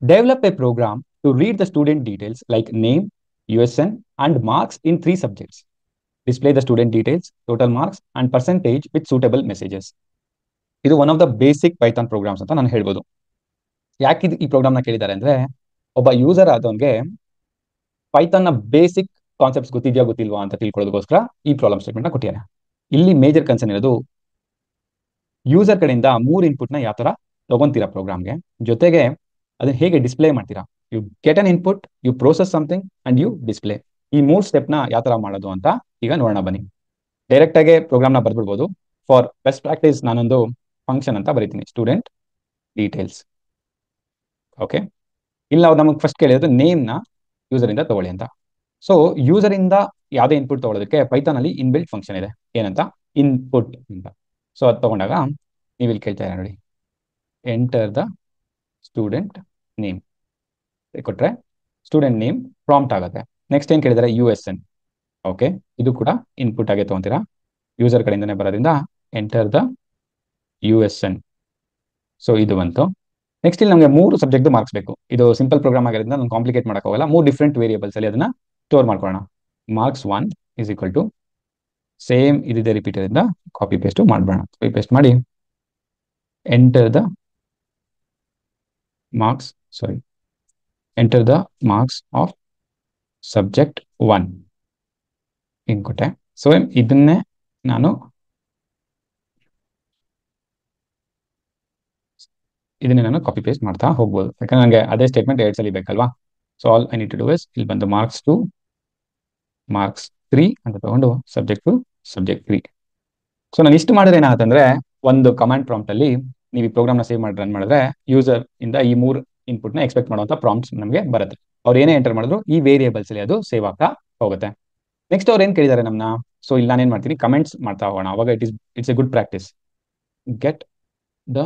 Develop a program to read the student details like name, USN, and marks in three subjects. Display the student details, total marks, and percentage with suitable messages. ಇದು one of the basic Python programs ಅಂತ ನಾನು ಹೇಳ್ಬೋದು. ಯಾಕೆ ಈ ಪ್ರೋಗ್ರಾಮ್ನ ಕೇಳಿದ್ದಾರೆ ಅಂದ್ರೆ, ಒಬ್ಬ ಯೂಸರ್ ಆದವನ್ಗೆ ಪೈಥಾನ್ನ ಬೇಸಿಕ್ ಕಾನ್ಸೆಪ್ಟ್ಸ್ ಗೊತ್ತಿದೆಯಾ ಗೊತ್ತಿಲ್ವಾ ಅಂತ ತಿಳ್ಕೊಳ್ಳೋದಕ್ಕೋಸ್ಕರ ಈ ಪ್ರಾಬ್ಲಮ್ ಸ್ಟೇಟ್ಮೆಂಟ್ನ ಕೊಟ್ಟಿದ್ದಾರೆ. ಇಲ್ಲಿ ಮೇಜರ್ ಕನ್ಸರ್ನ್ ಇರೋದು ಯೂಸರ್ ಕಡೆಯಿಂದ 3 ಇನ್ಪುಟ್ನ ಯಾವ ಥರ ತಗೊಂತೀರಾ ಪ್ರೋಗ್ರಾಮ್ಗೆ, ಜೊತೆಗೆ ಅದನ್ನ ಹೇಗೆ ಡಿಸ್ಪ್ಲೇ ಮಾಡ್ತೀರಾ. You get an input, you process something and you display. ಈ 3 ಸ್ಟೆಪ್ನ ಯಾವ ಥರ ಮಾಡೋದು ಅಂತ ಈಗ ನೋಡೋಣ ಬನ್ನಿ. ಡೈರೆಕ್ಟ್ ಆಗಿ ಪ್ರೋಗ್ರಾಮ್ನ ಬರ್ಬಿಡ್ಬೋದು. ಫಾರ್ ಬೆಸ್ಟ್ ಪ್ರಾಕ್ಟೀಸ್ ನಾನೊಂದು ಫಂಕ್ಷನ್ ಅಂತ ಬರೀತೀನಿ, ಸ್ಟೂಡೆಂಟ್ ಡೀಟೇಲ್ಸ್. ಓಕೆ, ಇಲ್ಲಿ ನಾವು ನಮಗೆ ಫಸ್ಟ್ ಕೇಳಿರೋದು ನೇಮ್ನ ಯೂಸರಿಂದ ತಗೊಳ್ಳಿ ಅಂತ. ಸೊ ಯೂಸರಿಂದ ಯಾವುದೇ ಇನ್ಪುಟ್ ತಗೊಳ್ಳೋದಕ್ಕೆ ಪೈಥಾನಲ್ಲಿ ಇನ್ಬಿಲ್ಟ್ ಫಂಕ್ಷನ್ ಇದೆ, ಏನಂತ, ಇನ್ಪುಟ್ ಅಂತ. ಸೊ ಅದು ತಗೊಂಡಾಗ ನೀವು ಇಲ್ಲಿ ಕೇಳ್ತಾ ಇದ್ದೀರಾ ನೋಡಿ, ಎಂಟರ್ ದ ಸ್ಟೂಡೆಂಟ್ ನೇಮ್ ಕೊಟ್ಟರೆ ಸ್ಟೂಡೆಂಟ್ ನೇಮ್ ಪ್ರಾಂಪ್ಟ್ ಆಗುತ್ತೆ. ನೆಕ್ಸ್ಟ್ ಏನು ಕೇಳಿದ್ದಾರೆ, USN. ಓಕೆ, ಇದು ಕೂಡ ಇನ್ಪುಟ್ ಆಗಿ ತೊಗೊತೀರಾ, ಯೂಸರ್ ಕಡೆಯಿಂದನೇ ಬರೋದ್ರಿಂದ ಎಂಟರ್ ದ USN. ಸೊ ಇದು ಬಂತು. ನೆಕ್ಸ್ಟ್ ಇಲ್ಲಿ ನಮಗೆ 3 ಸಬ್ಜೆಕ್ಟ್ ಮಾರ್ಕ್ಸ್ ಬೇಕು. ಇದು ಸಿಂಪಲ್ ಪ್ರೋಗ್ರಾಮ್ ಆಗಿರೋದ್ರಿಂದ ನಾನು ಕಾಂಪ್ಲಿಕೇಟ್ ಮಾಡೋಕ್ಕಾಗಲ್ಲ. 3 ಡಿಫ್ರೆಂಟ್ ವೇರಿಯೇಬಲ್ಸ್ ಅಲ್ಲಿ ಅದನ್ನ ಸ್ಟೋರ್ ಮಾಡ್ಕೊಳ್ಳೋಣ. Marks 1 is equal to same ಇದಿದೆ ರಿಪೀಟ್ ಇರೋದ್ರಿಂದ ಕಾಪಿ ಪೇಸ್ಟ್ ಮಾಡ್ಬೋಣ. ಕಾಪಿ ಪೇಸ್ಟ್ ಮಾಡಿ enter the marks, enter the marks of subject 1 ಹಿಂಗೆ ಕೊಟ್ಟೆ. ಸೊ ಇದನ್ನೇ ನಾನು ಕಾಪಿ ಪೇಸ್ಟ್ ಮಾಡ್ತಾ ಹೋಗ್ಬೋದು, ಯಾಕಂದ್ರೆ ನನಗೆ ಅದೇ ಸ್ಟೇಟ್ಮೆಂಟ್ 2 ಸಲ ಬೇಕಲ್ವಾ. So all I need to do is ಇಲ್ಲಿ ಬಂದು ಮಾರ್ಕ್ಸ್ 2 ಮಾರ್ಕ್ಸ್ 3 ಅಂತ ತಗೊಂಡು ಸಬ್ಜೆಕ್ಟ್ 2 ಸಬ್ಜೆಕ್ಟ್ 3. ಸೊ ನಾನು ಇಷ್ಟು ಮಾಡಿದ್ರೆ ಏನಾಗುತ್ತೆ, ಒಂದು ಕಮಾಂಡ್ ಪ್ರಾಂಪ್ಟ್ ಅಲ್ಲಿ ನೀವು ಈ ಪ್ರೋಗ್ರಾಮ್ನ ಸೇವ್ ಮಾಡಿ ರನ್ ಮಾಡಿದ್ರೆ ಯೂಸರ್ ಇಂದ ಈ 3 ಇನ್ಪುಟ್ನ ಎಕ್ಸ್ಪೆಕ್ಟ್ ಮಾಡುವಂಥ ಪ್ರಾಂಪ್ಟ್ಸ್ ನಮಗೆ ಬರುತ್ತೆ. ಅವ್ರು ಏನೇ ಎಂಟರ್ ಮಾಡಿದ್ರು ಈ ವೇರಿಯೇಬಲ್ಸ್ ಅಲ್ಲಿ ಅದು ಸೇವ್ ಆಗ್ತಾ ಹೋಗುತ್ತೆ. ನೆಕ್ಸ್ಟ್ ಅವ್ರು ಏನು ಕೇಳಿದ್ದಾರೆ ನಮ್ಮನ್ನ, ಸೊ ಇಲ್ಲಿ ನಾನೇನು ಮಾಡ್ತೀನಿ, ಕಮೆಂಟ್ಸ್ ಮಾಡ್ತಾ ಹೋಗೋಣ. ಅವಾಗ it's a good practice. Get the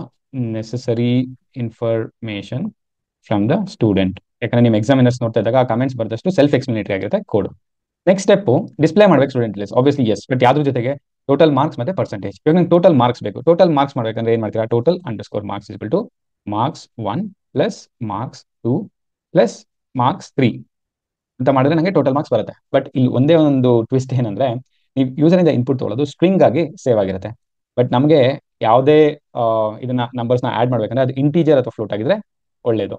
necessary information from the student. ಯಾಕಂದ್ರೆ ನಿಮ್ಮ ಎಕ್ಸಾಮಿನರ್ಸ್ ನೋಡ್ತಾ ಇದ್ದಾಗ ಆ ಕಮೆಂಟ್ಸ್ ಬರೆದಷ್ಟು ಸೆಲ್ಫ್ ಎಕ್ಸ್ಪ್ಲನೇಟರಿ ಆಗಿರುತ್ತೆ ಕೋಡ್. ನೆಕ್ಸ್ಟ್ ಸ್ಟೆಪ್ ಡಿಸ್ಪ್ಲೇ ಮಾಡ್ಬೇಕು student list. Obviously yes, but ಯಾವ್ದ್ರ ಜೊತೆಗೆ ಟೋಟಲ್ ಮಾರ್ಕ್ಸ್ ಮತ್ತೆ ಪರ್ಸೆಂಟೇಜ್. ಇವಾಗ ನಂಗೆ ಟೋಟಲ್ ಮಾರ್ಕ್ಸ್ ಬೇಕು. ಟೋಟಲ್ ಮಾರ್ಕ್ಸ್ ಮಾಡ್ಬೇಕಂದ್ರೆ ಏನು ಮಾಡ್ತೀರಾ, total underscore marks is to marks 1 plus marks 2 plus marks 3 ಅಂತ ಮಾಡಿದ್ರೆ ನನಗೆ ಟೋಟಲ್ ಮಾರ್ಕ್ಸ್ ಬರುತ್ತೆ. ಬಟ್ ಇಲ್ಲಿ ಒಂದೇ ಒಂದು ಟ್ವಿಸ್ಟ್ ಏನಂದ್ರೆ, ನೀವು ಯೂಸರಿಂದ ಇನ್ಪುಟ್ ತೊಗೊಳ್ಳೋದು ಸ್ಟ್ರಿಂಗ್ ಆಗಿ ಸೇವ್ ಆಗಿರುತ್ತೆ. ಬಟ್ ನಮಗೆ ಯಾವುದೇ ಇದನ್ನ ನಂಬರ್ಸ್ನ ಆ್ಯಡ್ ಮಾಡ್ಬೇಕಂದ್ರೆ ಅದು ಇಂಟೀಜರ್ ಅಥವಾ ಫ್ಲೋಟ್ ಆಗಿದ್ರೆ ಒಳ್ಳೇದು.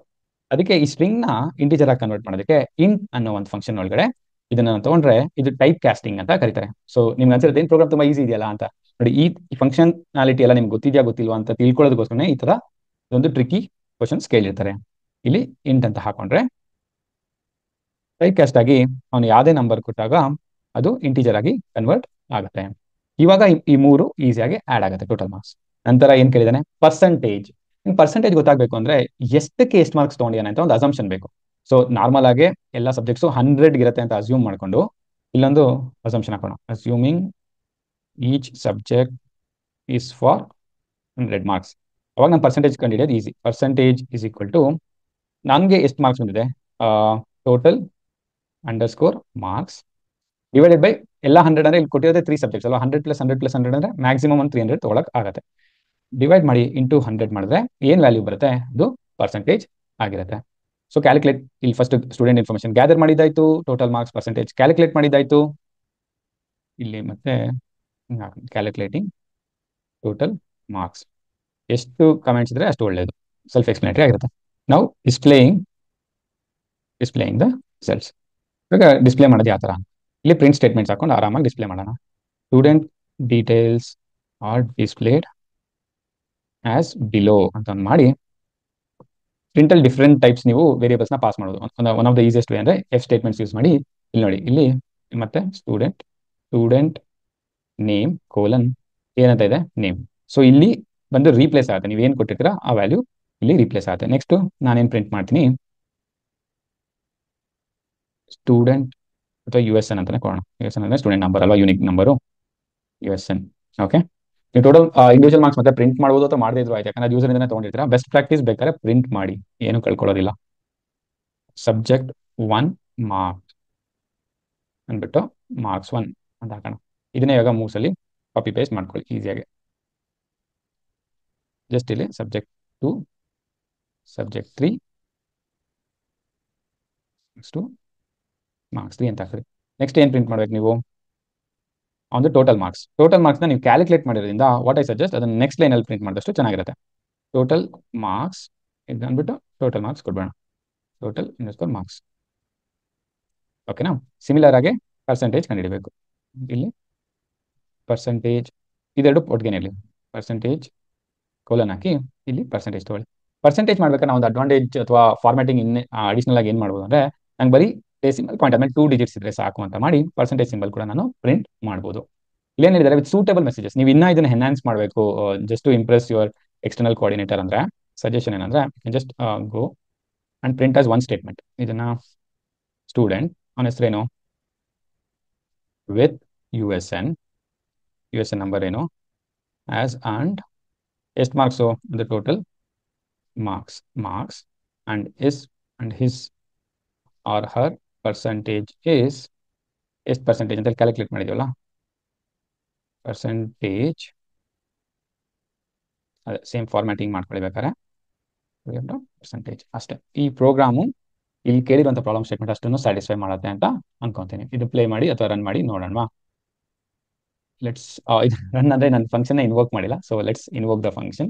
ಅದಕ್ಕೆ ಈ ಸ್ಟ್ರಿಂಗ್ನ ಇಂಟೀಜರ್ ಆಗಿ ಕನ್ವರ್ಟ್ ಮಾಡೋದಕ್ಕೆ ಇಂಟ್ ಅನ್ನೋ ಒಂದು ಫಂಕ್ಷನ್ ಒಳಗಡೆ ಇದನ್ನ ತಗೊಂಡ್ರೆ ಇದು ಟೈಪ್ ಕ್ಯಾಸ್ಟಿಂಗ್ ಅಂತ ಕರೀತಾರೆ. ಸೊ ನಿಮ್ಗೆ ಅನ್ಸಿರುತ್ತೆ ಏನು ಪ್ರೋಗ್ರಾಮ್ ತುಂಬಾ ಈಸಿ ಇದೆಯಲ್ಲ ಅಂತ. ನೋಡಿ, ಈ ಫಂಕ್ಷನಾಲಿಟಿ ಎಲ್ಲ ನಿಮ್ಗೆ ಗೊತ್ತಿದೆಯಾ ಗೊತ್ತಿಲ್ವಾ ಅಂತ ತಿಳ್ಕೊಳ್ಳೋದಕ್ಕೋಸ್ಕರ ಈ ತರ ಒಂದು ಟ್ರಿಕಿ ಕ್ವಶನ್ಸ್ ಕೇಳಿರ್ತಾರೆ. ಇಲ್ಲಿ ಇಂಟ್ ಅಂತ ಹಾಕೊಂಡ್ರೆ ಟೈಪ್ ಕ್ಯಾಸ್ಟ್ ಆಗಿ ಅವನು ಯಾವುದೇ ನಂಬರ್ ಕೊಟ್ಟಾಗ ಅದು ಇಂಟೀಜರ್ ಆಗಿ ಕನ್ವರ್ಟ್ ಆಗುತ್ತೆ. ಇವಾಗ ಈ 3 ಈಸಿಯಾಗಿ ಆ್ಯಡ್ ಆಗುತ್ತೆ ಟೋಟಲ್ ಮಾರ್ಕ್ಸ್. ನಂತರ ಏನು ಕೇಳಿದಾನೆ, ಪರ್ಸೆಂಟೇಜ್. ಪರ್ಸೆಂಟೇಜ್ ಗೊತ್ತಾಗಬೇಕು ಅಂದ್ರೆ ಎಷ್ಟು ಮಾರ್ಕ್ಸ್ ತೊಗೊಂಡಿದ್ದಾನೆ ಅಂತ ಒಂದು ಅಸಂಪ್ಷನ್ ಬೇಕು. ಸೊ ನಾರ್ಮಲ್ ಆಗಿ ಎಲ್ಲ ಸಬ್ಜೆಕ್ಟ್ಸು 100 ಇರುತ್ತೆ ಅಂತ ಅಸ್ಯೂಮ್ ಮಾಡ್ಕೊಂಡು ಇಲ್ಲೊಂದು ಅಸಂಪ್ಷನ್ ಹಾಕೋಣ, assuming each subject is for 100 marks. ಅವಾಗ ನಾನು ಪರ್ಸೆಂಟೇಜ್ ಕಂಡಿಡಿಯೋದು easy. Percentage is equal to ನನಗೆ ಎಷ್ಟು ಮಾರ್ಕ್ಸ್ ಬಂದಿದೆ, total underscore marks divided by ಎಲ್ಲ 100 ಅಂದರೆ ಇಲ್ಲಿ ಕೊಟ್ಟಿರೋದೇ 3 ಸಬ್ಜೆಕ್ಟ್ಸ್ ಅಲ್ವಾ. 100 + 100 + 100 ಅಂದರೆ ಮ್ಯಾಕ್ಸಿಮಮ್ ಒಂದು 300 ತೊಗೊಳಕ್ ಆಗುತ್ತೆ. ಡಿವೈಡ್ ಮಾಡಿ ಇಂಟು 100 ಮಾಡಿದ್ರೆ ಏನು ವ್ಯಾಲ್ಯೂ ಬರುತ್ತೆ, ಅದು ಪರ್ಸೆಂಟೇಜ್ ಆಗಿರುತ್ತೆ. ಸೊ ಕ್ಯಾಲ್ಕುಲೇಟ್, ಇಲ್ಲಿ ಫಸ್ಟ್ ಸ್ಟೂಡೆಂಟ್ ಇನ್ಫಾರ್ಮೇಷನ್ ಗ್ಯಾದರ್ ಮಾಡಿದ್ದಾಯ್ತು, ಟೋಟಲ್ ಮಾರ್ಕ್ಸ್ ಪರ್ಸೆಂಟೇಜ್ ಕ್ಯಾಲ್ಕುಲೇಟ್ ಮಾಡಿದ್ದಾಯ್ತು. ಇಲ್ಲಿ ಮತ್ತೆ ಕ್ಯಾಲ್ಕುಲೇಟಿಂಗ್ ಟೋಟಲ್ ಮಾರ್ಕ್ಸ್, ಎಷ್ಟು ಕಮೆಂಟ್ಸ್ ಇದ್ರೆ ಅಷ್ಟು ಒಳ್ಳೆಯದು, ಸೆಲ್ಫ್ ಎಕ್ಸ್ಪ್ಲನೇಟರಿ ಆಗಿರುತ್ತೆ. ನಾವು ಡಿಸ್ಪ್ಲೇಯಿಂಗ್ ದ ರಿಸಲ್ಟ್ಸ್. ಇವಾಗ ಡಿಸ್ಪ್ಲೇ ಮಾಡೋದು ಯಾವ ಥರ, ಇಲ್ಲಿ ಪ್ರಿಂಟ್ ಸ್ಟೇಟ್ಮೆಂಟ್ಸ್ ಹಾಕೊಂಡು ಆರಾಮಾಗಿ ಡಿಸ್ಪ್ಲೇ ಮಾಡೋಣ. Student details are displayed as below ಅಂತ ಮಾಡಿ ಪ್ರಿಂಟಲ್ಲಿ ಡಿಫ್ರೆಂಟ್ ಟೈಪ್ಸ್ ನೀವು ವೇರಿಯೇಬಲ್ಸ್ನ ಪಾಸ್ ಮಾಡೋದು. One of the easiest way ಅಂದರೆ ಎಫ್ ಸ್ಟೇಟ್ಮೆಂಟ್ಸ್ ಯೂಸ್ ಮಾಡಿ. ಇಲ್ಲಿ ನೋಡಿ, ಇಲ್ಲಿ ಮತ್ತೆ ಸ್ಟೂಡೆಂಟ್ ನೇಮ್ ಕೋಲನ್ ಏನಂತ ಇದೆ, ನೇಮ್. ಸೊ ಇಲ್ಲಿ ಬಂದು ರೀಪ್ಲೇಸ್ ಆಗುತ್ತೆ, ನೀವೇನು ಕೊಟ್ಟಿರ್ತೀರಾ ಆ ವ್ಯಾಲ್ಯೂ ಇಲ್ಲಿ ರೀಪ್ಲೇಸ್ ಆಗುತ್ತೆ. ನೆಕ್ಸ್ಟ್ ನಾನೇನು ಪ್ರಿಂಟ್ ಮಾಡ್ತೀನಿ, ಸ್ಟೂಡೆಂಟ್ ಅಥವಾ USN ಅಂತಾನೆ ಕೊಡೋಣ. USN ಅಂದರೆ ಸ್ಟೂಡೆಂಟ್ ನಂಬರ್ ಅಲ್ವಾ, ಯೂನಿಕ್ ನಂಬರು USN. ಓಕೆ, ನೀವು ಟೋಟಲ್ ಇಂಡಿವಿಜುವಲ್ ಮಾರ್ಕ್ಸ್ ಮತ್ತೆ ಪ್ರಿಂಟ್ ಮಾಡ್ಬೋದು ಅಥವಾ ಮಾಡದೇ ಇದ್ರು ಆಯ್ತು, ಯಾಕಂದ್ರೆ ಅದು ಯೂಸರ್ ಇಂದನೇ ತೊಗೊಂಡಿರ್ತೀರಾ. ಬೆಸ್ಟ್ ಪ್ರಾಕ್ಟೀಸ್ ಬೇಕಾದ್ರೆ ಪ್ರಿಂಟ್ ಮಾಡಿ, ಏನು ಕಳ್ಕೊಳ್ಳೋದಿಲ್ಲ. ಸಬ್ಜೆಕ್ಟ್ 1 ಮಾರ್ಕ್ಸ್ ಅಂದ್ಬಿಟ್ಟು ಮಾರ್ಕ್ಸ್ 1 ಅಂತ ಹಾಕೋಣ. ಇದನ್ನೇ ಇವಾಗ ಮೂಸಲ್ಲಿ ಕಾಪಿ ಪೇಸ್ಟ್ ಮಾಡ್ಕೊಳ್ಳಿ ಈಸಿಯಾಗಿ. ಜಸ್ಟ್ ಇಲ್ಲಿ ಸಬ್ಜೆಕ್ಟ್ 2 ಸಬ್ಜೆಕ್ಟ್ 3 ಮಾರ್ಕ್ಸ್ 2 ಮಾರ್ಕ್ಸ್ 3 ಅಂತ ಹಾಕ್ರಿ. ನೆಕ್ಸ್ಟ್ ಏನು ಪ್ರಿಂಟ್ ಮಾಡ್ಬೇಕು ನೀವು? ಒಂದು ಟೋಟಲ್ ಮಾರ್ಕ್ಸ್ನ ನೀವು ಕ್ಯಾಲ್ಕುಲೇಟ್ ಮಾಡಿರೋದ್ರಿಂದ ವಾಟ್ ಐ ಸಜೆಸ್ಟ್ ಅದನ್ನು ನೆಕ್ಸ್ಟ್ ಲೈನಲ್ಲಿ ಪ್ರಿಂಟ್ ಮಾಡಿದಷ್ಟು ಚೆನ್ನಾಗಿರುತ್ತೆ. ಟೋಟಲ್ ಮಾರ್ಕ್ಸ್ ಇದು ಅಂದ್ಬಿಟ್ಟು ಟೋಟಲ್ ಮಾರ್ಕ್ಸ್ ಕೊಡಬೇಡ, ಟೋಟಲ್ _ ಮಾರ್ಕ್ಸ್. ಓಕೆನಾ? ಸಿಮಿಲರ್ ಆಗಿ ಪರ್ಸೆಂಟೇಜ್ ಕಂಡುಹಿಡಬೇಕು. ಇಲ್ಲಿ ಪರ್ಸೆಂಟೇಜ್ ಇದೆರಡು ಒಟ್ಟಿಗೆ ಇರಲಿ, ಪರ್ಸೆಂಟೇಜ್ ಕೋಲನ್ ಹಾಕಿ ಇಲ್ಲಿ ಪರ್ಸೆಂಟೇಜ್ ತೊಗೊಳ್ಳಿ. ಪರ್ಸೆಂಟೇಜ್ ಮಾಡ್ಬೇಕಾದ್ರೆ ನಾವು ಒಂದು ಅಡ್ವಾಂಟೇಜ್ ಅಥವಾ ಫಾರ್ಮ್ಯಾಟಿಂಗ್ ಅಡಿಷನಲ್ ಆಗಿ ಏನು ಮಾಡ್ಬೋದು ಅಂದರೆ, ನಂಗೆ ಬರೀ ಡೆಸಿಮಲ್ ಪಾಯಿಂಟ್ ಆದ್ಮೇಲೆ 2 ಡಿಜಿಟ್ಸ್ ಇದ್ರೆ ಸಾಕು ಅಂತ ಮಾಡಿ ಪರ್ಸೆಂಟೇಜ್ ಸಿಂಬಲ್ ಕೂಡ ನಾನು ಪ್ರಿಂಟ್ ಮಾಡ್ಬೋದು. ಇಲ್ಲೇನು ಹೇಳಿದ್ದಾರೆ ವಿತ್ ಸೂಟೇಬಲ್ ಮೆಸೇಜಸ್. ನೀವು ಇನ್ನೂ ಇದನ್ನು ಎನ್ಹಾನ್ಸ್ ಮಾಡಬೇಕು just to impress your external coordinator ಅಂದರೆ ಸಜೆಷನ್ ಏನಂದರೆ just go and print as one statement. ಇದನ್ನ ಸ್ಟೂಡೆಂಟ್ ಅವನ ಹೆಸರೇನು with U S N number ಏನು ಆಸ್ ಅಂಡ್ ಎಷ್ಟು marks the total marks and his or her percentage is ಎಷ್ಟು percentage ಅಂತ calculate ಮಾಡಿದೀವಲ್ಲ, ಪರ್ಸೆಂಟೇಜ್ ಅದೇ ಸೇಮ್ ಫಾರ್ಮ್ಯಾಟಿಂಗ್ ಮಾಡ್ಕೊಳ್ಬೇಕಾರೆ ಪರ್ಸೆಂಟೇಜ್ ಅಷ್ಟೇ. ಈ ಪ್ರೋಗ್ರಾಮು ಇಲ್ಲಿ ಕೇಳಿರುವಂಥ ಪ್ರಾಬ್ಲಮ್ ಸ್ಟೇಟ್ಮೆಂಟ್ ಅಷ್ಟನ್ನು ಸ್ಯಾಟಿಸ್ಫೈ ಮಾಡುತ್ತೆ ಅಂತ ಅನ್ಕೊಂತೀನಿ. ಇದು ಪ್ಲೇ ಮಾಡಿ ಅಥವಾ ರನ್ ಮಾಡಿ ನೋಡೋಣ. ಲೆಟ್ಸ್ ಇದು ರನ್ ಅಂದರೆ ನಾನು ಫಂಕ್ಷನ್ನ ಇನ್ವೋಕ್ ಮಾಡಿಲ್ಲ, so let's invoke the function.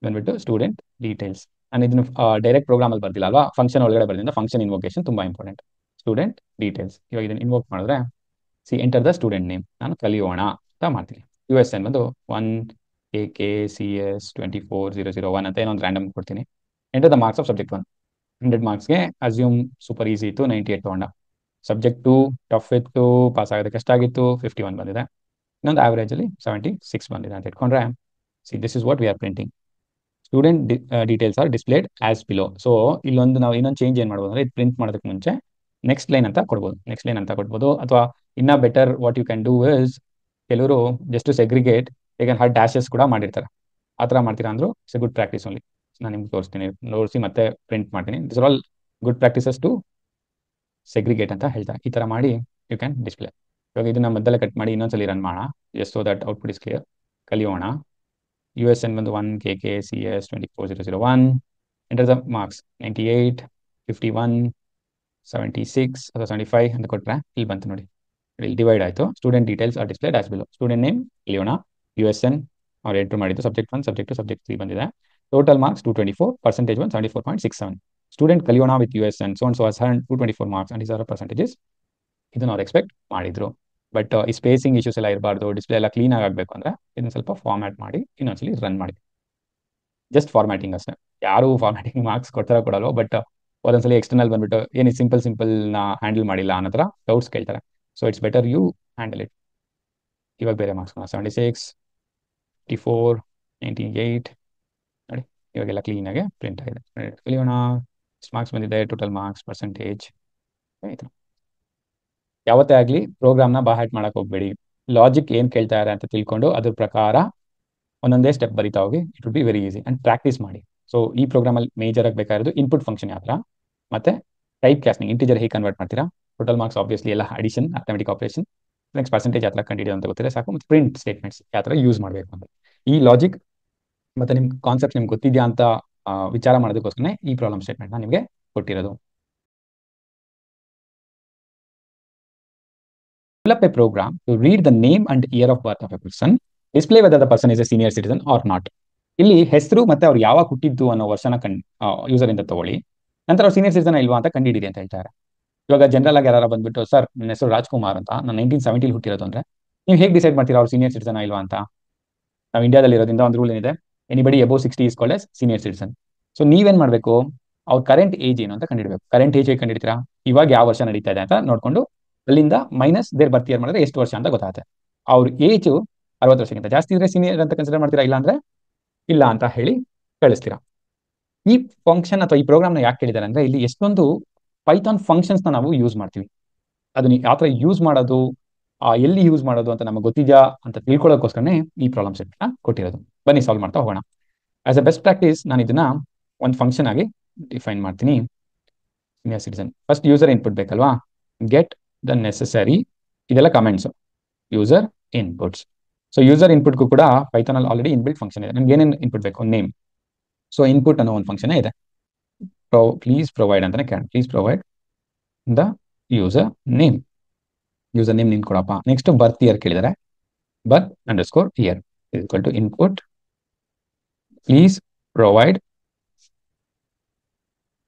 ಬಂದ್ಬಿಟ್ಟು ಸ್ಟೂಡೆಂಟ್ ಡೀಟೇಲ್ಸ್. ನಾನು ಇದನ್ನು ಡೈರೆಕ್ಟ್ ಪ್ರೋಗ್ರಾಮಲ್ಲಿ ಬರ್ದಿಲ್ಲ ಅಲ್ವಾ, ಫಂಕ್ಷನ್ ಒಳಗಡೆ ಬರ್ದಿಂದ ಫಂಕ್ಷನ್ ಇನ್ವೋಕೇಶನ್ ತುಂಬ ಇಂಪಾರ್ಟೆಂಟ್. Student details. ಇವಾಗ ಇದನ್ನು ಇನ್ವೋಕ್ ಮಾಡಿದ್ರೆ ಎಂಟರ್ ದ ಸ್ಟೂಡೆಂಟ್ ನೇಮ್ ನಾನು ಕಲಿಯೋಣ ಅಂತ ಮಾಡ್ತೀನಿ. ಯು ಎಸ್ ಎನ್ ಬಂದು 1KKCS 24001 ಅಂತ ಏನೋ ಒಂದು ರ್ಯಾಂಡಮ್ ಕೊಡ್ತೀನಿ. Enter the marks of subject 1. 100 ಮಾರ್ಕ್ಸ್ಗೆ ಅಸ್ಯೂಮ್ ಸೂಪರ್ ಈಸಿ ಇತ್ತು, 98 ತೊಗೊಂಡ. ಸಬ್ಜೆಕ್ಟ್ 2 ಟಫ್ ಇತ್ತು, ಪಾಸ್ ಆಗೋದಕ್ಕೆ ಕಷ್ಟಾಗಿತ್ತು, 51 ಬಂದಿದೆ. ಇನ್ನೊಂದು ಆವ್ರೇಜಲ್ಲಿ 76 ಬಂದಿದೆ ಅಂತ ಇಟ್ಕೊಂಡ್ರೆ this is what V are printing. Student details are displayed as below. So ಇಲ್ಲೊಂದು ನಾವು ಇನ್ನೊಂದು ಚೇಂಜ್ ಏನು ಮಾಡ್ಬೋದು ಅಂದರೆ, ಇದು ಪ್ರಿಂಟ್ ಮಾಡೋದಕ್ಕೆ ಮುಂಚೆ ನೆಕ್ಸ್ಟ್ ಲೈನ್ ಅಂತ ಕೊಡ್ಬೋದು. ಅಥವಾ ಇನ್ನೂ better what you can do is, ಕೆಲವರು ಜಸ್ಟ್ ಟು ಸೆಗ್ರಿಗೇಟ್ ಈಗ ಡ್ಯಾಶಸ್ ಕೂಡ ಮಾಡಿರ್ತಾರೆ. ಆ ಥರ ಮಾಡ್ತೀರಾ ಅಂದರೂ it's a good practice only. ನಾನು ನಿಮ್ಗೆ ತೋರಿಸಿ ಮತ್ತೆ ಪ್ರಿಂಟ್ ಮಾಡ್ತೀನಿ. This are all good practices to segregate ಅಂತ ಹೇಳ್ತಾರೆ. ಈ ಥರ ಮಾಡಿ ಯು ಕ್ಯಾನ್ ಡಿಸ್ಪ್ಲೇ. ಇವಾಗ ಇದನ್ನ ಮಧ್ಯದಲ್ಲಿ ಕಟ್ ಮಾಡಿ ಇನ್ನೊಂದ್ಸಲಿ ರನ್ ಮಾಡೋಣ, just so that output is clear. ಕಲಿಯೋಣ. ಯು ಎಸ್ ಎನ್ ಬಂದು 1KKCS 24001. ಎಂಟರ್ ದ ಮಾರ್ಕ್ಸ್ 98, 51, 76 ಅಥವಾ 75 ಅಂತ ಕೊಟ್ಟರೆ ಇಲ್ಲಿ ಬಂತು ನೋಡಿ, ಇಲ್ಲಿ ಡಿವೈಡ್ ಆಯಿತು. Student details are displayed as below. Student name ಕಲಿಯೋಣ, ಯು ಎಸ್ ಎನ್ ಅವ್ರು ಎಂಟ್ರ್ ಮಾಡಿದ್ದು ಸಬ್ಜೆಕ್ಟ್ 1, ಸಬ್ಜೆಕ್ಟ್ 2, ಸಬ್ಜೆಕ್ಟ್ 3 ಬಂದಿದೆ. Total marks 224, percentage 74.67. ಸ್ಟೂಡೆಂಟ್ ಕಲಿಯೋಣ with U S N so 224 marks and 2 percentages. ಇದನ್ನು ಅವ್ರು ಎಕ್ಸ್ಪೆಕ್ಟ್ ಮಾಡಿದ್ರು. ಬಟ್ ಈ ಸ್ಪೇಸಿಂಗ್ ಇಶ್ಯೂಸ್ ಎಲ್ಲ ಇರಬಾರ್ದು, ಡಿಸ್ಪ್ಲೇ ಎಲ್ಲ ಕ್ಲೀನಾಗಿ ಆಗಬೇಕು ಅಂದರೆ ಇದನ್ನು ಸ್ವಲ್ಪ ಫಾರ್ಮ್ಯಾಟ್ ಮಾಡಿ ಇನ್ನೊಂದ್ಸಲಿ ರನ್ ಮಾಡಿ. ಜಸ್ಟ್ ಫಾರ್ಮ್ಯಾಟಿಂಗ್ ಅಷ್ಟೇ, ಯಾರು ಫಾರ್ಮ್ಯಾಟಿಂಗ್ ಮಾರ್ಕ್ಸ್ ಕೊಡಲ್ವೋ, ಬಟ್ ಒಂದೊಂದ್ಸಲಿ ಎಕ್ಸ್ಟರ್ನಲ್ ಬಂದ್ಬಿಟ್ಟು ಏನು ಸಿಂಪಲ್ನ ಹ್ಯಾಂಡಲ್ ಮಾಡಿಲ್ಲ ಅನ್ನೋ ಥರ ಡೌಟ್ಸ್ ಕೇಳ್ತಾರೆ. So it's better you handle it. ಇವಾಗ ಬೇರೆ ಮಾರ್ಕ್ಸ್ 76, 54, 98 ನೋಡಿ, ಇವಾಗೆಲ್ಲ ಕ್ಲೀನಾಗೆ ಪ್ರಿಂಟ್ ಆಗಿದೆ. ಕಲಿಯೋಣ, ಮಾರ್ಕ್ಸ್ ಬಂದಿದೆ, ಟೋಟಲ್ ಮಾರ್ಕ್ಸ್, ಪರ್ಸೆಂಟೇಜ್. ಆಯಿತು. ಯಾವತ್ತೇ ಆಗಲಿ ಪ್ರೋಗ್ರಾಮ್ನ ಬಾಹ್ಯಾಟ್ ಮಾಡಕ್ಕೆ ಹೋಗಬೇಡಿ. ಲಾಜಿಕ್ ಏನು ಕೇಳ್ತಾರೆ ಅಂತ ತಿಳ್ಕೊಂಡು ಅದ್ರ ಪ್ರಕಾರ ಒಂದೊಂದೇ ಸ್ಟೆಪ್ ಬರಿತಾ ಹೋಗಿ. It would be very easy and practice ಮಾಡಿ. ಸೊ ಈ ಪ್ರೋಗ್ರಾಮಲ್ಲಿ ಮೇಜರ್ ಆಗಿ ಬೇಕಾಗಿರೋದು ಇನ್ಪುಟ್ ಫಂಕ್ಷನ್ ಯಾವ ಥರ, ಮತ್ತು ಟೈಪ್ ಕ್ಯಾಸ್ಟಿಂಗ್, ಇಂಟಿಜರ್ ಹೇಗೆ ಕನ್ವರ್ಟ್ ಮಾಡ್ತೀರಾ, ಟೋಟಲ್ ಮಾರ್ಕ್ಸ್ ಆಬ್ವಿಯಸ್ಲಿ ಎಲ್ಲ addition, arithmetic operation, next percentage ಯಾವ ಥರ ಕಂಡುಹಿಡಿಯೋದು ಅಂತ ಗೊತ್ತಿದೆ ಸಾಕು, ಮತ್ತು ಪ್ರಿಂಟ್ ಸ್ಟೇಟ್ಮೆಂಟ್ಸ್ ಯಾವ ಥರ ಯೂಸ್ ಮಾಡಬೇಕು ಅಂತ. ಈ ಲಾಜಿಕ್ ಮತ್ತು ನಿಮ್ಮ ಕಾನ್ಸೆಪ್ಟ್ ನಿಮ್ಗೆ ಗೊತ್ತಿದೆಯಾ ಅಂತ ವಿಚಾರ ಮಾಡೋದಕ್ಕೋಸ್ಕರ ಈ ಪ್ರಾಬ್ಲಮ್ ಸ್ಟೇಟ್ಮೆಂಟ್ನ ನಿಮಗೆ ಕೊಟ್ಟಿರೋದು. Develop a program to read the name and year of birth of a person, display whether the person is a senior citizen or not. ಇಲ್ಲಿ ಹೆಸರು ಮತ್ತೆ ಅವ್ರು ಯಾವಾಗ ಹುಟ್ಟಿದ್ದು ಅನ್ನೋ ವರ್ಷನ ಯೂಸರ್ ಇಂದ ತಗೊಳ್ಳಿ, ನಂತರ ಅವ್ರು ಸೀನಿಯರ್ ಸಿಟಿಸನ್ ಇಲ್ವಾ ಅಂತ ಕಂಡುಹಿಡಿಯಿರಿ ಅಂತ ಹೇಳ್ತಾರೆ. ಇವಾಗ ಜನರಲ್ ಆಗಿ ಯಾರು ಬಂದ್ಬಿಟ್ಟು, ಸರ್ ನನ್ನ ಹೆಸರು ರಾಜ್ಕುಮಾರ್ ಅಂತ, ನಾನು 1970 ಹುಟ್ಟಿರೋದು ಅಂದ್ರೆ ನೀವು ಹೇಗೆ ಡಿಸೈಡ್ ಮಾಡ್ತೀರಾ ಅವ್ರು ಸೀನಿಯರ್ ಸಿಟಿಸನ್ ಇಲ್ವಾ ಅಂತ? ನಾವು ಇಂಡಿಯಾದಲ್ಲಿ ಇರೋದ್ರಿಂದ ಒಂದು ರೂಲ್ ಏನಿದೆ, anybody above 60 is called as senior citizen. So ನೀವೇನ್ ಮಾಡಬೇಕು, ಅವ್ರ ಕರೆಂಟ್ ಏಜ್ ಏನು ಅಂತ ಕಂಡುಹಿಡಬೇಕು. ಕರೆಂಟ್ ಏಜ್ ಹೇಗೆ ಕಂಡುಹಿಡ್ತೀರಾ, ಇವಾಗ ಯಾವ ವರ್ಷ ನಡೀತಾ ಇದೆ ಅಂತ ನೋಡ್ಕೊಂಡು ಅಲ್ಲಿಂದ ಮೈನಸ್ ದೇರ್ ಬರ್ತ್ ಇಯರ್ ಮಾಡಿದ್ರೆ ಎಷ್ಟು ವರ್ಷ ಅಂತ ಗೊತ್ತಾಗುತ್ತೆ. ಅವ್ರ ಏಜು 60 ವರ್ಷಕ್ಕಿಂತ ಜಾಸ್ತಿ ಇದ್ರೆ ಸೀನಿಯರ್ ಅಂತ ಕನ್ಸಿಡರ್ ಮಾಡ್ತೀರಾ, ಇಲ್ಲ ಅಂದ್ರೆ ಇಲ್ಲ ಅಂತ ಹೇಳಿ ಕಳಿಸ್ತೀರಾ. ಈ ಫಂಕ್ಷನ್ ಅಥವಾ ಈ ಪ್ರೋಗ್ರಾಮ್ನ ಯಾಕೆ ಕೇಳಿದ್ದಾರೆ ಅಂದ್ರೆ, ಇಲ್ಲಿ ಎಷ್ಟೊಂದು ಪೈಥಾನ್ ಫಂಕ್ಷನ್ಸ್ನ ನಾವು ಯೂಸ್ ಮಾಡ್ತೀವಿ. ಅದನ್ನ ಯಾವ ಥರ ಯೂಸ್ ಮಾಡೋದು, ಎಲ್ಲಿ ಯೂಸ್ ಮಾಡೋದು ಅಂತ ನಮಗೆ ಗೊತ್ತಿದೆಯಾ ಅಂತ ತಿಳ್ಕೊಳ್ಳೋಕ್ಕೋಸ್ಕರನೇ ಈ ಪ್ರಾಬ್ಲಮ್ ಸೆಟ್ನ ಕೊಟ್ಟಿರೋದು. ಬನ್ನಿ ಸಾಲ್ವ್ ಮಾಡ್ತಾ ಹೋಗೋಣ. ಆಸ್ ಅ ಬೆಸ್ಟ್ ಪ್ರಾಕ್ಟೀಸ್ ನಾನು ಇದನ್ನ ಒಂದು ಫಂಕ್ಷನ್ ಆಗಿ ಡಿಫೈನ್ ಮಾಡ್ತೀನಿ. Senior citizen first user input ಬೇಕಲ್ವಾ, ಗೆಟ್ ದ ನೆಸೆಸರಿ, ಇದೆಲ್ಲ comments, user inputs. So user ಇನ್ಪುಟ್ಗೂ ಕೂಡ ಪೈಥಾನಲ್ಲಿ ಆಲ್ರೆಡಿ ಇನ್ಬಿಲ್ಟ್ ಫಂಕ್ಷನ್ ಇದೆ. ನಮ್ಗೆ ಏನೇನು ಇನ್ಪುಟ್ ಬೇಕು, ನೇಮ್. ಸೊ ಇನ್ಪುಟ್ ಅನ್ನೋ ಒಂದು ಫಂಕ್ಷನ್ ಇದೆ, ಪ್ಲೀಸ್ ಪ್ರೊವೈಡ್ ಅಂತಾನೆ ಕೇಳೋಣ. Please provide the user name. User name ನೀನು ಕೊಡಪ್ಪ. ನೆಕ್ಸ್ಟ್ ಬರ್ತ್ ಇಯರ್ ಕೇಳಿದರೆ birth underscore year equal to input please provide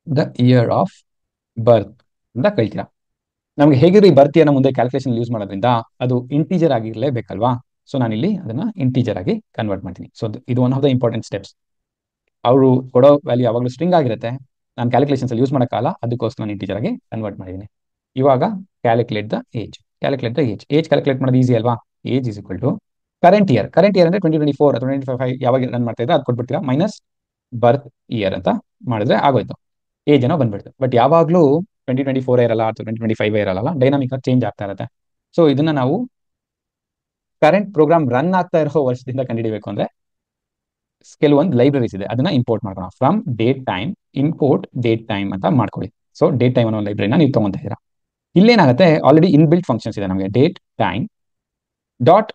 the year of birth ಅಂತ ಕಳ್ತೀರಾ. ನಮ್ಗೆ ಹೇಗಿರೋ ಈ ಬರ್ತ್ ಇಯರ್ನ ಮುಂದೆ ಕ್ಯಾಲ್ಕುಲೇಷನ್ ಯೂಸ್ ಮಾಡೋದ್ರಿಂದ ಅದು ಇಂಟೀಜರ್ ಆಗಿರಲೇಬೇಕಲ್ವಾ. ಸೊ ನಾನಿಲ್ಲಿ ಅದನ್ನ ಇಂಟೀಜರ್ ಆಗಿ ಕನ್ವರ್ಟ್ ಮಾಡ್ತೀನಿ. ಸೊ ಇದು one of the important steps. ಅವರು ಕೊಡೋ ವ್ಯಾಲ್ಯೂ ಯಾವಾಗಲೂ ಸ್ಟ್ರಿಂಗ್ ಆಗಿರುತ್ತೆ. ನಾನು ಕ್ಯಾಲ್ಕುಲೇಷನ್ಸ್ ಅಲ್ಲಿ ಯೂಸ್ ಮಾಡೋಕ್ಕಲ್ಲ, ಅದಕ್ಕೋಸ್ಕರ ನಾನು ಇಂಟೀಜರ್ ಆಗಿ ಕನ್ವರ್ಟ್ ಮಾಡಿದ್ದೀನಿ. ಇವಾಗ calculate the age. Calculate the age. Age calculate ಮಾಡೋದು ಈಸಿ ಅಲ್ವಾ. Age is equal to current year. Current year ಅಂದ್ರೆ 2024 ಅಥವಾ 2025 ಯಾವಾಗ ರನ್ ಮಾಡ್ತಾ ಇದ್ರೆ ಅದು ಕೊಟ್ಬಿಡ್ತೀರಾ, ಮೈನಸ್ ಬರ್ತ್ ಇಯರ್ ಅಂತ ಮಾಡಿದ್ರೆ ಆಗೋಯ್ತು. ಏಜ್ ಏನೋ ಬಂದ್ಬಿಡ್ತು. ಬಟ್ ಯಾವಾಗಲೂ 2024 ಇರಲ್ಲ ಅಥವಾ 2025 ಇರಲ್ಲ, ಡೈನಾಮಿಕ್ ಆಗಿ ಚೇಂಜ್ ಆಗ್ತಾ ಇರುತ್ತೆ. ಸೊ ಇದನ್ನ ನಾವು ಕರೆಂಟ್ ಪ್ರೋಗ್ರಾಮ್ ರನ್ ಆಗ್ತಾ ಇರೋ ವರ್ಷದಿಂದ ಕಂಡುಹಿಡಿಬೇಕು ಅಂದ್ರೆ ಕೆಲವೊಂದು ಲೈಬ್ರರೀಸ್ ಇದೆ, ಅದನ್ನ ಇಂಪೋರ್ಟ್ ಮಾಡ್ಕೋಣ. From date time import date time ಅಂತ ಮಾಡ್ಕೊಳ್ಳಿ. ಸೊ ಡೇಟ್ ಟೈಮ್ ಅನ್ನೋ ಲೈಬ್ರರಿನ ನೀವು ತಗೊಂತ ಇದ್ದೀರಾ. ಇಲ್ಲೇನಾಗುತ್ತೆ, ಆಲ್ರೆಡಿ ಇನ್ ಬಿಲ್ಟ್ ಫಂಕ್ಷನ್ಸ್ ಇದೆ ನಮಗೆ. ಡೇಟ್ ಟೈಮ್ ಡಾಟ್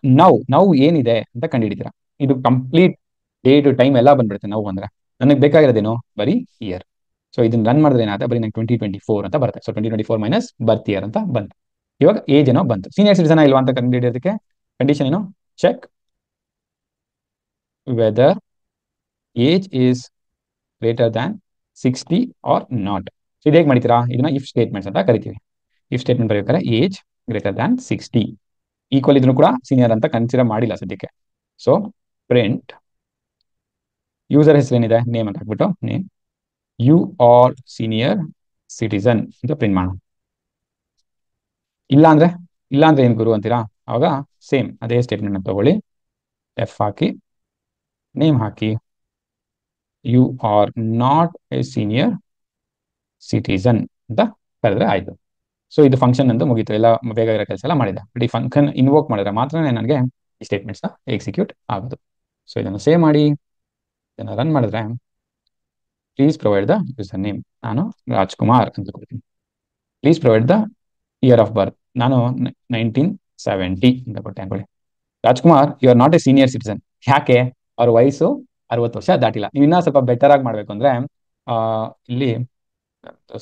ನೌ ಏನಿದೆ ಅಂತ ಕಂಡುಹಿಡಿತೀರಾ. ಇದು ಕಂಪ್ಲೀಟ್ ಡೇಟ್ ಟೈಮ್ ಎಲ್ಲ ಬಂದ್ಬಿಡುತ್ತೆ ನೌ ಅಂದ್ರೆ. ನನಗೆ ಬೇಕಾಗಿರೋದೇನು, ಬರೀ ಇಯರ್. ಸೊ ಇದನ್ನ ರನ್ ಮಾಡಿದ್ರೆ ಏನಾಗುತ್ತೆ, ಬರೀ ನಂಗೆ 2024 ಅಂತ ಬರುತ್ತೆ. ಸೊ 2024 ಮೈನಸ್ ಬರ್ತ್ ಇಯರ್ ಅಂತ ಬಂತು. ಇವಾಗ ಏಜ್ ಏನೋ ಬಂತು. ಸೀನಿಯರ್ ಸಿಟಿಸನ್ ಇಲ್ವಾ ಅಂತ ಕಂಡುಹಿಡಿಯೋದಕ್ಕೆ ಕಂಡೀಷನ್ ಏನು, check whether age is greater than 60 or not. So ಇದು ಹೇಗೆ ಮಾಡ್ತೀರಾ, ಇದನ್ನ ಇಫ್ ಸ್ಟೇಟ್ಮೆಂಟ್ಸ್ ಅಂತ ಕರಿತೀವಿ. ಇಫ್ ಸ್ಟೇಟ್ಮೆಂಟ್ ಬರೀಬೇಕಾದ್ರೆ ಏಜ್ ಗ್ರೇಟರ್ ದ್ಯಾನ್ 60 ಈಕ್ವಲ್ ಇದ್ರೂ ಕೂಡ ಸೀನಿಯರ್ ಅಂತ ಕನ್ಸಿಡರ್ ಮಾಡಿಲ್ಲ ಸದ್ಯಕ್ಕೆ. ಸೊ ಪ್ರಿಂಟ್ ಯೂಸರ್ ಹೆಸರೇನಿದೆ, ನೇಮ್ ಅಂತ ಹಾಕ್ಬಿಟ್ಟು name you are senior citizen ಅಂತ ಪ್ರಿಂಟ್ ಮಾಡೋಣ. ಇಲ್ಲ ಅಂದ್ರೆ ಏನು ಗುರು ಅಂತೀರಾ, ಅವಾಗ ಸೇಮ್ ಅದೇ ಸ್ಟೇಟ್ಮೆಂಟ್ ತಗೊಳ್ಳಿ, ಎಫ್ ಹಾಕಿ ನೇಮ್ ಹಾಕಿ you are not a senior citizen ಅಂತ ಕರೆದ್ರೆ ಆಯ್ತು. ಸೊ ಇದು ಫಂಕ್ಷನ್ ಅಂತ ಮುಗೀತು, ಎಲ್ಲ ಬೇಗ ಇರೋ ಕೆಲಸ ಎಲ್ಲ ಮಾಡಿದೆ. ಬಟ್ ಈ ಫಂಕ್ಷನ್ ಇನ್ವೋಕ್ ಮಾಡಿದ್ರೆ ಮಾತ್ರ ನನಗೆ ಈ ಸ್ಟೇಟ್ಮೆಂಟ್ಸ್ನ ಎಕ್ಸಿಕ್ಯೂಟ್ ಆಗೋದು. ಸೊ ಇದನ್ನು ಸೇವ್ ಮಾಡಿ ಇದನ್ನು ರನ್ ಮಾಡಿದ್ರೆ please provide the user name. ನಾನು ರಾಜ್ಕುಮಾರ್ ಅಂತ ಕೊಡ್ತೀನಿ. Please provide the year of birth. ನಾನು 1970 ಅಂತ ಕೊಟ್ಟೆ ಅನ್ಕೊಳ್ಳಿ. Rajkumar you are not a senior citizen. ಯಾಕೆ, ಅವ್ರ ವಯಸ್ಸು 60 ವರ್ಷ ದಾಟಿಲ್ಲ. ನೀವು ಇನ್ನೂ ಸ್ವಲ್ಪ ಬೆಟರ್ ಆಗಿ ಮಾಡಬೇಕು ಅಂದ್ರೆ ಇಲ್ಲಿ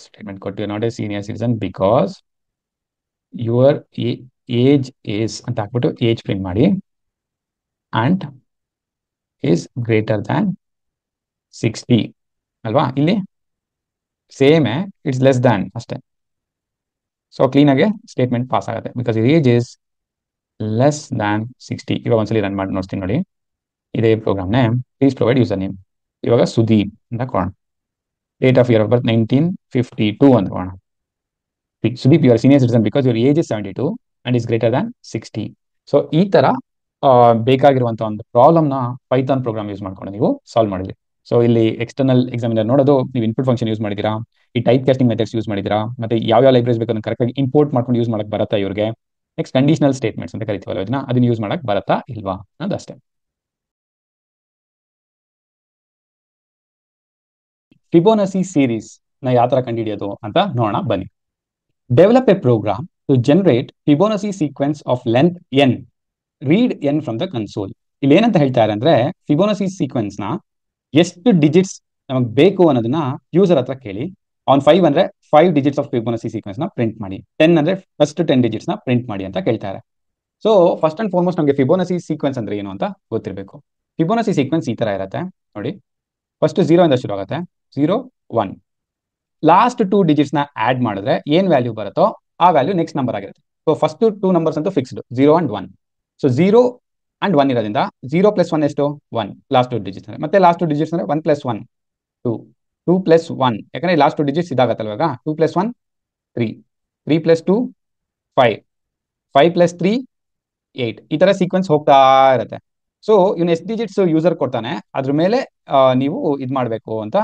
ಸ್ಟೇಟ್ಮೆಂಟ್ ಕೊಟ್ಟು not a senior citizen because your age is ಅಂತ ಹಾಕ್ಬಿಟ್ಟು ಏಜ್ ಪ್ರಿಂಟ್ ಮಾಡಿ ಅಂಡ್ ಈಸ್ ಗ್ರೇಟರ್ ದ್ಯಾನ್ 60 ಅಲ್ವಾ. ಇಲ್ಲಿ ಸೇಮೇ, ಇಟ್ಸ್ ಲೆಸ್ ದ್ಯಾನ್ ಅಷ್ಟೇ. ಸೊ ಕ್ಲೀನಾಗೆ ಸ್ಟೇಟ್ಮೆಂಟ್ ಪಾಸ್ ಆಗುತ್ತೆ because age is less than 60. ಇವಾಗ ಒಂದ್ಸಲಿ ರನ್ ಮಾಡಿ ನೋಡ್ತೀನಿ ನೋಡಿ. ಇದೇ ಪ್ರೋಗ್ರಾಮ್ನೇ ಪ್ಲೀಸ್ ಪ್ರೊವೈಡ್ ಯೂಸರ್ ನೇಮ್. ಇವಾಗ ಸುದೀಪ್ ಅಂತ ಕೊಡೋಣ. Date of year of birth 1952 ಅಂತ ಕೊಡೋಣ. Sudeep you are senior citizen because your age is 72 and is greater than 60. So ಈ ತರ ಬೇಕಾಗಿರುವಂತಹ ಒಂದು ಪ್ರಾಬ್ಲಮ್ನ ಪೈಥಾನ್ ಪ್ರೋಗ್ರಾಮ್ ಯೂಸ್ ಮಾಡ್ಕೊಂಡು ನೀವು ಸಾಲ್ವ್ ಮಾಡಿದ್ರಿ. ಸೊ ಇಲ್ಲಿ ಎಕ್ಸ್ಟರ್ನಲ್ ಎಕ್ಸಾಮಿನರ್ ನೋಡೋದು ನೀವು ಇನ್ಪುಟ್ ಫಂಕ್ಷನ್ ಯೂಸ್ ಮಾಡಿದ್ದೀರಾ, ಈ ಟೈಪ್ ಕಾಸ್ಟಿಂಗ್ ಮೆಥಡ್ಸ್ ಯೂಸ್ ಮಾಡಿದ್ದೀರಾ, ಮತ್ತೆ ಯಾವ ಲೈಬ್ರರೀಸ್ ಬೇಕು ಕರೆಕ್ಟಾಗಿ ಇಂಪೋರ್ಟ್ ಮಾಡ್ಕೊಂಡು ಯೂಸ್ ಮಾಡಕ್ ಬರುತ್ತಾ ಇವ್ರಿಗೆ. ನೆಕ್ಸ್ಟ್ ಕಂಡೀಷನಲ್ ಸ್ಟೇಟ್ಮೆಂಟ್ಸ್ ಅಂತ ಕರಿತೀವಲ್ಲ ಅದನ್ನ ಯೂಸ್ ಮಾಡಕ್ ಬರುತ್ತಾ ಇಲ್ವಾ ಅನ್ನೋದಷ್ಟೇ. ಫಿಬೋನಸಿ ಸೀರೀಸ್ ನ ಯಾವ ತರ ಕಂಡುಹಿಡಿಯೋದು ಅಂತ ನೋಡೋಣ ಬನ್ನಿ. Develop a program to generate Fibonacci sequence of length n, read n from the console. ಇಲ್ಲಿ ಏನಂತ ಹೇಳ್ತಾರೆ ಅಂದ್ರೆ, ಫಿಬೋನಸಿ ಸೀಕ್ವೆನ್ಸ್ ನ ಎಷ್ಟು ಡಿಜಿಟ್ಸ್ ನಮಗೆ ಬೇಕು ಅನ್ನೋದನ್ನ ಯೂಸರ್ ಹತ್ರ ಕೇಳಿ. ಆನ್ 5 ಅಂದ್ರೆ 5 ಡಿಜಿಟ್ಸ್ ಆಫ್ ಫಿಬೋನಸಿ ಸೀಕ್ವೆನ್ಸ್ ನ ಪ್ರಿಂಟ್ ಮಾಡಿ, 10 ಅಂದ್ರೆ ಫಸ್ಟ್ 10 ಡಿಜಿಟ್ಸ್ ನ ಪ್ರಿಂಟ್ ಮಾಡಿ ಅಂತ ಕೇಳ್ತಾರೆ. ಸೊ ಫಸ್ಟ್ ಅಂಡ್ ಫಾರ್ಮೋಸ್ಟ್ ನಮಗೆ ಫಿಬೋನಸಿ ಸೀಕ್ವೆನ್ಸ್ ಅಂದ್ರೆ ಏನು ಅಂತ ಗೊತ್ತಿರಬೇಕು. ಫಿಬೋನಸಿ ಸೀಕ್ವೆನ್ಸ್ ಈ ತರ ಇರುತ್ತೆ ನೋಡಿ. ಫಸ್ಟ್ 0 ಇಂದ ಶುರು ಆಗುತ್ತೆ, 0 1. ಲಾಸ್ಟ್ 2 ಡಿಜಿಟ್ಸ್ ನ ಆಡ್ ಮಾಡಿದ್ರೆ ಏನ್ ವ್ಯಾಲ್ಯೂ ಬರುತ್ತೋ ಆ ವ್ಯಾಲ್ಯೂ ನೆಕ್ಸ್ಟ್ ನಂಬರ್ ಆಗಿರುತ್ತೆ. ಸೊ ಫಸ್ಟ್ 2 ನಂಬರ್ಸ್ ಅಂತೂ ಫಿಕ್ಸ್ಡ್, 0 ಅಂಡ್ 1. ಸೊ 0 ಅಂಡ್ 1 ಇರೋದ್ರಿಂದ 0 ಪ್ಲಸ್ 1 ಎಷ್ಟು, 1 ಲಾಸ್ಟ್ 2 ಡಿಜಿಟ್ಸ್. ಮತ್ತೆ ಲಾಸ್ಟ್ 2 ಡಿಜಿಟ್ಸ್ ಅಂದ್ರೆ 1 ಪ್ಲಸ್ 1 2, 2 ಪ್ಲಸ್ 1 ಯಾಕಂದ್ರೆ ಲಾಸ್ಟ್ 2 ಡಿಜಿಟ್ಸ್ ಇದಾಗತ್ತಲ್ಲ ಇವಾಗ. 2 ಪ್ಲಸ್ 1 3, 3 ಪ್ಲಸ್ 2 5, 5 ಪ್ಲಸ್ 3 8. ಈ ತರ ಸೀಕ್ವೆನ್ಸ್ ಹೋಗ್ತಾ ಇರುತ್ತೆ. ಸೊ ಇವ್ನು ಎಷ್ಟು ಡಿಜಿಟ್ಸ್ ಯೂಸರ್ ಕೊಡ್ತಾನೆ ಅದ್ರ ಮೇಲೆ ನೀವು ಇದು ಮಾಡಬೇಕು ಅಂತ,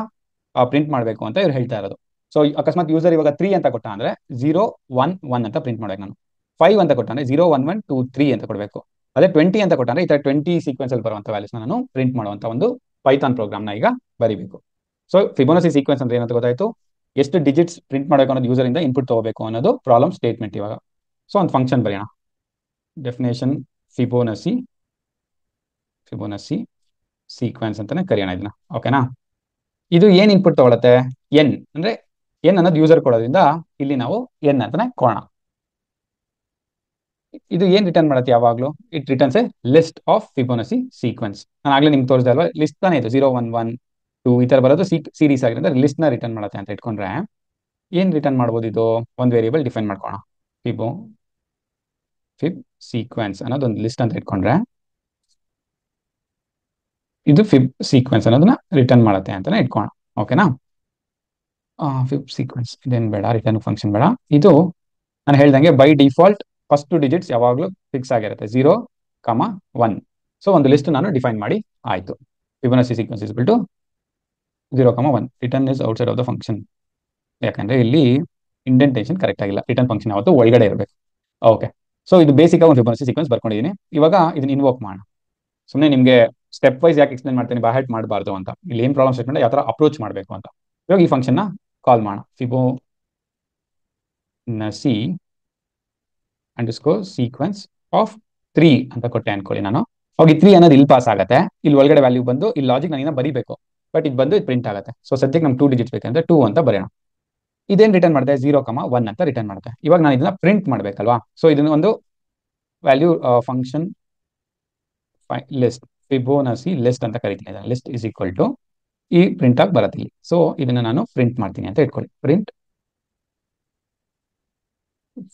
ಪ್ರಿಂಟ್ ಮಾಡಬೇಕು ಅಂತ ಇವ್ರು ಹೇಳ್ತಾ ಇರೋದು. ಸೊ ಅಕಸ್ಮಾತ್ ಯೂಸರ್ ಇವಾಗ 3 ಅಂತ ಕೊಟ್ಟ ಅಂದ್ರೆ 0 1 1 ಅಂತ ಪ್ರಿಂಟ್ ಮಾಡ್ಬೇಕು ನಾನು. 5 ಅಂತ ಕೊಟ್ಟ ಅಂದ್ರೆ 0 1 1 2 3 ಅಂತ ಕೊಡಬೇಕು. ಅದೇ 20 ಅಂತ ಕೊಟ್ಟ ಅಂದ್ರೆ ಈ ತರ 20 ಸೀಕ್ವೆನ್ಸ್ ಅಲ್ಲಿ ಬರುವಂತ ವ್ಯಾಲ್ಯೂಸ್ ನಾನು ಪ್ರಿಂಟ್ ಮಾಡುವಂತ ಒಂದು ಪೈಥಾನ್ ಪ್ರೋಗ್ರಾಮ್ ನ ಈಗ ಬರೀಬೇಕು. ಸೊ ಫಿಬೋನಸಿ ಸೀಕ್ವೆನ್ಸ್ ಅಂದ್ರೆ ಏನಂತ ಗೊತ್ತಾಯ್ತು, ಎಷ್ಟು ಡಿಜಿಟ್ಸ್ ಪ್ರಿಂಟ್ ಮಾಡಬೇಕು ಅನ್ನೋದು ಯೂಸರ್ ಇಂದ ಇನ್ಪುಟ್ ತಗೋಬೇಕು ಅನ್ನೋದು ಪ್ರಾಬ್ಲಮ್ ಸ್ಟೇಟ್ಮೆಂಟ್ ಇವಾಗ. ಸೊ ಒಂದು ಫಂಕ್ಷನ್ ಬರೆಯೋಣ. ಡೆಫಿನೇಷನ್ ಫಿಬೋನಸಿ ಸೀಕ್ವೆನ್ಸ್ ಅಂತಾನೆ ಕರೆಯೋಣ ಇದನ್ನ, ಓಕೆನಾ. ಇದು ಏನ್ ಇನ್ಪುಟ್ ತಗೊಳತ್ತೆ, ಎನ್ ಅಂದ್ರೆ ಎನ್ ಅನ್ನೋದು ಯೂಸರ್ ಕೊಡೋದ್ರಿಂದ ಇಲ್ಲಿ ನಾವು ಎನ್ ಅಂತಾನೆ ಕೊಡೋಣ. ಇದು ಏನ್ ರಿಟರ್ನ್ ಮಾಡುತ್ತೆ ಯಾವಾಗಲೂ? It returns a list of Fibonacci sequence. ನಾನು ಆಗ್ಲೇ ನಿಮ್ಗೆ ತೋರಿಸಿದೆ ಅಲ್ವಾ, ಲಿಸ್ಟ್ ತಾನೇ ಇದು 0 1 1 2 ಈ ತರ ಬರೋದು ಸೀರೀಸ್ ಆಗಿರೋದ್ರೆ ಲಿಸ್ಟ್ ನ ರಿಟರ್ನ್ ಮಾಡುತ್ತೆ ಅಂತ ಇಟ್ಕೊಂಡ್ರೆ ಏನ್ ರಿಟರ್ನ್ ಮಾಡ್ಬೋದು? ಇದು ಒಂದು ವೇರಿಯೇಬಲ್ ಡಿಫೈನ್ ಮಾಡ್ಕೋಣ, ಫಿಬ್ ಸೀಕ್ವೆನ್ಸ್ ಅನ್ನೋದು ಒಂದು ಲಿಸ್ಟ್ ಅಂತ ಇಟ್ಕೊಂಡ್ರೆ ಇದು ಫಿಬ್ ಸೀಕ್ವೆನ್ಸ್ ಅನ್ನೋದನ್ನ ರಿಟರ್ನ್ ಮಾಡುತ್ತೆ ಅಂತಾನೆ ಇಟ್ಕೋಣ. ಓಕೆನಾ? ಫಿಬ್ ಸೀಕ್ವೆನ್ಸ್ ಇದೇನು ಬೇಡ, ರಿಟರ್ನ್ ಫಂಕ್ಷನ್ ಬೇಡ. ಇದು ನಾನು ಹೇಳ್ದಂಗೆ ಬೈ ಡಿಫಾಲ್ಟ್ ಫಸ್ಟ್ 2 ಡಿಜಿಟ್ಸ್ ಯಾವಾಗಲೂ ಫಿಕ್ಸ್ ಆಗಿರುತ್ತೆ 0, 1. ಸೊ ಒಂದು ಲಿಸ್ಟ್ ನಾನು ಡಿಫೈನ್ ಮಾಡಿ ಆಯ್ತು. Fibonacci sequence is equal to 0, 1. Return is outside of the function. ಯಾಕಂದ್ರೆ ಇಲ್ಲಿ ಇಂಡೆಂಟೇಷನ್ ಕರೆಕ್ಟ್ ಆಗಿಲ್ಲ. ರಿಟರ್ನ್ ಫಂಕ್ಷನ್ ಯಾವತ್ತು ಒಳಗಡೆ ಇರಬೇಕು. ಓಕೆ, ಸೊ ಇದು ಬೇಸಿಕ್ ಆಗಿ ಒಂದು ಫಿಬೊನಾಸಿ ಸೀಕ್ವೆನ್ಸ್ ಬರ್ಕೊಂಡಿದ್ದೀನಿ. ಇವಾಗ ಇದನ್ನ ಇನ್ವೋಕ್ ಮಾಡೋಣ. ಸುಮ್ಮನೆ ನಿಮಗೆ ಸ್ಟೆಪ್ ವೈಸ್ ಯಾಕೆ ಎಕ್ಸ್ಪ್ಲೇನ್ ಮಾಡ್ತೀನಿ, ಬಾಹೆಟ್ ಮಾಡಬಾರ್ದು ಅಂತ. ಇಲ್ಲಿ ಏನು ಪ್ರಾಬ್ಲಮ್ ಸ್ಟೇಟ್ಮೆಂಟ್ ಯಾವ ತರ ಅಪ್ರೋಚ್ ಮಾಡಬೇಕು ಅಂತ. ಇವಾಗ ಈ ಫಂಕ್ಷನ್ ನ ಕಾಲ್ ಮಾಡೋಣ. ಫಿಬೊನಾಸಿ ಅಂಡರ್ಸ್ಕೋರ್ ಸೀಕ್ವೆನ್ಸ್ ಆಫ್ 3 ಅಂತ ಕೊಟ್ಟೆ ಅನ್ಕೊಳ್ಳಿ ನಾನು. ಹೋಗಿ 3 ಅನ್ನೋದು ಇಲ್ಲಿ ಪಾಸ್ ಆಗುತ್ತೆ, ಇಲ್ಲಿ ಒಳಗಡೆ ವ್ಯಾಲ್ಯೂ ಬಂದು ಇಲ್ಲಿ ಲಾಜಿಕ್ ನಾನು ಬರೀಬೇಕು, ಬಟ್ ಇದು ಬಂದು ಇದು ಪ್ರಿಂಟ್ ಆಗುತ್ತೆ. ಸೊ ಸದ್ಯಕ್ಕೆ ನಮ್ಗೆ 2 ಡಿಜಿಟ್ಸ್ ಬೇಕಂದ್ರೆ 2 ಅಂತ ಬರೆಯೋಣ. ಇದೇನು ರಿಟರ್ನ್ ಮಾಡುತ್ತೆ? 0, 1 ಅಂತ ರಿಟರ್ನ್ ಮಾಡುತ್ತೆ. ಇವಾಗ ನಾನು ಇದನ್ನ ಪ್ರಿಂಟ್ ಮಾಡಬೇಕಲ್ವಾ? ಸೊ ಇದನ್ನ ಒಂದು value function list, Fibonacci list ಅಂತ ಕರಿತೀನಿ. ಲಿಸ್ಟ್ ಇಸ್ ಈಕ್ವಲ್ ಟು ಈ ಪ್ರಿಂಟ್ ಆಗಿ ಬರುತ್ತೆ ಇಲ್ಲಿ. ಸೊ ಇದನ್ನ ನಾನು ಪ್ರಿಂಟ್ ಮಾಡ್ತೀನಿ ಅಂತ ಇಟ್ಕೊಳ್ಳಿ. Print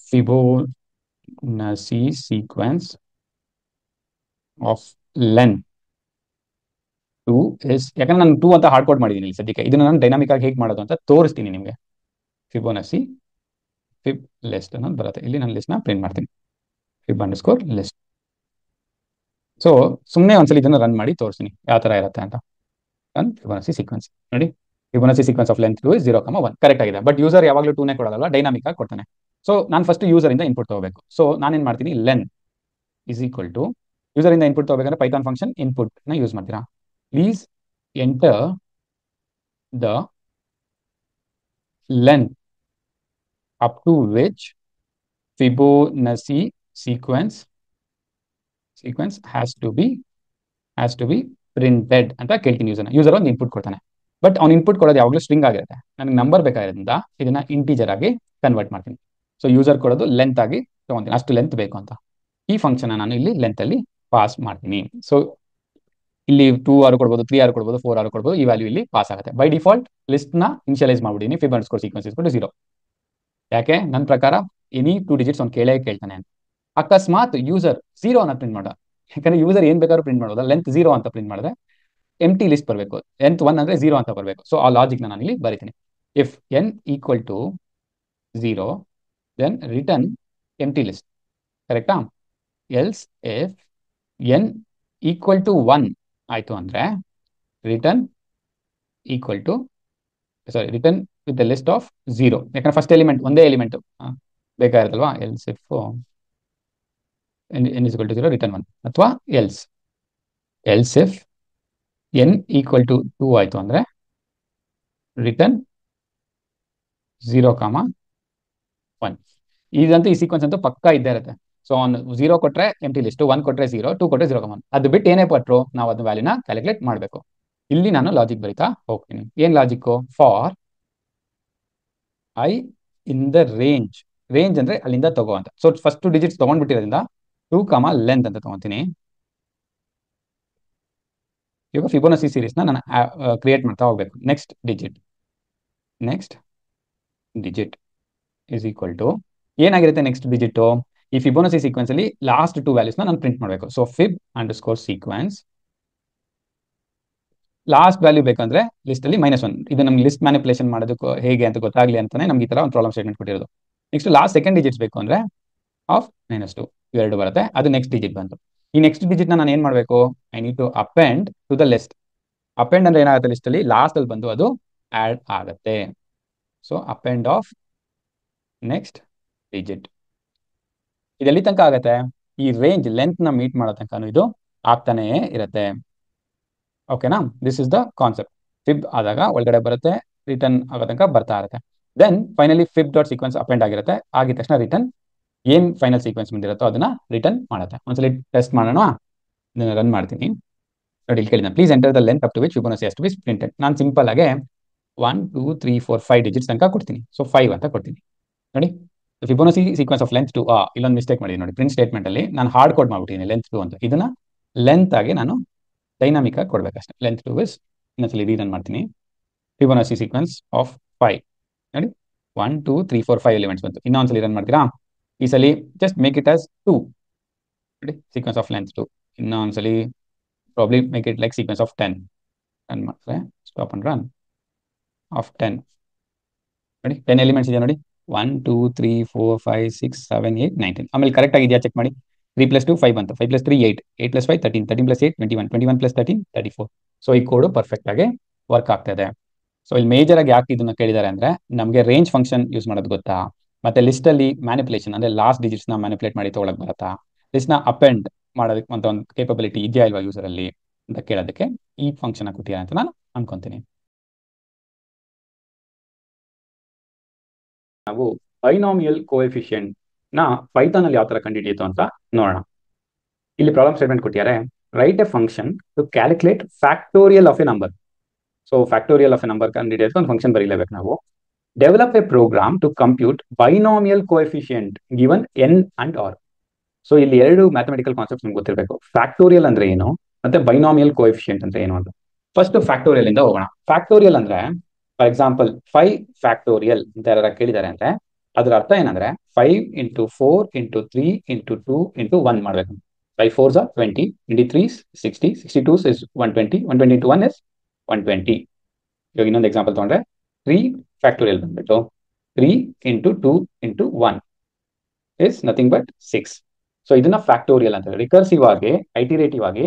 Fibonacci sequence of length 2 is, ಯಾಕಂದ್ರೆ ನಾನು 2 ಅಂತ ಹಾರ್ಡ್ ಕೋಡ್ ಮಾಡಿದ್ದೀನಿ ಇಲ್ಲಿ ಸದ್ಯಕ್ಕೆ. ಇದನ್ನ ನಾನು ಡೈನಾಮಿಕ್ ಆಗಿ ಹೇಗೆ ಮಾಡೋದು ಅಂತ ತೋರಿಸ್ತೀನಿ ನಿಮಗೆ. ಫಿಬೊನಾಸಿ ಫಿಬ್ ಲಿಸ್ಟ್ ಅನ್ನೋದು ಬರುತ್ತೆ ಇಲ್ಲಿ. ನಾನು ಲಿಸ್ಟ್ ನ ಪ್ರಿಂಟ್ ಮಾಡ್ತೀನಿ, ಫಿಬ್ ಅಂಡರ್ಸ್ಕೋರ್ ಲಿಸ್ಟ್. ಸೊ ಸುಮ್ಮನೆ ಒಂದ್ಸಲಿ ಇದನ್ನ ರನ್ ಮಾಡಿ ತೋರಿಸ್ತೀನಿ ಯಾವ ತರ ಇರುತ್ತೆ ಅಂತ. Run Fibonacci sequence. ನೋಡಿ, Fibonacci sequence of length 2 is 0, 1 correct ಆಗಿದೆ. ಬಟ್ ಯೂಸರ್ ಯಾವಾಗಲೂ 2ನೇ ಕೊಡೋದಲ್ಲ, ಡೈನಾಮಿಕ್ ಆಗಿ ಕೊಡ್ತಾನೆ. ಸೊ ನಾನು ಫಸ್ಟ್ ಯೂಸರ್ ಇಂದ ಇನ್ಪುಟ್ ತಗೋಬೇಕು. ಸೊ ನಾನೇನ್ ಮಾಡ್ತೀನಿ, len is equal to user ಇಂದ ಇನ್ಪುಟ್ ತಗೋಬೇಕಂದ್ರೆ ಪೈಥಾನ್ ಫಂಕ್ಷನ್ ಇನ್ಪುಟ್ ನ ಯೂಸ್ ಮಾಡ್ತೀರಾ. Please enter the length up to which Fibonacci sequence has to be printed ಅಂತ ಕೇಳ್ತೀನಿ ಯೂಸರ್ನ. ಯೂಸರ್ ಒಂದು ಇನ್ಪುಟ್ ಕೊಡ್ತಾನೆ, ಬಟ್ ಅವ್ನು ಇನ್ಪುಟ್ ಕೊಡೋದು ಯಾವಾಗಲೂ ಸ್ಟ್ರಿಂಗ್ ಆಗಿರುತ್ತೆ. ನನಗೆ ನಂಬರ್ ಬೇಕಾಗಿರೋದ್ರಿಂದ ಇದನ್ನ ಇಂಟೀಜರ್ ಆಗಿ ಕನ್ವರ್ಟ್ ಮಾಡ್ತೀನಿ. ಸೊ ಯೂಸರ್ ಕೊಡೋದು ಲೆಂತ್ ಆಗಿ ತಗೊಂತೀನಿ, ಅಷ್ಟು ಲೆಂತ್ ಬೇಕು ಅಂತ. ಈ ಫಂಕ್ಷನ್ ನಾನು ಇಲ್ಲಿ ಲೆಂತ್ ಅಲ್ಲಿ ಪಾಸ್ ಮಾಡ್ತೀನಿ. ಸೊ ಇಲ್ಲಿ 2 ಆರು ಕೊಡ್ಬೋದು, 3 ಆರು ಕೊಡ್ಬೋದು, 4 ಆರು ಕೊಡ್ಬೋದು. ಈ ವ್ಯಾಲ್ಯೂ ಇಲ್ಲಿ ಪಾಸ್ ಆಗುತ್ತೆ. ಬೈ ಡಿಫಾಲ್ಟ್ ಲಿಸ್ಟ್ ನ ಇನಿಷಿಯಲೈಸ್ ಮಾಡ್ಬಿಟ್ಟಿನಿ ಫಿಬ್ ಅಂಡರ್ಸ್ಕೋರ್ ಸೀಕ್ವೆನ್ಸ್ ಇಸ್ 0. ಯಾಕೆ? ನನ್ನ ಪ್ರಕಾರ ಎನಿ 2 ಡಿಜಿಟ್ಸ್ ಅವ್ನು ಕೇಳ್ತಾನೆ ಅಂತ. ಅಕಸ್ಮಾತ್ ಯೂಸರ್ 0 ಅನ್ನ ಪ್ರಿಂಟ್ ಮಾಡ, ಯಾಕಂದ್ರೆ ಯೂಸರ್ ಏನ್ ಬೇಕಾದ್ರೂ ಪ್ರಿಂಟ್ ಮಾಡೋದು. ಲೆಂತ್ 0 ಅಂತ ಪ್ರಿಂಟ್ ಮಾಡಿದ್ರೆ ಎಂಟಿ ಲಿಸ್ಟ್ ಬರಬೇಕು. ಲೆಂತ್ 1 ಅಂದ್ರೆ 0 ಅಂತ ಬರಬೇಕು. ಸೊ ಆ ಲಾಜಿಕ್ ನಾನು ಇಲ್ಲಿ ಬರೀತೀನಿ. If n equal to 0 then return empty list. ಕರೆಕ್ಟಾ? Else if n equal to 1 ಆಯ್ತು ಅಂದ್ರೆ return with the list of 0. ಯಾಕಂದ್ರೆ ಫಸ್ಟ್ ಎಲಿಮೆಂಟ್ ಒಂದೇ ಎಲಿಮೆಂಟ್ ಬೇಕಾಗಿರುತ್ತಲ್ವಾ. Else if n is equal to 0 return 1, ಅಥವಾ else if n equal to 2 ಆಯ್ತು ಅಂದ್ರೆ return 0, 1. ಇದಂತೂ ಈ ಸೀಕ್ವೆನ್ಸ್ ಅಂತೂ ಪಕ್ಕಾ ಇದ್ದೇ ಇರುತ್ತೆ. ಸೊ ಅವ್ನು 0 ಕೊಟ್ರೆ ಎಂಟಿ ಲಿಸ್ಟ್, 1 ಕೊಟ್ರೆ 0, 2 ಕೊಟ್ರೆ 0, 1. ಅದು ಬಿಟ್ಟು ಏನೇ ಕೊಟ್ಟರು ನಾವು ಅದನ್ನ ವ್ಯಾಲ್ಯೂನ ಕ್ಯಾಲ್ಕುಲೇಟ್ ಮಾಡಬೇಕು. ಇಲ್ಲಿ ನಾನು ಲಾಜಿಕ್ ಬರೀತಾ ಹೋಗ್ತೀನಿ. ಏನ್ logic? For I in the range ಅಂದ್ರೆ ಅಲ್ಲಿಂದ ತಗೋ ಅಂತ. ಸೊ ಫಸ್ಟ್ 2 ಡಿಜಿಟ್ಸ್ ತಗೊಂಡ್ಬಿಟ್ಟಿರೋದ್ರಿಂದ 2, ಲೆಂತ್ ಅಂತ ತಗೊಂತೀನಿ. ಇವಾಗ ಫಿಬೊನಾಸಿ ಸೀರೀಸ್ ನ ನಾನು ಕ್ರಿಯೇಟ್ ಮಾಡ್ತಾ ಹೋಗ್ಬೇಕು. Next digit is equal to ಏನಾಗಿರುತ್ತೆ? ನೆಕ್ಸ್ಟ್ ಡಿಜಿಟ್ ಈ ಫಿಬೊನಾಸಿ ಸೀಕ್ವೆನ್ಸ್ ಅಲ್ಲಿ ಲಾಸ್ಟ್ 2 ವ್ಯಾಲ್ಯೂಸ್ ನಾನು ಪ್ರಿಂಟ್ ಮಾಡಬೇಕು. So fib underscore sequence last value ಬೇಕಂದ್ರೆ ಲಿಸ್ಟ್ ಅಲ್ಲಿ -1. ಇದು ನಮ್ಗೆ ಲಿಸ್ಟ್ ಮ್ಯಾನಿಪುಲೇಷನ್ ಮಾಡೋದಕ್ಕೆ ಹೇಗೆ ಅಂತ ಗೊತ್ತಾಗ್ಲಿ ಅಂತಾನೆ ನಮ್ಗೆ ಈ ತರ ಒಂದು ಪ್ರಾಬ್ಲಮ್ ಸ್ಟೇಟ್ಮೆಂಟ್ ಕೊಟ್ಟಿರೋದು. ನೆಕ್ಸ್ಟ್ ಲಾಸ್ಟ್ ಸೆಕೆಂಡ್ ಡಿಜಿಟ್ಸ್ ಬೇಕು ಅಂದ್ರೆ ಆಫ್ -2 ಇವೆರಡು ಬರುತ್ತೆ. ಅದು ನೆಕ್ಸ್ಟ್ ಡಿಜಿಟ್ ಬಂತು. ಈ ನೆಕ್ಸ್ಟ್ ಡಿಜಿಟ್ ನಾನು ಏನ್ ಮಾಡಬೇಕು? I need to append to the list. Append ಅಂದ್ರೆ ಏನಾಗುತ್ತೆ? ಲಿಸ್ಟ್ ಅಲ್ಲಿ ಲಾಸ್ಟ್ ಅಲ್ಲಿ ಬಂದು ಅದು ಆಡ್ ಆಗುತ್ತೆ. So append of next digit ಇದೆಲ್ಲಿ ತನಕ ಆಗುತ್ತೆ? ಈ ರೇಂಜ್ ಲೆಂತ್ ನ ಮೀಟ್ ಮಾಡೋ ತನಕ ಇದು ಆಗ್ತಾನೆ ಇರುತ್ತೆ. ಓಕೆನಾ? This is the concept. Fib ಆದಾಗ ಒಳಗಡೆ ಬರುತ್ತೆ, ರಿಟರ್ನ್ ಆಗೋ ತನಕ ಬರ್ತಾ ಇರುತ್ತೆ. Then finally fib dot sequence append ಆಗಿರುತ್ತೆ. ಆಗಿದ ತಕ್ಷಣ ರಿಟರ್ನ್ ಏನ್ ಫೈನಲ್ ಸೀಕ್ವೆನ್ಸ್ ಬಂದಿರುತ್ತೋ ಅದನ್ನ ರಿಟರ್ನ್ ಮಾಡುತ್ತೆ. ಒಂದ್ಸಲಿ ಟೆಸ್ಟ್ ಮಾಡೋಣ. ಇದನ್ನ ರನ್ ಮಾಡ್ತೀನಿ. ನೋಡಿ ಇಲ್ಲಿ ಕೇಳಿದ please enter the length up to which Fibonacci has to be printed. ನಾನು ಸಿಂಪಲ್ ಆಗಿ 1 2 3 4 5 ಡಿಜಿಟ್ಸ್ ತನಕ ಕೊಡ್ತೀನಿ. ಸೊ 5 ಅಂತ ಕೊಡ್ತೀನಿ ನೋಡಿ. ಫಿಬೋನಸಿ ಸೀಕ್ವೆನ್ಸ್ ಆಫ್ ಲೆಂತ್ 2. ಇಲ್ಲೊಂದು ಮಿಸ್ಟೇಕ್ ಮಾಡಿದ್ದೀನಿ ನೋಡಿ, ಪ್ರಿಂಟ್ ಸ್ಟೇಟ್ಮೆಂಟ್ ಅಲ್ಲಿ ನಾನು ಹಾರ್ಡ್ ಕೋಡ್ ಮಾಡ್ಬಿಟ್ಟಿದ್ದೀನಿ ಲೆಂತ್ 2 ಅಂತ. ಇದನ್ನ ಲೆಂತ್ ಆಗಿ ನಾನು ಡೈನಾಮಿಕ್ ಆಗಿ ಕೊಡ್ಬೇಕಷ್ಟೇ. ಲೆಂತ್ 2 ಇಸ್, ಇನ್ನೊಂದ್ಸಲಿ ರೀರನ್ ಮಾಡ್ತೀನಿ, ಫಿಬೋನಸಿ ಸೀಕ್ವೆನ್ಸ್ ಆಫ್ 5 ನೋಡಿ, 1 2 3 4 5 ಎಲಿಮೆಂಟ್ಸ್ ಬಂತು. ಇನ್ನೊಂದ್ಸಲಿ ರನ್ ಮಾಡ್ತೀರಾ, ಈ ಸಲಿ ಜಸ್ಟ್ ಮೇಕ್ ಇಟ್ ಆಸ್ 2 ನೋಡಿ, ಸೀಕ್ವೆನ್ಸ್ ಆಫ್ ಲೆಂತ್ 2. ಇನ್ನೊಂದ್ಸಲಿ probably make it like sequence of 10. Run ಮಾಡಿದ್ರೆ ಸ್ಟಾಪ್ ಅಂಡ್ ರನ್ ಆಫ್ 10 ನೋಡಿ, 10 ಎಲಿಮೆಂಟ್ಸ್ ಇದೆ ನೋಡಿ, 1 2 3 4 5 6 7 8 9 10. ಆಮೇಲೆ ಕರೆಕ್ಟ್ ಆಗಿದೆಯಾ ಚೆಕ್ ಮಾಡಿ. 3 + 2 5 ಬಂತು, 5 + 3 8, 8 + 5 13, 13 + 8 21, 21 + 13 34. ಸೊ ಈ ಕೋಡ್ ಪರ್ಫೆಕ್ಟ್ ಆಗಿ ವರ್ಕ್ ಆಗ್ತಾ ಇದೆ. ಸೊ ಇಲ್ಲಿ ಮೇಜರ್ ಆಗಿ ಯಾಕೆ ಇದನ್ನ ಕೇಳಿದ್ದಾರೆ ಅಂದ್ರೆ, ನಮಗೆ ರೇಂಜ್ ಫಂಕ್ಷನ್ ಯೂಸ್ ಮಾಡೋದು ಗೊತ್ತಾ, ಮತ್ತೆ ಲಿಸ್ಟ್ ಅಲ್ಲಿ ಮ್ಯಾನಿಪುಲೇಷನ್ ಅಂದ್ರೆ ಲಾಸ್ಟ್ ಡಿಜಿಟ್ಸ್ ನ ಮ್ಯಾನಿಪುಲೇಟ್ ಮಾಡಿ ತಗೊಳಕ್ ಬರುತ್ತಾ, ಲಿಸ್ಟ್ ನ ಅಪೆಂಡ್ ಮಾಡೋದಕ್ಕೆ ಅಂತ ಒಂದು ಕೇಪಬಿಲಿಟಿ ಇದೆಯಾ ಇಲ್ವಾ ಯೂಸರ್ ಅಲ್ಲಿ ಅಂತ ಕೇಳೋದಕ್ಕೆ ಈ ಫಂಕ್ಷನ್ ಕೊಟ್ಟಿದ್ದಾರೆ ಅಂತ ನಾನು ಅನ್ಕೊಂತೀನಿ. ನಾವು ಬೈನಾಮಿಯಲ್ ಕೋಎಫಿಷಿಯಂಟ್ ನ ಪೈಥಾನ್ ಅಲ್ಲಿ ಯಾವ ತರ ಕಂಡುಹಿಡಿಯಿತು ಅಂತ ನೋಡೋಣ. ಇಲ್ಲಿ ಪ್ರಾಬ್ಲಮ್ ಸ್ಟೇಟ್ಮೆಂಟ್ ಕೊಟ್ಟಿದ್ದಾರೆ, write a function to calculate factorial of a number. So factorial of a number ಕಂಡುಹಿಡಿಯೋದಕ್ಕೆ ಒಂದು ಫಂಕ್ಷನ್ ಬರೀಲೇಬೇಕು ನಾವು. Develop a program to compute binomial coefficient given n and r. So ಇಲ್ಲಿ ಎರಡು ಮ್ಯಾಥಮೆಟಿಕಲ್ ಕಾನ್ಸೆಪ್ಟ್ ನಿಮ್ಗೆ ಗೊತ್ತಿರಬೇಕು. Factorial ಅಂದ್ರೆ ಏನು ಮತ್ತೆ ಬೈನಾಮಿಯಲ್ ಕೋಎಫಿಷಿಯಂಟ್ ಅಂದ್ರೆ ಏನು ಅಂತ. ಫಸ್ಟ್ ಫ್ಯಾಕ್ಟೋರಿಯಲ್ ಇಂದ ಹೋಗೋಣ. ಫ್ಯಾಕ್ಟೋರಿಯಲ್ ಅಂದ್ರೆ, ಫಾರ್ ಎಕ್ಸಾಂಪಲ್ 5 ಫ್ಯಾಕ್ಟೋರಿಯಲ್ ಅಂತ ಯಾರು ಕೇಳಿದ್ದಾರೆ ಅಂದ್ರೆ ಅದ್ರ ಅರ್ಥ ಏನಂದ್ರೆ 5 × 4 × 3 × 2 × 1 ಮಾಡಬೇಕು. 5 4s are 20, 23s 60, 62s is 120, 120 × 1 is 120. ಇವಾಗ ಇನ್ನೊಂದು ಎಕ್ಸಾಂಪಲ್ ತಗೊಂಡ್ರೆ 3 ಫ್ಯಾಕ್ಟೋರಿಯಲ್ ಬಂದ್ಬಿಟ್ಟು 3 × 2 × 1 is nothing but 6. ಸೊ ಇದನ್ನ ಫ್ಯಾಕ್ಟೋರಿಯಲ್ ಅಂತ. ರಿಕರ್ಸಿವ್ ಆಗಿ ಐಟಿರೇಟಿವ್ ಆಗಿ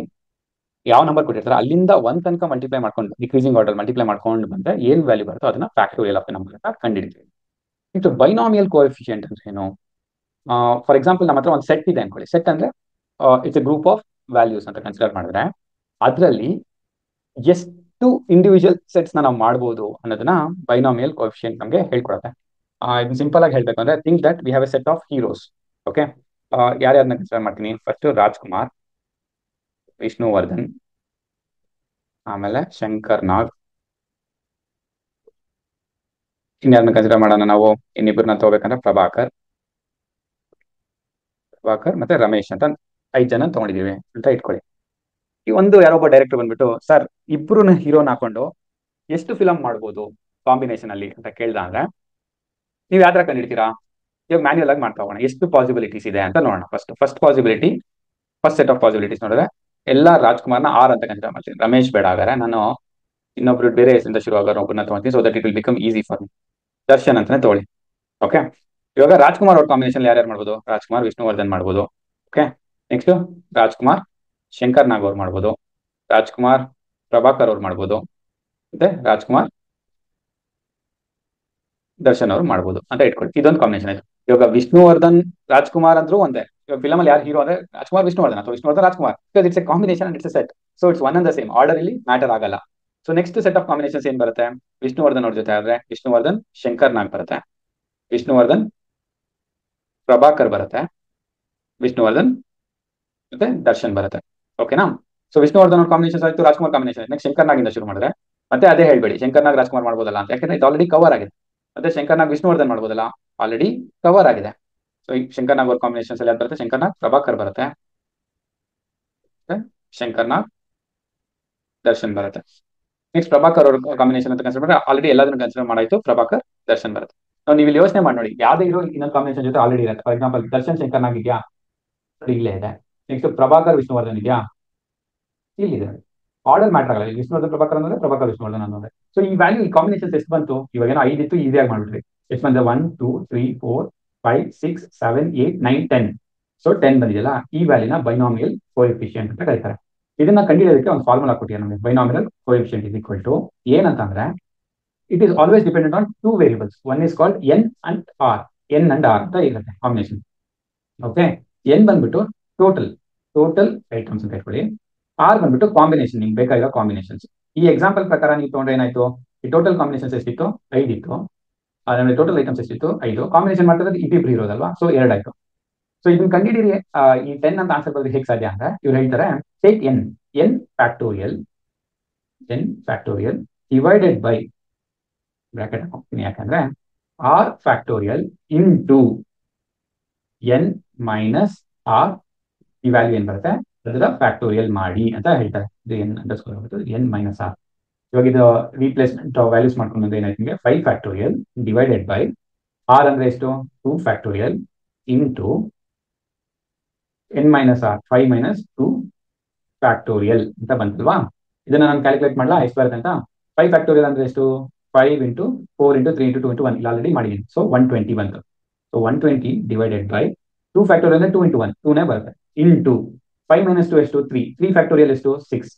ಯಾವ ನಂಬರ್ ಕೊಟ್ಟಿರ್ತಾರೆ ಅಲ್ಲಿಂದ 1 ತನಕ ಮಲ್ಟಿಪ್ಲೈ ಮಾಡ್ಕೊಂಡು ಡಿಕ್ರೀಸಿಂಗ್ ಆರ್ಡರ್ ಮಲ್ಟಿಪ್ಲೈ ಮಾಡ್ಕೊಂಡು ಬಂದ್ರೆ ಏನ್ ವ್ಯಾಲ್ಯೂ ಬರುತ್ತೋ ಅದನ್ನ ಫ್ಯಾಕ್ಟೋರಿಯಲ್ ಆಫ್ ನಂಬರ್ ಅಂತ ಕಂಡುಹಿಡಿತೀವಿ. ಇದು ಬೈನಾಮಿಯಲ್ ಕೋಎಫಿಷಿಯಂಟ್ ಅಂದ್ರೆ ಏನು? ಫಾರ್ ಎಕ್ಸಾಂಪಲ್ ನಮ್ಮ ಹತ್ರ ಒಂದು ಸೆಟ್ ಇದೆ ಅನ್ಕೊಳ್ಳಿ. ಸೆಟ್ ಅಂದ್ರೆ it's A group of values ಅಂತ ಕನ್ಸಿಡರ್ ಮಾಡಿದ್ರೆ ಅದರಲ್ಲಿ ಎಷ್ಟು ಇಂಡಿವಿಜುವಲ್ ಸೆಟ್ಸ್ ನಾವು ಮಾಡಬಹುದು ಅನ್ನೋದನ್ನ ಬೈನಾಮಿಯಲ್ ಕೋಎಫಿಷಿಯಂಟ್ ನಮಗೆ ಹೇಳ್ಕೊಡುತ್ತೆ. ಇದನ್ನ ಸಿಂಪಲ್ ಆಗಿ ಹೇಳ್ಬೇಕು ಅಂದ್ರೆ, think that we have a set of heroes. Okay, ಯಾರ್ಯಾರನ್ನ ಕನ್ಸಿಡರ್ ಮಾಡ್ತೀನಿ? ಫಸ್ಟ್ ರಾಜ್ಕುಮಾರ್, ವಿಷ್ಣುವರ್ಧನ್, ಆಮೇಲೆ ಶಂಕರ್ ನಾಗ್. ಇನ್ಯಾರನ್ನ ಕನ್ಸಿಡರ್ ಮಾಡೋಣ ನಾವು? ಇನ್ನಿಬ್ಬರನ್ನ ತಗೋಬೇಕಂದ್ರೆ ಪ್ರಭಾಕರ್ ಮತ್ತೆ ರಮೇಶ್ ಅಂತ 5 ಜನ ತಗೊಂಡಿದೀವಿ ಅಂತ ಇಟ್ಕೊಳ್ಳಿ. ಈ ಒಂದು ಯಾರೊಬ್ಬ ಡೈರೆಕ್ಟರ್ ಬಂದ್ಬಿಟ್ಟು, ಸರ್ ಇಬ್ರು ಹೀರೋನ ಹಾಕೊಂಡು ಎಷ್ಟು ಫಿಲಂ ಮಾಡ್ಬೋದು ಕಾಂಬಿನೇಷನ್ ಅಲ್ಲಿ ಅಂತ ಕೇಳ್ದ ಅಂದ್ರೆ ನೀವು ಯಾವ ತರ ಕಂಡಿಡ್ತೀರಾ? ಇವಾಗ ಮ್ಯಾನ್ಯುಯಲ್ ಆಗಿ ಮಾಡ್ತಾ ಹೋಗೋಣ. ಎಷ್ಟು ಪಾಸಿಬಿಲಿಟೀಸ್ ಇದೆ ಅಂತ ನೋಡೋಣ. First possibility, first set of possibilities ನೋಡಿದ್ರೆ ಎಲ್ಲ ರಾಜ್ಕುಮಾರ್ನ ಆರ್ ಅಂತ ಕನ್ಸಿಡರ್ ಮಾಡ್ತೀನಿ. ರಮೇಶ್ ಬೇಡ ಹಾಗಾದ್ರೆ ನಾನು ಇನ್ನೊಬ್ರು ಬೇರೆ ಹೆಸರಿಂದ ಶುರು ಆಗೋರು ಒಬ್ಬರನ್ನ ತಗೊಂತೀನಿ, so that it will become easy for me. Darshan ಅಂತಾನೆ ತಗೊಳ್ಳಿ. ಓಕೆ, ಇವಾಗ ರಾಜ್ಕುಮಾರ್ ಅವ್ರ ಕಾಂಬಿನೇಷನ್ ಯಾರ್ಯಾರು ಮಾಡ್ಬೋದು? ರಾಜ್ಕುಮಾರ್ ವಿಷ್ಣುವರ್ಧನ್ ಮಾಡ್ಬೋದು. ಓಕೆ, ನೆಕ್ಸ್ಟ್ ರಾಜ್ಕುಮಾರ್ ಶಂಕರ್ ನಾಗ್ ಅವ್ರು ಮಾಡ್ಬೋದು, ರಾಜ್ಕುಮಾರ್ ಪ್ರಭಾಕರ್ ಅವ್ರು ಮಾಡ್ಬೋದು, ಮತ್ತೆ ರಾಜ್ಕುಮಾರ್ ದರ್ಶನ್ ಅವ್ರು ಮಾಡ್ಬೋದು ಅಂತ ಇಟ್ಕೊಳ್ಳಿ. ಇದೊಂದು ಕಾಂಬಿನೇಷನ್ ಆಯ್ತು. ಇವಾಗ ವಿಷ್ಣುವರ್ಧನ್ ರಾಜ್ಕುಮಾರ್ ಅಂದ್ರೂ ಒಂದೇ. ಇವಾಗ ಫಿಲಮ್ ಅಲ್ಲಿ ಯಾರು ಹೀರೋ ಅಂದ್ರೆ ರಾಜ್ಕುಮಾರ್ ವಿಷ್ಣುವರ್ಧನ್ ಅಥವಾ Vishnuvardhan Rajkumar. It's A combination and it's A set. So it's one and the same. Order ಇಲ್ಲಿ ಮ್ಯಾಟರ್ ಆಗಲ್ಲ. So next set of combinations ಏನ್ ಬರುತ್ತೆ? ವಿಷ್ಣುವರ್ಧನ್ ಅವ್ರ ಜೊತೆ ಆದ್ರೆ ವಿಷ್ಣುವರ್ಧನ್ ಶಂಕರ್ ನಾಗ್ ಬರುತ್ತೆ, ವಿಷ್ಣುವರ್ಧನ್ ಪ್ರಭಾಕರ್ ಬರುತ್ತೆ, ವಿಷ್ಣುವರ್ಧನ್ ಮತ್ತೆ ದರ್ಶನ್ ಬರುತ್ತೆ. ಓಕೆನಾ? ಸೊ ವಿಷ್ಣುವರ್ಧನ್ ಅವ್ರ ಕಾಂಬಿನೇಷನ್ ಆಯ್ತು, ರಾಜ್ಕುಮಾರ್ ಕಾಂಬಿನೇಷನ್. ನೆಕ್ಸ್ಟ್ ಶಂಕರ್ ನಾಗಿಂದ ಶುರು ಮಾಡಿದ್ರೆ ಮತ್ತೆ ಅದೇ ಹೇಳ್ಬೇಡಿ ಶಂಕರ್ ನಾಗ್ ರಾಜ್ಕುಮಾರ್ ಮಾಡ್ಬೋದಲ್ಲ ಅಂತ, ಯಾಕಂದ್ರೆ ಇದು ಆಲ್ರೆಡಿ ಕವರ್ ಆಗಿದೆ. ಮತ್ತೆ ಶಂಕರ್ ನಾಗ್ ವಿಷ್ಣುವರ್ಧನ್ ಮಾಡ್ಬೋದಲ್ಲ, ಆಲ್ರೆಡಿ ಕವರ್ ಆಗಿದೆ. ಸೊ ಈ ಶಂಕರ್ ನಾಗ್ ಅವ್ರ ಕಾಂಬಿನೇಷನ್ಸ್ ಎಲ್ಲ ಬರುತ್ತೆ. ಶಂಕರ್ ನಾಗ್ ಪ್ರಭಾಕರ್ ಬರುತ್ತೆ, ಶಂಕರ್ ನಾಗ್ ದರ್ಶನ್ ಬರುತ್ತೆ. ನೆಕ್ಸ್ಟ್ ಪ್ರಭಾಕರ್ ಅವ್ರ ಕಾಂಬಿನೇಷನ್ ಅಂತ ಕನ್ಸಿಡರ್ ಮಾಡಿದ್ರೆ ಆಲ್ರೆಡಿ ಎಲ್ಲದನ್ನು ಕನ್ಸಿಡರ್ ಮಾಡಾಯ್ತು, ಪ್ರಭಾಕರ್ ದರ್ಶನ್ ಬರುತ್ತೆ. ನೀವು ಇಲ್ಲಿ ಯೋಚನೆ ಮಾಡಿ ನೋಡಿ, ಯಾವ್ದೇ ಇರೋ ಇನ್ನೊಂದು ಕಾಂಬಿನೇಷನ್ ಜೊತೆ ಆಲ್ರೆಡಿ ಇರುತ್ತೆ. ಫಾರ್ ಎಕ್ಸಾಂಪಲ್ ದರ್ಶನ್ ಶಂಕರ್ ನಾಗ್ ಇದೆಯಾ? ಇಲ್ಲೇ ಇದೆ. ನೆಕ್ಸ್ಟ್ ಪ್ರಭಾಕರ್ ವಿಷ್ಣುವರ್ಧನ್ ಇದೆಯಾ? ಇಲ್ಲಿದೆ. ಆರ್ಡರ್ ಮ್ಯಾಟರ್ ಆಗಲ್ಲ. ವಿಷ್ಣುವರ್ಧನ್ ಪ್ರಭಾಕರ್ ಅಂದ್ರೆ ಪ್ರಭಾಕರ್ ವಿಷ್ಣುವರ್ಧನ್ ಅಂದ್ರೆ. ಸೊ ಈ ವ್ಯಾಲ್ಯೂ ಈ ಕಾಂಬಿನೇಷನ್ಸ್ ಎಷ್ಟು ಬಂತು? ಇವಾಗ ಏನೋ 5 ಇತ್ತು, ಈಸಿಯಾಗಿ ಮಾಡ್ಬಿಟ್ರಿ. ಎಷ್ಟು ಬಂದ್ರೆ 1 2 3 4 5 6 7 8 9 10. ಸೊ 10 ಬಂದಿದೆಯಲ್ಲ, ಈ ವ್ಯಾಲ್ಯೂನ ಬೈನಾಮಿಯಲ್ ಕೋಎಫಿಷಿಯಂಟ್ ಅಂತ ಕರೀತಾರೆ. ಇದನ್ನ ಕಂಡುಹಿಡಿಯೋದಕ್ಕೆ ಒಂದು ಫಾರ್ಮುಲಾ ಕೊಟ್ಟಿದ್ದಾರೆ ನಮಗೆ. Binomial coefficient is equal to ಏನಂತಂದ್ರೆ, it is always dependent on 2 variables. One is called n and r. N and r ಅಂತ ಇರುತ್ತೆ ಕಾಂಬಿನೇಷನ್. ಓಕೆ, ಎನ್ ಬಂದ್ಬಿಟ್ಟು ಟೋಟಲ್ ಐಟಮ್ಸ್ ಅಂತ ಇಟ್ಕೊಳ್ಳಿ. ಆರ್ ಬಂದ್ಬಿಟ್ಟು ಕಾಂಬಿನೇಷನ್, ನಿಮ್ಗೆ ಬೇಕಾಗಿರೋ ಕಾಂಬಿನೇಷನ್ಸ್. ಈ ಎಕ್ಸಾಂಪಲ್ ಪ್ರಕಾರ ನೀವು ತಗೊಂಡ್ರೆ ಏನಾಯ್ತು? ಈ ಟೋಟಲ್ ಕಾಂಬಿನೇಷನ್ಸ್ ಎಷ್ಟಿತ್ತು? 5 ಇತ್ತು. ಅದ್ರ ಟೋಟಲ್ ಐಟಮ್ಸ್ ಎಷ್ಟಿತ್ತು? 5. ಕಾಂಬಿನೇಷನ್ ಮಾಡ್ತಿದ್ರೆ ಇಬ್ರು ಇರೋದಲ್ವಾ, ಸೊ 2 ಆಯ್ತು. ಸೊ ಇದನ್ನ ಕಂಡಿಡಿರಿ. ಈ 10 ಅಂತ ಆನ್ಸರ್ ಬರೋದು ಹೇಗೆ ಸಾಧ್ಯ ಅಂದ್ರೆ, ಇವ್ರು ಹೇಳ್ತಾರೆ take n factorial divided by bracket ಹಾಕ್ತೀನಿ, ಯಾಕಂದ್ರೆ r factorial into n minus r, ಈ ವ್ಯಾಲ್ಯೂ ಏನ್ ಬರುತ್ತೆ ಅದರ ಫ್ಯಾಕ್ಟೋರಿಯಲ್ ಮಾಡಿ ಅಂತ ಹೇಳ್ತಾರೆ. ಇದು n underscore n minus r. ಇವಾಗ ಇದು ರೀಪ್ಲೇಸ್ಮೆಂಟ್ ವ್ಯಾಲ್ಯೂಸ್ ಮಾಡ್ಕೊಂಡು ಬಂದ್ರೆ ಏನಾಯ್ತು ನಿಮಗೆ 5 ಫ್ಯಾಕ್ಟೋರಿಯಲ್ ಡಿವೈಡೆಡ್ ಬೈ ಆರ್ ಅಂದ್ರೆ ಎಷ್ಟು 2 factorial into n minus r 5 minus 2 factorial ಅಂತ ಬಂತಲ್ವಾ. ಇದನ್ನ ನಾನು ಕ್ಯಾಲ್ಕುಲೇಟ್ ಮಾಡಲಾ ಎಷ್ಟು ಬರುತ್ತೆ ಅಂತ. 5 ಫ್ಯಾಕ್ಟೋರಿಯಲ್ ಅಂದ್ರೆ ಎಷ್ಟು 5 ಇಂಟು 4 ಇಂಟು 3 ಇಂಟು 2 ಇಂಟು 1 ಇಲ್ಲಿ ಆಲ್ರೆಡಿ ಮಾಡಿದ್ದೀನಿ. ಸೊ 120 ಬಂತು. ಸೊ 120 ಡಿವೈಡೆಡ್ ಬೈ 2 ಫ್ಯಾಕ್ಟೋರಿಯಲ್ ಅಂದ್ರೆ 2 ಇಂಟು 1 2ನೇ ಬರುತ್ತೆ ಇಂಟು 5 ಮೈನಸ್ 2 ಎಷ್ಟು 3 ಫ್ಯಾಕ್ಟೋರಿಯಲ್ ಎಷ್ಟು 6.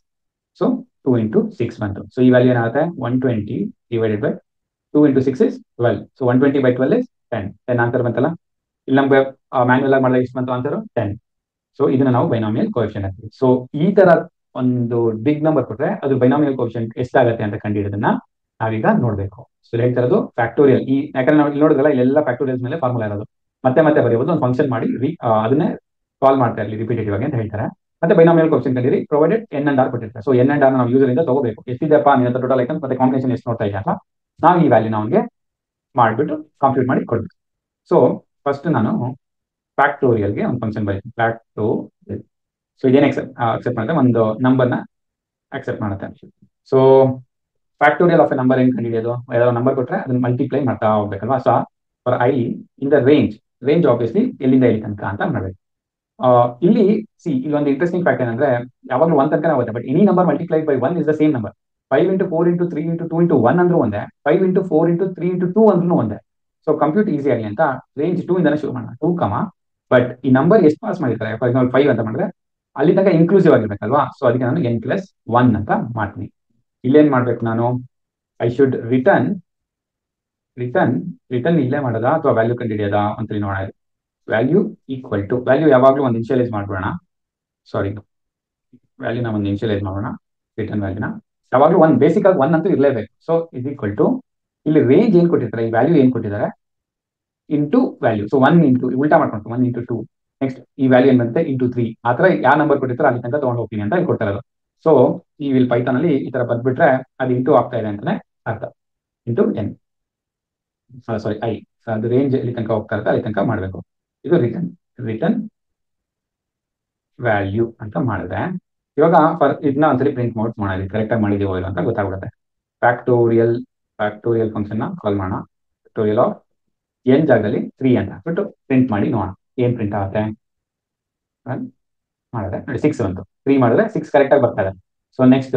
ಸೊ 2 ಇಂಟು 6 ಬಂತು. ಸೊ ಈ ವ್ಯಾಲ್ಯೂ ಏನಾಗುತ್ತೆ 120 divided by 2 into 6 is 12. So 120 by 12 is 10 answer ಬಂತಲ್ಲ. ಇಲ್ಲಿ ನಮ್ಗೆ ಮ್ಯಾನ್ಯುವಲ್ ಆಗಿ ಮಾಡಿದಾಗ ಎಷ್ಟು ಬಂತು ಆನ್ಸರ್ 10. ಸೊ ಇದನ್ನ ನಾವು ಬೈನಾಮಿಯಲ್ ಕೋಎಫಿಷಿಯಂಟ್ ಅಂತೀವಿ. ಸೊ ಈ ತರ ಒಂದು ಬಿಗ್ ನಂಬರ್ ಕೊಟ್ರೆ ಅದು ಬೈನಾಮಿಯಲ್ ಕೋಎಫಿಷಿಯಂಟ್ ಎಷ್ಟಾಗುತ್ತೆ ಅಂತ ಕಂಡುಹಿಡಿಯೋದನ್ನ ನಾವೀಗ ನೋಡ್ಬೇಕು. ಸೊ ಹೇಳ್ತಾ ಇರೋದು ಫ್ಯಾಕ್ಟೋರಿಯಲ್. ಈ ಯಾಕಂದ್ರೆ ನಾವು ಇಲ್ಲಿ ನೋಡಿದ್ರಲ್ಲ ಇಲ್ಲೆಲ್ಲ ಫ್ಯಾಕ್ಟೋರಿಯಲ್ಸ್ ಮೇಲೆ ಫಾರ್ಮುಲಾ ಇರೋದು. ಮತ್ತೆ ಮತ್ತೆ ಬರೆಯೋದು ಒಂದು ಫಂಕ್ಷನ್ ಮಾಡಿ ಅದನ್ನೇ ಕಾಲ್ ಮಾಡ್ತಾ ಇರಲಿ ರಿಪೀಟೇಟಿವ್ ಆಗಿ ಅಂತ ಹೇಳ್ತಾರೆ. ಮತ್ತೆ ಬೈನಾಮಿಯಲ್ ಕೋಎಫಿಷಿಯಂಟ್ ಕಂಡಿರಿ ಪ್ರೊವೈಡೆಡ್ ಎನ್ ಅಂಡ್ ಆರ್ ಕೊಟ್ಟಿರ್ತಾರೆ. ಸೊ ಎನ್ ಅಂಡ್ ಆರ್ ನಾವು ಯೂಸರ್ ಇಂದ ತಗೋಬೇಕು. ಎಷ್ಟಿದೆಪ್ಪ ನಿನ್ನ ಟೋಟಲ್ ಐಟಮ್ಸ್ ಮತ್ತೆ ಕಾಂಬಿನೇಷನ್ ಎಷ್ಟು ನೋಡ್ತಾ ಇದೆಯಲ್ಲ ನಾವು ಈ ವ್ಯಾಲ್ಯೂ ಅವನಿಗೆ ಮಾಡಿಬಿಟ್ಟು ಕಂಪ್ಯೂಟ್ ಮಾಡಿ ಕೊಡ್ಬೇಕು. ಸೊ ಫಸ್ಟ್ ನಾನು ಫ್ಯಾಕ್ಟೋರಿಯಲ್ಗೆ ಒಂದು ಫಂಕ್ಷನ್ ಬರೀತೀನಿ ಫ್ಯಾಕ್ಟೋರಿಯಲ್. ಸೊ ಇದೇನು ಅಕ್ಸೆಪ್ಟ್ ಮಾಡುತ್ತೆ ಒಂದು ನಂಬರ್ನ ಅಕ್ಸೆಪ್ಟ್ ಮಾಡುತ್ತೆ. So factorial of a number ಏನು ಕಂಡುಹಿಡಿಯೋದು, ಯಾವ್ದಾದ್ರು ನಂಬರ್ ಕೊಟ್ಟರೆ ಅದನ್ನ ಮಲ್ಟಿಪ್ಲೈ ಮಾಡ್ತಾ ಹೋಗ್ಬೇಕಲ್ವಾ. So for I in the range obviously ಎಲ್ಲಿಂದ ಎಲ್ಲಿ ತನಕ ಅಂತ ಮಾಡಬೇಕು. ಇಲ್ಲಿ ಒಂದು ಇಂಟ್ರೆಸ್ಟಿಂಗ್ ಫ್ಯಾಕ್ಟ್ ಏನಂದ್ರೆ ಯಾವಾಗಲೂ 1 ತನಕ ಆಗುತ್ತೆ, but any number multiplied by 1 is the same number. 5 into 4 into 3 into 2 into 1 ಅಂದ್ರೂ ಒಂದೇ, 5 ಇಂಟು 4 ಇಂಟು 3 ಇಂಟು 2 ಅಂದ್ರೂ ಒಂದೇ. ಸೊ ಕಂಪ್ಯೂಟ್ ಈಸಿ ಆಗಲಿ ಅಂತ ರೇಂಜ್ 2 ಇಂದಾನೆ ಶುರು ಮಾಡೋಣ 2, ಬಟ್ ಈ ನಂಬರ್ ಎಷ್ಟು ಪಾಸ್ ಮಾಡಿರ್ತಾರೆ ಫಾರ್ ಎಕ್ಸಾಂಪಲ್ 5 ಅಂತ ಮಾಡಿದ್ರೆ ಅಲ್ಲಿ ತನಕ ಇನ್ಕ್ಲೂಸಿವ್ ಆಗಿರ್ಬೇಕಲ್ವಾ. ಸೊ ಅದಕ್ಕೆ ನಾನು n+1 ಅಂತ ಮಾಡ್ತೀನಿ. ಇಲ್ಲೇನ್ ಮಾಡ್ಬೇಕು ನಾನು ಐ ಶುಡ್ ರಿಟರ್ನ್ ಇಲ್ಲೇ ಮಾಡೋದಾ ಅಥವಾ ವ್ಯಾಲ್ಯೂ ಕಂಡುಹಿಡಿಯೋದಾ ಅಂತ ನೋಡೋಣ. ವ್ಯಾಲ್ಯೂ ಈಕ್ವಲ್ ಟು ವ್ಯಾಲ್ಯೂ ಯಾವಾಗಲೂ ಒಂದು ಇನಿಷಿಯಲೈಸ್ ಮಾಡೋಣ. ವ್ಯಾಲ್ಯೂನ ಒಂದು ಇನಿಷಿಯಲೈಸ್ ಮಾಡೋಣ. ರಿಟರ್ನ್ ವ್ಯಾಲ್ಯೂನ ಯಾವಾಗಲೂ ಒಂದು ಬೇಸಿಕ್ ಆಗಿ 1 ಅಂತೂ ಇರಲೇಬೇಕು. ಸೊ ಇಸ್ ಈಕ್ವಲ್ ಟು ಇಲ್ಲಿ ರೇಂಜ್ ಏನು ಕೊಟ್ಟಿರ್ತಾರೆ ಈ ವ್ಯಾಲ್ಯೂ ಏನು ಕೊಟ್ಟಿದ್ದಾರೆ ಇಂಟು ವ್ಯಾಲ್ಯೂ. ಸೊ 1 ಇಂಟು ಉಲ್ಟಾ ಮಾಡ್ಕೊಂಡು 1 ಇಂಟು 2 ನೆಕ್ಸ್ಟ್ ಈ ವ್ಯಾಲ್ಯೂ ಏನ್ ಬಂತೆ ಇಂಟು 3 ಆ ಥರ ಯಾವ ನಂಬರ್ ಕೊಟ್ಟಿರ್ತಾರೆ ಅಲ್ಲಿ ತನಕ ತೊಗೊಂಡು ಹೋಗ್ತೀನಿ ಅಂತ ಇಲ್ಲಿ ಕೊಡ್ತಾರೆ. ಸೊ ಈ ವಿಲ್ ಪೈಥಾನ್ ಅಲ್ಲಿ ಈ ತರ ಬಂದ್ಬಿಟ್ರೆ ಅದು ಇಂಟು ಆಗ್ತಾ ಇದೆ ಅಂತಾನೆ ಅರ್ಥ. ಇಂಟು ಎನ್ ಸಾರಿ ಐ ಅದು ರೇಂಜ್ ಇಲ್ಲಿ ತನಕ ಹೋಗ್ತಾ ಇರುತ್ತೆ ಅಲ್ಲಿ ತನಕ ಮಾಡಬೇಕು. ಇದು ರಿಟರ್ನ್ ವ್ಯಾಲ್ಯೂ ಅಂತ ಮಾಡಿದ್ರೆ ಇವಾಗ ಇದನ್ನ ಒಂದ್ಸರಿ ಪ್ರಿಂಟ್ ಮಾಡೋಣ ಕರೆಕ್ಟಾಗಿ ಮಾಡಿದೀವೋ ಇಲ್ಲ ಅಂತ ಗೊತ್ತಾಗ್ಬಿಡುತ್ತೆ. ಫ್ಯಾಕ್ಟೋರಿಯಲ್ ಫಂಕ್ಷನ್ ನ ಕಾಲ್ ಮಾಡೋಣ. ಫ್ಯಾಕ್ಟೋರಿಯಲ್ ಆಫ್ ಎನ್ ಜಾಗದಲ್ಲಿ 3 ಅಂತ ಹಾಕ್ಬಿಟ್ಟು ಪ್ರಿಂಟ್ ಮಾಡಿ ನೋಡೋಣ ಏನ್ ಪ್ರಿಂಟ್ ಆಗುತ್ತೆ. ಮಾಡಿದ್ರೆ ನೋಡಿ 6 ಬಂತು. 3 ಮಾಡಿದ್ರೆ 6 ಕರೆಕ್ಟಾಗಿ ಬರ್ತಾ ಇದೆ. ಸೊ ನೆಕ್ಸ್ಟ್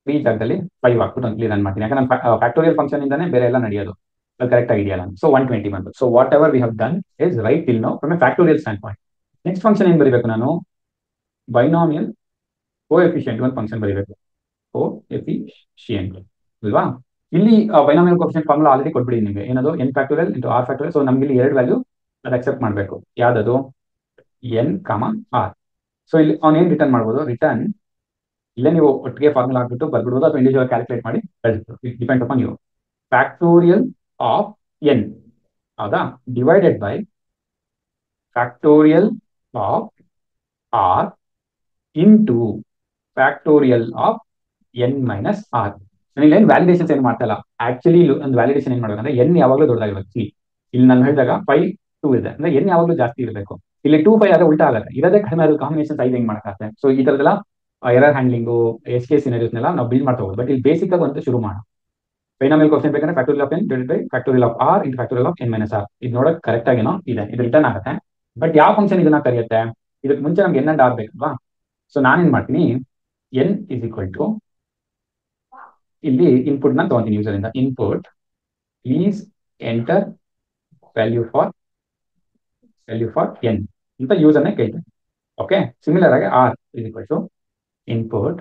3 ಜಾಗದಲ್ಲಿ 5 ಹಾಕ್ಬಿಟ್ಟು ಒಂದು ರನ್ ಮಾಡ್ತೀನಿ. ಯಾಕಂದ್ರೆ ಫ್ಯಾಕ್ಟೋರಿಯಲ್ ಫಂಕ್ಷನ್ ಇಂದಾನೆ ಬೇರೆ ಎಲ್ಲ ನಡೆಯೋದು ಅದು ಕರೆಕ್ಟ್ ಆಗಿದೆಯಲ್ಲ. ಸೊ 120 ಬಂತು. So what ever we have done is right till now from A factorial stand point. Next function ಏನ್ ಬರೀಬೇಕು ನಾನು ಬೈನಾಮಿಯಲ್ ಕೋಎಫಿಷಿಯಂಟ್ ಒಂದು ಫಂಕ್ಷನ್ ಬರೀಬೇಕು. ಕೋಎಫಿಷಿಯಂಟ್ ಅಲ್ವಾ. ಇಲ್ಲಿ ಬೈನಾಮಿಯಲ್ ಕೋಎಫಿಷಿಯಂಟ್ ಫಾರ್ಮುಲಾ ಆಲ್ರೆಡಿ ಕೊಟ್ಬಿಡಿ ನಿಮಗೆ ಏನದು n factorial into r factorial. So ನಮ್ಗೆ ಇಲ್ಲಿ 2 ವ್ಯಾಲ್ಯೂ ಅದು ಅಕ್ಸೆಪ್ಟ್ ಮಾಡಬೇಕು. ಯಾವ್ದದು n, r. ಸೊ ಇಲ್ಲಿ ಅವ್ನು ಏನ್ ರಿಟರ್ನ್ ಮಾಡ್ಬೋದು ರಿಟರ್ನ್ ಇಲ್ಲೇ ನೀವು ಒಟ್ಟಿಗೆ ಫಾರ್ಮುಲಾ ಹಾಕ್ಬಿಟ್ಟು ಬರ್ಬಿಡ್ಬೋದು ಅಥವಾ ಇಂಡಿವಿಜುವಲ್ ಕ್ಯಾಲ್ಕುಲೇಟ್ ಮಾಡಿ depend upon you. Factorial of n ಹೌದಾ divided by factorial of r into factorial of n minus r. ನಾನು ಇಲ್ಲಿ ಏನು ವ್ಯಾಲಿಡೇಷನ್ಸ್ ಏನು ಮಾಡ್ತಾ ಇಲ್ಲ. ಆಕ್ಚುಲಿ ಒಂದು ವ್ಯಾಲಿಡೇಷನ್ ಏನ್ ಮಾಡೋದಂದ್ರೆ n ಯಾವಾಗಲೂ ದೊಡ್ಡದಾಗಿರ್ಬೇಕು. ಇಲ್ಲಿ ನಾನು ಹೇಳಿದಾಗ 5 2 ಇದೆ ಅಂದ್ರೆ n ಯಾವಾಗಲೂ ಜಾಸ್ತಿ ಇರಬೇಕು. ಇಲ್ಲಿ 2 5 ಆದ್ರೆ ಉಲ್ಟಾ ಆಗುತ್ತೆ. ಇರೋದೇ ಕಡಿಮೆ ಆದ್ರೆ ಕಾಂಬಿನೇಷನ್ 5 ಹೆಂಗ್ ಮಾಡಕ್ಕಾಗುತ್ತೆ. ಸೊ ಈ ತರದೆಲ್ಲ ಎರರ್ ಹ್ಯಾಂಡ್ಲಿಂಗು SK ಸಿನಾರಿಯೋಸ್ನೆಲ್ಲ ನಾವು ಬಿಲ್ಡ್ ಮಾಡ್ತಾ ಹೋಗೋದು. ಬಟ್ ಇಲ್ಲಿ ಬೇಸಿಕ್ ಆಗಿ ಅಂತ ಶುರು ಮಾಡೋಣ. ಬೈನಾಮಿಯಲ್ ಕೋಎಫಿಷಿಯಂಟ್ ಬೇಕಂದ್ರೆ factorial of n divided by factorial of r into factorial of n minus r. ಇದು ನೋಡಕ್ ಕರೆಕ್ಟ್ ಆಗೇನೋ ಇದೆ. ಇದು ರಿಟರ್ನ್ ಆಗುತ್ತೆ. ಬಟ್ ಯಾವ ಫಂಕ್ಷನ್ ಇದನ್ನ ಕರೆಯುತ್ತೆ ಇದಕ್ಕೆ ಮುಂಚೆ ನಮ್ಗೆ n ಅಂಡ್ r ಬೇಕಲ್ವಾ. ಸೊ ನಾನೇನ್ ಮಾಡ್ತೀನಿ n ಇಸ್ ಈಕ್ವಲ್ ಟು ಇಲ್ಲಿ ಇನ್ಪುಟ್ ನ ತಗೊಂತೀನಿ ಯೂಸರ್ ಇಂದ input please enter value for n ಅಂತ ಯೂಸರ್ನೇ ಕೇಳ್ತೇನೆ. ಓಕೆ ಸಿಮಿಲರ್ ಆಗಿ r is equal to input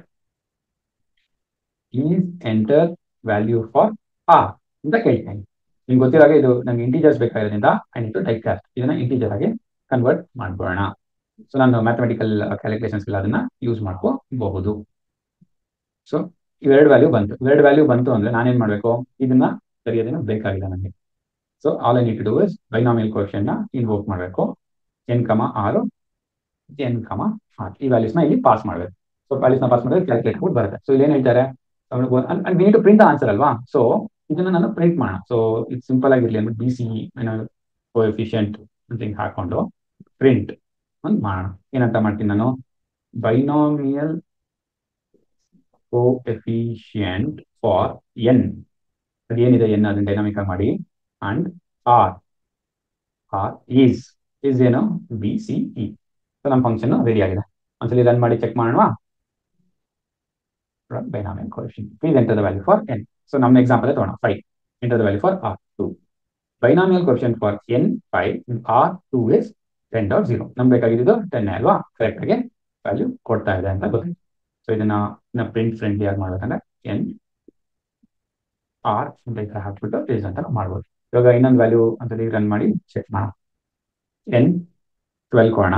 please enter value for r ಅಂತ ಕೇಳ್ತೇನೆ. ನಿಮ್ಗೆ ಗೊತ್ತಿರಾಗ ಇದು ನಂಗೆ ಇಂಟೀಜರ್ಸ್ ಬೇಕಾಗಿರೋದ್ರಿಂದ I need to type cast ಇದನ್ನ ಇಂಟೀಜರ್ ಆಗಿ ಕನ್ವರ್ಟ್ ಮಾಡ್ಬೋಣ. ಸೊ ನಾನು ಮ್ಯಾಥಮೆಟಿಕಲ್ ಕ್ಯಾಲ್ಕುಲೇಷನ್ಸ್ ಅದನ್ನ ಯೂಸ್ ಮಾಡ್ಕೋಬಹುದು. ಸೊ ಇವೆರಡು ವ್ಯಾಲ್ಯೂ ಬಂತು ಅಂದ್ರೆ ನಾನೇನ್ ಮಾಡ್ಬೇಕು ಇದನ್ನ ಸರಿಯಾದೇನೋ ಬೇಕಾಗಿಲ್ಲ ನನಗೆ. So all I need to do is binomial coefficient ನ ಇನ್ವೋಕ್ ಮಾಡಬೇಕು. n, r n, r ಈ ವ್ಯಾಲ್ಯೂಸ್ ನ ಇಲ್ಲಿ ಪಾಸ್ ಮಾಡಬೇಕು. ಸೊ ವ್ಯಾಲ್ಯೂಸ್ ನ ಪಾಸ್ ಮಾಡಿದ್ರೆ ಕ್ಯಾಲ್ಕುಲೇಟ್ ಮಾಡ್ಬಿಟ್ಟು ಬರುತ್ತೆ. ಸೊ ಇಲ್ಲಿ ಏನ್ ಹೇಳ್ತಾರೆ we need to print answer ಅಲ್ವಾ. ಸೊ ಇದನ್ನ ನಾನು ಪ್ರಿಂಟ್ ಮಾಡೋಣ. ಸೊ ಇದು ಸಿಂಪಲ್ ಆಗಿರ್ಲಿ ಅಂದ್ಬಿಟ್ಟು ಬಿ ಸಿ ಕೋಎಫಿಷಿಯಂಟ್ ಅಂತ ಹಿಂಗೆ ಹಾಕೊಂಡು ಪ್ರಿಂಟ್ ಒಂದು ಮಾಡೋಣ. ಏನಂತ ಮಾಡ್ತೀನಿ ನಾನು, ಬೈನಾಮಿಯಲ್ ಕೋಎಫಿಷಿಯಂಟ್ ಫಾರ್ ಎನ್, ಅದೇನಿದೆ ಎನ್ ಅದನ್ನ ಡೈನಾಮಿಕ್ ಆಗಿ ಮಾಡಿ, ಅಂಡ್ ಆರ್ ಆರ್ ಈಸ್ ಏನು ಬಿ ಸಿ ಇ. ಸೊ ನಮ್ಮ ಫಂಕ್ಷನ್ ರೆಡಿ ಆಗಿದೆ. ಒಂದ್ಸಲಿ ರನ್ ಮಾಡಿ ಚೆಕ್ ಮಾಡೋಣ. Binomial coefficient. Please enter the value for n. So ನಮ್ಮ ಎಕ್ಸಾಂಪಲ್ ತಗೋಣ 5. Enter the value for r2. Binomial coefficient for n 5 r2 is 10.0. ನಮ್ಗೆ ಬೇಕಾಗಿದ್ದು 10 ಅಲ್ವಾ, ಕರೆಕ್ಟ್ ಆಗಿ ವ್ಯಾಲ್ಯೂ ಕೊಡ್ತಾ ಇದೆ ಅಂತ ಗೊತ್ತಾಯ್ತು. ಸೊ ಇದನ್ನ ಪ್ರಿಂಟ್ ಫ್ರೆಂಡ್ಲಿ ಆಗಿ ಮಾಡ್ಬೇಕಂದ್ರೆ n r ಅಂತ ಹಾಕ್ಬಿಟ್ಟು is ಅಂತ ಮಾಡ್ಬೋದು. ಇವಾಗ ಇನ್ನೊಂದು ವ್ಯಾಲ್ಯೂ ಅಂತ ರನ್ ಮಾಡಿ ಚೆಕ್ ಮಾಡೋಣ. n 12 ಕೊಡೋಣ,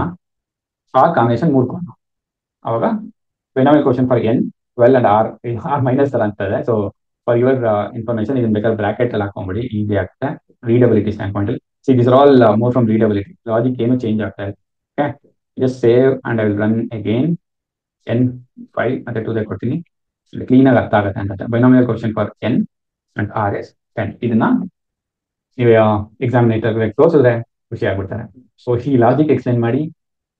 r ಕಾಂಬಿನೇಷನ್ 3 ಕೊಡೋಣ. ಅವಾಗ binomial coefficient for n 12 and r minus ತರ ಅಂತದೆ. ಸೊ ಫಾರ್ ಯುವರ್ ಇನ್ಫಾರ್ಮೇಶನ್ ಇದನ್ನ ಬೇಕಾದ್ರೆ ಬ್ರಾಕೆಟ್ ಅಲ್ಲಿ ಹಾಕೊಂಡ್ಬಿಡಿ, ಈಸಿ ಆಗುತ್ತೆ ರೀಡಬಿಲಿಟಿ ಸ್ಟ್ಯಾಂಡ್ ಪಾಯಿಂಟ್ ಅಲ್ಲಿ. See this are all more from readability, logic ಏನು ಚೇಂಜ್ ಆಗ್ತಾ ಇದೆ. Okay, just save and I will run again. n 5 ಮತ್ತೆ 2 ಕೊಡ್ತೀನಿ, ಕ್ಲೀನ್ ಆಗಿ ಅರ್ಥ ಆಗುತ್ತೆ ಅಂತ. Binomial coefficient for n and r is 10. ಇದನ್ನ ನೀವು ಎಕ್ಸಾಮಿನೇಟರ್ ತೋರಿಸಿದ್ರೆ ಖುಷಿ ಆಗ್ಬಿಡ್ತಾರೆ. ಸೊ ಈ ಲಾಜಿಕ್ ಎಕ್ಸ್ಪ್ಲೇನ್ ಮಾಡಿ,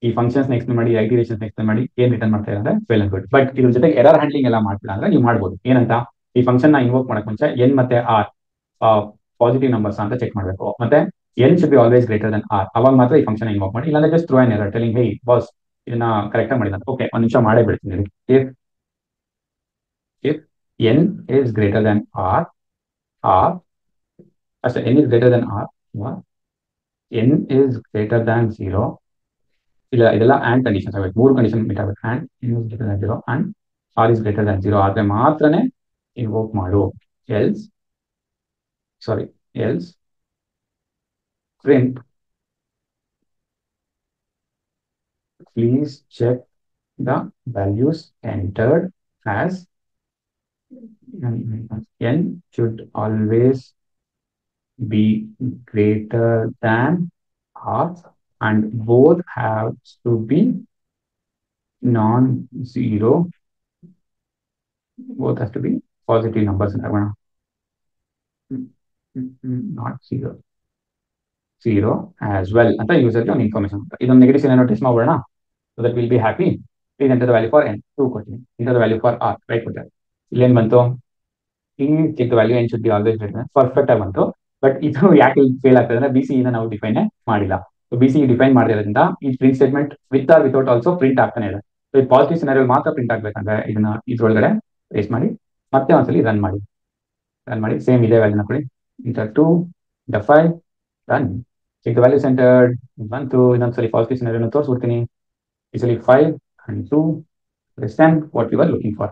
ಈ ಫಂಕ್ಷನ್ಸ್ ಎಕ್ಸ್ಪ್ಲೇನ್ ಮಾಡಿ, ಐಟಿರೇಷನ್ಸ್ ಎಕ್ಸ್ಪ್ಲೇನ್ ಮಾಡಿ ಏನ್ ರಿಟರ್ನ್ ಮಾಡ್ತಾ ಇದ್ದಾರೆ ವೆಲ್ ಅಂಡ್ ಗುಡ್. ಬಟ್ ಇದ್ರ ಜೊತೆಗೆ ಎರರ್ ಹ್ಯಾಂಡ್ಲಿಂಗ್ ಎಲ್ಲ ಮಾಡ್ತಿಲ್ಲ ಅಂದ್ರೆ ನೀವು ಮಾಡ್ಬೋದು. ಏನಂತ, ಈ ಫಂಕ್ಷನ್ ನ ಇನ್ವೋಕ್ ಮಾಡಕ್ ಮುಂಚೆ ಎನ್ ಮತ್ತೆ ಆರ್ ಪಾಸಿಟಿವ್ ನಂಬರ್ಸ್ ಅಂತ ಚೆಕ್ ಮಾಡಬೇಕು. ಮತ್ತೆ n should be always greater than r, ಅವಾಗ ಮಾತ್ರ ಈ ಫಂಕ್ಷನ್ ಇನ್ವೋಕ್ ಮಾಡಿ. ಇಲ್ಲಾಂದ್ರೆ just throw an error telling hey boss ಇದನ್ನ ಕರೆಕ್ಟ್ ಆಗಿ ಮಾಡಿದ. ಓಕೆ, ಒಂದ್ ನಿಮಿಷ ಮಾಡೇ ಬಿಡ್ತೀನಿ. If n is greater than r ಅಷ್ಟೇ, n is greater than r, n is greater than 0, ಇಲ್ಲ ಇದೆಲ್ಲ ಆ್ಯಂಡ್ ಕಂಡೀಷನ್ಸ್ ಆಗಬೇಕು, 3 ಕಂಡೀಷನ್ ಮೀಟ್ ಆಗಬೇಕು. And n is greater than 0 and r is greater than 0 ಆದ್ರೆ ಮಾತ್ರನೇ ಇನ್ವೋಕ್ ಮಾಡು. Else print please check the values entered as n should always be greater than r and both have to be non-zero. Both have to be positive numbers. Not zero as well. ಅಂತ ಯೂಸರ್ಗೆ ಒಂದು information. ಇದೊಂದು negative scenario test ಮಾಡೋಣ. So that will be happy. Please enter the value for n 2 ಕೊಡ್ತೀನಿ. Enter the value for r right ಕೊಡ್ತಾರೆ. ಇಲ್ಲೇನು ಬಂತು, check the value n should be always greater than, perfect ಆಗಿ ಬಂತು. But ಇದು ಯಾಕೆ fail ಆಗ್ತದೆ ಅಂದ್ರೆ BCE ನಾವು ಡಿಫೈನ್ ಮಾಡಿಲ್ಲ. ಸೊ BCE ಡಿಫೈನ್ ಮಾಡಿರೋದ್ರಿಂದ ಈ print statement with or without also print ಆಗ್ತಾನೆ ಇದೆ. ಸೊ ಈ ಪಾಸಿಟಿವ್ ಸಿನಾರಿಯೋ ಮಾತ್ರ ಪ್ರಿಂಟ್ ಆಗ್ಬೇಕಂದ್ರೆ ಇದನ್ನ ಇದ್ರೊಳಗಡೆ ಪೇಸ್ಟ್ ಮಾಡಿ ಮತ್ತೆ ಒಂದ್ಸಲಿ ರನ್ ಮಾಡಿ ಸೇಮ್ ಇದೇ ವ್ಯಾಲ್ಯೂನ ಕೊಡಿ. Enter 2 enter 5 run, check the value entered ಬಂತು. ಇನ್ನೊಂದ್ಸಲಿ ಪಾಸಿಟಿವ್ ಸಿನಾರಿಯೋನ ತೋರಿಸ್ಬಿಡ್ತೀನಿ. ಈ ಸಲಿ 5 and 2 less than what we were looking for.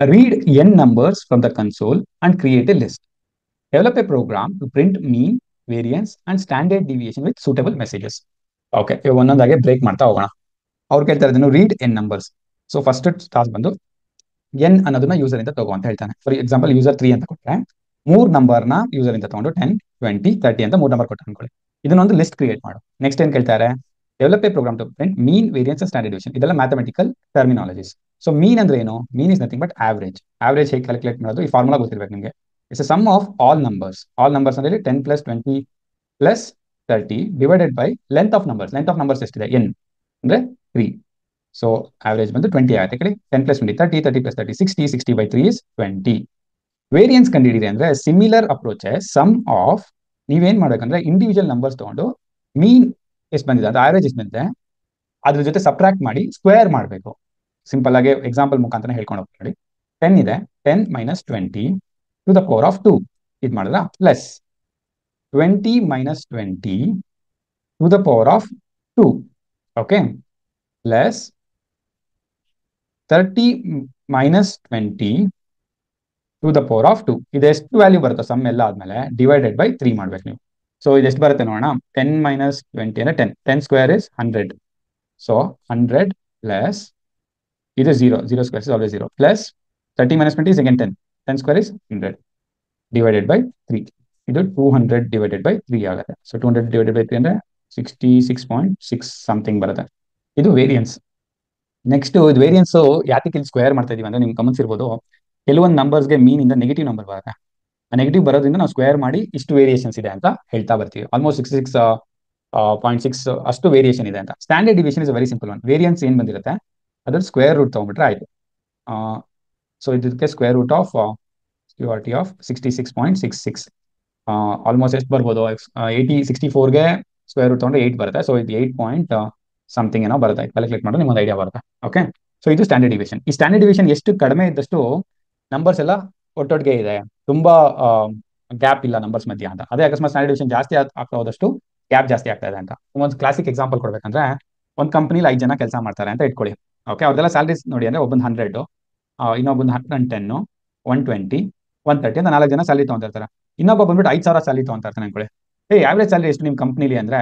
Read n numbers from the console and create a list. Develop a program to print mean, variance and standard deviation with suitable messages. Okay, ಇವಾಗ ಒಂದೊಂದಾಗೆ break ಮಾಡ್ತಾ ಹೋಗೋಣ. ಅವ್ರು ಕೇಳ್ತಾ ಇರೋದು read N numbers. So first task ಬಂದು N ಅನ್ನೋದನ್ನ user ಇಂದ ತಗೋ ಅಂತ ಹೇಳ್ತಾನೆ. ಫಾರ್ ಎಕ್ಸಾಂಪಲ್ ಯೂಸರ್ 3 ಅಂತ ಕೊಟ್ಟರೆ 3 ನಂಬರ್ನ ಯೂಸರ್ ಇಂದ ತಗೊಂಡು 10, 20, 30 ಅಂತ 3 ನಂಬರ್ ಕೊಟ್ಟು ಅನ್ಕೊಳ್ಳಿ. ಇದನ್ನೊಂದು ಲಿಸ್ಟ್ ಕ್ರಿಯೇಟ್ ಮಾಡು. ನೆಕ್ಸ್ಟ್ ಏನ್ ಕೇಳ್ತಾರೆ, develop a program to print mean, variance and standard division. ಇದೆಲ್ಲ ಮ್ಯಾಥಮೆಟಿಕಲ್ ಟರ್ಮಿನಾಲಜೀಸ್. ಸೊ ಮೀನ್ ಅಂದ್ರೆ ಏನು, mean is nothing but average. Average ಹೇಗೆ ಕ್ಯಾಲ್ಕುಲೇಟ್ ಮಾಡೋದು, ಈ ಫಾರ್ಮುಲಾ ಗೊತ್ತಿರ್ಬೇಕು ನಿಮಗೆ. It's sum of all numbers. All numbers ಅಂದ್ರೆ 10 + 20 + 30 divided by length of numbers. Length of numbers ಎಷ್ಟಿದೆ, n ಅಂದ್ರೆ 3. ಸೊ ಆವರೇಜ್ ಬಂದು 20 ಆಗುತ್ತೆ. ಕಡೆ 10 + 20 30, 30 + 30 60, 60/3 is 20. ವೇರಿಯನ್ಸ್ ಕಂಡಿಡಿರಿ ಅಂದ್ರೆ ಸಿಮಿಲರ್ ಅಪ್ರೋಚಸ್. ಸಮ್ ಆಫ್, ನೀವೇನ್ ಮಾಡ್ಬೇಕಂದ್ರೆ ಇಂಡಿವಿಜುವಲ್ ನಂಬರ್ಸ್ ತಗೊಂಡು ಮೀನ್ ಎಷ್ಟು ಬಂದಿದೆ ಅದು ಆವರೇಜ್ ಎಷ್ಟು ಬಂದಿದೆ ಅದ್ರ ಜೊತೆ ಸಬ್ಟ್ರಾಕ್ಟ್ ಮಾಡಿ ಸ್ಕ್ವೇರ್ ಮಾಡಬೇಕು. ಸಿಂಪಲ್ ಆಗಿ ಎಕ್ಸಾಂಪಲ್ ಮುಖಾಂತರ ಹೇಳ್ಕೊಂಡು ಹೋಗ್ತೀವಿ. 10 ಇದೆ, 10 - 20 ಟು ದ ಪವರ್ ಆಫ್ 2 ಇದು ಮಾಡಿದ್ರ, plus 20 - 20 to the power of 2, okay, plus 30 - 20 to the power of 2. ಇದೆಷ್ಟು ವ್ಯಾಲ್ಯೂ ಬರುತ್ತೋ ಸಮ್ ಎಲ್ಲ ಆದ್ಮೇಲೆ ಡಿವೈಡೆಡ್ ಬೈ 3 ಮಾಡ್ಬೇಕು ನೀವು. ಸೊ ಇದೆಷ್ಟು ಬರುತ್ತೆ ನೋಡೋಣ. 10 - 20 ಅಂದ್ರೆ 10. 10 ಸ್ಕ್ವೇರ್ ಇಸ್ 100. ಸೊ 100 ಪ್ಲಸ್ ಇದು 0, 0 square is always 0, plus 30 - 20 is again 10. 10 square is 100 divided by 3. ಇದು 200 ಡಿವೈಡೆಡ್ ಬೈ 3 ಆಗುತ್ತೆ. ಸೊ 200 ಡಿವೈಡೆಡ್ ಬೈ 3 ಅಂದ್ರೆ 66.6 ಸಮಥಿಂಗ್ ಬರುತ್ತೆ. ಇದು ವೇರಿಯನ್ಸ್. ನೆಕ್ಸ್ಟ್ ಇದು ವೇರಿಯನ್ಸ್ ಯಾತಕ್ಕೆ ಇಲ್ಲಿ ಸ್ಕ್ವೇರ್ ಮಾಡ್ತಾ ಇದೀವಿ ಅಂದ್ರೆ ನಿಮ್ಗೆ ಗಮನಿಸಿರ್ಬೋದು, ಕೆಲವೊಂದು ನಂಬರ್ಸ್ಗೆ ಮೀನ್ ಇಂದ ನೆಗೆಟಿವ್ ನಂಬರ್ ಬರುತ್ತೆ. ಆ ನೆಗೆಟಿವ್ ಬರೋದ್ರಿಂದ ನಾವು ಸ್ಕ್ವೇರ್ ಮಾಡಿ ಇಷ್ಟು ವೇರಿಯೇಷನ್ಸ್ ಇದೆ ಅಂತ ಹೇಳ್ತಾ ಬರ್ತೀವಿ. ಆಲ್ಮೋಸ್ಟ್ 66.6 ಅಷ್ಟು ವೇರಿಯೇಷನ್ ಇದೆ ಅಂತ. Standard division is very simple one. Variance ಏನ್ ಬಂದಿರುತ್ತೆ ಅದ್ರ ಸ್ಕ್ವೇರ್ ರೂಟ್ ತಗೊಂಡ್ಬಿಟ್ರೆ ಆಯ್ತು. ಸೊ ಇದಕ್ಕೆ square root of QRT of 66.66 almost ಎಷ್ಟು ಬರ್ಬೋದು, 64ಗೆ ಸ್ಕ್ವೇರ್ ರೂಟ್ ತಗೊಂಡ್ರೆ 8 ಬರುತ್ತೆ. ಸೊ ಇದು 8 ಸಮಥಿಂಗ್ ಏನೋ ಬರುತ್ತೆ. ಕ್ಯಾಲ್ಕುಲೇಟ್ ಮಾಡೋದು ನಿಮ್ಗೆ ಐಡಿಯಾ ಬರುತ್ತೆ. ಓಕೆ, ಸೊ ಇದು ಸ್ಟ್ಯಾಂಡರ್ಡ್ ಡಿವಿಷನ್. ಈ ಸ್ಟ್ಯಾಂಡರ್ಡ್ ಡಿವಿಷನ್ ಎಷ್ಟು ಕಡಿಮೆ ಇದ್ದಷ್ಟು ನಂಬರ್ಸ್ ಎಲ್ಲ ಒಟ್ಟೊಟ್ಟಿಗೆ ಇದೆ, ತುಂಬಾ ಗ್ಯಾಪ್ ಇಲ್ಲ ನಂಬರ್ಸ್ ಮಧ್ಯ ಅಂತ. ಅದೇ ಅಕಸ್ಮಾತ್ ಸ್ಟ್ಯಾಂಡರ್ಡ್ ಡಿವಿಷನ್ ಜಾಸ್ತಿ ಆಗ್ತಾ ಹೋದಷ್ಟು ಗ್ಯಾಪ್ ಜಾಸ್ತಿ ಆಗ್ತಾ ಇದೆ ಅಂತ. ಒಂದು ಕ್ಲಾಸಿಕ್ ಎಕ್ಸಾಂಪಲ್ ಕೊಡ್ಬೇಕಂದ್ರೆ, ಒಂದು ಕಂಪನಿಲಿ 5 ಜನ ಕೆಲಸ ಮಾಡ್ತಾರೆ ಅಂತ ಇಟ್ಕೊಳ್ಳಿ. ಓಕೆ, ಅವ್ರದೆಲ್ಲ ಸ್ಯಾಲರೀಸ್ ನೋಡಿ ಅಂದ್ರೆ ಒಬ್ಬಂದು 100, ಇನ್ನೊಬ್ಬಂದು 110, 120, 130 ಅಂತ 4 ಜನ ಸ್ಯಾಲರಿ ತಗೊಂತಿರ್ತಾರೆ. ಇನ್ನೊಬ್ಬ ಬಂದ್ಬಿಟ್ಟು 5,000 ಸ್ಯಾಲರಿ ತಗೊಂತಾ ಇರ್ತಾನೆ ಅನ್ಕೊಳ್ಳಿ. ಆವರೇಜ್ ಸ್ಯಾಲರಿ ಎಷ್ಟು ನಿಮ್ಮ ಕಂಪ್ನಿಲಿ ಅಂದ್ರೆ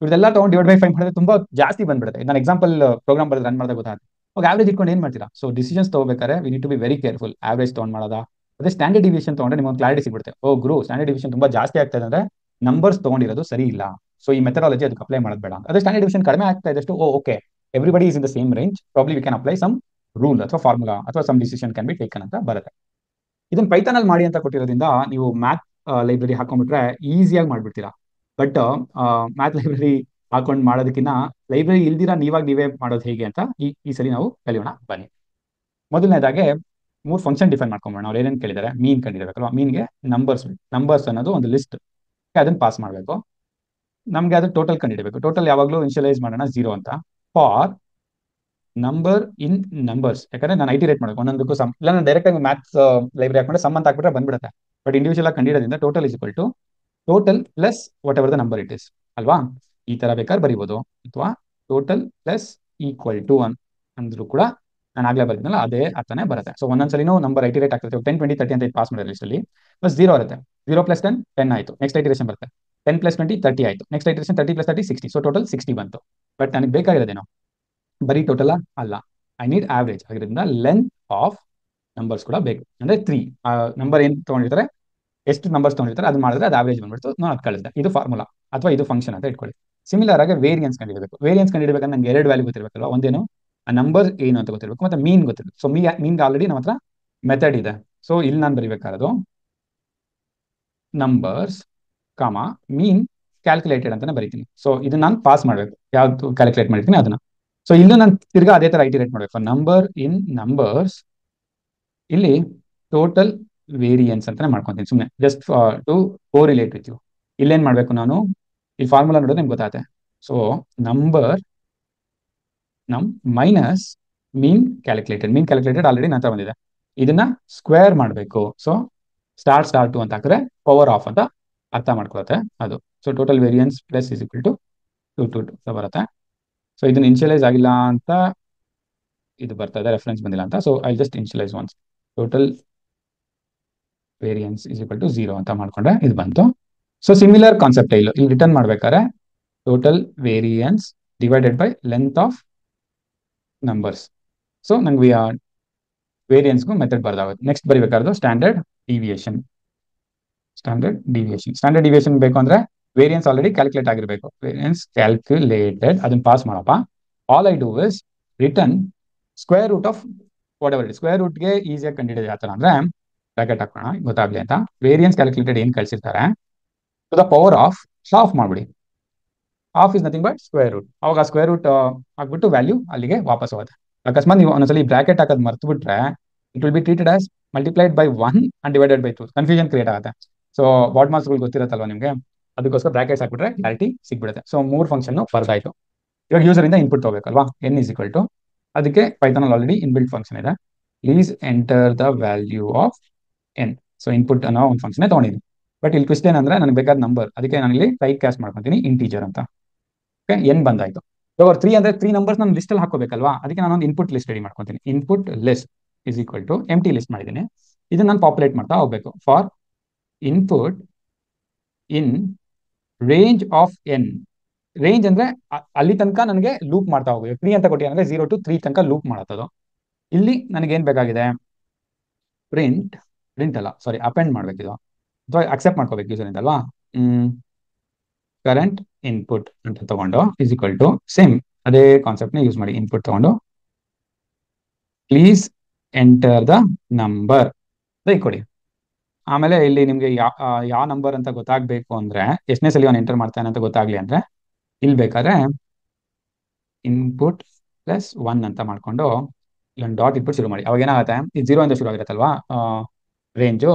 ಇವ್ರದೆಲ್ಲ ತಗೊಂಡು ಡಿವೈಡ್ ಬೈ 5 ಮಾಡಿದ್ರೆ ತುಂಬಾ ಜಾಸ್ತಿ ಬಂದ್ಬಿಡುತ್ತೆ. ನಾನು ಎಕ್ಸಾಂಪಲ್ ಪ್ರೋಗ್ರಾಮ್ ಬರೆದು ರನ್ ಮಾಡಿದಾಗ ಗೊತ್ತಾಗುತ್ತೆ. ಅವಾಗ ಆವರೇಜ್ ಇಟ್ಕೊಂಡು ಏನ್ ಮಾಡ್ತೀರಾ? ಸೊ ಡಿಸಿಷನ್ಸ್ ತಗೋಬೇಕಾದ್ರೆ we need to be very careful. Average ತಗೊಂಡ್ ಮಾಡೋದಾ, ಅದೇ ಸ್ಟ್ಯಾಂಡರ್ಡ್ ಡಿವಿಷನ್ ತಗೊಂಡ್ರೆ ನಿಮ್ಗೆ ಕ್ಲಾರಿಟಿ ಸಿಗ್ಬಿಡುತ್ತೆ. ಓ ಗುರು, ಸ್ಟ್ಯಾಂಡರ್ಡ್ ಡಿವಿಷನ್ ತುಂಬಾ ಜಾಸ್ತಿ ಆಗ್ತಾ ಇದೆ ಅಂದ್ರೆ ನಂಬರ್ಸ್ ತಗೊಂಡಿರೋದು ಸರಿ ಇಲ್ಲ. ಸೊ ಈ ಮೆಥಡಾಲಜಿ ಅದಕ್ಕೆ ಅಪ್ಲೈ ಮಾಡೋದು ಬೇಡ ಅಂತ. ಅದೇ ಸ್ಟ್ಯಾಂಡರ್ಡ್ ಡಿವಿಷನ್ ಕಡಿಮೆ ಆಗ್ತಾ ಇದಷ್ಟು okay, everybody is in the same range, probably we can apply some rule ಅಥವಾ ಫಾರ್ಮುಲಾ ಅಥವಾ some decision can be taken ಅಂತ ಬರುತ್ತೆ. ಇದನ್ನ ಪೈಥಾನ್ ಅಲ್ಲಿ ಮಾಡಿ ಅಂತ ಕೊಟ್ಟಿರೋದ್ರಿಂದ ನೀವು ಮ್ಯಾಥ್ ಲೈಬ್ರರಿ ಹಾಕೊಂಡ್ಬಿಟ್ರೆ ಈಸಿಯಾಗಿ ಮಾಡ್ಬಿಡ್ತೀರಾ. ಬಟ್ ಮ್ಯಾಥ್ ಲೈಬ್ರರಿ ಹಾಕೊಂಡು ಮಾಡೋದಕ್ಕಿಂತ ಲೈಬ್ರರಿ ಇಲ್ದಿರಾ ನೀವೇ ಮಾಡೋದು ಹೇಗೆ ಅಂತ ಈ ಸರಿ ನಾವು ಕಲಿಯೋಣ ಬನ್ನಿ. ಮೊದಲನೇದಾಗೆ 3 ಫಂಕ್ಷನ್ ಡಿಫೈನ್ ಮಾಡ್ಕೊಂಬೋಣ. ಅವ್ರು ಏನೇನು ಕೇಳಿದ್ದಾರೆ, ಮೀನ್ ಕಂಡಿರಬೇಕಲ್ವಾ. ಮೀನ್ಗೆ ನಂಬರ್ಸ್ ಅನ್ನೋದು ಒಂದು ಲಿಸ್ಟ್, ಅದನ್ನ ಪಾಸ್ ಮಾಡಬೇಕು. ನಮ್ಗೆ ಅದು ಟೋಟಲ್ ಕಂಡಿಡಬೇಕು. ಟೋಟಲ್ ಯಾವಾಗಲೂ ಇನಿಷಿಯಲೈಸ್ ಮಾಡೋಣ 0 ಅಂತ. ಫಾರ್ ನಂಬರ್ ಇನ್ ನಂಬರ್ಸ್, ಯಾಕಂದ್ರೆ ನಾನು ಐಟಿ ರೇಟ್ ಮಾಡಬೇಕು ಒಂದೊಂದಕ್ಕೂ ಸಮ್. ಇಲ್ಲ ನಾನು ಡೈರೆಕ್ಟ್ ಆಗಿ ಮ್ಯಾಥ್ಸ್ ಲೈಬ್ರರಿ ಹಾಕೊಂಡ್ರೆ ಸಮ್ ಅಂತ ಹಾಕ್ಬಿಟ್ರೆ ಬಂದ್ಬಿಡುತ್ತೆ. ಬಟ್ ಇಂಡಿವಿಜುವಲ್ ಆಗಿ ಕಂಡಿಡೋದ್ರಿಂದ total is equal to total plus whatever the number it is ಅಲ್ವಾ. ಈ ತರ ಬೇಕಾದ್ರೆ ಬರಿಬೋದು, ಅಥವಾ ಟೋಟಲ್ ಪ್ಲಸ್ ಈಕ್ವಲ್ ಟು ಅಂದ್ರೂ ಕೂಡ ನಾನು ಆಗ್ಲೇ ಬರ್ತೀನಲ್ಲ ಅದೇ ಅರ್ಥನೇ ಬರುತ್ತೆ. ಸೊ ಒಂದೊಂದ್ಸಲಿನೂ ನಂಬರ್ ಐಟಿರೇಟ್ ಆಗ್ತಿರುತ್ತೆ. 10, 20, 30 ಅಂತ ಪಾಸ್ ಮಾಡಿದ್ರೆ ಲಿಸ್ಟ್ ಅಲ್ಲಿ ಬಸ್ 0 ಇರುತ್ತೆ. 0 + 10 10 ಆಯ್ತು. ನೆಕ್ಸ್ಟ್ ಐಟಿರೇಷನ್ ಬರುತ್ತೆ. 10 + 20 30 ಆಯ್ತು. ನೆಕ್ಸ್ಟ್ ಐಟಿರೇಷನ್ 30 + 30 60. ಸೊ ಟೋಟಲ್ 60 ಬಂತು. ಬಟ್ ನನಗೆ ಬೇಕಾಗಿರೋದೇನೋ ಬರೀ ಟೋಟಲ್ ಅಲ್ಲ, ಐ ನೀಡ್ ಆವರೇಜ್. ಆಗಿರೋದ್ರಿಂದ ಲೆಂತ್ ಆಫ್ ನಂಬರ್ಸ್ ಕೂಡ ಬೇಕು. ಅಂದ್ರೆ 3 ನಂಬರ್ ಏನ್ ತಗೊಂಡಿರ್ತಾರೆ, ಎಷ್ಟು ನಂಬರ್ಸ್ ತಗೊಂಡಿರ್ತಾರೆ ಅದು ಮಾಡಿದ್ರೆ ಅದು ಆವರೇಜ್ ಬಂದ್ಬಿಡ್ತು. ನಾನು ಅದು ಕಳಿಸಿದೆ. ಇದು ಫಾರ್ಮುಲಾ ಅಥವಾ ಇದು ಫಂಕ್ಷನ್ ಅಂತ ಇಟ್ಕೊಳ್ಳಿ. ಸಿಮಿಲರ್ ಆಗಿ ವೇರಿಯನ್ಸ್ ಕಂಡಿಡಬೇಕು. ವೇರಿಯನ್ಸ್ ಕಂಡಿಡಬೇಕಂದ್ರೆ ನಂಗೆ 2 ವ್ಯಾಲ್ಯೂ ಗೊತ್ತಿರಬೇಕಲ್ವಾ. ಒಂದೇನು ಆ ನಂಬರ್ ಏನು ಅಂತ ಗೊತ್ತಿರಬೇಕು, ಮತ್ತೆ ಮೀನ್ ಗೊತ್ತಿರಬೇಕು. ಸೊ ಮೀನ್ಗೆ ಆಲ್ರೆಡಿ ನಮ್ಮ ಹತ್ರ ಮೆಥಡ್ ಇದೆ. ಸೊ ಇಲ್ಲಿ ನಾನು ಬರೀಬೇಕಾದ್ರು ನಂಬರ್ಸ್ ಕಾಮ ಮೀನ್ ಕ್ಯಾಲ್ಕುಲೇಟೆಡ್ ಅಂತಾನೆ ಬರೀತೀನಿ. ಸೊ ಇದನ್ನ ನಾನು ಪಾಸ್ ಮಾಡಬೇಕು, ಯಾವ್ದು ಕ್ಯಾಲ್ಕುಲೇಟ್ ಮಾಡಿರ್ತೀನಿ ಅದನ್ನ. ಸೊ ಇಲ್ಲೂ ನಾನು ತಿರ್ಗಾ ಅದೇ ತರ ಐಟಿರೇಟ್ ಮಾಡಬೇಕು. ನಂಬರ್ ಇನ್ ನಂಬರ್ಸ್, ಇಲ್ಲಿ ಟೋಟಲ್ ವೇರಿಯನ್ಸ್ ಅಂತಾನೆ ಮಾಡ್ಕೊಂತೀನಿ ಸುಮ್ಮನೆ, just to correlate with you. ಇಲ್ಲೇನ್ ಮಾಡ್ಬೇಕು ನಾನು, ಈ ಫಾರ್ಮುಲಾ ನೋಡೋದು ನಿಮ್ಗೆ ಗೊತ್ತಾಗುತ್ತೆ. So number minus mean calculated already ನಂತರ ಬಂದಿದೆ. ಇದನ್ನ ಸ್ಕ್ವೇರ್ ಮಾಡಬೇಕು. ಸೊ ಸ್ಟಾರ್ ಟು ಅಂತ ಹಾಕಿದ್ರೆ ಪವರ್ ಆಫ್ ಅಂತ ಅರ್ಥ ಮಾಡ್ಕೊಳುತ್ತೆ ಅದು. So total variance plus is equal to 2 ಬರುತ್ತೆ. ಸೊ ಇದನ್ನ ಇನ್ಶಿಯಲೈಸ್ ಆಗಿಲ್ಲ ಅಂತ ಇದು ಬರ್ತಾ ಇದೆ, ರೆಫರೆನ್ಸ್ ಬಂದಿಲ್ಲ ಅಂತ. So I just initialise once. Total variance is equal to 0 ಅಂತ ಮಾಡ್ಕೊಂಡ್ರೆ ಇದು ಬಂತು. ಸೊ ಸಿಮಿಲರ್ ಕಾನ್ಸೆಪ್ಟ್ ಇಲ್ಲಿ ರಿಟರ್ನ್ ಮಾಡ್ಬೇಕಾದ್ರೆ total variance divided by length of numbers. So ನಂಗೆ ವೇರಿಯನ್ಸ್ಗೂ ಮೆಥಡ್ ಬರ್ದಾಗುತ್ತೆ. ನೆಕ್ಸ್ಟ್ ಬರಿಬೇಕಾದ್ರೆ ಸ್ಟ್ಯಾಂಡರ್ಡ್ ಡಿವಿಯೇಷನ್ ಬೇಕು ಅಂದ್ರೆ ವೇರಿಯನ್ಸ್ ಆಲ್ರೆಡಿ ಕ್ಯಾಲ್ಕುಲೇಟ್ ಆಗಿರಬೇಕು. ವೇರಿಯನ್ಸ್ ಕ್ಯಾಲ್ಕುಲೇಟೆಡ್ ಅದನ್ನ ಪಾಸ್ ಮಾಡಪ್ಪ. All I do is return square root of whatever it. Square ರೂಟ್ಗೆ ಈಸಿಯಾಗಿ ಕಂಡುಹಿಡಿಯೋದು ಯಾವ ತರ ಅಂದ್ರೆ ಬ್ರಾಕೆಟ್ ಹಾಕೋಣ ಗೊತ್ತಾಗ್ಲಿ ಅಂತ. ವೇರಿಯನ್ಸ್ ಕ್ಯಾಲ್ಕುಲೇಟೆಡ್ ಏನ್ ಕಳಿಸಿರ್ತಾರೆ ಟು ದ ಪವರ್ ಆಫ್ ಮಾಡ್ಬಿಡಿ. Of is nothing but square root. ಅವಾಗ ಸ್ಕ್ವೇರ್ ರೂಟ್ ಹಾಕ್ಬಿಟ್ಟು ವ್ಯಾಲ್ಯೂ ಅಲ್ಲಿಗೆ ವಾಪಸ್ ಹೋಗುತ್ತೆ. ಅಕಸ್ಮಾತ್ ನೀವು ಒಂದೊಂದ್ಸಲಿ ಬ್ರಾಕೆಟ್ ಹಾಕೋದು ಮರ್ತು ಬಿಟ್ರೆ it will be treated as multiplied by 1 and divided by 2. Confusion create ಆಗುತ್ತೆ. ಸೊ ಬಾಡ್ ಮಾರ್ಕ್ಸ್ಗಳು ಗೊತ್ತಿರುತ್ತಲ್ವಾ ನಿಮಗೆ, ಅದಕ್ಕೋಸ್ಕರ ಬ್ರಾಕೆಟ್ಸ್ ಹಾಕ್ಬಿಟ್ರೆ ಕ್ಲಾರಿಟಿ ಸಿಗ್ಬಿಡುತ್ತೆ. ಸೊ 3 ಫಂಕ್ಷನ್ ಬರ್ದಾಯ್ತು. ಇವಾಗ ಯೂಸರ್ ಇಂದ ಇನ್ಪುಟ್ ತಗೋಬೇಕಲ್ವಾ. n ಇಸ್ ಈಕ್ವಲ್ ಟು, ಅದಕ್ಕೆ ಪೈಥಾನ್ ಆಲ್ರೆಡಿ ಇನ್ಬಿಲ್ಟ್ ಫಂಕ್ಷನ್ ಇದೆ. Please enter the value of n. So input ಅನ್ನೋ ಒಂದು ಫಂಕ್ಷನ್ ತಗೊಂಡಿದ್ದೀನಿ. ಬಟ್ ಇಲ್ಲಿ ಕ್ವೆಶ್ಚನ್ ಅಂದ್ರೆ ನನಗೆ ಬೇಕಾದ ನಂಬರ್, ಅದಕ್ಕೆ ನಾನು ಇಲ್ಲಿ ಟೈಪ್ ಕ್ಯಾಸ್ಟ್ ಮಾಡ್ಕೊತೀನಿ ಇಂಟೀಜರ್ ಅಂತ. ಓಕೆ, n ಬಂದಾಯ್ತು. ಇವಾಗ 3 ಅಂದ್ರೆ 3 ನಂಬರ್ಸ್ ನಾನು ಲಿಸ್ಟ್ ಅಲ್ಲಿ ಹಾಕೋಬೇಕಲ್ವಾ. ಅದಕ್ಕೆ ನಾನು ಒಂದು ಇನ್ಪುಟ್ ಲಿಸ್ಟ್ ರೆಡಿ ಮಾಡ್ಕೊತೀನಿ. Input list is equal to empty list ಮಾಡಿದ್ದೀನಿ. ಇದನ್ನ ನಾನು ಪಾಪ್ಯುಲೇಟ್ ಮಾಡ್ತಾ ಹೋಗ್ಬೇಕು. For input in range of n. Range ಅಂದ್ರೆ ಅಲ್ಲಿ ತನಕ ನನಗೆ ಲೂಪ್ ಮಾಡ್ತಾ ಹೋಗ್ಬೇಕು. 3 ಅಂತ ಕೊಟ್ಟಿ ಅಂದ್ರೆ 0 to 3 ತನಕ ಲೂಪ್ ಮಾಡತ್ತದು. ಇಲ್ಲಿ ನನಗೆ ಏನ್ ಬೇಕಾಗಿದೆ, ಪ್ರಿಂಟ್ ಅಲ್ಲ ಸಾರಿ ಅಪೆಂಡ್ ಮಾಡ್ಬೇಕಿದು ಅಥವಾ ಅಕ್ಸೆಪ್ಟ್ ಮಾಡ್ಕೋಬೇಕು ಯೂಸರ್ ಇಂದ ಅಲ್ವಾ. ಕರೆಂಟ್ ಇನ್ಪುಟ್ ಅಂತ ತಗೊಂಡು ಇಸ್ ಈಕ್ವಲ್ ಟು ಸೇಮ್ ಅದೇ ಕಾನ್ಸೆಪ್ಟ್ ನ ಯೂಸ್ ಮಾಡಿ ಇನ್ಪುಟ್ ತಗೊಂಡು ಪ್ಲೀಸ್ ಎಂಟರ್ ದ ನಂಬರ್ ಕೊಡಿ. ಆಮೇಲೆ ಇಲ್ಲಿ ನಿಮ್ಗೆ ಯಾವ ನಂಬರ್ ಅಂತ ಗೊತ್ತಾಗ್ಬೇಕು ಅಂದ್ರೆ, ಎಷ್ಟನೇ ಸಲ ಅವನು ಎಂಟರ್ ಮಾಡ್ತಾನೆ ಅಂತ ಗೊತ್ತಾಗ್ಲಿ ಅಂದ್ರೆ, ಇಲ್ಲಿ ಬೇಕಾದ್ರೆ ಇನ್ಪುಟ್ ಪ್ಲಸ್ 1 ಅಂತ ಮಾಡ್ಕೊಂಡು ಇಲ್ಲೊಂದು ಡಾಟ್ ಇಟ್ಬಿಟ್ಟು ಶುರು ಮಾಡಿ. ಅವಾಗ ಏನಾಗುತ್ತೆ, ಇದು 0 ಇಂದ ಶುರು ಆಗಿರುತ್ತಲ್ವಾ ರೇಂಜು,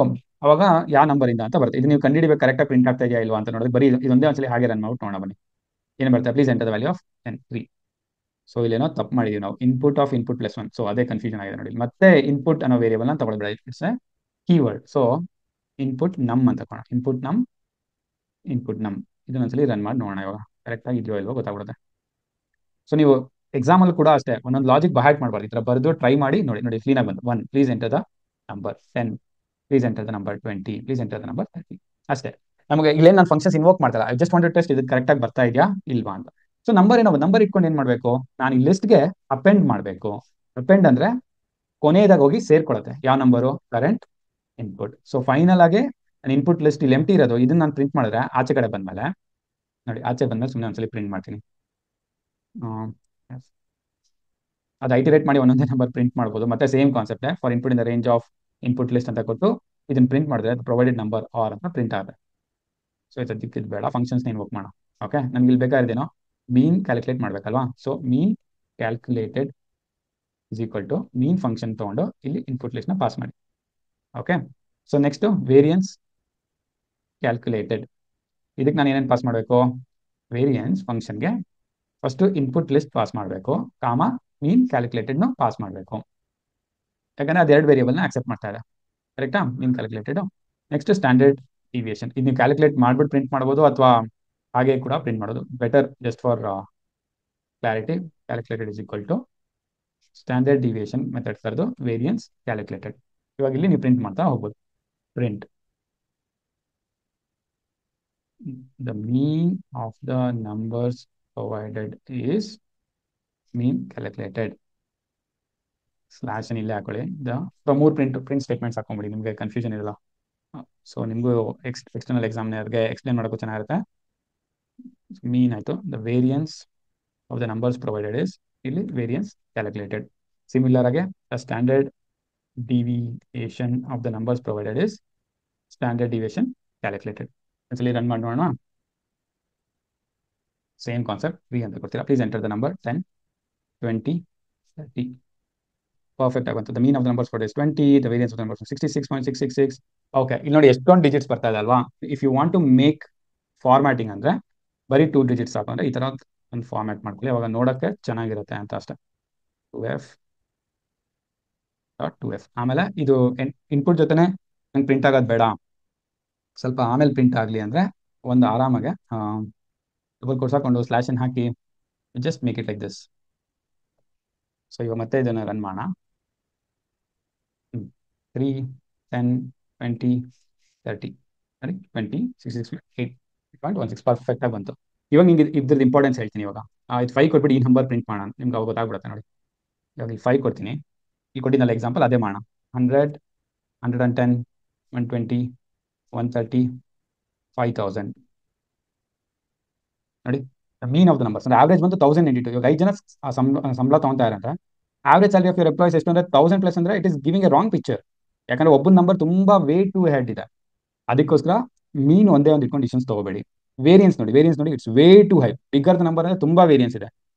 ಅವಾಗ ಯಾವ ನಂಬರ್ ಇಂದ ಅಂತ ಬರುತ್ತೆ. ಇದು ನೀವು ಕಂಡುಹಿಡಿಬೇಕು ಕರೆಕ್ಟಾಗಿ ಪ್ರಿಂಟ್ ಆಗ್ತಾ ಇದೆಯಾ ಇಲ್ವಾ ಅಂತ ನೋಡೋದು. ಬರೀ ಇದೊಂದೇ ಒಂದ್ಸಲಿ ಹಾಗೆ ರನ್ ಮಾಡ್ಬಿಟ್ಟು ನೋಡೋಣ ಬನ್ನಿ. ಏನು ಬರುತ್ತೆ, please enter the value of 3. So ಇಲ್ಲೇನೋ ತಪ್ಪು ಮಾಡಿದೀವಿ ನಾವು, input of input plus 1. So ಅದೇ ಕನ್ಫ್ಯೂಷನ್ ಆಗಿದೆ ನೋಡಿ. ಮತ್ತೆ ಇನ್ಪುಟ್ ಅನ್ನೋ ವೇರಿಯಬಲ್ ನ ತಗೊಳ್ಬೇಡ, ಇಟ್ಸ್ ಕೀವರ್ಡ್. ಸೊ ಇನ್ಪುಟ್ ನಮ್ ಅಂತ ತಗೋಣ, ಇನ್ಪುಟ್ ನಮ್. ಇದನ್ನೊಂದ್ಸಲಿ ರನ್ ಮಾಡಿ ನೋಡೋಣ ಇವಾಗ ಕರೆಕ್ಟಾಗಿ ಇದೆಯೋ ಇಲ್ವೋ ಗೊತ್ತಾಗ್ಬಿಡುತ್ತೆ. ಸೊ ನೀವು ಎಕ್ಸಾಮ್ ಅಲ್ಲಿ ಕೂಡ ಅಷ್ಟೇ ಒಂದೊಂದು ಲಾಜಿಕ್ ಬಹಾಟ್ ಮಾಡಬಾರ್ದು, ಈ ತರ ಬರೆದು ಟ್ರೈ ಮಾಡಿ ನೋಡಿ. ನೋಡಿ ಕ್ಲೀನ್ ಆಗಿ ಬಂತು. 1 please enter the number 10, please enter the number 20, please enter the number 30. ಅಷ್ಟೇ. ನಮಗೆ ಇಲ್ಲೇನು ನಾನು ಫಂಕ್ಷನ್ಸ್ ಇನ್ವೋಕ್ ಮಾಡ್ತಾರೆ, I just want to test ಇದು ಕರೆಕ್ಟಾಗಿ ಬರ್ತಾ ಇದೆಯಾ ಇಲ್ವಾ ಅಂತ. ಸೊ ನಂಬರ್ ಏನೋ ನಂಬರ್ ಇಟ್ಕೊಂಡು ಏನ್ ಮಾಡಬೇಕು, ನಾನು ಈ ಲಿಸ್ಟ್ಗೆ ಅಪೆಂಡ್ ಮಾಡಬೇಕು. ಅಪೆಂಡ್ ಅಂದ್ರೆ ಕೊನೆಯದಾಗ ಹೋಗಿ ಸೇರ್ಕೊಳ್ಳುತ್ತೆ ಯಾವ number, current input. So final ಆಗಿ ನಾನು ಇನ್ಪುಟ್ ಲಿಸ್ಟ್ ಇಲ್ಲಿ ಎಂಟಿ ಇರೋದು, ಇದನ್ನ ನಾನು ಪ್ರಿಂಟ್ ಮಾಡಿದ್ರೆ ಆಚೆ ಕಡೆ ಬಂದ್ಮೇಲೆ ನೋಡಿ, ಆಚೆ ಬಂದ್ಮೇಲೆ ಸುಮ್ಮನೆ ಒಂದ್ಸಲಿ ಪ್ರಿಂಟ್ ಮಾಡ್ತೀನಿ. ಅದು ಐಟಿರೇಟ್ ಮಾಡಿ ಒಂದೊಂದೇ ನಂಬರ್ ಪ್ರಿಂಟ್ ಮಾಡ್ಬೋದು. ಮತ್ತೆ same concept, for input in the range of input list ಅಂತ ಕೊಟ್ಟು ಇದನ್ನ ಪ್ರಿಂಟ್ ಮಾಡಿದ್ರೆ ಪ್ರೊವೈಡೆಡ್ ನಂಬರ್ ಆರ್ ಅಂತ ಪ್ರಿಂಟ್ ಆಗುತ್ತೆ. ಸೊ ಇದು ದಿಕ್ಕಿದ್ ಬೇಡ, ಫಂಕ್ಷನ್ಸ್ ವರ್ಕ್ ಮಾಡೋಣ. ಓಕೆ, ನಮ್ಗೆ ಇಲ್ಲಿ ಬೇಕಾಗಿದ್ದೇನೋ ಮೀನ್ ಕ್ಯಾಲ್ಕುಲೇಟ್ ಮಾಡ್ಬೇಕಲ್ವಾ. So mean calculated is equal to mean function ತಗೊಂಡು ಇಲ್ಲಿ ಇನ್ಪುಟ್ ಲಿಸ್ಟ್ ನ ಪಾಸ್ ಮಾಡಿ. Okay, so next variance calculated. ಇದಕ್ಕೆ ನಾನು ಏನೇನು ಪಾಸ್ ಮಾಡಬೇಕು, ವೇರಿಯನ್ಸ್ ಫಂಕ್ಷನ್ಗೆ ಫಸ್ಟ್ ಇನ್ಪುಟ್ ಲಿಸ್ಟ್ ಪಾಸ್ ಮಾಡಬೇಕು, ಕಾಮ ಮೀನ್ ಕ್ಯಾಲ್ಕುಲೇಟೆಡ್ ನ ಪಾಸ್ ಮಾಡಬೇಕು. ಯಾಕಂದ್ರೆ ಅದು 2 ವೇರಿಯಬಲ್ ನ ಅಕ್ಸೆಪ್ಟ್ ಮಾಡ್ತಾ ಇದೆ. ಕರೆಕ್ಟಾ, ಮೀನ್ ಕ್ಯಾಲ್ಕುಲೇಟೆಡ್. ನೆಕ್ಸ್ಟ್ ಸ್ಟ್ಯಾಂಡರ್ಡ್ ಡಿವಿಯೇಷನ್, ಇದು ನೀವು ಕ್ಯಾಲ್ಕುಲೇಟ್ ಮಾಡ್ಬಿಟ್ಟು ಪ್ರಿಂಟ್ ಮಾಡ್ಬೋದು ಅಥವಾ ಹಾಗೆ ಕೂಡ ಪ್ರಿಂಟ್ ಮಾಡೋದು better. Just for clarity, calculated is equal to standard deviation method ಕರೆದು ವೇರಿಯನ್ಸ್ ಕ್ಯಾಲ್ಕುಲೇಟೆಡ್. ಇವಾಗ ಇಲ್ಲಿ ನೀವು ಪ್ರಿಂಟ್ ಮಾಡ್ತಾ ಹೋಗ್ಬೋದು. Print the mean of the numbers provided is mean calculated slash ಇಲ್ಲೇ ಹಾಕೊಳ್ಳಿ. ಮೂರು ಪ್ರಿಂಟ್ ಸ್ಟೇಟ್ಮೆಂಟ್ಸ್ ಹಾಕೊಂಬಿಡಿ, ನಿಮಗೆ ಕನ್ಫ್ಯೂಷನ್ ಇರಲ್ಲ. ಸೊ ನಿಮಗೂ ಎಕ್ಸ್ಟರ್ನಲ್ ಎಕ್ಸಾಮ್ನರ್ಗೆ ಎಕ್ಸ್ಪ್ಲೇನ್ ಮಾಡೋಕ್ಕೂ ಚೆನ್ನಾಗಿರುತ್ತೆ. ಮೀನ್ ಆಯಿತು, the variance of the numbers provided is ಇಲ್ಲಿ ವೇರಿಯನ್ಸ್ ಕ್ಯಾಲ್ಕುಲೇಟೆಡ್. ಸಿಮಿಲರ್ ಆಗಿ the standard deviation of the numbers provided is standard deviation calculated. ಒಂದ್ಸಲಿ ರನ್ ಮಾಡಿ ನೋಡೋಣ. ಸೇಮ್ ಕಾನ್ಸೆಪ್ಟ್ 3 ಅಂತ ಕೊಡ್ತೀರಾ. Please enter the number 10, 20, 30. Perfect ಆಗಿ ಬಂತು. The mean of the numbers provided is 20, the variance of the numbers 66.666. Okay, ಇಲ್ಲಿ ನೋಡಿ ಎಷ್ಟೊಂದು ಡಿಜಿಟ್ಸ್ ಬರ್ತಾ ಇದೆ ಅಲ್ವಾ. If you want to make formatting ಅಂದ್ರೆ ಬರೀ 2 ಡಿಜಿಟ್ಸ್ ಸಾಕು. ಅಂದ್ರೆ ಈ ತರ ಒಂದು ಫಾರ್ಮ್ಯಾಟ್ ಮಾಡ್ಕೊಳ್ಳಿ, ಅವಾಗ ನೋಡಕ್ಕೆ ಚೆನ್ನಾಗಿರುತ್ತೆ ಅಂತ ಅಷ್ಟೇ. 2f. ಆಮೇಲೆ ಇದು ಇನ್ಪುಟ್ ಜೊತೆನೆ ನಂಗೆ ಪ್ರಿಂಟ್ ಆಗೋದು ಬೇಡ, ಸ್ವಲ್ಪ ಆಮೇಲೆ ಪ್ರಿಂಟ್ ಆಗಲಿ ಅಂದ್ರೆ ಒಂದು ಆರಾಮಾಗೆ ಡಬಲ್ ಕೋಟ್ಸ್ ಹಾಕೊಂಡು ಸ್ಲಾಶ್ ಅನ್ನು ಹಾಕಿ just make it like this. So ಇವಾಗ ಮತ್ತೆ ಇದನ್ನು ರನ್ ಮಾಡೋಣ. 3, 10, 20, 30, 20, 66, 8.16 ಪರ್ಫೆಕ್ಟ್ ಆಗಿ ಬಂತು. ಇವಾಗ ನಿಮ್ಗೆ ಇದ್ರದ್ದು ಇಂಪಾರ್ಟೆನ್ಸ್ ಹೇಳ್ತೀನಿ. ಇವಾಗ ಇದು 5 ಕೊಟ್ಬಿಟ್ಟು ಈ ನಂಬರ್ ಪ್ರಿಂಟ್ ಮಾಡೋಣ, ನಿಮ್ಗೆ ಅವಾಗ ಗೊತ್ತಾಗ್ಬಿಡುತ್ತೆ ನೋಡಿ. ಇವಾಗ ಈ 5 ಕೊಡ್ತೀನಿ, ಈ ಕೊಟ್ಟಿದ್ದಲ್ಲ ಎಕ್ಸಾಂಪಲ್ ಅದೇ ಮಾಡೋಣ. 100, 110, 120, 130, 5000 ನೋಡಿ. ಮೀನ್ ಆಫ್ ದ ನಂಬರ್ಸ್ ಅಂದ್ರೆ ಆವರೇಜ್ ಬಂದು 1082. ಇವಾಗ 5 ಜನ ಸಂಬಳ ತಗೊಂತಾ ಇರಂದ್ರೆ average salary of your employees ಎಷ್ಟು ಅಂದ್ರೆ 1000 ಪ್ಲಸ್ ಅಂದ್ರೆ it is giving a wrong picture. ಯಾಕಂದ್ರೆ ಒಬ್ಬನ ನಂಬರ್ ತುಂಬಾ ವೇ ಟು ಹೆಡ್ ಇದೆ. ಅದಕ್ಕೋಸ್ಕರ ಮೀನ್ ಒಂದೇ ಒಂದು ಇಟ್ಕೊಂಡು ಡಿಸಿಷನ್ಸ್ ತಗೋಬೇಡಿ. ವೇರಿಯನ್ಸ್ ನೋಡಿ it's way too high. Bigger the number ಅಂದ್ರೆ ತುಂಬಾ ವೇರಿಯನ್ಸ್ ಇದೆ.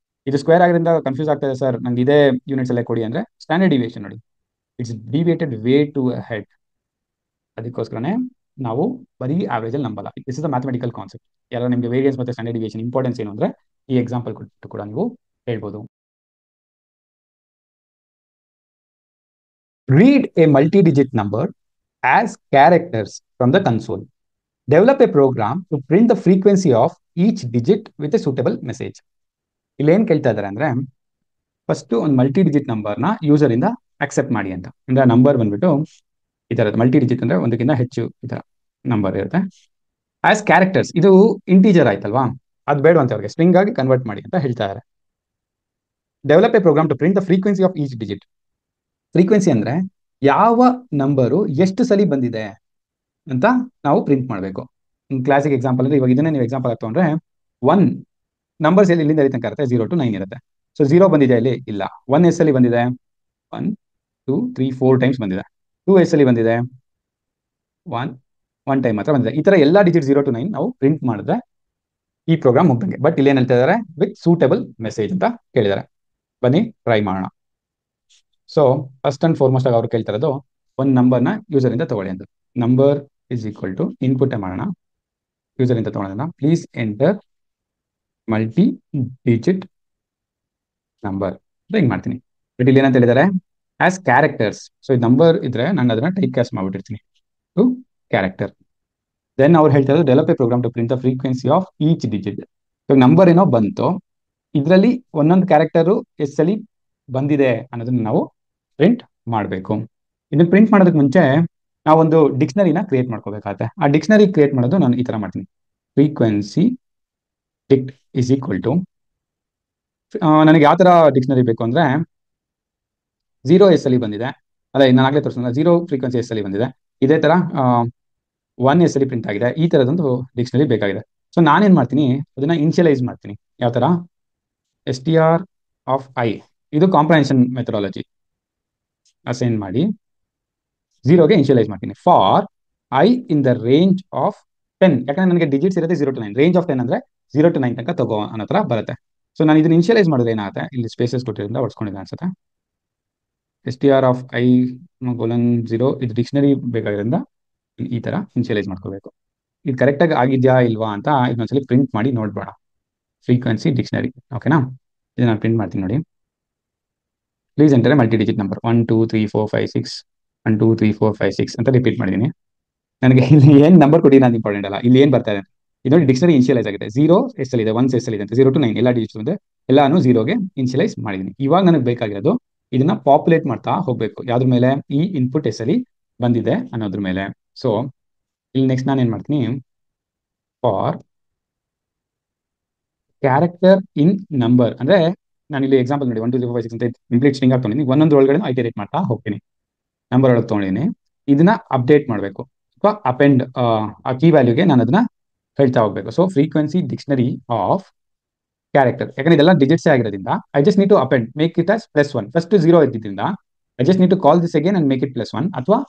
ಇದು ಸ್ಕ್ವೇರ್ ಆಗಿರೋದ್ರಿಂದ ಕನ್ಫ್ಯೂಸ್ ಆಗ್ತಾ ಇದೆ ಸರ್, ನಂಗೆ ಇದೇ ಯೂನಿಟ್ಸ್ ಎಲ್ಲ ಕೊಡಿ ಅಂದ್ರೆ ಸ್ಟ್ಯಾಂಡರ್ಡ್ ಡಿವಿಯೇಷನ್ ನೋಡಿ, it's deviated way too head. ಅದಕ್ಕೋಸ್ಕರನೇ ನಾವು ಬರೀ ಆವರೇಜ್ ಅಲ್ಲಿ ನಂಬಲ್ಲ. This is the mathematical concept. ಎಲ್ಲ ನಿಮಗೆ ವೇರಿಯನ್ಸ್ ಮತ್ತೆ ಸ್ಟ್ಯಾಂಡರ್ಡ್ ಡಿವಿಯೇಷನ್ ಇಂಪಾರ್ಟೆನ್ಸ್ ಏನು ಅಂದ್ರೆ ಈ ಎಕ್ಸಾಂಪಲ್ ಕೊಟ್ಟು ಕೂಡ ನೀವು ಹೇಳ್ಬೋದು. Read a multi-digit number as characters from the console. Develop a program to print the frequency of each digit with a suitable message. ಇಲ್ಲಿ ಏನ್ ಕೇಳ್ತಾ ಇದಾರೆ ಅಂದ್ರೆ, ಫಸ್ಟ್ ಒಂದು ಮಲ್ಟಿ ಡಿಜಿಟ್ ನಂಬರ್ನ ಯೂಸರ್ ಇಂದ ಅಕ್ಸೆಪ್ಟ್ ಮಾಡಿ ಅಂತ. ಅಂದ್ರೆ ನಂಬರ್ ಬಂದ್ಬಿಟ್ಟು ಈ ತರದ್ದು ಮಲ್ಟಿ ಡಿಜಿಟ್ ಅಂದ್ರೆ ಒಂದಕ್ಕಿಂತ ಹೆಚ್ಚು ಈ ತರ ನಂಬರ್ ಇರುತ್ತೆ. ಆಸ್ ಕ್ಯಾರೆಕ್ಟರ್ಸ್, ಇದು ಇಂಟೀಜರ್ ಆಯ್ತಲ್ವಾ, ಅದು ಬೇಡವಂತೆ ಅವ್ರಿಗೆ ಸ್ಟ್ರಿಂಗ್ ಆಗಿ ಕನ್ವರ್ಟ್ ಮಾಡಿ ಅಂತ ಹೇಳ್ತಾ ಇದ್ದಾರೆ. Develop a program to print the frequency of each digit. Frequency ಅಂದ್ರೆ ಯಾವ ನಂಬರು ಎಷ್ಟು ಸಲ ಬಂದಿದೆ ಅಂತ ನಾವು ಪ್ರಿಂಟ್ ಮಾಡಬೇಕು. ಕ್ಲಾಸಿಕ್ ಎಕ್ಸಾಂಪಲ್ ಅಂದ್ರೆ ಇವಾಗ ಇದನ್ನೇ ನೀವು ಎಕ್ಸಾಂಪಲ್ ತಗೊಂಡ್ರೆ 1 ನಂಬರ್ಸ್ ಎಲ್ಲಿ ಇಲ್ಲಿಂದ ತನಕ ಇರುತ್ತೆ 0 to 9 ಇರುತ್ತೆ. ಸೊ 0 ಬಂದಿದೆ ಇಲ್ಲಿ ಇಲ್ಲ. 1 ಎಸ್ ಅಲ್ಲಿ ಬಂದಿದೆ 1, 2 3 4 ಟೈಮ್ಸ್ ಬಂದಿದೆ. 2 ಎಷ್ಟಲ್ಲಿ ಬಂದಿದೆ? 1 ಟೈಮ್ ಮಾತ್ರ ಬಂದಿದೆ. ಈ ತರ ಎಲ್ಲ ಡಿಜಿಟ್ 0 to 9 ನಾವು ಪ್ರಿಂಟ್ ಮಾಡಿದ್ರೆ ಈ ಪ್ರೋಗ್ರಾಮ್ ಮುಗ್ದಂಗೆ. ಬಟ್ ಇಲ್ಲಿ ಏನ್ ಹೇಳ್ತಾ ಇದ್ದಾರೆ? ವಿತ್ ಸೂಟೇಬಲ್ ಮೆಸೇಜ್ ಅಂತ ಕೇಳಿದ್ದಾರೆ. ಬನ್ನಿ ಟ್ರೈ ಮಾಡೋಣ. ಸೊ ಫಸ್ಟ್ ಅಂಡ್ ಫಾರ್ಮೋಸ್ಟ್ ಆಗಿ ಅವ್ರು ಕೇಳ್ತಾ ಇರೋದು ಒಂದು ನಂಬರ್ನ ಯೂಸರ್ ಇಂದ ತಗೊಳ್ಳಿ ಅಂತ. Number is equal to input ಮಾಡೋಣ, ಯೂಸರ್ ಇಂದ ತಗೊಳ್ಳೋಣ. Please enter multi digit number ಅಂತ ಹಿಂಗ್ ಮಾಡ್ತೀನಿ. ಬಟ್ ಇಲ್ಲಿ ಏನಂತ ಹೇಳಿದ್ದಾರೆ? As characters. ಸೊ ಈ ನಂಬರ್ ಇದ್ರೆ ನಾನು ಅದನ್ನ ಟೈಪ್ ಕ್ಯಾಸ್ಟ್ ಮಾಡ್ಬಿಟ್ಟಿರ್ತೀನಿ ಟು ಕ್ಯಾರೆಕ್ಟರ್. ದೆನ್ ಅವ್ರು ಹೇಳ್ತಾ ಇರೋದು develop a program to print the frequency of each digit. ಇವಾಗ ನಂಬರ್ ಏನೋ ಬಂತು, ಇದರಲ್ಲಿ ಒಂದೊಂದು ಕ್ಯಾರೆಕ್ಟರು ಎಷ್ಟಲ್ಲಿ ಬಂದಿದೆ ಅನ್ನೋದನ್ನ ನಾವು ಪ್ರಿಂಟ್ ಮಾಡಬೇಕು. ಇದನ್ನ ಪ್ರಿಂಟ್ ಮಾಡೋದಕ್ಕೆ ಮುಂಚೆ ನಾವೊಂದು ಡಿಕ್ಷನರಿನ ಕ್ರಿಯೇಟ್ ಮಾಡ್ಕೋಬೇಕಾಗತ್ತೆ. ಆ ಡಿಕ್ಷನರಿ ಕ್ರಿಯೇಟ್ ಮಾಡೋದು ನಾನು ಈ ತರ ಮಾಡ್ತೀನಿ. Frequency dict is equal to, ನನಗೆ ಯಾವ ತರ ಡಿಕ್ಷನರಿ ಬೇಕು ಅಂದ್ರೆ 0 ಎಷ್ಟಲ್ಲಿ ಬಂದಿದೆ, ಅಲ್ಲ ನಾನು ಆಗಲೇ ತೋರಿಸೋಣ. 0 ಫ್ರೀಕ್ವೆನ್ಸಿ ಎಷ್ಟಲ್ಲಿ ಬಂದಿದೆ, ಇದೇ ತರ 1 ಎಷ್ಟಲ್ಲಿ ಪ್ರಿಂಟ್ ಆಗಿದೆ, ಈ ತರದೊಂದು ಡಿಕ್ಷನರಿ ಬೇಕಾಗಿದೆ. ಸೊ ನಾನೇನ್ ಮಾಡ್ತೀನಿ, ಅದನ್ನ ಇನಿಷಿಯಲೈಸ್ ಮಾಡ್ತೀನಿ. ಯಾವ ತರ? str ಆಫ್ ಐ, ಇದು ಕಾಂಪ್ರಹೆನ್ಷನ್ ಮೆಥಡಾಲಜಿ. ಅಸೈನ್ ಮಾಡಿ 0ಗೆ ಇನಿಷಿಯಲೈಸ್ ಮಾಡ್ತೀನಿ. For I in the range of 10, ಯಾಕಂದ್ರೆ ನನಗೆ ಡಿಜಿಟ್ಸ್ ಇರುತ್ತೆ 0 to 9. ರೇಂಜ್ ಆಫ್ 10 ಅಂದ್ರೆ 0 to 9 ತನಕ ತಗೋ ಅನ್ನೋ ತರ ಬರುತ್ತೆ. ಸೊ ನಾನು ಇದನ್ನ ಇನಿಷಿಯಲೈಸ್ ಮಾಡಿದ್ರೆ ಏನಾಗುತ್ತೆ, ಇಲ್ಲಿ ಸ್ಪೇಸಸ್ ಕೊಟ್ಟಿರೋದ್ರಿಂದ ಹೊಡ್ಸ್ಕೊಂಡಿದ್ದೆ ಅನ್ಸುತ್ತೆ. str ಆಫ್ ಐ ಕೊಲನ್ 0, ಇದು ಡಿಕ್ಷನರಿ ಬೇಕಾಗಿರೋದ್ರಿಂದ ಈ ತರ ಇನಿಷಿಯಲೈಸ್ ಮಾಡ್ಕೋಬೇಕು. ಇದು ಕರೆಕ್ಟಾಗಿ ಆಗಿದ್ಯಾ ಇಲ್ವಾ ಅಂತ ಇದನ್ನೊಂದ್ಸಲಿ ಪ್ರಿಂಟ್ ಮಾಡಿ ನೋಡ್ಬೇಡ. ಫ್ರೀಕ್ವೆನ್ಸಿ ಡಿಕ್ಷನರಿ, ಓಕೆನಾ? ಇದು ನಾನು ಪ್ರಿಂಟ್ ಮಾಡ್ತೀನಿ ನೋಡಿ. Please enter multi digit number 1 2 3 4 5 6 1 2 3 4 5 6 ಅಂತ ರಿಪೀಟ್ ಮಾಡಿದ್ದೀನಿ. ನನಗೆ ಇಲ್ಲಿ ಏನು ನಂಬರ್ ಕೊಡಿ ನಾನು ಇಂಪಾರ್ಟೆಂಟ್ ಅಲ್ಲ, ಇಲ್ಲಿ ಏನು ಬರ್ತಾ ಇದೆ ಇದು ನೋಡಿ. ಡಿಕ್ಷನರಿ ಇನಿಷಿಯಲೈಸ್ ಆಗಿದೆ. 0 ಎಷ್ಟಲ್ಲಿದೆ, 1 ಎಷ್ಟಲ್ಲಿದೆ ಅಂತ 0 to 9 ಎಲ್ಲ ಡಿಜಿಟ್ಸ್ ಬಂದೆ, ಎಲ್ಲಾನು 0ಗೆ ಇನಿಷಿಯಲೈಸ್ ಮಾಡಿದ್ದೀನಿ. ಇವಾಗ ನನಗೆ ಬೇಕಾಗಿರೋದು ಇದನ್ನ ಪಾಪ್ಯುಲೇಟ್ ಮಾಡ್ತಾ ಹೋಗ್ಬೇಕು. ಯಾವ್ದ್ರ ಮೇಲೆ? ಈ ಇನ್ಪುಟ್ ಎಷ್ಟಲ್ಲಿ ಬಂದಿದೆ ಅನ್ನೋದ್ರ ಮೇಲೆ. ಸೊ ಇಲ್ಲಿ ನೆಕ್ಸ್ಟ್ ನಾನು ಏನ್ ಮಾಡ್ತೀನಿ, ಫಾರ್ ಕ್ಯಾರೆಕ್ಟರ್ ಇನ್ ನಂಬರ್ ಅಂದ್ರೆ ನಾನು ಇಲ್ಲಿ ಎಕ್ಸಾಂಪಲ್ ನೋಡಿ 1 2 3 4 5 6 ಅಂತ ಇಂಪ್ಲೀಟ್ ಸ್ಟ್ರಿಂಗ್ ಆಗಿ ತೊಗೊಂಡಿದ್ದೀನಿ. ಒಂದೊಂದು ಒಳಗಡೆ ಐಟರೇಟ್ ಮಾಡ್ತಾ ಹೋಗ್ತೀನಿ. ನಂಬರ್ ಒಳಗೆ ತೊಗೊಂಡಿದ್ದೀನಿ. ಇದನ್ನ ಅಪ್ಡೇಟ್ ಮಾಡಬೇಕು ಅಥವಾ ಅಪೆಂಡ್ ಆ ಕೀ ವ್ಯಾಲ್ಯೂಗೆ ನಾನು ಅದನ್ನ ಹೇಳ್ತಾ ಹೋಗ್ಬೇಕು. So frequency dictionary of character, ಯಾಕಂದ್ರೆ ಇದೆಲ್ಲ ಡಿಜಿಟ್ಸ್ ಆಗಿರೋದ್ರಿಂದ I just need to append, make it as +1. First 0 ಇದ್ದಿದ್ದರಿಂದ I just need to call this again and make it +1 ಅಥವಾ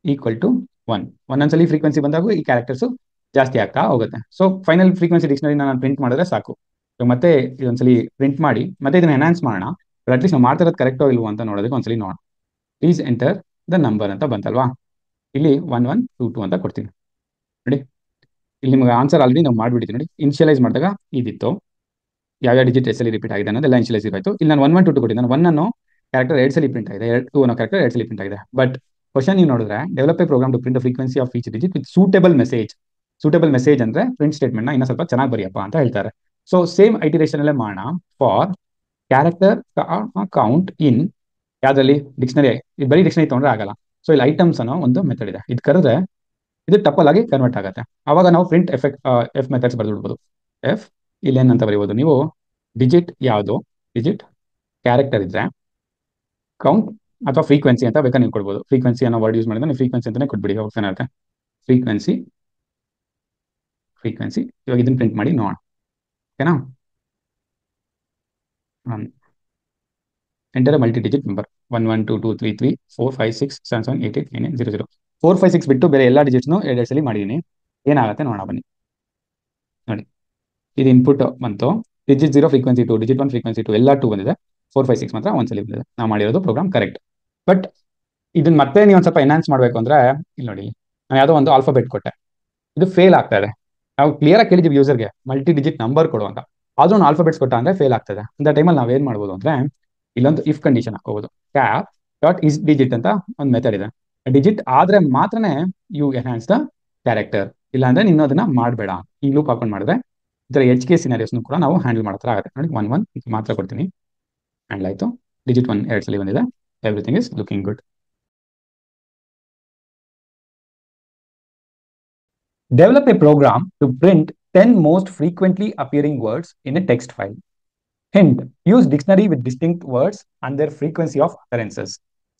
ಈಕ್ವಲ್ ಟು 1. ಒಂದೊಂದ್ಸಲಿ ಫ್ರೀಕ್ವೆನ್ಸಿ ಬಂದಾಗ ಈ ಕ್ಯಾರೆಕ್ಟರ್ಸ್ ಜಾಸ್ತಿ ಆಗ್ತಾ ಹೋಗುತ್ತೆ. ಸೊ ಫೈನಲ್ ಫ್ರೀಕ್ವೆನ್ಸಿ ಡಿಕ್ಷನರಿ ನಾನು ಪ್ರಿಂಟ್ ಮಾಡಿದ್ರೆ ಸಾಕು. ಮತ್ತೆ ಇದೊಂದ್ಸಲಿ ಪ್ರಿಂಟ್ ಮಾಡಿ ಮತ್ತೆ ಇದನ್ನ ಎನ್ಹಾನ್ಸ್ ಮಾಡೋಣ. ಅಟ್ಲೀಸ್ಟ್ ನಾವು ಮಾಡ್ತಾ ಇರೋದು ಕರೆಕ್ಟೋ ಇಲ್ವೋ ಅಂತ ನೋಡೋದಕ್ಕೆ ಒಂದ್ಸಲಿ ನೋಡೋಣ. ಪ್ಲೀಸ್ ಎಂಟರ್ ದ ನಂಬರ್ ಅಂತ ಬಂತಲ್ವಾ, ಇಲ್ಲಿ 1 1 2 2 ಅಂತ ಕೊಡ್ತೀನಿ ನೋಡಿ. ಇಲ್ಲಿ ನಿಮಗೆ ಆನ್ಸರ್ ಆಲ್ರೆಡಿ ನಾವು ಮಾಡಿಬಿಡ್ತೀವಿ ನೋಡಿ. ಇನಿಷಿಯಲೈಸ್ ಮಾಡಿದಾಗ ಇದಿತ್ತು, ಯಾವ ಡಿಜಿಟ್ ಎಷ್ಟಲ್ಲಿ ರಿಪೀಟ್ ಆಗಿದೆ ಅನ್ನೋದೆಲ್ಲ ಇನಿಷಿಯಲೈಸ್ ಆಯಿತು. ಇಲ್ಲಿ ನಾನು 1 1 2 2 ಕೊಟ್ಟಿದ್ದೆ. ನಾನು 1 ಅನ್ನು ಕ್ಯಾರೆಕ್ಟರ್ 2 ಸಲ ಪ್ರಿಂಟ್ ಆಗಿದೆ, 2 ಅನ್ನೋ ಕ್ಯಾರೆಕ್ಟರ್ 2 ಸಲ ಪ್ರಿಂಟ್ ಆಗಿದೆ. ಬಟ್ ಕ್ವಶನ್ ನೀವು ನೋಡಿದ್ರೆ develop a program to print the frequency of each digit with suitable message. Suitable message ಅಂದ್ರೆ ಪ್ರಿಂಟ್ ಸ್ಟೇಟ್ಮೆಂಟ್ ನ ಇನ್ನೂ ಸ್ವಲ್ಪ ಚೆನ್ನಾಗಿ ಬರೆಯಪ್ಪ ಅಂತ ಹೇಳ್ತಾರೆ. ಸೊ ಸೇಮ್ ಐಟಿರೇಷನ್ ಅಲ್ಲೇ ಮಾಡೋಣ. ಫಾರ್ ಕ್ಯಾರೆಕ್ಟರ್ ಕೌಂಟ್ ಇನ್ ಯಾವ್ದ್ರಲ್ಲಿ? ಡಿಕ್ಷನರಿ. ಇದು ಬರೀ ಡಿಕ್ಷನರಿ ತೊಗೊಂಡ್ರೆ ಆಗಲ್ಲ. ಸೊ ಇಲ್ಲಿ ಐಟಮ್ಸ್ ಅನ್ನೋ ಒಂದು ಮೆಥಡ್ ಇದೆ. ಇದು ಕರೆದ್ರೆ ಇದು ಟಪಲ್ ಆಗಿ ಕನ್ವರ್ಟ್ ಆಗುತ್ತೆ. ಅವಾಗ ನಾವು ಪ್ರಿಂಟ್ ಎಫ್ ಮೆಥಡ್ಸ್ ಬರೆದ್ಬಿಡ್ಬೋದು. ಎಫ್ ಇಲ್ಲಿ ಏನಂತ ಬರೀಬೋದು ನೀವು? ಡಿಜಿಟ್ ಯಾವುದು? ಡಿಜಿಟ್ ಕ್ಯಾರೆಕ್ಟರ್ ಇದ್ರೆ ಕೌಂಟ್ ಅಥವಾ ಫ್ರೀಕ್ವೆನ್ಸಿ ಅಂತ ಬೇಕಾದ್ರೆ ನೀವು ಕೊಡ್ಬೋದು. ಫ್ರೀಕ್ವೆನ್ಸಿ ಅನ್ನೋ ವರ್ಡ್ ಯೂಸ್ ಮಾಡಿದ್ರೆ ನೀವು ಫ್ರೀಕ್ವೆನ್ಸಿ ಅಂತಾನೆ ಕೊಟ್ಬಿಡಿ, ಹೋಗ್ತಾನೆ ಇರುತ್ತೆ. ಫ್ರೀಕ್ವೆನ್ಸಿ ಇವಾಗ ಇದನ್ನ ಪ್ರಿಂಟ್ ಮಾಡಿ ನೋಡೋಣ, ಓಕೆನಾ? ಎಂಟರ್ ಮಲ್ಟಿ ಡಿಜಿಟ್ ನಂಬರ್ 1 1 2 2 3 3 4 5 6 7 7 8 8 9 9 0 0 4 5 6 ಬಿಟ್ಟು ಬೇರೆ ಎಲ್ಲ ಡಿಜಿಟ್ಸ್ನು 2 ಸಲ ಮಾಡಿದ್ದೀನಿ. ಏನಾಗುತ್ತೆ ನೋಡೋಣ ಬನ್ನಿ. ನೋಡಿ, ಇದು ಇನ್ಪುಟ್ ಬಂತು. ಡಿಜಿಟ್ 0 ಫ್ರೀಕ್ವೆನ್ಸಿ 2, ಡಿಜಿಟ್ 1 ಫ್ರೀಕ್ವೆನ್ಸಿ 2 ಎಲ್ಲ 2 ಬಂದಿದೆ. 4 5 6 ಮಾತ್ರ ಒಂದ್ಸಲಿ ಬಂದಿದೆ. ನಾವು ಮಾಡಿರೋದು ಪ್ರೋಗ್ರಾಮ್ ಕರೆಕ್ಟ್. ಬಟ್ ಇದನ್ನ ಮತ್ತೆ ನೀವು ಒಂದು ಸ್ವಲ್ಪ ಎನ್ಹಾನ್ಸ್ ಮಾಡಬೇಕು ಅಂದ್ರೆ ಇಲ್ಲಿ ನೋಡಿ, ನಾನು ಯಾವುದೋ ಒಂದು ಆಲ್ಫಾಬೆಟ್ ಕೊಟ್ಟೆ, ಇದು ಫೇಲ್ ಆಗ್ತಾ ಇದೆ. ನಾವು ಕ್ಲಿಯರ್ ಆಗಿ ಕೇಳಿದ್ವಿ ಯೂಸರ್ಗೆ ಮಲ್ಟಿ ಡಿಜಿಟ್ ನಂಬರ್ ಕೊಡು ಅಂತ, ಆದ್ರೂ ಒಂದು ಆಲ್ಫಾಬೆಟ್ಸ್ ಕೊಟ್ಟ ಅಂದ್ರೆ ಫೇಲ್ ಆಗ್ತದೆ. ಅಂತ ಟೈಮಲ್ಲಿ ನಾವೇನ್ ಮಾಡ್ಬೋದು ಅಂದ್ರೆ ಇಲ್ಲೊಂದು ಇಫ್ ಕಂಡೀಷನ್ ಹಾಕೋಬಹುದು. ಕ್ಯಾಪ್ ಡಾಟ್ ಇಸ್ ಡಿಜಿಟ್ ಅಂತ ಒಂದು ಮೆಥಡ್ ಇದೆ. ಡಿಜಿಟ್ ಆದ್ರೆ ಮಾತ್ರನೇ ಯು ಎನ್ಹಾನ್ಸ್ ದ ಕ್ಯಾರೆಕ್ಟರ್, ಇಲ್ಲ ಅಂದ್ರೆ ನೀನು ಅದನ್ನ ಮಾಡಬೇಡ. ಈ ಲೂಪ್ ಹಾಕೊಂಡು ಮಾಡಿದ್ರೆ ಇದರ ಎಚ್ ಕೆ ಸಿನಾರಿಯೋಸ್ನು ಕೂಡ ನಾವು ಹ್ಯಾಂಡಲ್ ಮಾಡೋ ಥರ ಆಗುತ್ತೆ. ನೋಡಿ 1 1 ಮಾತ್ರ ಕೊಡ್ತೀನಿ, ಹ್ಯಾಂಡಲ್ ಆಯ್ತು. ಡಿಜಿಟ್ 1 2 ಸಲ ಬಂದಿದೆ. Everything is looking good. Develop a program to print 10 most frequently appearing words in a text file. Hint: use dictionary with distinct words and their frequency of occurrences.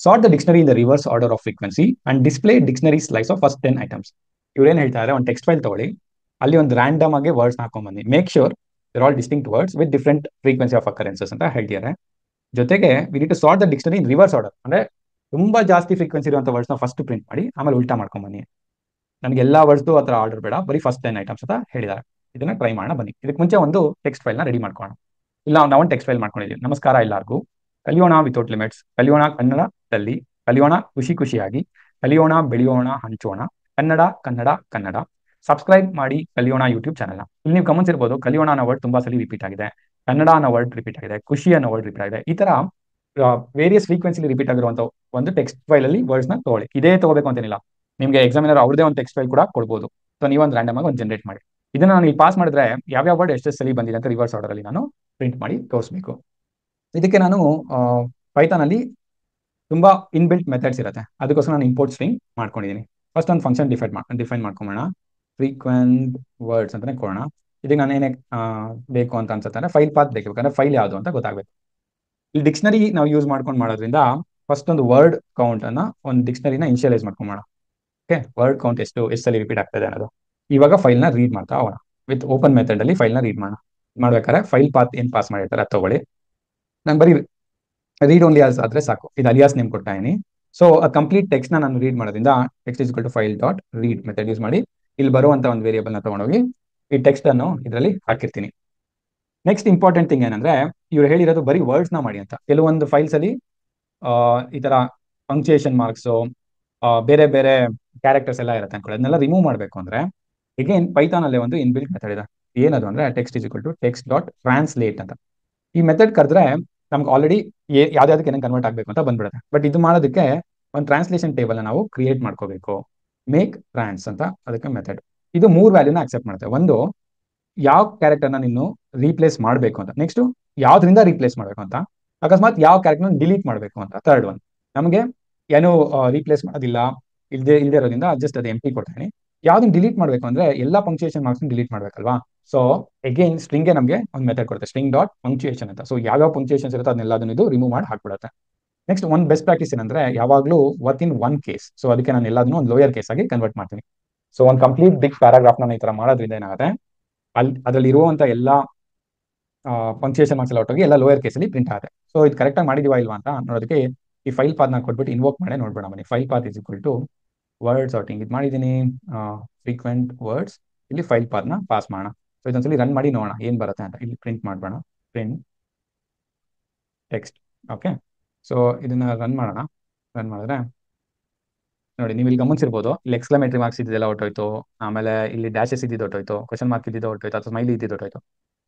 Sort the dictionary in the reverse order of frequency and display dictionary slice of first 10 items. ಇವ್ರೇನು ಹೇಳ್ತಾರೆ, ಒಂದು text file ತಗೊಳ್ಳಿ, ಅಲ್ಲಿ ಒಂದು random ಆಗಿ words ಹಾಕೊಂಡ್ಬನ್ನಿ. Make sure there all distinct words with different frequency of occurrences ಅಂತ ಹೇಳ್ತಿದ್ದಾರೆ. ಜೊತೆಗೆ we need to sort the dictionary in reverse order, ಅಂದ್ರೆ ತುಂಬಾ ಜಾಸ್ತಿ ಫ್ರೀಕ್ವೆನ್ಸಿ ಇರುವಂಥ ವರ್ಡ್ಸ್ನ ಫಸ್ಟ್ ಪ್ರಿಂಟ್ ಮಾಡಿ ಆಮೇಲೆ ಉಲ್ಟಾ ಮಾಡ್ಕೊಂಬನ್ನಿ. ನನಗೆ ಎಲ್ಲಾ ವರ್ಡ್ಸ್ದು ಆ ಥರ ಆರ್ಡರ್ ಬೇಡ, ಬರೀ ಫಸ್ಟ್ 10 ಐಟಮ್ಸ್ ಅಂತ ಹೇಳಿದ್ದಾರೆ. ಇದನ್ನ ಟ್ರೈ ಮಾಡೋಣ ಬನ್ನಿ. ಇದಕ್ಕೆ ಮುಂಚೆ ಒಂದು ಟೆಕ್ಸ್ಟ್ ಫೈಲ್ನ ರೆಡಿ ಮಾಡ್ಕೊಳ್ಳೋಣ. ಇಲ್ಲ ನಾವು ಒಂದು ಟೆಕ್ಸ್ಟ್ ಫೈಲ್ ಮಾಡ್ಕೊಂಡಿದ್ದೀವಿ. ನಮಸ್ಕಾರ ಎಲ್ಲರಿಗೂ, ಕಲಿಯೋಣ ವಿತೌಟ್ ಲಿಮಿಟ್ಸ್, ಕಲಿಯೋಣ ಕನ್ನಡದಲ್ಲಿ, ಕಲಿಯೋಣ ಖುಷಿ ಖುಷಿಯಾಗಿ, ಕಲಿಯೋಣ ಬೆಳೆಯೋಣ ಹಂಚೋಣ, ಕನ್ನಡ ಕನ್ನಡ ಕನ್ನಡ. ಸಬ್ಸ್ಕ್ರೈಬ್ ಮಾಡಿ ಕಲಿಯೋಣ ಯೂಟ್ಯೂಬ್ ಚಾನಲ್ನ. ಇಲ್ಲಿ ನೀವು ಗಮನಿಸಿರ್ಬೋದು, ಕಲಿಯೋಣ ಅನ್ನೋ ವರ್ಡ್ ತುಂಬಾ ಸಲ ರಿಪೀಟ್ ಆಗಿದೆ, ಕನ್ನಡ ಅನ್ನೋ ವರ್ಡ್ ರಿಪೀಟ್ ಆಗಿದೆ, ಖುಷಿ ಅನ್ನೋ ವರ್ಡ್ ರಿಪೀಟ್ ಆಗಿದೆ. ಈ ತರ ವೇರಿಯಸ್ ಫ್ರೀಕ್ವೆನ್ಸಿ ರಿಪೀಟ್ ಆಗಿರುವಂತ ಒಂದು ಟೆಕ್ಸ್ಟ್ ಫೈಲ್ ಅಲ್ಲಿ ವರ್ಡ್ಸ್ ನ ತಗೊಳ್ಳಿ. ಇದೇ ತಗೋಬೇಕು ಅಂತೇನಿಲ್ಲ, ನಿಮಗೆ ಎಕ್ಸಾಮಿನರ್ ಅವ್ರದೇ ಒಂದು ಟೆಕ್ಸ್ಟ್ ಫೈಲ್ ಕೂಡ ಕೊಡ್ಬೋದು. ಸೊ ನೀವು ಒಂದು ರ್ಯಾಂಡಮ್ ಆಗಿ ಒಂದು ಜನರೇಟ್ ಮಾಡಿ. ಇದನ್ನ ನಾನು ಇಲ್ಲಿ ಪಾಸ್ ಮಾಡಿದ್ರೆ ಯಾವ್ಯಾವ ವರ್ಡ್ ಎಷ್ಟೆಷ್ಟು ಸಲ ಬಂದಿದೆ ಅಂತ ರಿವರ್ಸ್ ಆರ್ಡರ್ ಅಲ್ಲಿ ನಾನು ಪ್ರಿಂಟ್ ಮಾಡಿ ತೋರಿಸಬೇಕು. ಇದಕ್ಕೆ ನಾನು ಪೈಥಾನ್ ಅಲ್ಲಿ ತುಂಬಾ ಇನ್ಬಿಲ್ಟ್ ಮೆಥಡ್ಸ್ ಇರುತ್ತೆ, ಅದಕ್ಕೋಸ್ಕರ ನಾನು ಇಂಪೋರ್ಟ್ ಸ್ಟ್ರಿಂಗ್ ಮಾಡ್ಕೊಂಡಿದ್ದೀನಿ. ಫಸ್ಟ್ ಒಂದು ಫಂಕ್ಷನ್ ಡಿಫೈನ್ ಮಾಡ್ಕೊಳ್ಳೋಣ. ಫ್ರೀಕ್ವೆಂಟ್ ವರ್ಡ್ಸ್ ಅಂತಾನೆ ಕೊಡೋಣ. ಇದಕ್ಕೆ ನಾನು ಏನೇ ಬೇಕು ಅಂತ ಅನ್ಸುತ್ತೆ, ಫೈಲ್ ಪಾತ್ ಬೇಕಂದ್ರೆ ಫೈಲ್ ಯಾವುದು ಅಂತ ಗೊತ್ತಾಗಬೇಕು. ಇಲ್ಲಿ ಡಿಕ್ಷನರಿ ನಾವು ಯೂಸ್ ಮಾಡ್ಕೊಂಡು ಮಾಡೋದ್ರಿಂದ ಫಸ್ಟ್ ಒಂದು ವರ್ಡ್ ಕೌಂಟ್ ಅನ್ನ ಒಂದು ಡಿಕ್ಷನರಿನ ಇನಿಷಿಯಲೈಸ್ ಮಾಡ್ಕೊಂಬೋಣ. ಓಕೆ, ವರ್ಡ್ ಕೌಂಟ್ ಎಷ್ಟು ಸಲ ರಿಪೀಟ್ ಆಗ್ತದೆ ಅನ್ನೋದು. ಇವಾಗ ಫೈಲ್ನ ರೀಡ್ ಮಾಡ್ತಾ ಹೋಗೋಣ. ವಿತ್ ಓಪನ್ ಮೆಥಡ್ ಅಲ್ಲಿ ಫೈಲ್ನ ರೀಡ್ ಮಾಡೋಣ. ಮಾಡ್ಬೇಕಾದ್ರೆ ಫೈಲ್ ಪಾತ್ ಏನ್ ಪಾಸ್ ಮಾಡಿರ್ತಾರೆ ಅದು ತಗೊಳ್ಳಿ. ನಾನು ಬರೀ ರೀಡ್ ಓನ್ಲಿ ಆದ್ರೆ ಸಾಕು. ಇದು ಅಲಿಯಾಸ್ ನೇಮ್ ಕೊಡ್ತಾ ಇದೀನಿ. ಸೊ ಕಂಪ್ಲೀಟ್ ಟೆಕ್ಸ್ಟ್ ನಾನು ರೀಡ್ ಮಾಡೋದ್ರಿಂದ text is to file dot read method use ಮಾಡಿ ಇಲ್ಲಿ ಬರುವಂತ ಒಂದು ವೇರಿಯೇಬಲ್ ನ ತಗೊಂಡೋಗಿ ಈ ಟೆಕ್ಸ್ಟ್ ಅನ್ನು ಇದರಲ್ಲಿ ಹಾಕಿರ್ತೀನಿ. ನೆಕ್ಸ್ಟ್ ಇಂಪಾರ್ಟೆಂಟ್ ಥಿಂಗ್ ಏನಂದ್ರೆ, ಇವ್ರು ಹೇಳಿರೋದು ಬರೀ ವರ್ಡ್ಸ್ ನ ಮಾಡಿ ಅಂತ. ಕೆಲವೊಂದು ಫೈಲ್ಸ್ ಅಲ್ಲಿ ಈ ತರ ಪಂಕ್ಚುಯೇಷನ್ ಮಾರ್ಕ್ಸ್, ಬೇರೆ ಬೇರೆ ಕ್ಯಾರೆಕ್ಟರ್ಸ್ ಎಲ್ಲ ಇರುತ್ತೆ ಅನ್ಕೊಳ್ಳಿ. ಅದನ್ನೆಲ್ಲ ರಿಮೂವ್ ಮಾಡಬೇಕು ಅಂದ್ರೆ ಅಗೇನ್ ಪೈಥಾನ್ ಅಲ್ಲೇ ಒಂದು ಇನ್ಬಿಲ್ಟ್ ಮೆಥಡ್ ಇದೆ. ಏನದು ಅಂದ್ರೆ text is to text dot translate ಅಂತ. ಈ ಮೆಥಡ್ ಕರೆದ್ರೆ ನಮ್ಗೆ ಆಲ್ರೆಡಿ ಯಾವ್ದಾವ್ದಕ್ಕೆ ಏನೇನು ಕನ್ವರ್ಟ್ ಆಗಬೇಕು ಅಂತ ಬಂದ್ಬಿಡುತ್ತೆ. ಬಟ್ ಇದು ಮಾಡೋದಕ್ಕೆ ಒಂದು ಟ್ರಾನ್ಸ್ಲೇಷನ್ ಟೇಬಲ್ ನಾವು ಕ್ರಿಯೇಟ್ ಮಾಡ್ಕೋಬೇಕು. ಮೇಕ್ ಟ್ರಾನ್ಸ್ ಅಂತ ಅದಕ್ಕೆ ಮೆಥಡ್. ಇದು 3 ವ್ಯಾಲ್ಯೂನ ಅಕ್ಸೆಪ್ಟ್ ಮಾಡುತ್ತೆ. ಒಂದು, ಯಾವ ಕ್ಯಾರೆಕ್ಟರ್ನ ನೀನು ರೀಪ್ಲೇಸ್ ಮಾಡಬೇಕು ಅಂತ. ನೆಕ್ಸ್ಟ್, ಯಾವ್ದ್ರಿಂದ ರೀಪ್ಲೇಸ್ ಮಾಡಬೇಕು ಅಂತ. ಅಕಸ್ಮಾತ್ ಯಾವ ಕ್ಯಾರೆಕ್ಟರ್ನ ಡಿಲೀಟ್ ಮಾಡಬೇಕು ಅಂತ. ಥರ್ಡ್ ಒನ್, ನಮಗೆ ಏನು ರೀಪ್ಲೇಸ್ ಮಾಡೋದಿಲ್ಲ ಇಲ್ಲದೆ ಇರೋದ್ರಿಂದ ಜಸ್ಟ್ ಅದು ಎಂಟಿ ಕೊಡ್ತೀನಿ. ಯಾವ್ದನ್ನ ಡಿಲೀಟ್ ಮಾಡಬೇಕು ಅಂದ್ರೆ ಎಲ್ಲ ಪಂಕ್ಚುಯೇಷನ್ ಮಾರ್ಕ್ಸ್ ಡಿಲೀಟ್ ಮಾಡಬೇಕಲ್ವಾ. ಸೊ ಅಗೇನ್ ಸ್ಟ್ರಿಂಗ್ಗೆ ನಮಗೆ ಒಂದು ಮೆಥಡ್ ಕೊಡುತ್ತೆ, ಸ್ಟ್ರಿಂಗ್ ಡಾಟ್ ಪಂಕ್ಚುಯೇಷನ್ ಅಂತ. ಸೊ ಯಾವ್ಯಾವ ಪಂಕ್ಚುಯೇಷನ್ಸ್ ಇರುತ್ತೆ ಅದನ್ನೆಲ್ಲದನ್ನು ಇದು ರಿಮೂವ್ ಮಾಡಿ ಹಾಕ್ಬಿಡುತ್ತೆ. ನೆಕ್ಸ್ಟ್ ಒಂದು ಬೆಸ್ಟ್ ಪ್ರಾಕ್ಟೀಸ್ ಏನಂದ್ರೆ ಯಾವಾಗಲೂ work in one case. So ಅದಕ್ಕೆ ನಾನು ಎಲ್ಲದನ್ನು ಒಂದು ಲೋಯರ್ ಕೇಸ್ ಆಗಿ ಕನ್ವರ್ಟ್ ಮಾಡ್ತೀನಿ. ಸೊ ಒಂದು ಕಂಪ್ಲೀಟ್ ಬಿಗ್ ಪ್ಯಾರಾಗ್ರಾಫ್ ನಾನು ಈ ತರ ಮಾಡೋದ್ರಿಂದ ಏನಾಗುತ್ತೆ, ಅದರಲ್ಲಿ ಇರುವಂತ ಎಲ್ಲ ಪಂಕ್ಚುಯೇಷನ್ ಮಾರ್ಕ್ಸ್ ಎಲ್ಲ ಒಟ್ಟೋಗಿ ಎಲ್ಲ ಲೋಯರ್ ಕೇಸಲ್ಲಿ ಪ್ರಿಂಟ್ ಆಗುತ್ತೆ. ಸೊ ಇದು ಕರೆಕ್ಟಾಗಿ ಮಾಡಿದೀವಾ ಇಲ್ವಾ ಅಂತ ನೋಡೋದಕ್ಕೆ ಈ ಫೈಲ್ ಪಾತ್ನ ಕೊಟ್ಬಿಟ್ಟು ಇನ್ವೋಕ್ ಮಾಡಿ ನೋಡ್ಬೇಡ ಬನ್ನಿ. File path is equal to word sorting ಇದು ಮಾಡಿದ್ದೀನಿ, ಫ್ರೀಕ್ವೆಂಟ್ ವರ್ಡ್ಸ್. ಇಲ್ಲಿ ಫೈಲ್ ಪಾತ್ನ ಪಾಸ್ ಮಾಡೋಣ. ಸೊ ಇದೊಂದ್ಸಲಿ ರನ್ ಮಾಡಿ ನೋಡೋಣ ಏನ್ ಬರುತ್ತೆ ಅಂತ. ಇಲ್ಲಿ ಪ್ರಿಂಟ್ ಮಾಡ್ಬೋಣ, ಪ್ರಿಂಟ್ ಟೆಕ್ಸ್ಟ್. ಓಕೆ, ಸೊ ಇದನ್ನ ರನ್ ಮಾಡೋಣ. ರನ್ ಮಾಡಿದ್ರೆ ನೋಡಿ, ನೀವು ಇಲ್ಲಿ ಗಮನಿಸಿರ್ಬೋದು, ಇಲ್ಲಿ ಎಕ್ಸ್ಕ್ಲಮೇಟರಿ ಮಾರ್ಕ್ಸ್ ಇದ್ದೆಲ್ಲ ಹೊಟ್ಟೋಯ್ತು, ಆಮೇಲೆ ಇಲ್ಲಿ ಡ್ಯಾಶಸ್ ಇದ್ದಿದ್ದು ಹೊಟ್ಟೋಯ್ತು, ಕ್ವಶನ್ ಮಾರ್ಕ್ ಇದ್ದಿದ್ದು ಹೊಟ್ಟೋಯ್ತು, ಅಥವಾ ಸ್ಮೈಲಿ ಇದ್ದಿದ್ದು ಹೊಟ್ಟೋಯ್ತು.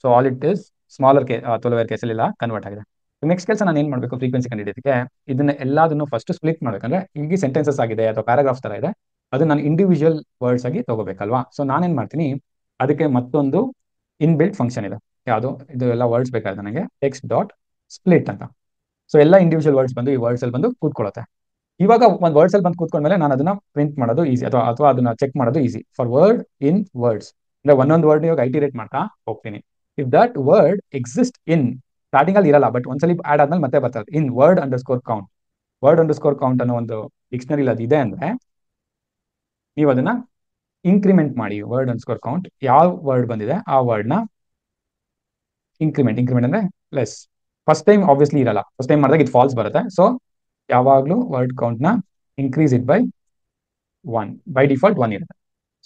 So all it is smaller lower ಕೇಸಲ್ಲಿ ಕನ್ವರ್ಟ್ ಆಗಿದೆ. ನೆಕ್ಸ್ಟ್ ಕೆಲಸ ನಾನು ಏನ್ ಮಾಡಬೇಕು, ಫ್ರೀಕ್ವೆನ್ಸಿ ಕಂಡಿಡಿಯೋದಕ್ಕೆ ಇದನ್ನ ಎಲ್ಲದನ್ನು ಫಸ್ಟ್ ಸ್ಪ್ಲಿಟ್ ಮಾಡ್ಬೇಕಂದ್ರೆ ಈಗ ಸೆಂಟೆನ್ಸಸ್ ಆಗಿದೆ ಅಥವಾ ಪ್ಯಾರಾಗ್ರಾಫ್ಸ್ ತರ ಇದೆ, ಅದು ನಾನು ಇಂಡಿವಿಜುವಲ್ ವರ್ಡ್ಸ್ ಆಗಿ ತಗೋಬೇಕಲ್ವಾ. ಸೊ ನಾನೇನ್ ಮಾಡ್ತೀನಿ, ಅದಕ್ಕೆ ಮತ್ತೊಂದು ಇನ್ಬಿಲ್ಟ್ ಫಂಕ್ಷನ್ ಇದೆ. ಯಾವುದು ಇದು, ಎಲ್ಲ ವರ್ಡ್ಸ್ ಬೇಕಾದ್ರೆ ನನಗೆ ಟೆಕ್ಸ್ಟ್ ಡಾಟ್ ಸ್ಪ್ಲಿಟ್ ಅಂತ. ಸೊ ಎಲ್ಲ ಇಂಡಿವಿಜುವಲ್ ವರ್ಡ್ಸ್ ಬಂದು ಈ ವರ್ಡ್ಸ್ ಅಲ್ಲಿ ಬಂದು ಕೂತ್ಕೊಳ್ಳುತ್ತೆ. ಇವಾಗ ಒಂದು ವರ್ಡ್ಸ್ ಅಲ್ಲಿ ಬಂದು ಕೂತ್ಕೊಂಡ್ಮೇಲೆ ನಾನು ಅದನ್ನ ಪ್ರಿಂಟ್ ಮಾಡೋದು ಈಸಿ, ಅಥವಾ ಅದನ್ನ ಚೆಕ್ ಮಾಡೋದು easy. For word in words ಅಂದ್ರೆ ಒಂದೊಂದು ವರ್ಡ್ ಇವಾಗ ಐಟಿರೇಟ್ ಮಾಡ್ತಾ ಹೋಗ್ತೀನಿ. If that word exist in, starting ಅಲ್ಲಿ ಇರಲ್ಲ ಬಟ್ ಒಂದ್ಸಲಿ ಆಡ್ ಆದ್ಮೇಲೆ ಮತ್ತೆ ಬರ್ತದೆ, in word under score count. Word under score count ಅನ್ನೋ ಒಂದು ಡಿಕ್ಷನರಿ ಅದು ಇದೆ ಅಂದ್ರೆ ನೀವು ಅದನ್ನ ಇನ್ಕ್ರಿಮೆಂಟ್ ಮಾಡಿ. ವರ್ಡ್ ಅಂಡರ್ ಸ್ಕೋರ್ ಕೌಂಟ್, ಯಾವ ವರ್ಡ್ ಬಂದಿದೆ ಆ ವರ್ಡ್ ನ ಇನ್ಕ್ರಿಮೆಂಟ್ ಅಂದ್ರೆ ಪ್ಲಸ್. ಫಸ್ಟ್ ಟೈಮ್ ಆಬ್ವಿಯಸ್ಲಿ ಇರಲ್ಲ, ಫಸ್ಟ್ ಟೈಮ್ ಮಾಡಿದಾಗ ಇದು ಫಾಲ್ಸ್ ಬರುತ್ತೆ. ಸೊ ಯಾವಾಗಲೂ ವರ್ಡ್ ಕೌಂಟ್ ನ increase it by 1, by default 1 ಇರುತ್ತೆ.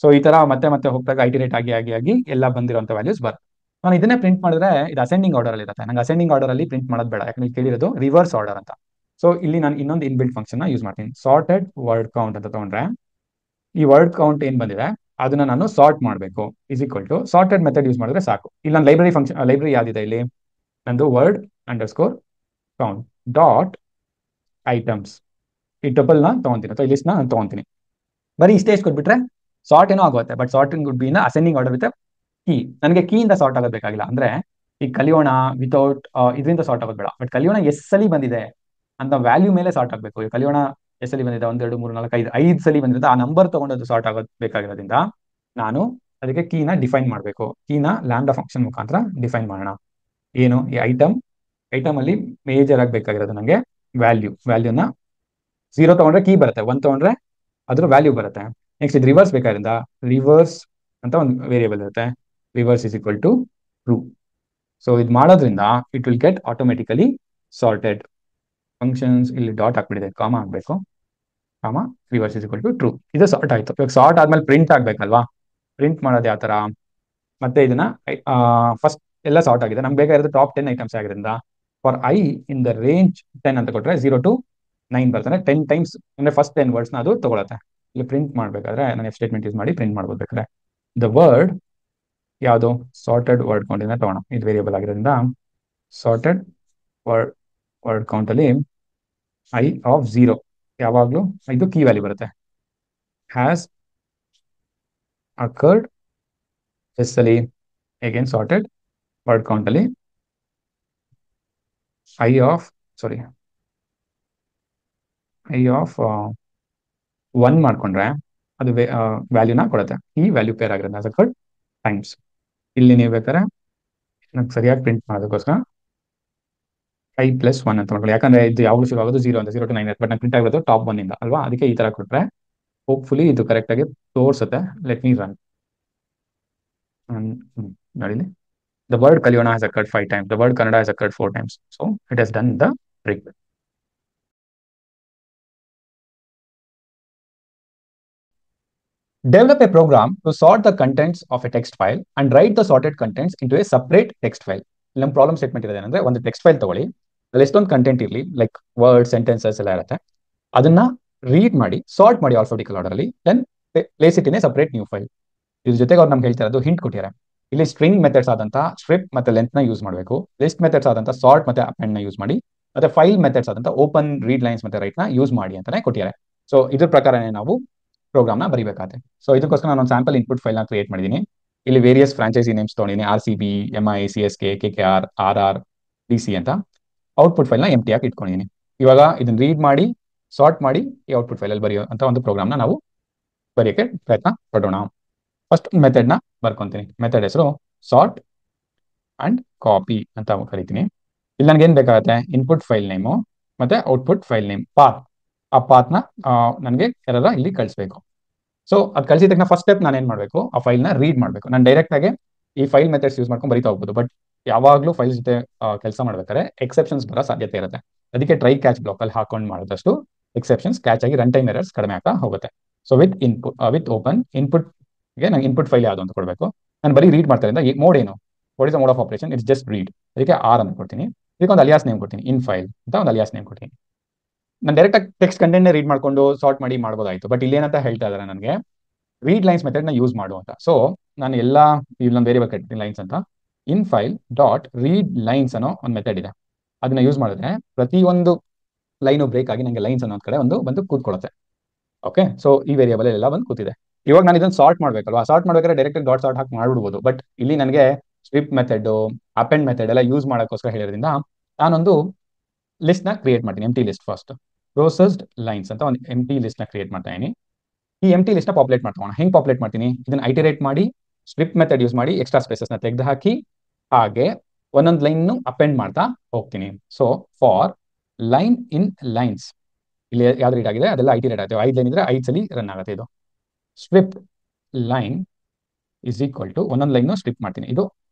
ಸೊ ಈ ತರ ಮತ್ತೆ ಮತ್ತೆ ಹೋಗ್ದಾಗ ಐಟಿರೇಟ್ ಆಗಿ ಆಗಿ ಆಗಿ ಎಲ್ಲ ಬಂದಿರುವಂತ ವ್ಯಾಲ್ಯೂಸ್ ಬರುತ್ತೆ. ನಾನು ಇದನ್ನೇ ಪ್ರಿಂಟ್ ಮಾಡಿದ್ರೆ ಇದು ಅಸೆಂಡಿಂಗ್ ಆರ್ಡರ್ ಅಲ್ಲಿ ಇರುತ್ತೆ. ನಂಗೆ ಅಸೆಂಡಿಂಗ್ ಆರ್ಡರ್ ಅಲ್ಲಿ ಪ್ರಿಂಟ್ ಮಾಡೋದು ಬೇಡ, ಯಾಕಂದ್ರೆ ಕೇಳಿರೋದು ರಿವರ್ಸ್ ಆರ್ಡರ್ ಅಂತ. ಸೊ ಇಲ್ಲಿ ನಾನು ಇನ್ನೊಂದು ಇನ್ಬಿಲ್ಟ್ ಫಂಕ್ಷನ್ ಯೂಸ್ ಮಾಡ್ತೀನಿ. ಸಾರ್ಟೆಡ್ ವರ್ಡ್ ಕೌಂಟ್ ಅಂತ ತಗೊಂಡ್ರೆ ಈ ವರ್ಡ್ ಕೌಂಟ್ ಏನ್ ಬಂದಿದೆ ಅದನ್ನ ನಾನು ಸಾರ್ಟ್ ಮಾಡಬೇಕು. Is equal to sorted method use ಮಾಡಿದ್ರೆ ಸಾಕು. ಇಲ್ಲಿ ನಾನು ಲೈಬ್ರರಿ ಫಂಕ್ಷನ್, ಲೈಬ್ರರಿ ಯಾವ್ದಿದೆ ಇಲ್ಲಿ, ನಂದು word under score count dot items. ಈ ಟಪಲ್ ನ ತಗೊಂತೀನಿ ಅಥವಾ ಈ ಲಿಸ್ಟ್ ನ ನಾನು ತಗೊಂತೀನಿ. ಬರೀ ಇಷ್ಟೇ ಕೊಟ್ಬಿಟ್ರೆ ಸಾರ್ಟ್ ಏನೋ ಆಗುತ್ತೆ, but sorting good B in ascending order with key. ನನಗೆ ಕೀ ಇಂದ ಸಾರ್ಟ್ ಆಗೋದು ಬೇಕಾಗಿಲ್ಲ. ಅಂದ್ರೆ ಈ ಕಲಿಯೋಣ ವಿತೌಟ್ ಇದರಿಂದ ಸಾರ್ಟ್ ಆಗೋದು ಬೇಡ, ಬಟ್ ಕಲಿಯೋಣ ಸಲಿ ಬಂದಿದೆ ಅಂತ ವ್ಯಾಲ್ಯೂ ಮೇಲೆ ಸಾರ್ಟ್ ಆಗಬೇಕು. ಕಲಿಯೋಣ ಸಲಿ ಬಂದಿದೆ, 1 2 3 4 5 ಸಲಿ ಬಂದಿದೆ, ಆ ನಂಬರ್ ತಗೊಂಡದ್ದು ಸಾರ್ಟ್ ಆಗೋದು ಬೇಕಾಗಿರೋದ್ರಿಂದ ನಾನು ಅದಕ್ಕೆ ಕೀನ ಡಿಫೈನ್ ಮಾಡಬೇಕು. ಕೀನ ಲ್ಯಾಂಬ್ಡಾ ಫಂಕ್ಷನ್ ಮುಖಾಂತರ ಡಿಫೈನ್ ಮಾಡೋಣ. ಏನು ಈ ಐಟಮ್ ಅಲ್ಲಿ ಮೇಜರ್ ಆಗಿ ಬೇಕಾಗಿರೋದು ನನಗೆ ವ್ಯಾಲ್ಯೂನ 0 ತಗೊಂಡ್ರೆ ಕೀ ಬರುತ್ತೆ, 1 ತಗೊಂಡ್ರೆ ಅದ್ರ ವ್ಯಾಲ್ಯೂ ಬರುತ್ತೆ. ನೆಕ್ಸ್ಟ್ ಇದು ರಿವರ್ಸ್ ಬೇಕಾದ್ರಿಂದ ರಿವರ್ಸ್ ಅಂತ ಒಂದು ವೇರಿಯೇಬಲ್ ಇರುತ್ತೆ, reverse is equal to true. So ಇದು ಮಾಡೋದ್ರಿಂದ it will get automatically sorted. Functions ಇಲ್ಲಿ ಡಾಟ್ ಹಾಕ್ಬಿಟ್ಟಿದೆ, ಕಾಮ ಹಾಕ್ಬೇಕು, comma reverse is equal to true. ಇದು ಸಾರ್ಟ್ ಆಯ್ತು. ಇವಾಗ ಸಾರ್ಟ್ ಆದ್ಮೇಲೆ ಪ್ರಿಂಟ್ ಆಗ್ಬೇಕಲ್ವಾ? ಪ್ರಿಂಟ್ ಮಾಡೋದು ಯಾವ ತರ? ಮತ್ತೆ ಇದನ್ನ ಫಸ್ಟ್ ಎಲ್ಲ ಸಾರ್ಟ್ ಆಗಿದೆ, ನಮ್ಗೆ ಬೇಕಾಗಿರೋದು ಟಾಪ್ 10 ಐಟಮ್ಸ್ ಆಗಿರೋದ್ರಿಂದ for I in the range 10 ಅಂತ ಕೊಟ್ಟರೆ 0 to 9 ಬರ್ತಾನೆ. 10 ಟೈಮ್ಸ್ ಅಂದ್ರೆ ಫಸ್ಟ್ 10 ವರ್ಡ್ಸ್ನ ಅದು ತಗೊಳತ್ತೆ. ಇಲ್ಲಿ ಪ್ರಿಂಟ್ ಮಾಡಬೇಕಾದ್ರೆ ನಾನು ಎಫ್ ಸ್ಟೇಟ್ಮೆಂಟ್ ಯೂಸ್ ಮಾಡಿ ಪ್ರಿಂಟ್ ಮಾಡ್ಬೋಬೇಕಾದ್ರೆ ದ ವರ್ಡ್ ಯಾವುದು ಸಾರ್ಟೆಡ್ ವರ್ಡ್ ಕೌಂಟ್ ಇಂದ ತಗೋಣ, ಇದು ವೇರಿಯಬಲ್ ಆಗಿರೋದ್ರಿಂದ ಸಾರ್ಟೆಡ್ ವರ್ಡ್ ಕೌಂಟ್ ಅಲ್ಲಿ ಐ ಆಫ್ 0 ಯಾವಾಗಲೂ ಇದು ಕೀ ವ್ಯಾಲ್ಯೂ ಬರುತ್ತೆ. ಹ್ಯಾಸ್ ಅಕರ್ಡ್ ಎಸ್ ಅಲ್ಲಿ ಅಗೇನ್ ಸಾರ್ಟೆಡ್ ವರ್ಡ್ ಕೌಂಟ್ ಅಲ್ಲಿ ಐ ಆಫ್ 1 ಮಾಡ್ಕೊಂಡ್ರೆ ಅದು ವ್ಯಾಲ್ಯೂನ ಕೊಡುತ್ತೆ. ಈ ವ್ಯಾಲ್ಯೂ ಪೇರ್ ಆಗಿರೋದು ಆಸ್ ಅಕರ್ಡ್ ಟೈಮ್ಸ್. ಇಲ್ಲಿ ನೀವು ಬೇಕಾದ್ರೆ ನಂಗೆ ಸರಿಯಾಗಿ ಪ್ರಿಂಟ್ ಮಾಡೋದಕ್ಕೋಸ್ಕರ ಐ ಪ್ಲಸ್ 1 ಅಂತ ಮಾಡ್ಕೊಳ್ಳಿ, ಯಾಕಂದ್ರೆ ಇದು ಯಾವಾಗಲೂ ಶುರು ಆಗೋದು 0 ಅಂತ 0 to 9, ಬಟ್ ನಂಗೆ ಪ್ರಿಂಟ್ ಆಗಿರೋದು ಟಾಪ್ 1 ಇಂದ ಅಲ್ವಾ, ಅದಕ್ಕೆ ಈ ತರ ಕೊಟ್ರೆ ಹೋಪ್ಫುಲಿ ಇದು ಕರೆಕ್ಟ್ ಆಗಿ ತೋರಿಸುತ್ತೆ. Let me run. ನೋಡಿ, the word Kalyana has occurred 5 times, the word Kannada has occurred 4 times, so it has done the trick. Develop a program to sort the contents of a text file and write the sorted contents into a separate text file. ಇಲ್ಲಿ ನಮ್ಮ problem statement ಇರೋದು ಏನಂದ್ರೆ, ಒಂದು text file ತಗೊಳ್ಳಿ, ಅಲ್ಲಿ ಎಷ್ಟೊಂದು content ಇರಲಿ, like word sentences ಎಲ್ಲ ಇರುತ್ತೆ, ಅದನ್ನ ರೀಡ್ ಮಾಡಿ ಸಾರ್ಟ್ ಮಾಡಿ ಆಲ್ಫಾಬೆಟಿಕಲ್ ಆರ್ಡರ್ ಅಲ್ಲಿ, then place it in a separate new file. ಇದ್ರ ಜೊತೆಗೆ ಅವ್ರು ನಮ್ಗೆ ಹೇಳ್ತಾ ಇರೋದು ಹಿಂಟ್ ಕೊಟ್ಟಿದ್ದಾರೆ. ಇಲ್ಲಿ ಸ್ಟ್ರಿಂಗ್ ಮೆಥಡ್ಸ್ ಆದಂತ ಸ್ಟ್ರಿಪ್ ಮತ್ತೆ ಲೆಂತ್ ನ ಯೂಸ್ ಮಾಡಬೇಕು, ಲಿಸ್ಟ್ ಮೆಥಡ್ಸ್ ಆದಂತ ಸಾರ್ಟ್ ಮತ್ತೆ ಅಪೆಂಡ್ ನ ಯೂಸ್ ಮಾಡಿ, ಮತ್ತೆ ಫೈಲ್ ಮೆಥಡ್ಸ್ ಆದಂತ ಓಪನ್, ರೀಡ್ ಲೈನ್ಸ್ ಮತ್ತೆ ರೈಟ್ ನ ಯೂಸ್ ಮಾಡಿ ಅಂತಾನೆ ಕೊಟ್ಟಿದ್ದಾರೆ. ಸೊ ಇದ್ರ ಪ್ರಕಾರನೇ ನಾವು ಪ್ರೋಗ್ರಾಮ್ ನ ಬರೀಬೇಕಾಗುತ್ತೆ. ಸೊ ಇದಕ್ಕೋಸ್ಕರ ನಾನು ಒಂದು ಸ್ಯಾಂಪಲ್ ಇನ್ಪುಟ್ ಫೈಲ್ ನ ಕ್ರಿಯೇಟ್ ಮಾಡಿದ್ದೀನಿ. ಇಲ್ಲಿ ವೇರಿಯಸ್ ಫ್ರಾಂಚೈಸಿ ನೇಮ್ಸ್ ತೊಗೊಂಡಿದ್ದೀನಿ, RCB, MI, CSK, KKR, RR, DC ಅಂತ. ಔಟ್ಪುಟ್ ಫೈಲ್ ನ ಎಂಟಿ ಆಗಿ ಇಟ್ಕೊಂಡಿದ್ದೀನಿ. ಇವಾಗ ಇದನ್ನ ರೀಡ್ ಮಾಡಿ ಸಾರ್ಟ್ ಮಾಡಿ ಈ ಔಟ್ಪುಟ್ ಫೈಲ್ ಅಲ್ಲಿ ಬರೆಯೋ ಅಂತ ಒಂದು ಪ್ರೋಗ್ರಾಮ್ ನ ನಾವು ಬರೆಯೋಕೆ ಪ್ರಯತ್ನ ಪಡೋಣ. ಫಸ್ಟ್ ಮೆಥಡ್ ನ ಬರ್ಕೊಂತೀನಿ. ಮೆಥಡ್ ಹೆಸರು ಸಾರ್ಟ್ ಅಂಡ್ ಕಾಪಿ ಅಂತ ಕರಿತೀನಿ. ಇಲ್ಲಿ ನನಗೆ ಏನ್ ಬೇಕಾಗುತ್ತೆ, ಇನ್ಪುಟ್ ಫೈಲ್ ನೇಮು ಮತ್ತೆ ಔಟ್ಪುಟ್ ಫೈಲ್ ನೇಮ್ ಪಾತ್. ಆ ಪಾತ್ ನ ನನಗೆ ಯಾರ ಇಲ್ಲಿ ಕಳಿಸ್ಬೇಕು. ಸೊ ಅದು ಕಳಿಸಿದ ತಕ್ಷಣ ಫಸ್ಟ್ ಸ್ಟೆಪ್ ನಾನು ಏನ್ ಮಾಡಬೇಕು, ಆ ಫೈಲ್ ನ ರೀಡ್ ಮಾಡಬೇಕು. ನಾನು ಡೈರೆಕ್ಟ್ ಆಗಿ ಈ ಫೈಲ್ ಮೆಥಡ್ಸ್ ಯೂಸ್ ಮಾಡ್ಕೊಂಡು ಬರೀತಾ ಹೋಗ್ಬೋದು, ಬಟ್ ಯಾವಾಗಲೂ ಫೈಲ್ ಜೊತೆ ಕೆಲಸ ಮಾಡ್ಬೇಕಾದ್ರೆ ಎಕ್ಸೆಪ್ಷನ್ಸ್ ಬರೋ ಸಾಧ್ಯತೆ ಇರುತ್ತೆ. ಅದಕ್ಕೆ ಟ್ರೈ ಕ್ಯಾಚ್ ಬ್ಲಾಕ್ ಅಲ್ಲಿ ಹಾಕೊಂಡು ಮಾಡಿದಷ್ಟು ಎಕ್ಸೆಪ್ಷನ್ಸ್ ಕ್ಯಾಚ್ ಆಗಿ ರನ್ ಟೈಮ್ ಎರರ್ಸ್ ಕಡಿಮೆ ಆಗ್ತಾ ಹೋಗುತ್ತೆ. ಸೊ ವಿತ್ ಓಪನ್ ಇನ್ಪುಟ್ ಗೆ ನಂಗೆ ಇನ್ಪುಟ್ ಫೈಲ್ ಯಾವುದು ಅಂತ ಕೊಡಬೇಕು. ನಾನು ಬರೀ ರೀಡ್ ಮಾಡ್ತಾ ಇದ್ದ ಮೋಡ್ ಏನು, what is the mode of operation, it's just read. ಅದಕ್ಕೆ ಆರ್ ಅಂತ ಕೊಡ್ತೀನಿ. ಇದಕ್ಕೆ ಒಂದು ಅಲಿಯಾಸ್ ನೇಮ್ ಕೊಡ್ತೀನಿ, ಇನ್ ಫೈಲ್ ಅಂತ ಒಂದು ಅಲಿಯಾಸ್ ನೇಮ್ ಕೊಡ್ತೀನಿ. ನಾನು ಡೈರೆಕ್ಟ್ ಆಗಿ ಟೆಕ್ಸ್ಟ್ ಕಂಟೆಂಟ್ ರೀಡ್ ಮಾಡ್ಕೊಂಡು ಸಾರ್ಟ್ ಮಾಡಿ ಮಾಡ್ಬೋದಾಯ್ತು, ಬಟ್ ಇಲ್ಲಿ ಏನಂತ ಹೇಳ್ತಾ ಇದ್ದಾರೆ ನನಗೆ, ರೀಡ್ ಲೈನ್ಸ್ ಮೆಥಡ್ ನ ಯೂಸ್ ಮಾಡು ಅಂತ. ಸೊ ನಾನು ಎಲ್ಲ ಇಲ್ಲೊಂದು ವೇರಿಯಬಲ್ ಕಟ್ತೀನಿ ಲೈನ್ಸ್ ಅಂತ. ಇನ್ ಫೈಲ್ ಡಾಟ್ ರೀಡ್ ಲೈನ್ಸ್ ಅನ್ನೋ ಒಂದು ಮೆಥಡ್ ಇದೆ, ಅದನ್ನ ಯೂಸ್ ಮಾಡಿದ್ರೆ ಪ್ರತಿಯೊಂದು ಲೈನು ಬ್ರೇಕ್ ಆಗಿ ನನಗೆ ಲೈನ್ಸ್ ಅನ್ನೋ ಕಡೆ ಬಂದು ಕೂತ್ಕೊಳ್ಳುತ್ತೆ. ಓಕೆ, ಸೊ ಈ ವೇರಿಯಬಲ್ ಎಲ್ಲ ಬಂದು ಕೂತಿದೆ. ಇವಾಗ ನಾನು ಇದನ್ನು ಸಾರ್ಟ್ ಮಾಡ್ಬೇಕಲ್ವಾ, ಸಾರ್ಟ್ ಮಾಡ್ಬೇಕಾದ್ರೆ ಡೈರೆಕ್ಟ್ ಡಾಟ್ ಸಾರ್ಟ್ ಹಾಕಿ ಮಾಡ್ಬಿಡ್ಬೋದು, ಬಟ್ ಇಲ್ಲಿ ನನಗೆ ಸ್ವಿಪ್ ಮೆಥಡ್, ಅಪೆಂಡ್ ಮೆಥಡ್ ಎಲ್ಲ ಯೂಸ್ ಮಾಡೋಕ್ಕೋಸ್ಕರ ಹೇಳಿರೋದ್ರಿಂದ ನಾನೊಂದು ಲಿಸ್ಟ್ ನ ಕ್ರಿಯೇಟ್ ಮಾಡ್ತೀನಿ, empty list. First processed lines ಅಂತ ಒಂದು ಎಂಟಿ ಲಿಸ್ಟ್ ನ ಕ್ರಿಯೇಟ್ ಮಾಡ್ತಾ ಇದೀನಿ. ಈ ಎಂಟಿ ಲಿಸ್ಟ್ ನ ಪಾಪ್ಯುಲೇಟ್ ಮಾಡ್ಕೋಣ. ಹೆಂಗ್ ಪಾಪ್ಯುಲೇಟ್ ಮಾಡ್ತೀನಿ, ಇದನ್ನ ಐಟರೇಟ್ ಮಾಡಿ ಸ್ವಿಪ್ ಮೆಥಡ್ ಯೂಸ್ ಮಾಡಿ ಎಕ್ಸ್ಟ್ರಾ ಸ್ಪೇಸಸ್ ನ ತೆಗೆದು ಹಾಕಿ, ಹಾಗೆ ಒಂದೊಂದು ಲೈನ್ ಅಪೆಂಡ್ ಮಾಡ್ತಾ ಹೋಗ್ತೀನಿ. So for line in lines, ಇಲ್ಲಿ ಯಾವ್ದು ರೀಡ್ ಆಗಿದೆ ಅದೆಲ್ಲ ಐಟಿ ರೇಟ್ ಆಗುತ್ತೆ. 5 ಲೈನ್ ಇದ್ರೆ 5 ಸಲ ರನ್ ಆಗುತ್ತೆ. ಇದು strip line is equal to ಒಂದೊಂದು ಲೈನ್ ಸ್ವಿಪ್ ಮಾಡ್ತೀನಿ. ಇದು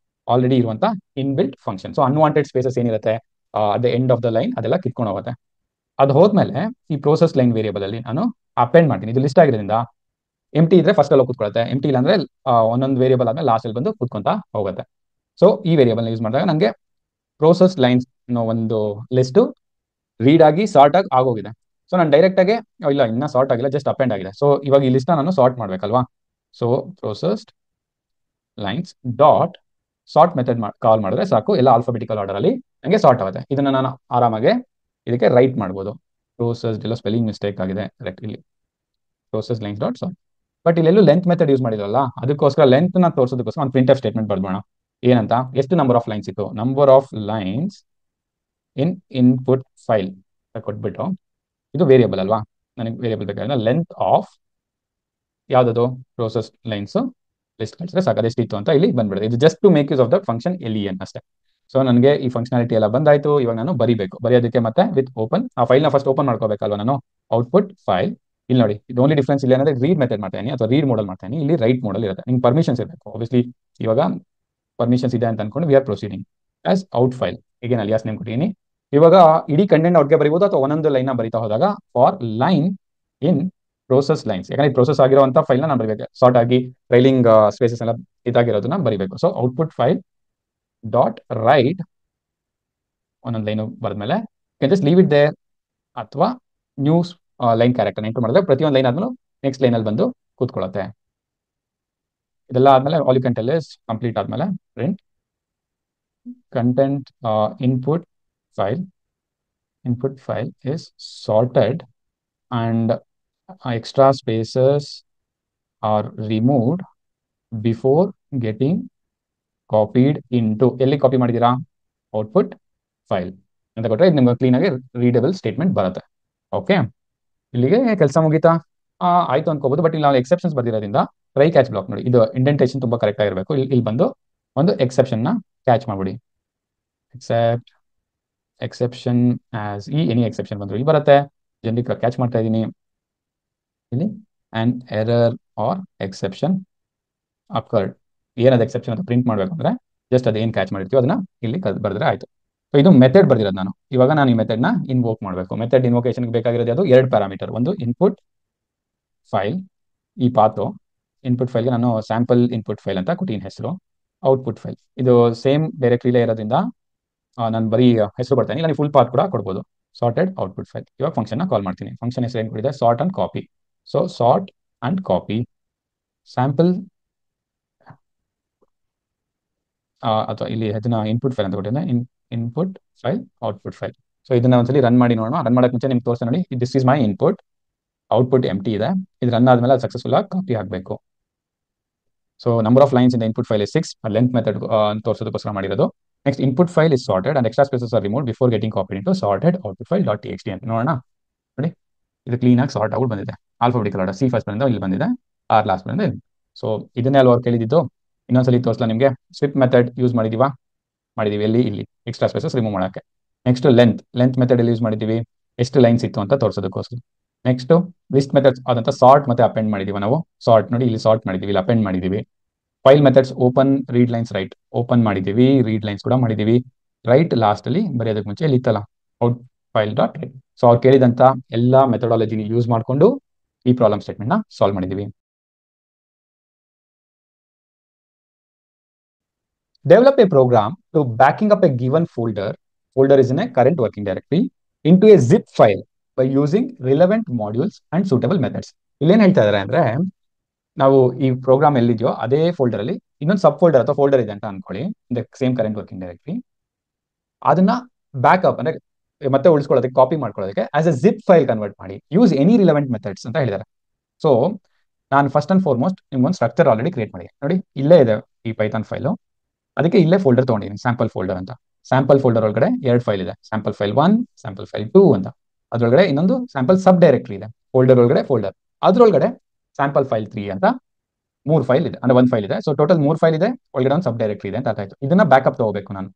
ಆಲ್ರೆಡಿ ಇರುವಂತ inbuilt function. So unwanted spaces ಏನಿರುತ್ತೆ at the end of the line ಅದೆಲ್ಲ ಕಿತ್ಕೊಂಡು ಹೋಗುತ್ತೆ. ಅದು ಹೋದ್ಮೇಲೆ ಈ ಪ್ರೋಸೆಸ್ ಲೈನ್ ವೇರಿಯಬಲ್ ಅಲ್ಲಿ ನಾನು ಅಪೆಂಡ್ ಮಾಡ್ತೀನಿ. ಇದು ಲಿಸ್ಟ್ ಆಗಿರೋದ್ರಿಂದ ಎಂಟಿ ಇದ್ರೆ ಫಸ್ಟ್ ಅಲ್ಲಿ ಕೂತ್ಕೊಳ್ಳುತ್ತೆ, ಎಂಟಿ ಇಲ್ಲ ಅಂದ್ರೆ ಒಂದೊಂದು ವೇರಿಯಬಲ್ ಆದ್ಮೇಲೆ ಲಾಸ್ಟ್ ಅಲ್ಲಿ ಬಂದು ಕೂತ್ಕೊಂತ ಹೋಗುತ್ತೆ. ಸೊ ಈ ವೇರಿಯಬಲ್ ಯೂಸ್ ಮಾಡಿದಾಗ ನನಗೆ ಪ್ರೋಸೆಸ್ ಲೈನ್ಸ್ ಒಂದು ಲಿಸ್ಟ್ ರೀಡ್ ಆಗಿ ಸಾರ್ಟ್ ಆಗಿ ಆಗೋಗಿದೆ. ಸೊ ನಾನು ಡೈರೆಕ್ಟ್ ಆಗಿ ಇಲ್ಲ ಇನ್ನ ಸಾರ್ಟ್ ಆಗಿಲ್ಲ, ಜಸ್ಟ್ ಅಪೆಂಡ್ ಆಗಿದೆ. ಸೊ ಇವಾಗ ಈ ಲಿಸ್ಟ್ ನಾನು ಸಾರ್ಟ್ ಮಾಡ್ಬೇಕಲ್ವಾ. So processed lines dot sort method call ಮಾಡಿದ್ರೆ ಸಾಕು, ಎಲ್ಲ ಆಲ್ಫಾಬೆಟಿಕಲ್ ಆರ್ಡರ್ ಅಲ್ಲಿ ನನಗೆ ಸಾರ್ಟ್ ಆಗುತ್ತೆ. ಇದನ್ನ ನಾನು ಆರಾಮಾಗಿ ಇದಕ್ಕೆ ರೈಟ್ ಮಾಡ್ಬೋದು. ಪ್ರೋಸೆಸ್ಡ್ ಎಲ್ಲ ಸ್ಪೆಲ್ಲಿಂಗ್ ಮಿಸ್ಟೇಕ್ ಆಗಿದೆ ಇಲ್ಲಿ, process lines dot sort. But ಇಲ್ಲೆಲ್ಲೂ ಲೆಂತ್ ಮೆಥಡ್ ಯೂಸ್ ಮಾಡಿದ್ರಲ್ಲ, ಅದಕ್ಕೋಸ್ಕರ ಲೆಂತ್ ನ ತೋರಿಸೋದಕ್ಕೋಸ್ಕರ ಒಂದು ಪ್ರಿಂಟ್ ಆಫ್ ಸ್ಟೇಟ್ಮೆಂಟ್ ಬರ್ಬೋಣ. ಏನಂತ, ಎಷ್ಟು ನಂಬರ್ ಆಫ್ ಲೈನ್ಸ್ ಇತ್ತು, number of lines in input file ಕೊಟ್ಬಿಟ್ಟು, ಇದು ವೇರಿಯಬಲ್ ಅಲ್ವಾ, ನನಗೆ ವೇರಿಯಬಲ್ ಬೇಕಾದ್ರೆ ಲೆಂತ್ ಆಫ್ ಯಾವ್ದು ಪ್ರೋಸೆಸ್ ಲೈನ್ಸ್ ಲಿಸ್ಟ್ ಕಳಿಸಿದ್ರೆ ಸಾಕು, ಅದೆಷ್ಟಿತ್ತು ಅಂತ ಇಲ್ಲಿ ಬಂದ್ಬಿಡುತ್ತೆ. ಇದು just to make use of the function LEN ಅಷ್ಟೇ. ಸೊ ನನಗೆ ಈ ಫಂಕ್ಷನಾಲಿಟಿ ಎಲ್ಲ ಬಂದಾಯ್ತು. ಇವಾಗ ನಾನು ಬರೆಯೋದಕ್ಕೆ ಮತ್ತೆ ವಿತ್ ಓಪನ್ ಆ ಫೈಲ್ ನ ಫಸ್ಟ್ ಓಪನ್ ಮಾಡ್ಕೋಬೇಕಲ್ವಾ ನಾನು. ಔಟ್ಪುಟ್ ಫೈಲ್ ಇಲ್ಲಿ ನೋಡಿ, ಇದು ಓನ್ಲಿ ಡಿಫ್ರೆನ್ಸ್ ಇಲ್ಲ ಏನಂದ್ರೆ ರೀಡ್ ಮೆಥಡ್ ಮಾಡ್ತಾನೆ ಅಥವಾ ರೀಡ್ ಮೋಡಲ್ ಮಾಡ್ತಾನೆ, ಇಲ್ಲಿ ರೈಟ್ ಮೋಡಲ್ ಇರುತ್ತೆ. ನಿಮ್ಗೆ ಪರ್ಮಿಷನ್ಸ್ ಇರಬೇಕು ಆಬ್ವಿಯಸ್ಲಿ. ಇವಾಗ ಪರ್ಮಿಷನ್ಸ್ ಇದೆ ಅಂತ ಅನ್ಕೊಂಡು we are proceeding as out file. ಈಗ ಅಲಿಯಾಸ್ ನೇಮ್ ಕೊಟ್ಟಿದ್ದೀನಿ, ಇವಾಗ ಇಡೀ ಕಂಟೆಂಟ್ ಔಟ್ಗೆ ಬರೀಬಹುದು ಅಥವಾ ಒಂದೊಂದು ಲೈನ್ ಬರೀತಾ ಹೋದಾಗ for line in process lines, ಯಾಕಂದ್ರೆ ಪ್ರೋಸೆಸ್ ಆಗಿರುವಂತ ಫೈಲ್ ನಾನು ಬರೀಬೇಕು, ಶಾರ್ಟ್ ಆಗಿ ಟ್ರೈಲಿಂಗ್ ಸ್ಪೇಸಸ್ ಎಲ್ಲ ಇದಾಗಿರೋದನ್ನ ಬರೀಬೇಕು. So output file dot write ಒಂದೊಂದು ಲೈನ್ ಬರೆದ್ಮೇಲೆ ಜಸ್ಟ್ ಲೀವ್ ಇಟ್ ದೇರ್ ಅಥವಾ ನ್ಯೂಸ್ ಲೈನ್ ಕ್ಯಾರೆಕ್ಟರ್ ಎಂಟರ್ ಮಾಡಿದ್ರೆ ಪ್ರತಿಯೊಂದು ಲೈನ್ ಆದ್ಮೇಲೆ ನೆಕ್ಸ್ಟ್ ಲೈನ್ ಅಲ್ಲಿ ಬಂದು ಕೂತ್ಕೊಳ್ಳುತ್ತೆ. ಇದೆಲ್ಲ ಆದ್ಮೇಲೆ all you can tell is complete ಆದ್ಮೇಲೆ print content input file is sorted and extra spaces are removed before getting copied into ಎಲ್ಲಿ ಕಾಪಿ ಮಾಡಿದೀರಾ ಔಟ್ಪುಟ್ ಫೈಲ್ ಅಂತ ಕೊಟ್ಟರೆ ಇದು ನಿಮ್ಗೆ ಕ್ಲೀನ್ ಆಗಿ ರೀಡಬಲ್ ಸ್ಟೇಟ್ಮೆಂಟ್ ಬರುತ್ತೆ. ಓಕೆ, ಇಲ್ಲಿಗೆ ಕೆಲಸ ಮುಗೀತಾ? ಆಯ್ತು ಅನ್ಕೋಬಹುದು. ಬಟ್ ಇಲ್ಲಿ ನಾವು ಎಕ್ಸೆಪ್ಷನ್ಸ್ ಬರ್ದಿರೋದ್ರಿಂದ ಟ್ರೈ ಕ್ಯಾಚ್ ಬ್ಲಾಕ್ ನೋಡಿ, ಇದು ಇಂಡೆಂಟೇಷನ್ ತುಂಬಾ ಕರೆಕ್ಟ್ ಆಗಿರಬೇಕು. ಇಲ್ಲಿ ಬಂದು ಒಂದು ಎಕ್ಸೆಪ್ಷನ್ ನ ಕ್ಯಾಚ್ ಮಾಡ್ಬಿಡಿ. ಎಕ್ಸೆಪ್ಷನ್ ಆಸ್ ಎನಿ ಎಕ್ಸೆಪ್ಷನ್ ಬಂದ್ರು ಇಲ್ಲಿ ಬರುತ್ತೆ. ಜನರಿಕ್ ಕ್ಯಾಚ್ ಮಾಡ್ತಾ ಇದ್ದೀನಿ ಇಲ್ಲಿ on error or exception occurred. ಏನದು ಎಕ್ಸೆಪ್ಷನ್ ಅಂತ ಪ್ರಿಂಟ್ ಮಾಡಬೇಕು ಅಂದ್ರೆ ಜಸ್ಟ್ ಅದೇನು ಕ್ಯಾಚ್ ಮಾಡಿರ್ತೀವಿ ಅದನ್ನ ಇಲ್ಲಿ ಬರೆದ್ರೆ ಆಯ್ತು. ಸೊ ಇದು ಮೆಥಡ್ ಬರ್ದಿರೋದು ನಾನು. ಇವಾಗ ನಾನು ಈ ಮೆಥಡ್ ನ ಇನ್ವೋಕ್ ಮಾಡಬೇಕು. ಮೆಥಡ್ ಇನ್ವೋಕೇಶನ್ ಬೇಕಾಗಿರೋದು ಅದು 2 ಪ್ಯಾರಾಮೀಟರ್. ಒಂದು ಇನ್ಪುಟ್ ಫೈಲ್, ಈ ಪಾತು ಇನ್ಪುಟ್ ಫೈಲ್ಗೆ ನಾನು ಸ್ಯಾಂಪಲ್ ಇನ್ಪುಟ್ ಫೈಲ್ ಅಂತ ಕೊಟ್ಟಿನ ಹೆಸರು. ಔಟ್ಪುಟ್ ಫೈಲ್ ಇದು ಸೇಮ್ ಡೈರೆಕ್ಟ್ರಿಲೇ ಇರೋದ್ರಿಂದ ನಾನು ಬರೀ ಹೆಸರು ಕೊಡ್ತೇನೆ, ಇಲ್ಲ ನೀವು ಫುಲ್ ಪಾತ್ ಕೂಡ ಕೊಡ್ಬೋದು. Sorted output file. ಇವಾಗ ಫಂಕ್ಷನ್ ಕಾಲ್ ಮಾಡ್ತೀನಿ. ಫಂಕ್ಷನ್ ಹೆಸರು ಏನು ಕೊಟ್ಟಿದೆ? Sort and copy. So sort and copy sample ಅಥವಾ ಇಲ್ಲಿ ಅದನ್ನ ಇನ್ಪುಟ್ ಫೈಲ್ ಅಂತ ಕೊಟ್ಟಿದ್ದೆ, input file output file. So ಇದನ್ನ ಒಂದ್ಸಲಿ ರನ್ ಮಾಡಿ ನೋಡೋಣ. ರನ್ ಮಾಡಕ್ಕೆ ಮುಂಚೆ ನಿಮ್ಗೆ ತೋರಿಸ್ತಾ ನೋಡಿ, this is my input, output empty ಇದೆ. ಇದು ರನ್ ಆದ್ಮೇಲೆ ಅದು ಸಕ್ಸಸ್ಫುಲ್ ಆಗಿ ಕಾಪಿ ಆಗಬೇಕು. So number of lines in the input file is 6. Length method ತೋರಿಸೋದಕ್ಕೋಸ್ಕರ ಮಾಡಿರೋದು. Next input file is sorted and extra spaces are removed before getting copied into sorted output file dot txt ಅಂತ ನೋಡೋಣ. ನೋಡಿ, ಇದು clean ಆಗಿ sort out ಬಂದಿದೆ. Alphabetical order, C first ಬಂದ ಇಲ್ಲಿ ಬಂದಿದೆ, ಆರ್ ಲಾಸ್ಟ್ ಬಂದಿದೆ. ಸೊ ಇದನ್ನೇ ಅಲ್ವಾ ಅವ್ರು ಕೇಳಿದ್ದು. ಇನ್ನೊಂದ್ಸಲಿ ತೋರಿಸಲ ನಿಮಗೆ. ಸ್ವಿಪ್ ಮೆಥಡ್ ಯೂಸ್ ಮಾಡಿದೀವಿ ಎಲ್ಲಿ? ಇಲ್ಲಿ ಎಕ್ಸ್ಟ್ರಾ ಸ್ಪೇಸಸ್ ರಿಮೂವ್ ಮಾಡೋಕ್ಕೆ. ನೆಕ್ಸ್ಟ್ ಲೆಂತ್ ಮೆಥಡ್ ಅಲ್ಲಿ ಯೂಸ್ ಮಾಡಿದೀವಿ ಎಷ್ಟು ಲೈನ್ಸ್ ಇತ್ತು ಅಂತ ತೋರಿಸೋದಕ್ಕೋಸ್ಕರ. ನೆಕ್ಸ್ಟ್ ಲಿಸ್ಟ್ ಮೆಥಡ್ಸ್ ಆದಂತ ಸಾರ್ಟ್ ಮತ್ತೆ ಅಪೆಂಡ್ ಮಾಡಿದೀವಿ ನಾವು. ಸಾರ್ಟ್ ನೋಡಿ, ಇಲ್ಲಿ ಸಾರ್ಟ್ ಮಾಡಿದೀವಿ, ಇಲ್ಲಿ ಅಪೆಂಡ್ ಮಾಡಿದೀವಿ. File methods open, read lines, right. Open ಮಾಡಿದೀವಿ, ರೀಡ್ ಲೈನ್ಸ್ ಕೂಡ ಮಾಡಿದೀವಿ. ರೈಟ್ ಲಾಸ್ಟ್ ಅಲ್ಲಿ ಬರೆಯೋದಕ್ಕೆ ಮುಂಚೆ ಇಲ್ಲಿ ಇತ್ತಲ್ಲ out file dot right. So ಅವ್ರು ಕೇಳಿದಂತ ಎಲ್ಲಾ ಮೆಥಡಾಲಜಿನ ಯೂಸ್ ಮಾಡಿಕೊಂಡು ಈ ಪ್ರಾಬ್ಲಮ್ ಸ್ಟೇಟ್ಮೆಂಟ್ ನ ಸಾಲ್ವ್ ಮಾಡಿದೀವಿ. Develop a program to backing up a given folder is in a current working directory, into a zip file by using relevant modules and suitable methods. ಇಲ್ಲೇನ್ ಹೇಳ್ತಾ ಇದಾರೆ ಅಂದ್ರೆ, ನಾವು ಈ ಪ್ರೋಗ್ರಾಮ್ ಎಲ್ಲಿದೆಯೋ ಅದೇ ಫೋಲ್ಡರ್ ಅಲ್ಲಿ ಇನ್ನೊಂದು ಸಬ್ ಫೋಲ್ಡರ್ ಅಥವಾ ಫೋಲ್ಡರ್ ಇದೆ ಅಂತ ಅನ್ಕೊಳ್ಳಿ, ಸೇಮ್ ಕರೆಂಟ್ ವರ್ಕಿಂಗ್ ಡೈರೆಕ್ಟರಿ. ಅದನ್ನ ಬ್ಯಾಕ್ಅಪ್ ಅಂದ್ರೆ ಮತ್ತೆ ಉಳಿಸ್ಕೊಳ್ಳೋದಕ್ಕೆ, ಕಾಪಿ ಮಾಡ್ಕೊಳ್ಳೋದಕ್ಕೆ as A zip file convert ಮಾಡಿ. ಯೂಸ್ ಎನಿ ರಿಲೆವೆಂಟ್ ಮೆಥಡ್ಸ್ ಅಂತ ಹೇಳಿದ್ದಾರೆ. ಸೊ ನಾನು ಫಸ್ಟ್ ಅಂಡ್ ಫಾರ್ಮೋಸ್ಟ್ ನಿಮ್ಗೊಂದು ಸ್ಟ್ರಕ್ಚರ್ ಆಲ್ರೆಡಿ ಕ್ರಿಯೇಟ್ ಮಾಡಿ. ನೋಡಿ, ಇಲ್ಲೇ ಇದೆ ಈ ಪೈಥಾನ್ ಫೈಲು. ಅದಕ್ಕೆ ಇಲ್ಲೇ ಫೋಲ್ಡರ್ ತಗೊಂಡಿದ್ದೀನಿ, ಸ್ಯಾಂಪಲ್ ಫೋಲ್ಡರ್ ಅಂತ. ಸ್ಯಾಂಪಲ್ ಫೋಲ್ಡರ್ ಒಳಗಡೆ 2 ಫೈಲ್ ಇದೆ, ಸ್ಯಾಂಪಲ್ ಫೈಲ್ 1, ಸ್ಯಾಂಪಲ್ ಫೈಲ್ 2 ಅಂತ. ಅದ್ರೊಳಗಡೆ ಇನ್ನೊಂದು ಸ್ಯಾಂಪಲ್ ಸಬ್ ಡೈರೆಕ್ಟರಿ ಇದೆ, ಫೋಲ್ಡರ್ ಒಳಗಡೆ ಫೋಲ್ಡರ್. ಅದ್ರೊಳಗಡೆ ಸ್ಯಾಂಪಲ್ ಫೈಲ್ 3 ಅಂತ 3 ಫೈಲ್ ಇದೆ, ಅಂದ್ರೆ 1 ಫೈಲ್ ಇದೆ. ಸೊ ಟೋಟಲ್ 3 ಫೈಲ್ ಇದೆ, ಒಳಗಡೆ ಒಂದು ಸಬ್ ಡೈರೆಕ್ಟರಿ ಇದೆ ಅಂತ ಅರ್ಥ ಆಯ್ತು. ಇದನ್ನ ಬ್ಯಾಕಪ್ ತಗೋಬೇಕು ನಾನು,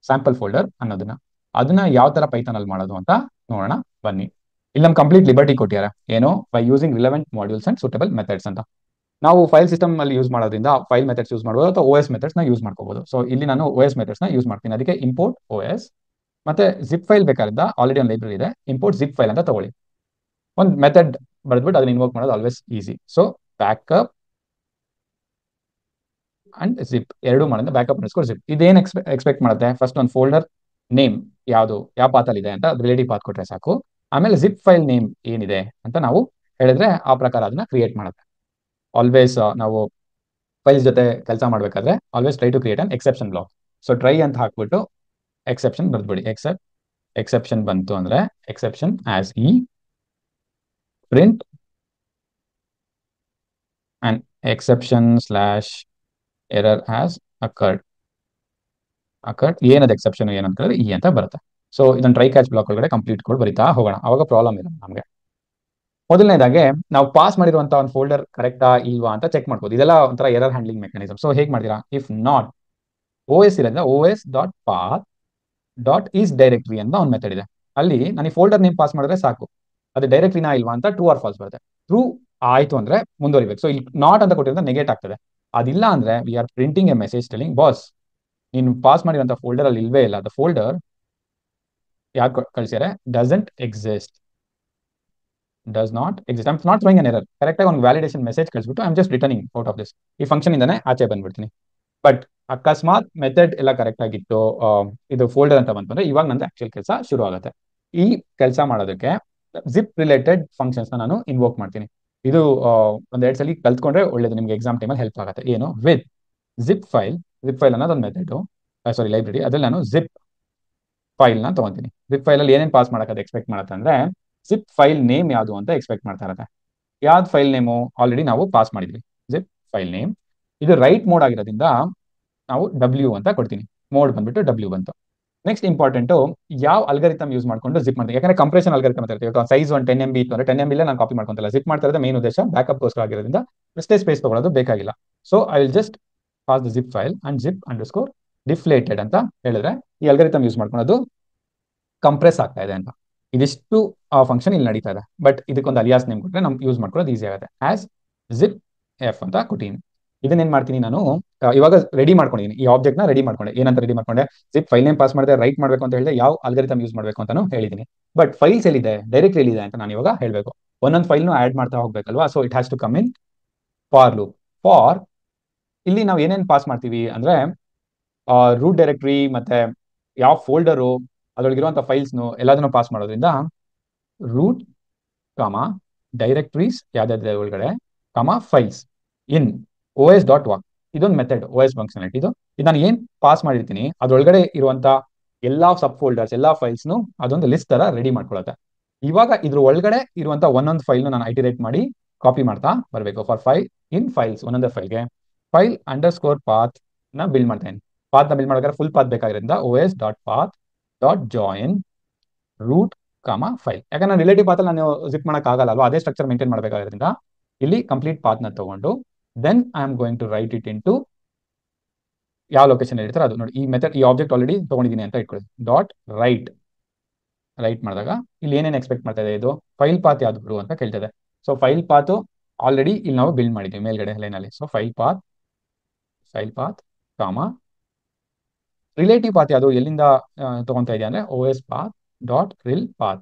ಸ್ಯಾಂಪಲ್ ಫೋಲ್ಡರ್ ಅನ್ನೋದನ್ನ. ಅದನ್ನ ಯಾವ ತರ ಪೈಥಾನ್ ಅಲ್ಲಿ ಮಾಡೋದು ಅಂತ ನೋಡೋಣ ಬನ್ನಿ. ಇಲ್ಲಿ ನಮ್ ಕಂಪ್ಲೀಟ್ ಲಿಬರ್ಟಿ ಕೊಟ್ಟಿದ್ದಾರೆ, ಏನು? By using relevant modules and suitable methods ಅಂತ. ನಾವು ಫೈಲ್ ಸಿಸ್ಟಮ್ ಅಲ್ಲಿ ಯೂಸ್ ಮಾಡೋದ್ರಿಂದ ಫೈಲ್ ಮೆಥಡ್ಸ್ ಯೂಸ್ ಮಾಡಬಹುದು ಅಥವಾ OS ಮೆಥಡ್ಸ್ ನ ಯೂಸ್ ಮಾಡ್ಕೋಬಹುದು. ಸೊ ಇಲ್ಲಿ ನಾನು OS ಮೆಥಡ್ಸ್ ನ ಯೂಸ್ ಮಾಡ್ತೀನಿ. ಅದಕ್ಕೆ ಇಂಪೋರ್ಟ್ OS ಮತ್ತೆ ಜಿಪ್ ಫೈಲ್ ಬೇಕಾಗಿದ್ದ ಆಲ್ರೆಡಿ ಒಂದು ಲೈಬ್ರರಿ ಇದೆ, ಇಂಪೋರ್ಟ್ ಜಿಪ್ ಫೈಲ್ ಅಂತ ತಗೊಳ್ಳಿ. ಒಂದು ಮೆಥಡ್ ಬರೆದ್ಬಿಟ್ಟು ಅದನ್ನ ಇನ್ವೋಕ್ ಮಾಡೋದು always easy. So backup and zip ಎರಡು ಮಾಡೋದು. ಬ್ಯಾಕಪ್ ಅಂಡರ್ಸ್ಕೋರ್ ಜಿಪ್ ಇದೇನ್ ಎಕ್ಸ್ಪೆಕ್ಟ್ ಮಾಡುತ್ತೆ? ಫಸ್ಟ್ ಒಂದು ಫೋಲ್ಡರ್ ನೇಮ್ ಯಾವುದು, ಯಾವ ಪಾತಲ್ಲಿ ಇದೆ ಅಂತ ರಿಲೇಟಿವ್ ಪಾತ್ ಕೊಟ್ರೆ ಸಾಕು. ಆಮೇಲೆ ಜಿಪ್ ಫೈಲ್ ನೇಮ್ ಏನಿದೆ ಅಂತ ನಾವು ಹೇಳಿದ್ರೆ ಆ ಪ್ರಕಾರ ಅದನ್ನ ಕ್ರಿಯೇಟ್ ಮಾಡುತ್ತೆ. ಆಲ್ವೇಸ್ ನಾವು ಫೈಲ್ಸ್ ಜೊತೆ ಕೆಲಸ ಮಾಡಬೇಕಾದ್ರೆ always try to create an exception block. So try ಅಂತ ಹಾಕ್ಬಿಟ್ಟು ಎಕ್ಸೆಪ್ಷನ್ ಬರ್ದ್ಬಿಡಿ. ಎಕ್ಸೆಪ್ಷನ್ ಬಂತು ಅಂದ್ರೆ exception as print and exception slash error as occurred. ಏನದು ಎಕ್ಸೆಪ್ಷನ್ ಏನಂತಂದ್ರೆ ಅಂತ ಬರುತ್ತೆ. ಸೊ ಇದನ್ನ ಟ್ರೈ ಕ್ಯಾಚ್ ಬ್ಲಾಕ್ ಒಳಗಡೆ ಕಂಪ್ಲೀಟ್ ಕೋಡ್ ಬರಿತಾ ಹೋಗೋಣ, ಅವಾಗ ಪ್ರಾಬ್ಲಮ್ ಇಲ್ಲ ನಮಗೆ. ಮೊದಲನೇದಾಗೆ ನಾವು ಪಾಸ್ ಮಾಡಿರುವಂತಹ ಒಂದು ಫೋಲ್ಡರ್ ಕರೆಕ್ಟಾ ಇಲ್ವಾ ಅಂತ ಚೆಕ್ ಮಾಡ್ಬೋದು. ಇದೆಲ್ಲ ಒಂಥರ ಎರರ್ ಹ್ಯಾಂಡ್ಲಿಂಗ್ ಮೆಕಾನಿಸಮ್. ಸೊ ಹೇಗೆ ಮಾಡ್ತೀರಾ? ಇಫ್ ನಾಟ್ OS ಇರೋದ್ರಿಂದ os.path.is ಡೈರೆಕ್ಟರಿ ಅಂತ ಒಂದು ಮೆಥಡ್ ಇದೆ. ಅಲ್ಲಿ ನಾನು ಈ ಫೋಲ್ಡರ್ ನೇಮ್ ಪಾಸ್ ಮಾಡಿದ್ರೆ ಸಾಕು, ಅದು ಡೈರೆಕ್ಟರಿನಾ ಇಲ್ವಾ ಅಂತ ಟ್ರೂ ಆರ್ ಫಾಲ್ಸ್ ಬರುತ್ತೆ. ಟ್ರೂ ಆಯ್ತು ಅಂದ್ರೆ ಮುಂದುವರಿಬೇಕು. ಸೊ ಇಲ್ಲಿ ನಾಟ್ ಅಂತ ಕೊಟ್ಟಿರೋದು ನೆಗೆಟ್ ಆಗ್ತದೆ. ಅದಿಲ್ಲ ಅಂದ್ರೆ we are printing a message telling boss ನೀನು ಪಾಸ್ ಮಾಡಿರುವಂತಹ ಫೋಲ್ಡರ್ ಅಲ್ಲಿ ಇಲ್ವೇ ಇಲ್ಲ, ದ ಫೋಲ್ಡರ್ ಯಾರು ಕಳಿಸ್ಯಾರೆ doesn't exist, does not exist. I'm not throwing an error. ಕರೆಕ್ಟಾಗಿ ಒಂದು ವ್ಯಾಲಿಡೇಷನ್ ಮೆಸೇಜ್ ಕಳಿಸ್ಬಿಟ್ಟು I'm just returning out of this. ಈ ಫಂಕ್ಷನ್ ಇಂದಾನೆ ಆಚೆ ಬಂದ್ಬಿಡ್ತೀನಿ. ಬಟ್ ಅಕಸ್ಮಾತ್ ಮೆಥಡ್ ಎಲ್ಲ ಕರೆಕ್ಟ್ ಆಗಿತ್ತು, ಇದು ಫೋಲ್ಡರ್ ಅಂತ ಬಂತು ಅಂದ್ರೆ ಇವಾಗ ನಂದು ಆಕ್ಚುಲ್ ಕೆಲಸ ಶುರು ಆಗುತ್ತೆ. ಈ ಕೆಲಸ ಮಾಡೋದಕ್ಕೆ ಜಿಪ್ ರಿಲೇಟೆಡ್ ಫಂಕ್ಷನ್ಸ್ ನಾನು ಇನ್ವೋಕ್ ಮಾಡ್ತೀನಿ. ಇದು ಒಂದೆರಡು ಸಲ ಕಲ್ತ್ಕೊಂಡ್ರೆ ಒಳ್ಳೇದು, ನಿಮ್ಗೆ ಎಕ್ಸಾಮ್ ಟೈಮಲ್ಲಿ ಹೆಲ್ಪ್ ಆಗುತ್ತೆ. ಏನು with zip file. Zip file ಅನ್ನೋದು ಒಂದು ಮೆಥಡ್, ಸಾರಿ ಲೈಬ್ರರಿ. ಅದ್ರಲ್ಲಿ ನಾನು ಜಿಪ್ ಫೈಲ್ ನ ತಗೊಂತೀನಿ. ಜಿಪ್ ಫೈಲ್ ಅಲ್ಲಿ ಏನೇನು ಪಾಸ್ ಮಾಡೋದು ಎಕ್ಸ್ಪೆಕ್ಟ್ ಮಾಡುತ್ತೆ ಅಂದ್ರೆ ಜಿಪ್ ಫೈಲ್ ನೇಮ್ ಯಾವುದು ಅಂತ ಎಕ್ಸ್ಪೆಕ್ಟ್ ಮಾಡ್ತಾ ಇರುತ್ತೆ. ಯಾವ್ದು ಫೈಲ್ ನೇಮು ಆಲ್ರೆಡಿ ನಾವು ಪಾಸ್ ಮಾಡಿದ್ವಿ, ಜಿಪ್ ಫೈಲ್ ನೇಮ್. ಇದು ರೈಟ್ ಮೋಡ್ ಆಗಿರೋದ್ರಿಂದ ನಾವು ಡಬ್ಲ್ಯೂ ಅಂತ ಕೊಡ್ತೀನಿ. ಮೋಡ್ ಬಂದ್ಬಿಟ್ಟು ಡಬ್ಲ್ಯೂ ಬಂತು. ನೆಕ್ಸ್ಟ್ ಇಂಪಾರ್ಟೆಂಟು, ಯಾವ ಅಲ್ಗರಿಥಮ್ ಯೂಸ್ ಮಾಡ್ಕೊಂಡು ಜಿಪ್ ಮಾಡ್ತೀವಿ. ಯಾಕಂದ್ರೆ ಕಂಪ್ರೆಷನ್ ಅಲ್ಗರಿಥಮ್ ಅಂತ ಇರುತ್ತೆ. ಸೈಜ್ ಒಂದು 10 MB ಇತ್ತು ಅಂದ್ರೆ 10 MB ನಾನು ಕಾಪಿ ಮಾಡ್ಕೊಂತಲ್ಲ, ಜಿಪ್ ಮಾಡ್ತಾ ಇರೋದು ಮೇನ್ ಉದ್ದೇಶ ಬ್ಯಾಕಪ್ಗೋಸ್ಕರ ಆಗಿರೋದ್ರಿಂದ ಎಷ್ಟೇ ಸ್ಪೇಸ್ ತಗೊಳ್ಳೋದು ಬೇಕಾಗಿಲ್ಲ. So I will just pass the zip file and zip underscore deflated ಅಂತ ಹೇಳಿದ್ರೆ ಈ ಅಲ್ಗರಿಥಮ್ ಯೂಸ್ ಮಾಡ್ಕೊಳ್ಳೋದು ಕಂಪ್ರೆಸ್ ಆಗ್ತಾ ಇದೆ ಅಂತ. ಇದಿಷ್ಟು ಫಂಕ್ಷನ್ ಇಲ್ಲಿ ನಡೀತಾ ಇದೆ. ಬಟ್ ಇದಕ್ಕೊಂದು ಅಲಿಯಾಸ್ ನೇಮ್ ಕೊಟ್ಟರೆ ನಮ್ಗೆ ಯೂಸ್ ಮಾಡ್ಕೊಳ್ಳೋದು ಈಸಿ ಆಗುತ್ತೆ. ಆಸ್ ಜಿಪ್ ಎಫ್ ಅಂತ ಕೊಟ್ಟಿನಿ. ಇದನ್ನೇನ್ ಮಾಡ್ತೀನಿ ನಾನು, ಇವಾಗ ರೆಡಿ ಮಾಡ್ಕೊಂಡಿದ್ದೀನಿ. ಈ ಆಬ್ಜೆಕ್ಟ್ ನ ರೆಡಿ ಮಾಡ್ಕೊಂಡೆ. ಏನಂತ ರೆಡಿ ಮಾಡ್ಕೊಂಡೆ, ಜಿಪ್ ಫೈಲ್ ನೇಮ್ ಪಾಸ್ ಮಾಡಿದೆ, ರೈಟ್ ಮಾಡಬೇಕು ಅಂತ ಹೇಳಿದೆ, ಯಾವ ಅಲ್ಗರಿಥಮ್ ಯೂಸ್ ಮಾಡಬೇಕು ಅಂತಾನು ಹೇಳಿದ್ದೀನಿ. ಬಟ್ ಫೈಲ್ಸ್ ಎಲ್ಲಿದೆ, ಡೈರೆಕ್ಟ್ಲಿ ಎಲ್ಲಿದೆ ಅಂತ ನಾನು ಇವಾಗ ಹೇಳಬೇಕು. ಒಂದೊಂದು ಫೈಲ್ನು ಆಡ್ ಮಾಡ್ತಾ ಹೋಗ್ಬೇಕಲ್ವಾ. So it has to come in for loop. For ಇಲ್ಲಿ ನಾವು ಏನೇನು ಪಾಸ್ ಮಾಡ್ತೀವಿ ಅಂದ್ರೆ ರೂಟ್ ಡೈರೆಕ್ಟ್ರಿ ಮತ್ತೆ ಯಾವ ಫೋಲ್ಡರು ಅದರೊಳಗಿರುವಂಥ ಫೈಲ್ಸ್ನು ಎಲ್ಲದನ್ನು ಪಾಸ್ ಮಾಡೋದ್ರಿಂದ ರೂಟ್ ಕಾಮ ಡೈರೆಕ್ಟ್ರೀಸ್ ಯಾವ್ದಾದ್ರೆ ಒಳಗಡೆ ಕಾಮ ಫೈಲ್ಸ್ ಇನ್ os.walk. ಇದೊಂದು ಮೆಥಡ್ OS ಫಂಕ್ಷನಾಲಿಟಿ. ಇದು ನಾನು ಏನ್ ಪಾಸ್ ಮಾಡಿರ್ತೀನಿ ಅದ್ರೊಳಗಡೆ ಇರುವಂತ ಎಲ್ಲಾ ಸಬ್ ಫೋಲ್ಡರ್ಸ್ ಎಲ್ಲಾ ಫೈಲ್ಸ್ನು ಅದೊಂದು ಲಿಸ್ಟ್ ತರ ರೆಡಿ ಮಾಡ್ಕೊಳುತ್ತೆ. ಇವಾಗ ಇದ್ರ ಒಳಗಡೆ ಇರುವಂತ ಒಂದೊಂದು ಫೈಲ್ನು ನಾನು ಐಟಿರೇಟ್ ಮಾಡಿ ಕಾಪಿ ಮಾಡ್ತಾ ಬರಬೇಕು. ಫಾರ್ ಫೈಲ್ ಇನ್ ಫೈಲ್ಸ್ ಒಂದೊಂದೇ ಫೈಲ್ಗೆ ಫೈಲ್ ಅಂಡರ್ಸ್ಕೋರ್ ಪಾತ್ ನ ಬಿಲ್ಡ್ ಮಾಡ್ತೇನೆ. ಪಾತ್ ನ ಬಿಲ್ಡ್ ಮಾಡೋಕೆ ಫುಲ್ ಪಾತ್ ಬೇಕಾಗಿರೋದ್ರಿಂದ os.path.join ರೂಟ್ ಕಾಮ ಫೈಲ್. ಯಾಕಂದ್ರೆ ರಿಲೇಟಿವ್ ಪಾತ್ ನಾನು ಜಿಪ್ ಮಾಡಕ್ ಆಗಲ್ಲ ಅಲ್ವಾ, ಅದೇ ಸ್ಟ್ರಕ್ಚರ್ ಮೇಂಟೈನ್ ಮಾಡಬೇಕಾಗಿರೋದ್ರಿಂದ ಇಲ್ಲಿ ಕಂಪ್ಲೀಟ್ ಪಾತ್ ನ ತಗೊಂಡು then I am going to write it into ಯಾವ ಲೊಕೇಶನ್ ಹೇಳ್ತಾರೆ ಅದು ನೋಡಿ. ಈ ಮೆಥಡ್ ಈ ಆಬ್ಜೆಕ್ಟ್ ಆಲ್ರೆಡಿ ತಗೊಂಡಿದ್ದೀನಿ ಅಂತ ಇಟ್ಕೊಳ್ಳಿ. ಡಾಟ್ ರೈಟ್ ಮಾಡಿದಾಗ ಇಲ್ಲಿ ಏನೇನು ಎಕ್ಸ್ಪೆಕ್ಟ್ ಮಾಡ್ತಾ ಇದೆ, ಇದು ಫೈಲ್ ಪಾತ್ ಯಾವ್ದು ಅಂತ ಕೇಳ್ತದೆ. ಸೊ ಫೈಲ್ ಪಾತ್ ಆಲ್ರೆಡಿ ಇಲ್ಲಿ ನಾವು ಬಿಲ್ಡ್ ಮಾಡಿದ್ದೀವಿ ಮೇಲ್ಗಡೆ ಲೈನಲ್ಲಿ. ಸೊ ಫೈಲ್ ಪಾತ್ ಕಾಮ ರಿಲೇಟಿವ್ ಪಾತ್ ಯಾವುದು ಎಲ್ಲಿಂದ ತಗೊಂತಾ ಇದೆಯಾ ಅಂದ್ರೆ OS path ಡಾಟ್ ರಿಲ್ ಪಾತ್.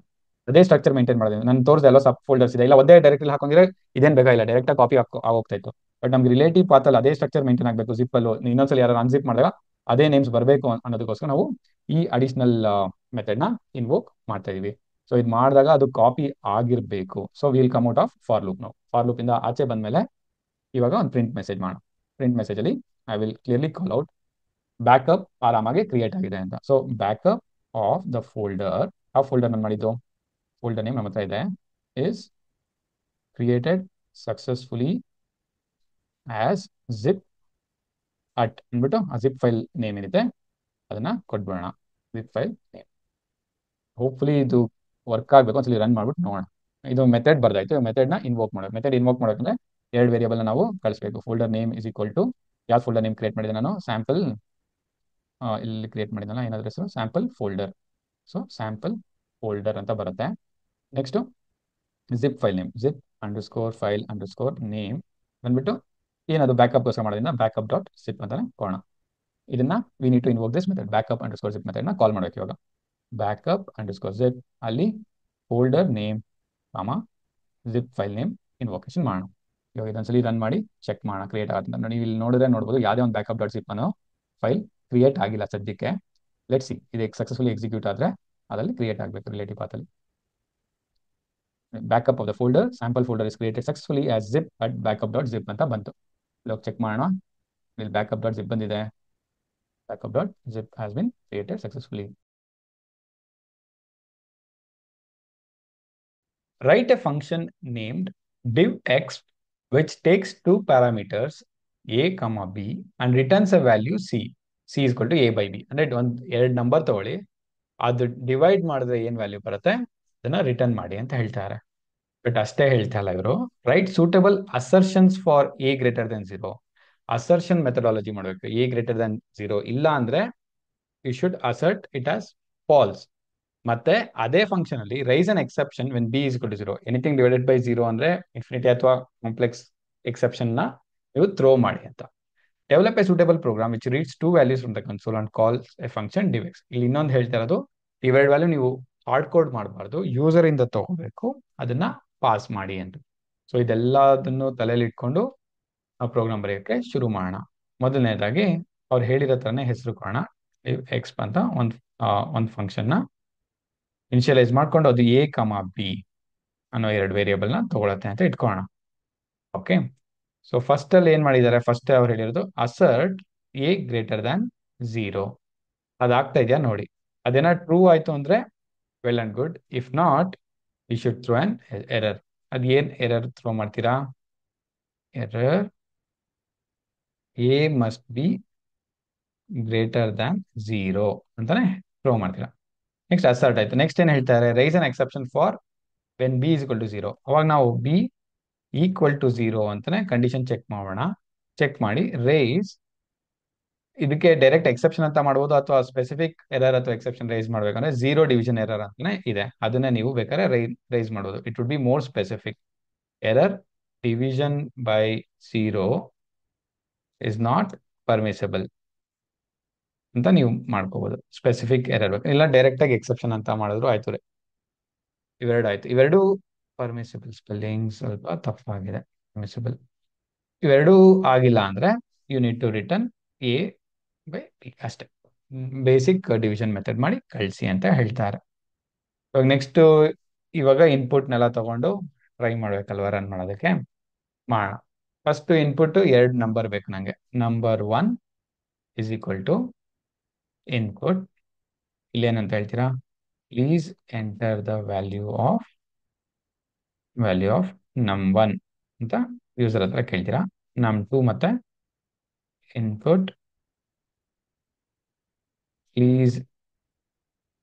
ಅದೇ ಸ್ಟ್ರಕ್ಚರ್ ಮೇಂಟೈನ್ ಮಾಡೋದು. ನಾನು ತೋರಿಸಿದೆ ಎಲ್ಲ ಸಬ್ ಫೋಲ್ಡರ್ಸ್ ಇದೆ, ಇಲ್ಲ ಒಂದೇ ಡೈರೆಕ್ಟ್ಲಿ ಹಾಕೊಂಡಿದ್ರೆ ಇದೇನು ಬೇಕಾಗಿಲ್ಲ, ಡೈರೆಕ್ಟ್ ಕಾಪಿ ಆಗೋಗ್ತಾ ಇತ್ತು. ಬಟ್ ನಮ್ಗೆ ರಿಲೇಟಿವ್ ಪಾತ್ ಅಲ್ಲಿ ಅದೇ ಸ್ಟ್ರಕ್ಚರ್ ಮೇಂಟೈನ್ ಆಗಬೇಕು. ಜಿಪ್ ಅಲ್ಲೂ ಇನ್ನೊಂದ್ಸಲ ಯಾರು ಅನ್ಜಿಪ್ ಮಾಡಿದಾಗ ಅದೇ ನೇಮ್ಸ್ ಬರಬೇಕು ಅನ್ನೋದಕ್ಕೋಸ್ಕರ ನಾವು ಈ ಅಡಿಷನಲ್ ಮೆಥಡ್ ನ ಇನ್ವೋಕ್ ಮಾಡ್ತಾ ಇದೀವಿ. ಸೊ ಇದು ಮಾಡಿದಾಗ ಅದು ಕಾಪಿ ಆಗಿರ್ಬೇಕು. So will come out of for loop. ನಾವು ಫಾರ್ ಲೂಪ್ ಇಂದ ಆಚೆ ಬಂದ್ಮೇಲೆ ಇವಾಗ ಒಂದು ಪ್ರಿಂಟ್ ಮೆಸೇಜ್ ಮಾಡೋಣ. ಪ್ರಿಂಟ್ ಮೆಸೇಜ್ ಅಲ್ಲಿ I will clearly call out backup ಆರಾಮಾಗಿ ಕ್ರಿಯೇಟ್ ಆಗಿದೆ ಅಂತ. So backup of the folder, ಆ ಫೋಲ್ಡರ್ ನಾನು ಮಾಡಿದ್ದು ಫೋಲ್ಡರ್ ನೇಮ್ ನಮ್ಮ ಹತ್ರ ಇದೆ, is created successfully as zip at ಅಂದ್ಬಿಟ್ಟು ಆ ಜಿಪ್ ಫೈಲ್ ನೇಮ್ ಏನಿದೆ ಅದನ್ನ ಕೊಟ್ಬಿಡೋಣ. Zip file name. ಹೋಪ್ಫುಲಿ ಇದು ವರ್ಕ್ ಆಗಬೇಕು. ಒಂದ್ಸಲಿ ರನ್ ಮಾಡ್ಬಿಟ್ಟು ನೋಡೋಣ. ಇದು ಮೆಥಡ್ ಬರ್ದಾಯ್ತು. ಮೆಥಡ್ ನ ಇನ್ವೋಕ್ ಮಾಡೋದು. ಮೆಥಡ್ ಇನ್ವೋಕ್ ಮಾಡೋಕಂದ್ರೆ ಎರಡು ವೇರಿಯಬಲ್ ನಾವು ಕಳಿಸಬೇಕು. Folder name is equal to ಯಾವ ಫೋಲ್ಡರ್ ನೇಮ್ ಕ್ರಿಯೇಟ್ ಮಾಡಿದೆ ನಾನು, ಸ್ಯಾಂಪಲ್ ಇಲ್ಲಿ ಕ್ರಿಯೇಟ್ ಮಾಡಿದ್ನಲ್ಲ ಏನಾದ್ರೂ ಹೆಸರು sample folder. So sample folder ಅಂತ ಬರುತ್ತೆ. Next zip file name zip underscore file underscore name ಬಂದ್ಬಿಟ್ಟು ಏನದು ಬ್ಯಾಕಪ್ ಗೋಸ್ಕರ ಮಾಡೋದ್ರಿಂದ ಬ್ಯಾಕಪ್ ಡಾಟ್ ಜಿಪ್ ಅಂತಾನೆ ಕೊಡೋಣ. ಇದನ್ನ we need to invoke this method backup underscore zip method ನ ಕಾಲ್ ಮಾಡಬೇಕು. ಇವಾಗ ಬ್ಯಾಕಪ್ ಅಂಡರ್ಸ್ಕೋರ್ ಜಿಪ್ ಅಲ್ಲಿ folder name comma zip file name invocation ಮಾಡೋಣ. ಇವಾಗ ಇದೊಂದ್ಸಲಿ ರನ್ ಮಾಡಿ ಚೆಕ್ ಮಾಡೋಣ ಕ್ರಿಯೇಟ್ ಆಗುತ್ತೆ ಅಂತ. ನೀವು ಇಲ್ಲಿ ನೋಡಿದ್ರೆ ನೋಡ್ಬೋದು ಯಾವುದೇ ಒಂದು ಬ್ಯಾಕಪ್ ಡಾಟ್ ಜಿಪ್ ಅನ್ನೋ ಫೈಲ್ ಕ್ರಿಯೇಟ್ ಆಗಿಲ್ಲ ಸದ್ಯಕ್ಕೆ. ಲೆಟ್ ಸಿ ಇದು ಸಕ್ಸಸ್ಫುಲಿ ಎಕ್ಸಿಕ್ಯೂಟ್ ಆದ್ರೆ ಅದರಲ್ಲಿ ಕ್ರಿಯೇಟ್ ಆಗಬೇಕು ರಿಲೇಟಿವ್ ಪಾತ್ ಅಲ್ಲಿ. Backup of the folder sample folder is created successfully as zip at backup dot zip ಅಂತ ಬಂತು. ಇವಾಗ ಚೆಕ್ ಮಾಡೋಣ. ಇಲ್ಲಿ ಬ್ಯಾಕಪ್ ಡಾಟ್ ಜಿಪ್ ಬಂದಿದೆ. Backup dot zip has been created successfully. Write a function named divx which takes two parameters a comma b and returns a value c. c is equal to a by b. ಅಂದ್ರೆ ಒಂದು ಎರಡು number ತಗೊಳ್ಳಿ, ಅದು divide ಮಾಡಿದ್ರೆ ಏನ್ value ಬರುತ್ತೆ ಅದನ್ನ return ಮಾಡಿ ಅಂತ ಹೇಳ್ತಾರೆ. ಬಟ್ ಅಷ್ಟೇ ಹೇಳ್ತಾ ಇಲ್ಲ ಇವರು. Write suitable assertions for a greater than 0. Assertion methodology ಮಾಡಬೇಕು. a ಗ್ರೇಟರ್ ದೆನ್ 0 ಇಲ್ಲ ಅಂದ್ರೆ you should assert it as false. ಮತ್ತೆ ಅದೇ ಫಂಕ್ಷನ್ ಅಲ್ಲಿ raise an exception when B is equal to 0. Anything divided by 0 ಅಂದ್ರೆ ಇನ್ಫಿನಿಟಿ ಅಥವಾ complex exception ನ ನೀವು ಥ್ರೋ ಮಾಡಿ ಅಂತ. Develop a suitable program which reads two values from the console and calls a function divx. ಇಲ್ಲಿ ಇನ್ನೊಂದು ಹೇಳ್ತಾ ಇರೋದು ಇವೆರಡು ವ್ಯಾಲ್ಯೂ ನೀವು ಹಾರ್ಡ್ ಕೋಡ್ ಮಾಡಬಾರ್ದು, ಯೂಸರ್ ಇಂದ ತಗೋಬೇಕು, ಅದನ್ನ ಪಾಸ್ ಮಾಡಿ ಅಂತ. ಸೊ ಇದೆಲ್ಲದನ್ನು ತಲೆಯಲ್ಲಿ ಇಟ್ಕೊಂಡು ನಾವು ಪ್ರೋಗ್ರಾಮ್ ಬರೆಯೋಕ್ಕೆ ಶುರು ಮಾಡೋಣ. ಮೊದಲನೇದಾಗಿ ಅವ್ರು ಹೇಳಿರೋ ಥರನೇ ಹೆಸರು ಕೊಡೋಣ. ಎಕ್ಸ್ ಅಂತ ಒಂದು ಫಂಕ್ಷನ್ನ ಇನಿಷಿಯಲೈಸ್ ಮಾಡ್ಕೊಂಡು ಅದು ಎ ಕಮ ಬಿ ಅನ್ನೋ ಎರಡು ವೇರಿಯೇಬಲ್ನ ತಗೊಳತ್ತೆ ಅಂತ ಇಟ್ಕೊಳ್ಳೋಣ. ಓಕೆ, ಸೊ ಫಸ್ಟ್ ಅಲ್ಲಿ ಏನ್ ಮಾಡಿದ್ದಾರೆ, ಫಸ್ಟ್ ಅವ್ರು ಹೇಳಿರೋದು ಅಸರ್ಟ್ ಎ ಗ್ರೇಟರ್ ದ್ಯಾನ್ 0. ಅದಾಗ್ತಾ ಇದೆಯಾ ನೋಡಿ. ಅದೇನೋ ಟ್ರೂ ಆಯ್ತು ಅಂದ್ರೆ well and good, if not you should throw an error. ಅದ್ ಏನ್ ಎರರ್ ಥ್ರೋ ಮಾಡ್ತೀರಾ? Error a must be greater than 0 ಅಂತಾನೆ ಥ್ರೋ ಮಾಡ್ತೀರಾ. ನೆಕ್ಸ್ಟ್ ಅಸರ್ಟ್ ಆಯ್ತು. ನೆಕ್ಸ್ಟ್ ಏನ್ ಹೇಳ್ತಾರೆ, raise an exception for when B is equal to 0. ಅವಾಗ ನಾವು ಬಿ ಈಕ್ವಲ್ ಟು 0 ಅಂತಾನೆ ಕಂಡೀಷನ್ ಚೆಕ್ ಮಾಡೋಣ. ಚೆಕ್ ಮಾಡಿ ರೈಸ್, ಇದಕ್ಕೆ ಡೈರೆಕ್ಟ್ ಎಕ್ಸೆಪ್ಷನ್ ಅಂತ ಮಾಡ್ಬೋದು, ಅಥವಾ ಸ್ಪೆಸಿಫಿಕ್ ಎರರ್ ಅಥವಾ ಎಕ್ಸೆಪ್ಷನ್ ರೈಸ್ ಮಾಡ್ಬೇಕಂದ್ರೆ 0 ಡಿವಿಷನ್ ಎರರ್ ಅಂತಾನೆ ಇದೆ, ಅದನ್ನ ನೀವು ಬೇಕಾದ್ರೆ ರೈಸ್ ಮಾಡೋದು. It would be more specific. Error division by 0 is not permissible ಅಂತ ನೀವು ಮಾಡ್ಕೋಬಹುದು. ಸ್ಪೆಸಿಫಿಕ್ ಎರರ್ ಬೇಕು, ಇಲ್ಲ ಡೈರೆಕ್ಟ್ ಆಗಿ ಎಕ್ಸೆಪ್ಷನ್ ಅಂತ ಮಾಡಿದ್ರು ಆಯ್ತು ರೀ. ಇವೆರಡು ಆಯ್ತು. ಇವೆರಡು ಪರ್ಮಿಸಿಬಲ್. ಸ್ಪೆಲ್ಲಿಂಗ್ ಸ್ವಲ್ಪ ತಪ್ಪಾಗಿದೆ. ಪರ್ಮಿಸಿಬಲ್ ಇವೆರಡೂ ಆಗಿಲ್ಲ ಅಂದ್ರೆ you need to return a by b ಅಷ್ಟೇ. ಬೇಸಿಕ್ ಡಿವಿಷನ್ ಮೆಥಡ್ ಮಾಡಿ ಕಳಿಸಿ ಅಂತ ಹೇಳ್ತಾರೆ. ಇವಾಗ ನೆಕ್ಸ್ಟ್, ಇವಾಗ ಇನ್ಪುಟ್ನೆಲ್ಲ ತಗೊಂಡು ಟ್ರೈ ಮಾಡ್ಬೇಕಲ್ವ ರನ್ ಮಾಡೋದಕ್ಕೆ. ಮಾಡೋಣ. ಫಸ್ಟ್ ಇನ್ಪುಟ್ ಎರಡು ನಂಬರ್ ಬೇಕು ನಂಗೆ. Number 1 is equal to input, ಇಲ್ಲೇನಂತ ಹೇಳ್ತೀರಾ, please enter the value of num1 ಅಂತ ಯೂಸರ್ ಹತ್ರ ಕೇಳ್ತೀರಾ. num2 ಮತ್ತೆ input please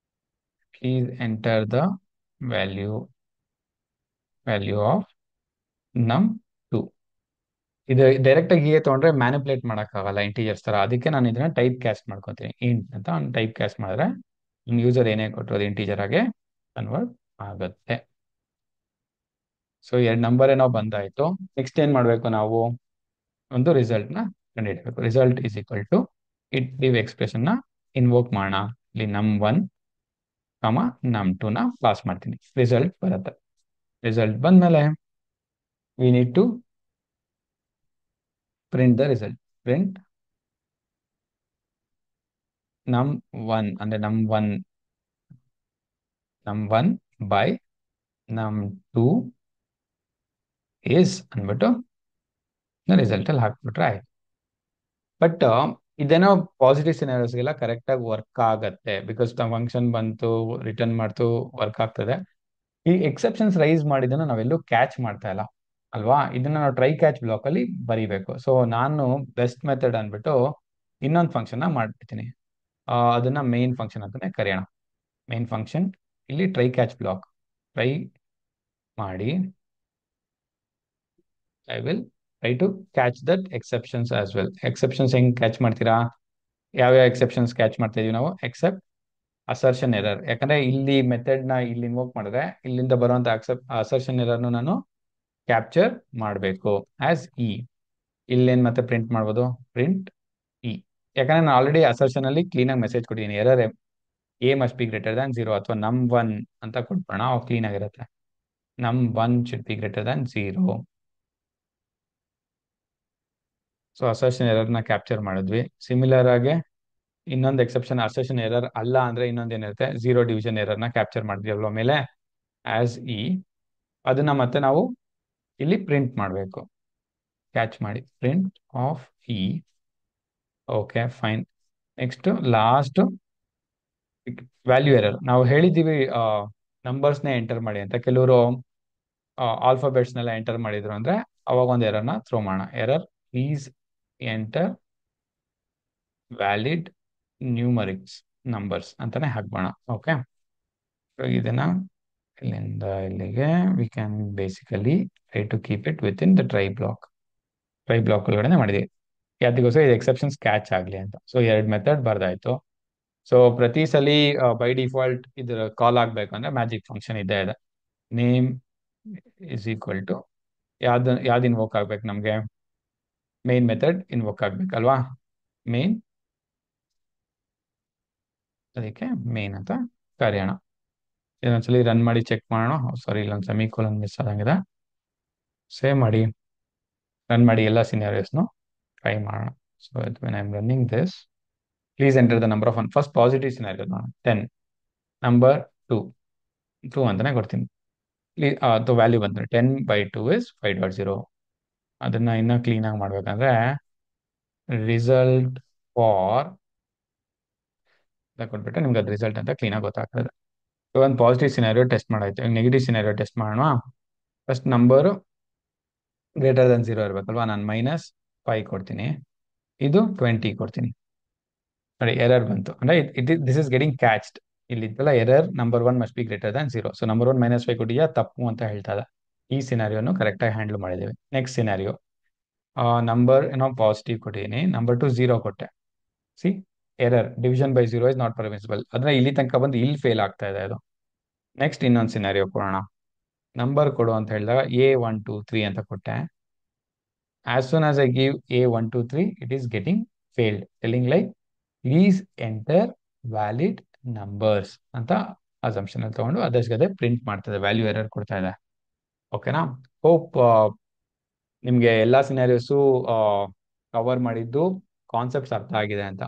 enter the value of num2. ಇದು ಡೈರೆಕ್ಟ್ ಆಗಿ ಹೀಗೆ ತಗೊಂಡ್ರೆ ಮ್ಯಾನಿಪುಲೇಟ್ ಮಾಡೋಕ್ಕಾಗಲ್ಲ ಇಂಟೀಜರ್ಸ್ ತರ. ಅದಕ್ಕೆ ನಾನು ಇದನ್ನ ಟೈಪ್ ಕ್ಯಾಸ್ಟ್ ಮಾಡ್ಕೊತೀನಿ. ಇಂಟ್ ಅಂತ ಟೈಪ್ ಕ್ಯಾಸ್ಟ್ ಮಾಡಿದ್ರೆ ಯೂಸರ್ ಏನೇ ಕೊಟ್ಟರು ಅದು ಇಂಟೀಜರ್ ಆಗಿ ಕನ್ವರ್ಟ್ ಆಗುತ್ತೆ. ಸೊ ಎರಡು ನಂಬರ್ ಏನೋ ಬಂದಾಯ್ತು. ನೆಕ್ಸ್ಟ್ ಏನ್ ಮಾಡ್ಬೇಕು ನಾವು, ಒಂದು ರಿಸಲ್ಟ್ ನ ಕಂಡುಹಿಡಬೇಕು. Result is equal to it expression ನ ಇನ್ವೋಕ್ ಮಾಡೋಣ. ಇಲ್ಲಿ num1 num2 ನ ಪಾಸ್ ಮಾಡ್ತೀನಿ, ರಿಸಲ್ಟ್ ಬರುತ್ತೆ. ರಿಸಲ್ಟ್ ಬಂದ್ಮೇಲೆ we need to print the result. Print num1 ಅಂದ್ರೆ num1 ಬೈ num2 is ಅಂದ್ಬಿಟ್ಟು ರಿಸಲ್ಟ್ ಅಲ್ಲಿ ಹಾಕ್ಬಿಟ್ರೆ ಆಯ್ತು. ಬಟ್ ಇದೇನೋ ಪಾಸಿಟಿವ್ ಸಿನಾರಿಯೋಸ್ಗೆಲ್ಲ ಕರೆಕ್ಟ್ ಆಗಿ ವರ್ಕ್ ಆಗತ್ತೆ, ಬಿಕಾಸ್ ಫಂಕ್ಷನ್ ಬಂತು, ರಿಟರ್ನ್ ಮಾಡ್ತು, ವರ್ಕ್ ಆಗ್ತದೆ. ಈ ಎಕ್ಸೆಪ್ಷನ್ಸ್ ರೈಸ್ ಮಾಡಿದ್ದನ್ನ ನಾವೆಲ್ಲೂ ಕ್ಯಾಚ್ ಮಾಡ್ತಾ ಇಲ್ಲ ಅಲ್ವಾ. ಇದನ್ನ ನಾವು ಟ್ರೈ ಕ್ಯಾಚ್ ಬ್ಲಾಕ್ ಅಲ್ಲಿ ಬರೀಬೇಕು. ಸೊ ನಾನು ಬೆಸ್ಟ್ ಮೆಥಡ್ ಅಂದ್ಬಿಟ್ಟು ಇನ್ನೊಂದು ಫಂಕ್ಷನ್ ಮಾಡ್ಬಿಡ್ತೀನಿ. ಅದನ್ನ ಮೇನ್ ಫಂಕ್ಷನ್ ಅಂತಾನೆ ಕರೆಯೋಣ. ಮೇನ್ ಫಂಕ್ಷನ್ ಇಲ್ಲಿ ಟ್ರೈ ಕ್ಯಾಚ್ ಬ್ಲಾಕ್ ಟ್ರೈ ಮಾಡಿ, I will try to catch that exceptions as well. Exceptions ಹೆಂಗ್ ಕ್ಯಾಚ್ ಮಾಡ್ತೀರಾ? ಯಾವ್ಯಾವ ಎಕ್ಸೆಪ್ಷನ್ಸ್ ಕ್ಯಾಚ್ ಮಾಡ್ತಾ ಇದೀವಿ ನಾವು? Except assertion error. ಯಾಕಂದ್ರೆ ಇಲ್ಲಿ ಮೆಥಡ್ ನ ಇಲ್ಲಿ ಇನ್ವೋಕ್ ಮಾಡಿದ್ರೆ ಇಲ್ಲಿಂದ ಬರುವಂತ ಅಸರ್ಷನ್ ಎರರ್ನು ನಾನು ಕ್ಯಾಪ್ಚರ್ ಮಾಡಬೇಕು ಆಸ್ ಇ. ಇಲ್ಲೇನ್ ಮತ್ತೆ ಪ್ರಿಂಟ್ ಮಾಡ್ಬೋದು, ಪ್ರಿಂಟ್ ಇ. ಯಾಕಂದ್ರೆ ನಾನು ಆಲ್ರೆಡಿ ಅಸರ್ಷನ್ ಅಲ್ಲಿ ಕ್ಲೀನ್ ಆಗಿ ಮೆಸೇಜ್ ಕೊಟ್ಟಿದ್ದೀನಿ, error a must be greater than 0 ಅಥವಾ num1 ಅಂತ ಕೊಟ್ಬಿಡೋಣ, ಅವಾಗ ಕ್ಲೀನ್ ಆಗಿರುತ್ತೆ. num1 should be greater than 0. So assertion error ನ ಕ್ಯಾಪ್ಚರ್ ಮಾಡಿದ್ವಿ. ಸಿಮಿಲರ್ ಆಗಿ ಇನ್ನೊಂದು ಎಕ್ಸೆಪ್ಷನ್ ಅಸರ್ಷನ್ ಎರರ್ ಅಲ್ಲ ಅಂದ್ರೆ ಇನ್ನೊಂದು ಏನಿರುತ್ತೆ, 0 ಡಿವಿಷನ್ ಎರರ್ ನ ಕ್ಯಾಪ್ಚರ್ ಮಾಡಿದ್ವಿ ಅಲ್ವಾ ಮೇಲೆ ಆಸ್ ಇ. ಅದನ್ನ ಮತ್ತೆ ನಾವು ಇಲ್ಲಿ ಪ್ರಿಂಟ್ ಮಾಡಬೇಕು, ಕ್ಯಾಚ್ ಮಾಡಿ print of E. Okay fine. Next last value error. ನಾವು ಹೇಳಿದ್ದೀವಿ ನಂಬರ್ಸ್ನೇ ಎಂಟರ್ ಮಾಡಿ ಅಂತ. ಕೆಲವರು ಆಲ್ಫಾಬೆಟ್ಸ್ನೆಲ್ಲ ಎಂಟರ್ ಮಾಡಿದ್ರು ಅಂದ್ರೆ ಅವಾಗ ಒಂದು ಎರರ್ನ ಥ್ರೋ ಮಾಡೋಣ. Error please enter valid numerics numbers ಅಂತಾನೆ ಹಾಕ್ಬೋಣ. ಓಕೆ, ಇದನ್ನ ಇಲ್ಲಿಂದ ಇಲ್ಲಿಗೆ we can basically try to keep it within the try block ಒಳಗಡೆ ಮಾಡಿದ್ವಿ. ಯಾವ್ದಕ್ಕೋಸ್ಕರ ಇದು ಎಕ್ಸೆಪ್ಷನ್ಸ್ ಕ್ಯಾಚ್ ಆಗಲಿ ಅಂತ. ಸೊ ಎರಡು ಮೆಥಡ್ ಬರ್ದಾಯ್ತು. ಸೊ ಪ್ರತಿ ಸಲ ಬೈ ಡಿಫಾಲ್ಟ್ ಇದ್ರ ಕಾಲ್ ಆಗ್ಬೇಕಂದ್ರೆ ಮ್ಯಾಜಿಕ್ ಫಂಕ್ಷನ್ ಇದ್ದೇ ಇದೆ. ನೇಮ್ ಇಸ್ ಈಕ್ವಲ್ ಟು ಯಾವ್ದು ಇನ್ವೋಕ್ ಆಗ್ಬೇಕು ನಮ್ಗೆ? ಮೇನ್ ಮೆಥಡ್ ಇನ್ವೋಕ್ ಆಗ್ಬೇಕಲ್ವಾ. ಮೇನ್, ಅದಕ್ಕೆ ಮೇನ್ ಅಂತ ಕರೆಯೋಣ. ಇನ್ನೊಂದ್ಸಲಿ ರನ್ ಮಾಡಿ ಚೆಕ್ ಮಾಡೋಣ. ಸಾರಿ, ಇಲ್ಲೊಂದು ಸೆಮಿಕೋಲನ್ ಮಿಸ್ ಆದಂಗಿದೆ. ಸೇವ್ ಮಾಡಿ, ರನ್ ಮಾಡಿ ಎಲ್ಲ ಸಿನಾರಿಯೋಸ್ನು ಟ್ರೈ ಮಾಡೋಣ. So when I am running this, please enter the number of one. First positive scenario ನಾನು 10, ನಂಬರ್ 2 2 ಅಂತಾನೆ ಕೊಡ್ತೀನಿ. ಅದು ವ್ಯಾಲ್ಯೂ ಬಂದರೆ 10/2 ಇಸ್ 5.0. ಅದನ್ನ ಇನ್ನೂ ಕ್ಲೀನಾಗಿ ಮಾಡ್ಬೇಕಂದ್ರೆ ರಿಸಲ್ಟ್ ಫಾರ್ ಕೊಟ್ಬಿಟ್ರೆ ನಿಮ್ಗೆ ಅದು ರಿಸಲ್ಟ್ ಅಂತ ಕ್ಲೀನಾಗಿ ಗೊತ್ತಾಗ್ತದೆ. ಸೊ ಒಂದು ಪಾಸಿಟಿವ್ ಸಿನಾರಿಯೋ ಟೆಸ್ಟ್ ಮಾಡಾಯ್ತು. ನೆಗೆಟಿವ್ ಸಿನಾರಿಯೋ ಟೆಸ್ಟ್ ಮಾಡೋಣ. ಫಸ್ಟ್ ನಂಬರು ಗ್ರೇಟರ್ ದನ್ 0 ಇರಬೇಕಲ್ವಾ. ನಾನು -5 ಕೊಡ್ತೀನಿ, ಇದು 20 ಕೊಡ್ತೀನಿ. ನೋಡಿ, ಎರರ್ ಬಂತು. ಅಂದ್ರೆ ದಿಸ್ ಇಸ್ ಗೆಟಿಂಗ್ ಕ್ಯಾಚ್ಡ್. ಇಲ್ಲಿದ್ದಲ್ಲ error, number 1 must be greater than 0. So number 1 -5 ಕೊಟ್ಟಿಯಾ, ತಪ್ಪು ಅಂತ ಹೇಳ್ತಾ ಇದೆ. ಈ ಸಿನಾರಿಯೋನು ಕರೆಕ್ಟಾಗಿ ಹ್ಯಾಂಡಲ್ ಮಾಡಿದ್ದೇವೆ. ನೆಕ್ಸ್ಟ್ ಸಿನಾರಿಯೋ, ನಂಬರ್ ಏನೋ ಪಾಸಿಟಿವ್ ಕೊಟ್ಟಿದ್ದೀನಿ, ನಂಬರ್ 2 0 ಕೊಟ್ಟೆ. See, error, division by 0 is not permissible. ಅಂದ್ರೆ ಇಲ್ಲಿ ತನಕ ಬಂದು ಇಲ್ಲಿ ಫೇಲ್ ಆಗ್ತಾ ಇದೆ ಅದು. ನೆಕ್ಸ್ಟ್ ಇನ್ನೊಂದು ಸಿನಾರಿಯೋ ಕೊಡೋಣ. ನಂಬರ್ ಕೊಡು ಅಂತ ಹೇಳಿದಾಗ A123 ಅಂತ ಕೊಟ್ಟೆ. As soon as I give A123, it is getting failed, telling like please enter valid numbers ಅಂತ ಅಸಂಪ್ಷನ್ ಅಲ್ಲಿ ತಗೊಂಡು ಅದಷ್ಟೇ ಪ್ರಿಂಟ್ ಮಾಡ್ತದೆ, ವ್ಯಾಲ್ಯೂ ಎರರ್ ಕೊಡ್ತಾ ಇದೆ. ಓಕೆನಾ? ಹೋಪ್ ನಿಮ್ಗೆ ಎಲ್ಲಾ ಸಿನಾರಿಯೋಸು ಕವರ್ ಮಾಡಿದ್ದು ಕಾನ್ಸೆಪ್ಟ್ಸ್ ಅರ್ಥ ಆಗಿದೆ ಅಂತ.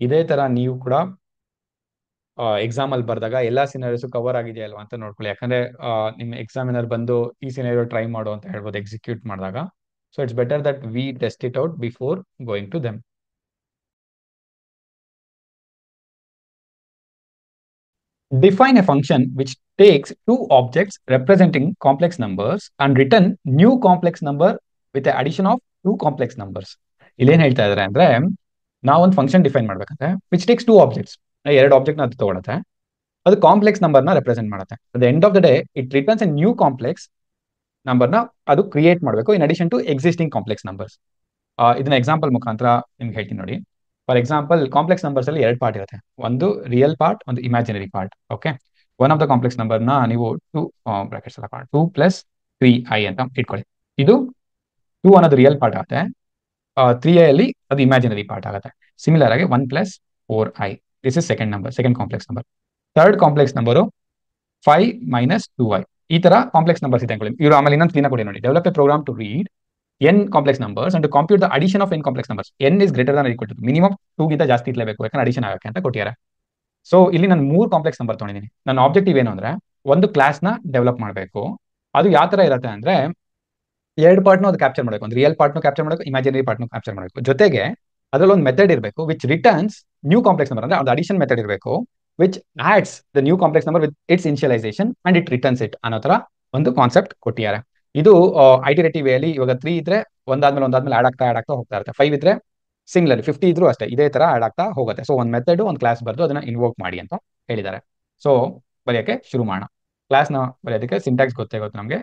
ಇದೇ ತರ ನೀವು ಕೂಡ ಎಕ್ಸಾಮ್ ಅಲ್ಲಿ ಬರ್ದಾಗ ಎಲ್ಲಾ ಸಿನಾರಿಯೋಸು ಕವರ್ ಆಗಿದೆಯಾ ಅಲ್ವಾ ಅಂತ ನೋಡ್ಕೊಳ್ಳಿ. ಯಾಕಂದ್ರೆ ನಿಮ್ ಎಕ್ಸಾಮಿನರ್ ಬಂದು ಈ ಸಿನಾರಿಯೋ ಟ್ರೈ ಮಾಡು ಅಂತ ಹೇಳ್ಬೋದು ಎಕ್ಸಿಕ್ಯೂಟ್ ಮಾಡಿದಾಗ. So it's better that we test it out before going to them. Define a function which takes two objects representing complex numbers and return new complex number with the addition of two complex numbers. ಇಲ್ಲೇನ್ ಹೇಳ್ತಾ ಇದಾರೆ ಅಂದ್ರೆ, ನಾವೊಂದು function define ಮಾಡ್ಬೇಕಂತೆ which takes two objects, ಎರಡು object ನ ಅದು ತಗೊಳುತ್ತೆ, ಅದು ಕಾಂಪ್ಲೆಕ್ಸ್ ನಂಬರ್ ನ ರೆಪ್ರೆಸೆಂಟ್ ಮಾಡುತ್ತೆ. At the end of the day it returns a new complex number ನ ಅದು ಕ್ರಿಯೇಟ್ ಮಾಡಬೇಕು in addition to existing complex numbers. ಇದನ್ನ ಎಕ್ಸಾಂಪಲ್ ಮುಖಾಂತರ ನಿಮ್ಗೆ ಹೇಳ್ತೀನಿ ನೋಡಿ. ಫಾರ್ ಎಕ್ಸಾಂಪಲ್, ಕಾಂಪ್ಲೆಕ್ಸ್ ನಂಬರ್ಸ್ ಅಲ್ಲಿ ಎರಡು ಪಾರ್ಟ್ ಇರುತ್ತೆ, ಒಂದು ರಿಯಲ್ ಪಾರ್ಟ್, ಒಂದು imaginary part. Okay, one of the complex number ನ ನೀವು 2 ಬ್ರಾಕೆಟ್ಸ್ ಎಲ್ಲ 2 + 3i ಅಂತ ಇಟ್ಕೊಳ್ಳಿ. ಇದು 2 ಅನ್ನೋದು ರಿಯಲ್ ಪಾರ್ಟ್ ಆಗುತ್ತೆ, 3i ಅಲ್ಲಿ ಅದು ಇಮ್ಯಾಜಿನರಿ ಪಾರ್ಟ್ ಆಗುತ್ತೆ. ಸಿಮಿಲರ್ ಆಗಿ 1 + 4i, this is second number, second complex number. Third complex number 5 - 2i. ಈ ತರ ಕಾಂಪ್ಲೆಕ್ಸ್ ನಂಬರ್ಸ್ ಇದೆ ಅನ್ಕೊಳ್ಳಿ. ಇವರು ಆಮೇಲೆ ಇನ್ನೊಂದು ಕ್ಲೀನ್ ಕೊಡಿ ನೋಡಿ, develop a program to read n complex numbers and compute the addition of n complex numbers. n is greater than equal to minimum 2 ಗಿಂತ ಜಾಸ್ತಿ ಇರಲೇಬೇಕು, ಯಾಕಂದ್ರೆ ಅಡಿಷನ್ ಆಗಕ್ಕೆ ಅಂತ ಕೊಟ್ಟಿದ್ದಾರೆ. ಸೊ ಇಲ್ಲಿ ನಾನು 3 ಕಾಂಪ್ಲೆಕ್ಸ್ ನಂಬರ್ ತೊಗೊಂಡಿದ್ದೀನಿ. ನನ್ನ ಆಬ್ಜೆಕ್ಟಿವ್ ಏನು ಅಂದ್ರೆ, ಒಂದು ಕ್ಲಾಸ್ ನ ಡೆವಲಪ್ ಮಾಡಬೇಕು. ಅದು ಯಾವ ತರ ಇರುತ್ತೆ ಅಂದ್ರೆ, ಎರಡು ಪಾರ್ಟ್ನು ಅದು ಕ್ಯಾಪ್ಚರ್ ಮಾಡಬೇಕು, ಒಂದು ರಿಯಲ್ ಪಾರ್ಟ್ನು ಕ್ಯಾಪ್ಚರ್ ಮಾಡಬೇಕು, ಇಮ್ಯಾಜಿನರಿ ಪಾರ್ಟ್ನು ಕ್ಯಾಪ್ಚರ್ ಮಾಡಬೇಕು. ಜೊತೆಗೆ ಅದರಲ್ಲಿ ಒಂದು ಮೆಥಡ್ ಇರಬೇಕು which returns new complex number, ಅಂದ್ರೆ ಅದು ಅಡಿಷನ್ ಮೆಥಡ್ ಇರಬೇಕು which adds the new complex number with its initialisation and it returns it ಅನ್ನೋ ತರ ಒಂದು ಕಾನ್ಸೆಪ್ಟ್ ಕೊಟ್ಟಿದ್ದಾರೆ. ಇದು ಐಟರೇಟಿವ್ ವೇಲಿ ಇವಾಗ 3 ಇದ್ರೆ ಒಂದಾದ್ಮೇಲೆ ಆಡ್ ಆಗ್ತಾ ಹೋಗ್ತಾ ಇರುತ್ತೆ. 5 ಇದ್ರೆ ಸಿಂಗ್ಲರ್, 50 ಇದ್ರೂ ಅಷ್ಟೇ ಇದೇ ತರ ಆಡ್ ಆಗ್ತಾ ಹೋಗುತ್ತೆ. ಸೊ ಒಂದು ಮೆಥಡ್, ಒಂದು ಕ್ಲಾಸ್ ಬರ್ದು ಅದನ್ನ ಇನ್ವೋಕ್ ಮಾಡಿ ಅಂತ ಹೇಳಿದ್ದಾರೆ. ಸೊ ಬರೆಯೋಕೆ ಶುರು ಮಾಡೋಣ. ಕ್ಲಾಸ್ ನ ಬರೆಯೋದಕ್ಕೆ ಸಿಂಟ್ಯಾಕ್ಸ್ ಗೊತ್ತೇ ಗೊತ್ತು ನಮಗೆ.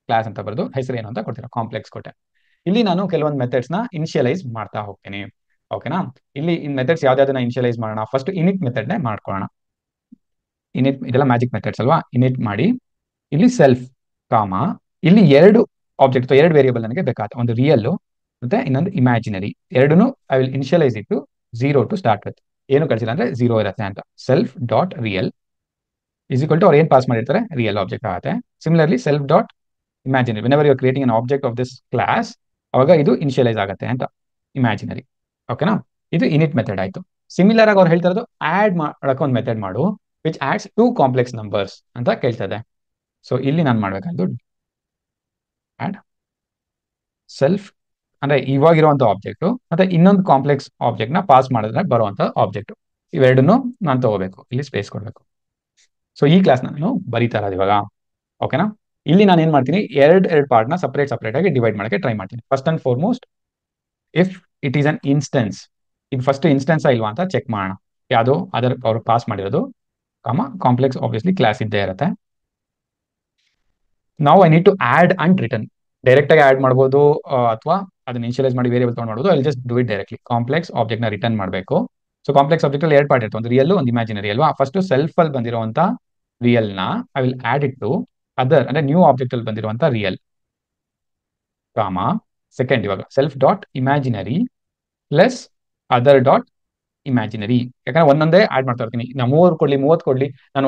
ಕ್ಲಾಸ್ ಅಂತ ಬರೆದು ಹೆಸರು ಏನು ಅಂತ ಕೊಡ್ತೀರಾ, ಕಾಂಪ್ಲೆಕ್ಸ್ ಕೊಟ್ಟೆ. ಇಲ್ಲಿ ನಾನು ಕೆಲವೊಂದು ಮೆಥಡ್ಸ್ ನ ಇನಿಷಿಯಲೈಸ್ ಮಾಡ್ತಾ ಹೋಗ್ತೀನಿ. ಓಕೆನಾ? ಇಲ್ಲಿ ಮೆಥಡ್ಸ್ ಯಾವ್ದಾವ್ದನ್ನ ಇನಿಷಿಯಲೈಸ್ ಮಾಡೋಣ. ಫಸ್ಟ್ ಇನಿಟ್ ಮೆಥಡ್ ನೇ ಮಾಡ್ಕೊಳ್ಳೋಣ. ಇನಿಟ್, ಇದೆಲ್ಲ ಮ್ಯಾಜಿಕ್ ಮೆಥಡ್ಸ್ ಅಲ್ವಾ. ಇನಿಟ್ ಮಾಡಿ, ಇಲ್ಲಿ ಸೆಲ್ಫ್ ಕಾಮ, ಇಲ್ಲಿ ಎರಡು ಆಬ್ಜೆಕ್ಟ್, ಎರಡು ವೇರಿಯೇಬಲ್ ನನಗೆ ಬೇಕಾದ, ಒಂದು ರಿಯಲ್ ಮತ್ತೆ ಇನ್ನೊಂದು ಇಮ್ಯಾಜಿನರಿ. ಎರಡೂ ಐ ವಿಲ್ ಇನಿಷಿಯಲೈಸ್ ಇಟ್ಟು 0 ಟು ಸ್ಟಾರ್ಟ್ ವಿತ್. ಏನು ಕಳಿಸಿಲ್ಲ ಅಂದ್ರೆ 0 ಇರುತ್ತೆ ಅಂತ. Self dot real is equal to ಅವ್ರು ಏನು ಪಾಸ್ ಮಾಡಿರ್ತಾರೆ, ರಿಯಲ್ ಆಬ್ಜೆಕ್ಟ್ ಆಗುತ್ತೆ. Similarly self dot imaginary, whenever you are creating an object of this class, ಅವಾಗ ಇದು ಇನಿಷಿಯಲೈಸ್ ಆಗುತ್ತೆ ಅಂತ, ಇಮ್ಯಾಜಿನರಿ. ಓಕೆನಾ? ಇದು ಇನಿಟ್ ಮೆಥಡ್ ಆಯ್ತು. ಸಿಮಿಲರ್ ಆಗಿ ಅವ್ರು ಹೇಳ್ತಾ ಇರೋದು ಆಡ್ ಮಾಡಕ್ಕೆ ಒಂದು ಮೆಥಡ್ ಮಾಡು ವಿಚ್ ಆಡ್ಸ್ 2 ಕಾಂಪ್ಲೆಕ್ಸ್ ನಂಬರ್ಸ್ ಅಂತ ಕೇಳ್ತದೆ. ಸೊ ಇಲ್ಲಿ ನಾನು ಮಾಡ್ಬೇಕಾದ್ದು ಆಡ್ ಸೆಲ್ಫ್, ಅಂದ್ರೆ ಇವಾಗಿರುವಂತ ಆಬ್ಜೆಕ್ಟ್ ಮತ್ತೆ ಇನ್ನೊಂದು ಕಾಂಪ್ಲೆಕ್ಸ್ ಆಬ್ಜೆಕ್ಟ್ ನ ಪಾಸ್ ಮಾಡಿದ್ರೆ ಬರುವಂತ ಆಬ್ಜೆಕ್ಟ್, ಇವೆರಡನ್ನು ನಾನು ತಗೋಬೇಕು, ಇಲ್ಲಿ ಸ್ಪೇಸ್ ಕೊಡಬೇಕು. ಸೊ ಈ ಕ್ಲಾಸ್ ನಾನು ಬರೀತಾ ಇರೋದು ಇವಾಗ. ಓಕೆನಾ? ಇಲ್ಲಿ ನಾನು ಏನ್ ಮಾಡ್ತೀನಿ, ಎರಡು ಪಾರ್ಟ್ ನ ಸಪರೇಟ್ ಆಗಿ ಡಿವೈಡ್ ಮಾಡಕ್ಕೆ ಟ್ರೈ ಮಾಡ್ತೀನಿ. First and foremost, if it is an instance, ಈಗ ಫಸ್ಟ್ ಇನ್ಸ್ಟೆನ್ಸ್ ಇಲ್ವಾ ಅಂತ ಚೆಕ್ ಮಾಡೋಣ. ಯಾವುದು ಅದರ ಅವ್ರು ಪಾಸ್ ಮಾಡಿರೋದು, ಕಾಂಪ್ಲೆಕ್ಸ್ ಆಬ್ವಿಯಸ್ಲಿ ಕ್ಲಾಸ್ ಇದ್ದೇ ಇರುತ್ತೆ. ನಾವು I need to add and return. Direct ಆಗಿ ಆಡ್ ಮಾಡ್ಬೋದು ಅಥವಾ ಅದನ್ನ ಇನಿಷಿಯಲೈಸ್ ಮಾಡಿ ವೇರಿಯೇಬಲ್ ತಗೊಂಡು ಮಾಡ್ಬೋದು. I just do it directly. Complex object ನ ರಿಟರ್ನ್ ಮಾಡಬೇಕು. ಸೊ ಕಾಂಪ್ಲೆಕ್ಸ್ ಆಬ್ಜೆಕ್ಟ್ ಅಲ್ಲಿ ಎರಡು ಪಾರ್ಟ್ ಇರುತ್ತೆ, ಒಂದು ರಿಯಲ್, ಒಂದು ಇಮ್ಯಾಜಿನರಿ ಅಲ್ವಾ. ಫಸ್ಟ್ ಸೆಲ್ಫ್ ಅಲ್ಲಿ ಬಂದಿರುವಂತ ರಿಯಲ್ ನ I will add it to other, ಅಂದ್ರೆ ನ್ಯೂ ಆಬ್ಜೆಕ್ಟ್ ಅಲ್ಲಿ ಬಂದಿರುವಂತ ರಿಯಲ್ ಕಾಮ. ಸೆಕೆಂಡ್ ಇವಾಗ self dot imaginary plus other dot imaginary. ಯಾಕಂದ್ರೆ ಒಂದೊಂದೇ ಆಡ್ ಮಾಡ್ತಾ ಇರ್ತೀನಿ. ನಾ 3 ಕೊಡ್ಲಿ 30 ಕೊಡ್ಲಿ, ನಾನು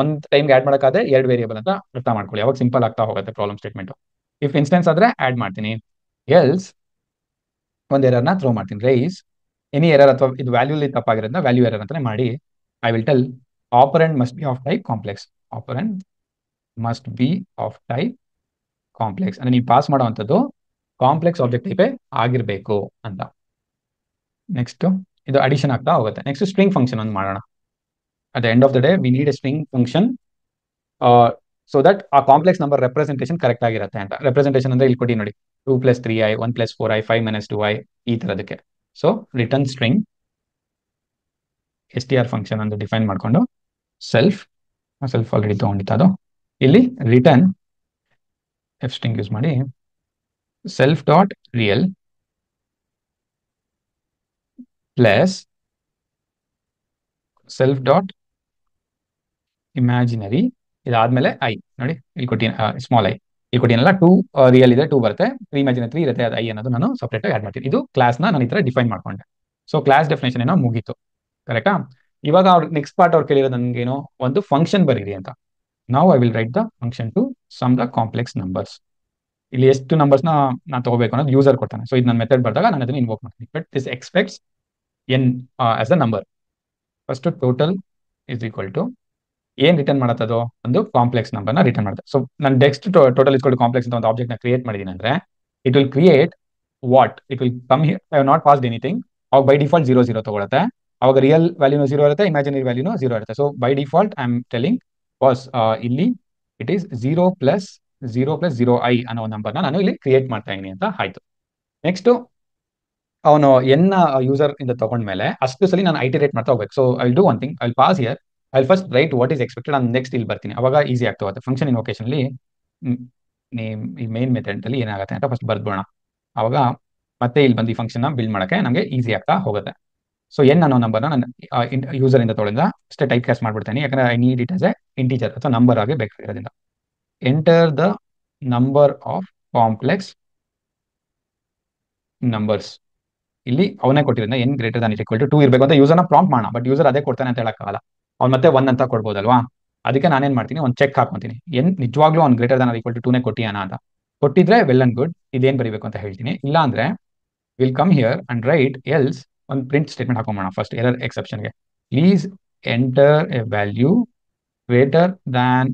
ಒಂದ್ ಟೈಮ್ಗೆ ಆಡ್ ಮಾಡೋಕ್ಕಾದ್ರೆ 2 ವೇರಿಯೇಬಲ್ ಅಂತ ಅರ್ಥ ಮಾಡ್ಕೊಳ್ಳಿ. ಅವಾಗ ಸಿಂಪಲ್ ಆಗ್ತಾ ಹೋಗುತ್ತೆ ಪ್ರಾಬ್ಲಮ್ ಸ್ಟೇಟ್ಮೆಂಟ್. ಇಫ್ ಇನ್ಸ್ಟೆನ್ಸ್ ಆದ್ರೆ ಆಡ್ ಮಾಡ್ತೀನಿ, ಎಲ್ಸ್ ಒಂದು ಎರರ್ನ ಥ್ರೋ ಮಾಡ್ತೀನಿ. ರೈಸ್ ಎನಿ ಎರರ್, ಅಥವಾ ಇದು ವ್ಯಾಲ್ಯೂಲಿ ತಪ್ಪಾಗಿರೋದ್ರಿಂದ ವ್ಯಾಲ್ಯೂ ಎರರ್ ಅಂತಾನೆ ಮಾಡಿ. I will tell operand must be of type complex. Operand must be of type complex ಅಂದ್ರೆ ನೀವು ಪಾಸ್ ಮಾಡುವಂಥದ್ದು ಕಾಂಪ್ಲೆಕ್ಸ್ ಆಬ್ಜೆಕ್ಟ್ ಟೈಪೇ ಆಗಿರಬೇಕು ಅಂತ. ನೆಕ್ಸ್ಟ್ ಇದು ಅಡಿಷನ್ ಆಗ್ತಾ ಹೋಗುತ್ತೆ. ನೆಕ್ಸ್ಟ್ ಸ್ಟ್ರಿಂಗ್ ಫಂಕ್ಷನ್ ಒಂದು ಮಾಡೋಣ. At the end of the day we need A string function so that ಆ ಕಾಂಪ್ಲೆಕ್ಸ್ ನಂಬರ್ ರೆಪ್ರೆಸೆಂಟೇಷನ್ ಕರೆಕ್ಟ್ ಆಗಿರುತ್ತೆ ಅಂತ. ರೆಪ್ರೆಸೆಂಟೇಷನ್ ಅಂದ್ರೆ ಇಲ್ಲಿ ಕೊಡಿ ನೋಡಿ, 2 + 3i, 1 + 4i, 5 - 2i ಈ ತರದಕ್ಕೆ. So return string str function ಅಂತ ಡಿಫೈನ್ ಮಾಡ್ಕೊಂಡು ಸೆಲ್ಫ್ ಆಲ್ರೆಡಿ ತಗೊಂಡಿತ್ತು ಅದು. ಇಲ್ಲಿ ರಿಟರ್ನ್ ಎಫ್ ಸ್ಟ್ರಿಂಗ್ ಯೂಸ್ ಮಾಡಿ self dot real plus self dot imaginary. ಇದಾದ್ಮೇಲೆ ಐ ನೋಡಿ ಇಲ್ಲಿ ಕೊಟ್ಟಿನ ಸ್ಮಾಲ್ ಐ ಇಲ್ಲಿ ಕೊಟ್ಟಿನಲ್ಲ, 2 ರಿಯಲ್ ಇದೆ 2 ಬರುತ್ತೆ, 3 ಇಮ್ಯಾಜಿನರಿ 3 ಇರುತ್ತೆ, ಅದು ಐ ಅನ್ನೋದು ನಾನು ಸಪ್ರೇಟ್ ಆಗಿ ಆಡ್ ಮಾಡ್ತೀನಿ. ಇದು ಕ್ಲಾಸ್ನ ನಾನು ಈ ತರ ಡಿಫೈನ್ ಮಾಡ್ಕೊಂಡೆ. ಸೊ ಕ್ಲಾಸ್ ಡೆಫಿನೇಷನ್ ಏನೋ ಮುಗೀತು, ಕರೆಕ್ಟಾ? ಇವಾಗ ಅವ್ರು ನೆಕ್ಸ್ಟ್ ಪಾರ್ಟ್ ಅವ್ರು ಕೇಳಿರೋದು ನನಗೇನೋ ಒಂದು ಫಂಕ್ಷನ್ ಬರೀರಿ ಅಂತ. ನಾವು I will write the function to sum the complex numbers. ಇಲ್ಲಿ ಎಷ್ಟು ನಂಬರ್ಸ್ನ ನಾನು ತಗೋಬೇಕು ಅನ್ನೋದು ಯೂಸರ್ ಕೊಡ್ತಾನೆ. ಸೊ ಇದು ನನ್ನ ಮೆಥಡ್ ಬರ್ದಾಗ ನಾನು ಅದನ್ನು ಇನ್ವೋಕ್ ಮಾಡ್ತೀನಿ. But this expects n as a number. First total is equal to ಏನ್ ರಿಟರ್ನ್ ಮಾಡತ್ತದು, ಒಂದು ಕಾಂಪ್ಲೆಕ್ಸ್ ನಂಬರ್ನ ರಿಟರ್ನ್ ಮಾಡುತ್ತೆ. ಸೊ ನಾನು ನೆಕ್ಸ್ಟ್ ಟೋಟಲ್ ಇಸ್ ಕಾಂಪ್ಲೆಕ್ಸ್ ಅಂತ ಒಂದು ಆಬ್ಜೆಕ್ಟ್ ನ ಕ್ರಿಯೇಟ್ ಮಾಡಿದ್ದೀನಿ ಅಂದ್ರೆ it will create what, it will come here. I have not passed anything. ಅವಾಗ ಬೈ ಡಿಫಾಲ್ಟ್ 0 0 ತಗೊಳುತ್ತೆ. ಅವಾಗ ರಿಯಲ್ ವ್ಯಾಲ್ಯೂನು 0 ಇರುತ್ತೆ, ಇಮ್ಯಾಜಿನರಿ ವ್ಯಾಲ್ಯೂನು 0 ಇರುತ್ತೆ. So by default I am telling was ಇಲ್ಲಿ ಇಟ್ ಈಸ್ 0 + 0 + 0i ಅನ್ನೋ ಒಂದು ನಂಬರ್ನ ನಾನು ಇಲ್ಲಿ ಕ್ರಿಯೇಟ್ ಮಾಡ್ತಾ ಇದೀನಿ ಅಂತ ಆಯ್ತು. ನೆಕ್ಸ್ಟ್ ಅವನು ಎನ್ ಯೂಸರ್ ಇಂದ ತಗೊಂಡ್ಮೇಲೆ ಅಷ್ಟು ಸಲ ನಾನು ಐಟಿರೇಟ್ ಮಾಡ್ತಾ ಹೋಗ್ಬೇಕು. So I will do one thing, I will pass here, I will first right what is expected, ನಾನು ನೆಕ್ಸ್ಟ್ ಇಲ್ಲಿ ಬರ್ತೀನಿ. ಅವಾಗ ಈಸಿ ಆಗ್ತಾ ಹೋಗುತ್ತೆ. ಫಂಕ್ಷನ್ ಇನ್ವೊಕೇಶನ್ ಅಲ್ಲಿ ನೇಮ್ ಈ ಮೇನ್ ಮೆಥಡ್ ಅಲ್ಲಿ ಏನಾಗುತ್ತೆ ಅಂತ ಫಸ್ಟ್ ಬರ್ದ್ಬೋಣ. ಅವಾಗ ಮತ್ತೆ ಇಲ್ಲಿ ಬಂದು ಈ ಫಂಕ್ಷನ್ ನ ಬಿಲ್ಡ್ ಮಾಡಕ್ಕೆ ನಮಗೆ ಈಸಿ ಆಗ್ತಾ ಹೋಗುತ್ತೆ. ಸೊ ಎನ್ ಅನ್ನೋ ನಂಬರ್ನ ನಾನು ಯೂಸರ್ ಇಂದ ತೊಗೊಂಡ್ರೆ ಅಷ್ಟೇ ಟೈಪ್ ಕ್ಯಾಸ್ಟ್ ಮಾಡ್ಬಿಡ್ತೇನೆ, ಯಾಕಂದ್ರೆ I need it as a integer ಅಥವಾ ನಂಬರ್ ಆಗಿ ಬೇಕಾಗಿರೋದ್ರಿಂದ. Enter the number of complex numbers. ಇಲ್ಲಿ ಅವನೇ ಕೊಟ್ಟಿರೋದ್ರಿಂದ n greater than is equal to 2 ಇರಬೇಕು ಅಂತ ಯೂಸರ್ನ ಪ್ರಾಂಪ್ಟ್ ಮಾಡೋಣ. ಬಟ್ ಯೂಸರ್ ಅದೇ ಕೊಡ್ತಾನೆ ಅಂತ ಹೇಳಕ್ಕಾಗಲ್ಲ, ಅವ್ನು ಮತ್ತೆ 1 ಅಂತ ಕೊಡ್ಬೋದಲ್ವಾ. ಅದಕ್ಕೆ ನಾನೇನ್ ಮಾಡ್ತೀನಿ, ಒಂದು ಚೆಕ್ ಹಾಕೊಂತೀನಿ, ಎನ್ ನಿಜವಾಗ್ಲೂ ಅವ್ನು ಗ್ರೇಟರ್ ದಾನ್ ಈಕ್ವಲ್ ಟು 2ನೇ ಕೊಟ್ಟಿಯಾನ ಅಂತ. ಕೊಟ್ಟಿದ್ರೆ ವೆಲ್ ಅಂಡ್ ಗುಡ್, ಇದೇನ್ ಬರೀಬೇಕು ಅಂತ ಹೇಳ್ತೀನಿ. ಇಲ್ಲ ಅಂದ್ರೆ will come here and write else ಒಂದು ಪ್ರಿಂಟ್ ಸ್ಟೇಟ್ಮೆಂಟ್ ಹಾಕೊಂಬೋಣ. ಫಸ್ಟ್ ಎರರ್ ಎಕ್ಸೆಪ್ಷನ್ಗೆ please enter a value greater than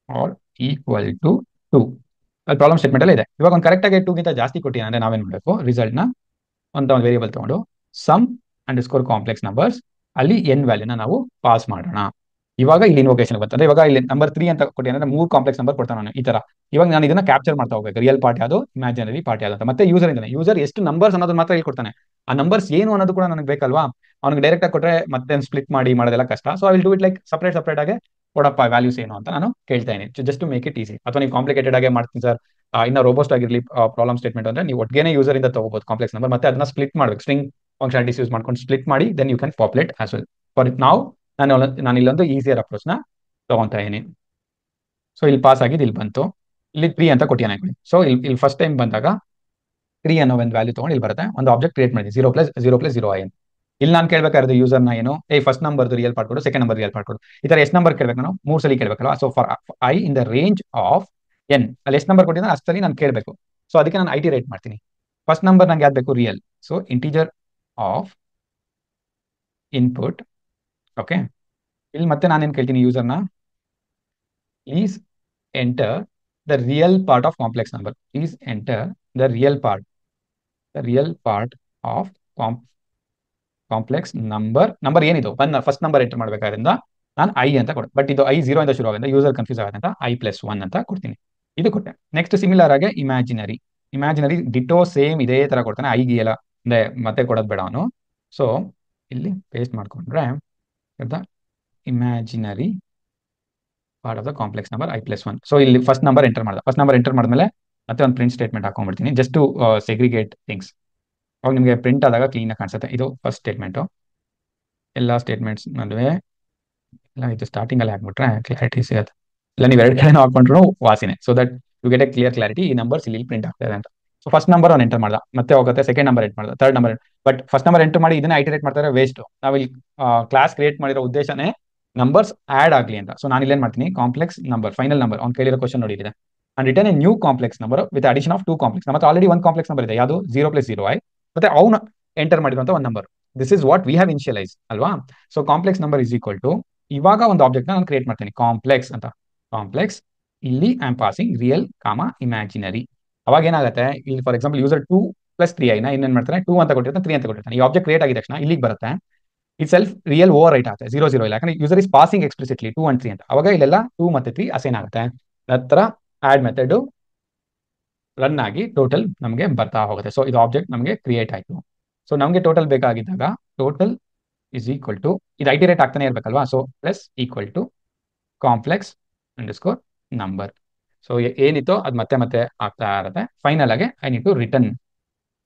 or equal to 2. ಅದು ಪ್ರಾಬ್ಲಮ್ ಸ್ಟೇಟ್ಮೆಂಟ್ ಅಲ್ಲಿ ಇದೆ. ಇವಾಗ ಒಂದು ಕರೆಕ್ಟ್ ಆಗಿ 2ಗಿಂತ ಜಾಸ್ತಿ ಕೊಟ್ಟಿನ ಅಂದ್ರೆ ನಾವೇನ್ ಮಾಡಬೇಕು, ರಿಸಲ್ಟ್ ನ ಅಂತ ಒಂದು ವೇರಿಯೇಬಲ್ ತಗೊಂಡು ಸಮ್ ಅಂಡರ್ಸ್ಕೋರ್ ಕಾಂಪ್ಲೆಕ್ಸ್ ನಂಬರ್ಸ್ ಅಲ್ಲಿ ಎನ್ ವ್ಯಾಲ್ಯೂನ ನಾವು ಪಾಸ್ ಮಾಡೋಣ. ಇವಾಗ ಇಲ್ಲಿ ಇನ್ವೊಕೇಶನ್ ಬರ್ತದೆ. ಇವಾಗ ಇಲ್ಲಿ ನಂಬರ್ 3 ಅಂತ ಕೊಟ್ಟಿ ಅಂದ್ರೆ 3 ಕಾಂಪ್ಲೆಕ್ಸ್ ನಂಬರ್ ಕೊಡ್ತಾನೆ ನಾನು ಈ ತರ. ಇವಾಗ ನಾನು ಇದನ್ನ ಕ್ಯಾಪ್ಚರ್ ಮಾಡ್ತಾ ಹೋಗ್ಬೇಕು, ರಿಯಲ್ ಪಾರ್ಟ್ ಯಾವುದು, ಇಮ್ಯಾಜಿನರಿ ಪಾರ್ಟ್ ಯಾವುದು ಅಂತ. ಮತ್ತೆ ಯೂಸರ್ ಇಂದಾನೆ, ಯೂಸರ್ ಎಷ್ಟು ನಂಬರ್ಸ್ ಅನ್ನೋದು ಮಾತ್ರ ಹೇಳ್ಕೊಡ್ತಾನೆ. ಆ ನಂಬರ್ಸ್ ಏನು ಅನ್ನೋದು ಕೂಡ ನನಗೆ ಬೇಕಲ್ವಾ. ಅವ್ನಿಗೆ ಡೈರೆಕ್ಟ್ ಆಗಿ ಕೊಟ್ರೆ ಮತ್ತೆ ಸ್ಪ್ಲಿಟ್ ಮಾಡಿ ಮಾಡೋದೆಲ್ಲ ಕಷ್ಟ. So I will do it like separate ಆಗಿ ಕೊಡಪ್ಪ ವ್ಯಾಲ್ಯೂಸ್ ಏನು ಅಂತ ನಾನು ಕೇಳ್ತಾ ಇದೀನಿ, just to make it easy. ಅಥವಾ ನೀವು ಕಾಂಪ್ಲಿಕೇಟೆಡ್ ಆಗಿ ಮಾಡ್ತೀನಿ ಸರ್, ಇನ್ನ ರೋಬೋಸ್ಟ್ ಆಗಿರಲಿ ಪ್ರಾಬ್ಲಮ್ ಸ್ಟೇಟ್ಮೆಂಟ್ ಅಂದ್ರೆ ನೀವು ಒಟ್ಟಿಗೆ ಯೂಸರ್ ಇಂದ ತಗೋಬಹುದು ಕಾಂಪ್ಲೆಕ್ಸ್ ನಂಬರ್, ಮತ್ತೆ ಅದನ್ನ ಸ್ಪ್ಲಿಟ್ ಮಾಡಬೇಕು, ಸ್ಟ್ರಿಂಗ್ ಫಂಕ್ಷನಾಲಿಟೀಸ್ ಯೂಸ್ ಮಾಡ್ಕೊಂಡು ಸ್ಪ್ಲಿಟ್ ಮಾಡಿ then you can populate as well. For it ನಾವು ನಾನು ಇಲ್ಲೊಂದು ಈಸಿಯರ್ ಅಪ್ರೋಚ್ ನ ತಗೊಂತಾ ಇದೀನಿ. ಸೊ ಇಲ್ಲಿ ಪಾಸ್ ಆಗಿದ್ದು ಇಲ್ಲಿ ಬಂತು, ಇಲ್ಲಿ 3 ಅಂತ ಕೊಟ್ಟಿಯಾನೆ. ಸೊ ಇಲ್ಲಿ ಫಸ್ಟ್ ಟೈಮ್ ಬಂದಾಗ 3 ಅನ್ನೋ ಒಂದು ವ್ಯಾಲ್ಯೂ ತಗೊಂಡು ಇಲ್ಲಿ ಬರುತ್ತೆ. ಒಂದು ಆಬ್ಜೆಕ್ಟ್ ಕ್ರಿಯೇಟ್ ಮಾಡಿದ್ವಿ 0 + 0 + 0i ಅಂತ. ಇಲ್ಲಿ ನಾನು ಕೇಳಬೇಕಾದ್ರೆ ಯೂಸರ್ನ ಏನು, ಫಸ್ಟ್ ನಂಬರ್ ರಿಯಲ್ ಪಾರ್ಟ್ ಕೊಡು, ಸೆಕೆಂಡ್ ನಂಬರ್ ರಿಯಲ್ ಪಾರ್ಟ್ ಕೊಡು, ಈ ತರ ಎಷ್ಟು ನಂಬರ್ ಕೇಳಬೇಕು, ನಾನು 3 ಸಲ ಕೇಳಬೇಕಲ್ವಾ. So for I in the range of N, ಅಲ್ಲಿ ಎಷ್ಟು ನಂಬರ್ ಕೊಟ್ಟಿದ್ರೆ ಅಷ್ಟಲ್ಲಿ ನಾನು ಕೇಳಬೇಕು. ಸೊ ಅದಕ್ಕೆ ನಾನು ಐಟಿ ರೈಟ್ ಮಾಡ್ತೀನಿ. ಫಸ್ಟ್ ನಂಬರ್ ನಂಗೆ ಯಾವ್ದು ಬೇಕು, real. So integer of input. Okay, ಇಲ್ಲಿ ಮತ್ತೆ ನಾನೇನು ಕೇಳ್ತೀನಿ ಯೂಸರ್ನ, please enter the real part of complex number. Please enter the real part of complex number ಏನಿದು ಫಸ್ಟ್ ನಂಬರ್ ಎಂಟರ್ ಮಾಡಬೇಕಾದ್ರಿಂದ ನಾನು ಐ ಅಂತ ಕೊಡ್ತೀನಿ. ಬಟ್ ಇದು ಐ 0 ಇಂದ ಶುರು ಆಗುತ್ತೆ, ಯೂಸರ್ ಕನ್ಫ್ಯೂಸ್ ಆಗುತ್ತೆ ಅಂತ i+1 ಅಂತ ಕೊಡ್ತೀನಿ. ಇದು ಕೊಟ್ಟೆ. ನೆಕ್ಸ್ಟ್ ಸಿಮಿಲರ್ ಆಗಿ ಇಮ್ಯಾಜಿನರಿ ಡಿಟೋ ಸೇಮ್ ಇದೇ ತರ ಕೊಡ್ತಾನೆ. ಐಗೆ ಎಲ್ಲ ಅಂದ್ರೆ ಮತ್ತೆ ಕೊಡೋದು ಬೇಡ ಅವನು. ಸೊ ಇಲ್ಲಿ ಪೇಸ್ಟ್ ಮಾಡ್ಕೊಂಡ್ರೆ imaginary part of the complex number i+1. So ಇಲ್ಲಿ ಫಸ್ಟ್ ನಂಬರ್ ಎಂಟರ್ ಮಾಡಿದ್ಮೇಲೆ ಮತ್ತೆ ಒಂದು ಪ್ರಿಂಟ್ ಸ್ಟೇಟ್ಮೆಂಟ್ ಹಾಕೊಂಡ್ಬಿಡ್ತೀನಿ, ಜಸ್ಟ್ ಟು ಸೆಗ್ರಿಗೇಟ್ ಥಿಂಗ್ಸ್. ಅವಾಗ ನಿಮಗೆ ಪ್ರಿಂಟ್ ಆದಾಗ ಕ್ಲೀನ್ ಆಗಿ ಕಾಣಿಸುತ್ತೆ. ಇದು ಫಸ್ಟ್ ಸ್ಟೇಟ್ಮೆಂಟು. ಎಲ್ಲ ಸ್ಟೇಟ್ಮೆಂಟ್ಸ್ ನಡುವೆ ಎಲ್ಲ ಇದು ಸ್ಟಾರ್ಟಿಂಗ್ ಅಲ್ಲಿ ಹಾಕ್ಬಿಟ್ರೆ ಕ್ಲಾರಿಟಿ ಸಿಗುತ್ತೆ. ಇಲ್ಲ ನೀವು 2 ಕಡೆ ಹಾಕೊಂಡ್ರು ವಾಸಿನೇ. So that you get a clear clarity, ಈ ನಂಬರ್ಸ್ ಇಲ್ಲಿ ಪ್ರಿಂಟ್ ಆಗ್ತಾ ಇದೆ ಅಂತ. ಸೊ ಫಸ್ಟ್ ನಂಬರ್ ಅವ್ನು ಎಂಟರ್ ಮಾಡ್ದ, ಮತ್ತೆ ಹೋಗುತ್ತೆ ಸೆಕೆಂಡ್ ನಂಬರ್ ಎಂಟರ್ ಮಾಡ್ದ, third number. But first number enter ಮಾಡಿ ಇದನ್ನೇ ಐಟರೇಟ್ ಮಾಡ್ತಾರೆ, ವೇಸ್ಟ್. ನಾವು ಇಲ್ಲಿ ಕ್ಲಾಸ್ ಕ್ರಿಯೇಟ್ ಮಾಡಿರೋ ಉದ್ದೇಶನೇ ನಂಬರ್ಸ್ ಆಡ್ ಆಗಲಿ ಅಂತ. ಸೊ ನಾನು ಇಲ್ಲೇನ್ ಮಾಡ್ತೀನಿ, ಕಾಂಪ್ಲೆಕ್ಸ್ ನಂಬರ್, ಫೈನಲ್ ನಂಬರ್, ಅವ್ನು ಕೇಳಿರೋ ಕ್ವಶನ್ ನೋಡಿದ್ರೆ, and written a new complex number with addition of 2 complex. ನಮ್ಮ ಆಲ್ರೆಡಿ ಒಂದು ಕಾಂಪ್ಲೆಕ್ಸ್ ನಂಬರ್ ಇದೆ, ಯಾವುದು 0 + 0i, ಮತ್ತೆ ಅವನು ಎಂಟರ್ ಮಾಡಿರುವಂತ ಒಂದು number. This is what we have initialise ಅಲ್ವಾ. So complex number is equal to, ಇವಾಗ ಒಂದು ಆಬ್ಜೆಕ್ಟ್ ನಾನು ಕ್ರಿಯೇಟ್ ಮಾಡ್ತೀನಿ ಕಾಂಪ್ಲೆಕ್ಸ್ ಅಂತ. ಕಾಂಪ್ಲೆಕ್ಸ್, ಇಲ್ಲಿ I am passing real imaginary. ಅವಾಗ ಏನಾಗುತ್ತೆ, ಇಲ್ಲಿ ಫಾರ್ ಎಕ್ಸಾಂಪಲ್ ಯೂಸರ್ 2 + 3i ನ ಇನ್ನೇನ್ ಮಾಡ್ತಾನೆ, 2 ಅಂತ ಕೊಟ್ಟಿರ್ತಾನೆ, 3 ಅಂತ ಕೊಟ್ಟಿರ್ತಾನೆ. ಈ ಆಬ್ಜೆಕ್ಟ್ ಕ್ರಿಯೇಟ್ ಆಗಿದ ತಕ್ಷಣ ಇಲ್ಲಿಗೆ ಬರುತ್ತೆ, it self real over right ಆಗುತ್ತೆ, 0 ಇಲ್ಲ, ಯಾಕಂದ್ರೆ user is passing explicitly 2 and 3 ಅಂತ. ಅವಾಗ ಇಲ್ಲೆಲ್ಲ 2 ಮತ್ತೆ 3 ಅಸೈನ್ ಆಗುತ್ತೆ. ನಂತರ ಆಡ್ ಮೆಥಡ್ ರನ್ ಆಗಿ ಟೋಟಲ್ ನಮಗೆ ಬರ್ತಾ ಹೋಗುತ್ತೆ. ಸೊ ಇದು ಆಬ್ಜೆಕ್ಟ್ ನಮಗೆ ಕ್ರಿಯೇಟ್ ಆಯ್ತು. ಸೊ ನಮಗೆ ಟೋಟಲ್ ಬೇಕಾಗಿದ್ದಾಗ ಟೋಟಲ್ ಇಸ್ ಈಕ್ವಲ್ ಟು, ಇದು ಐಟಿರೇಟ್ ಆಗ್ತಾನೆ ಇರ್ಬೇಕಲ್ವಾ. So plus equal to complex underscore number. So ಏನಿತ್ತು ಅದು ಮತ್ತೆ ಮತ್ತೆ ಆಗ್ತಾ ಇರುತ್ತೆ. ಫೈನಲ್ ಆಗಿ I need to return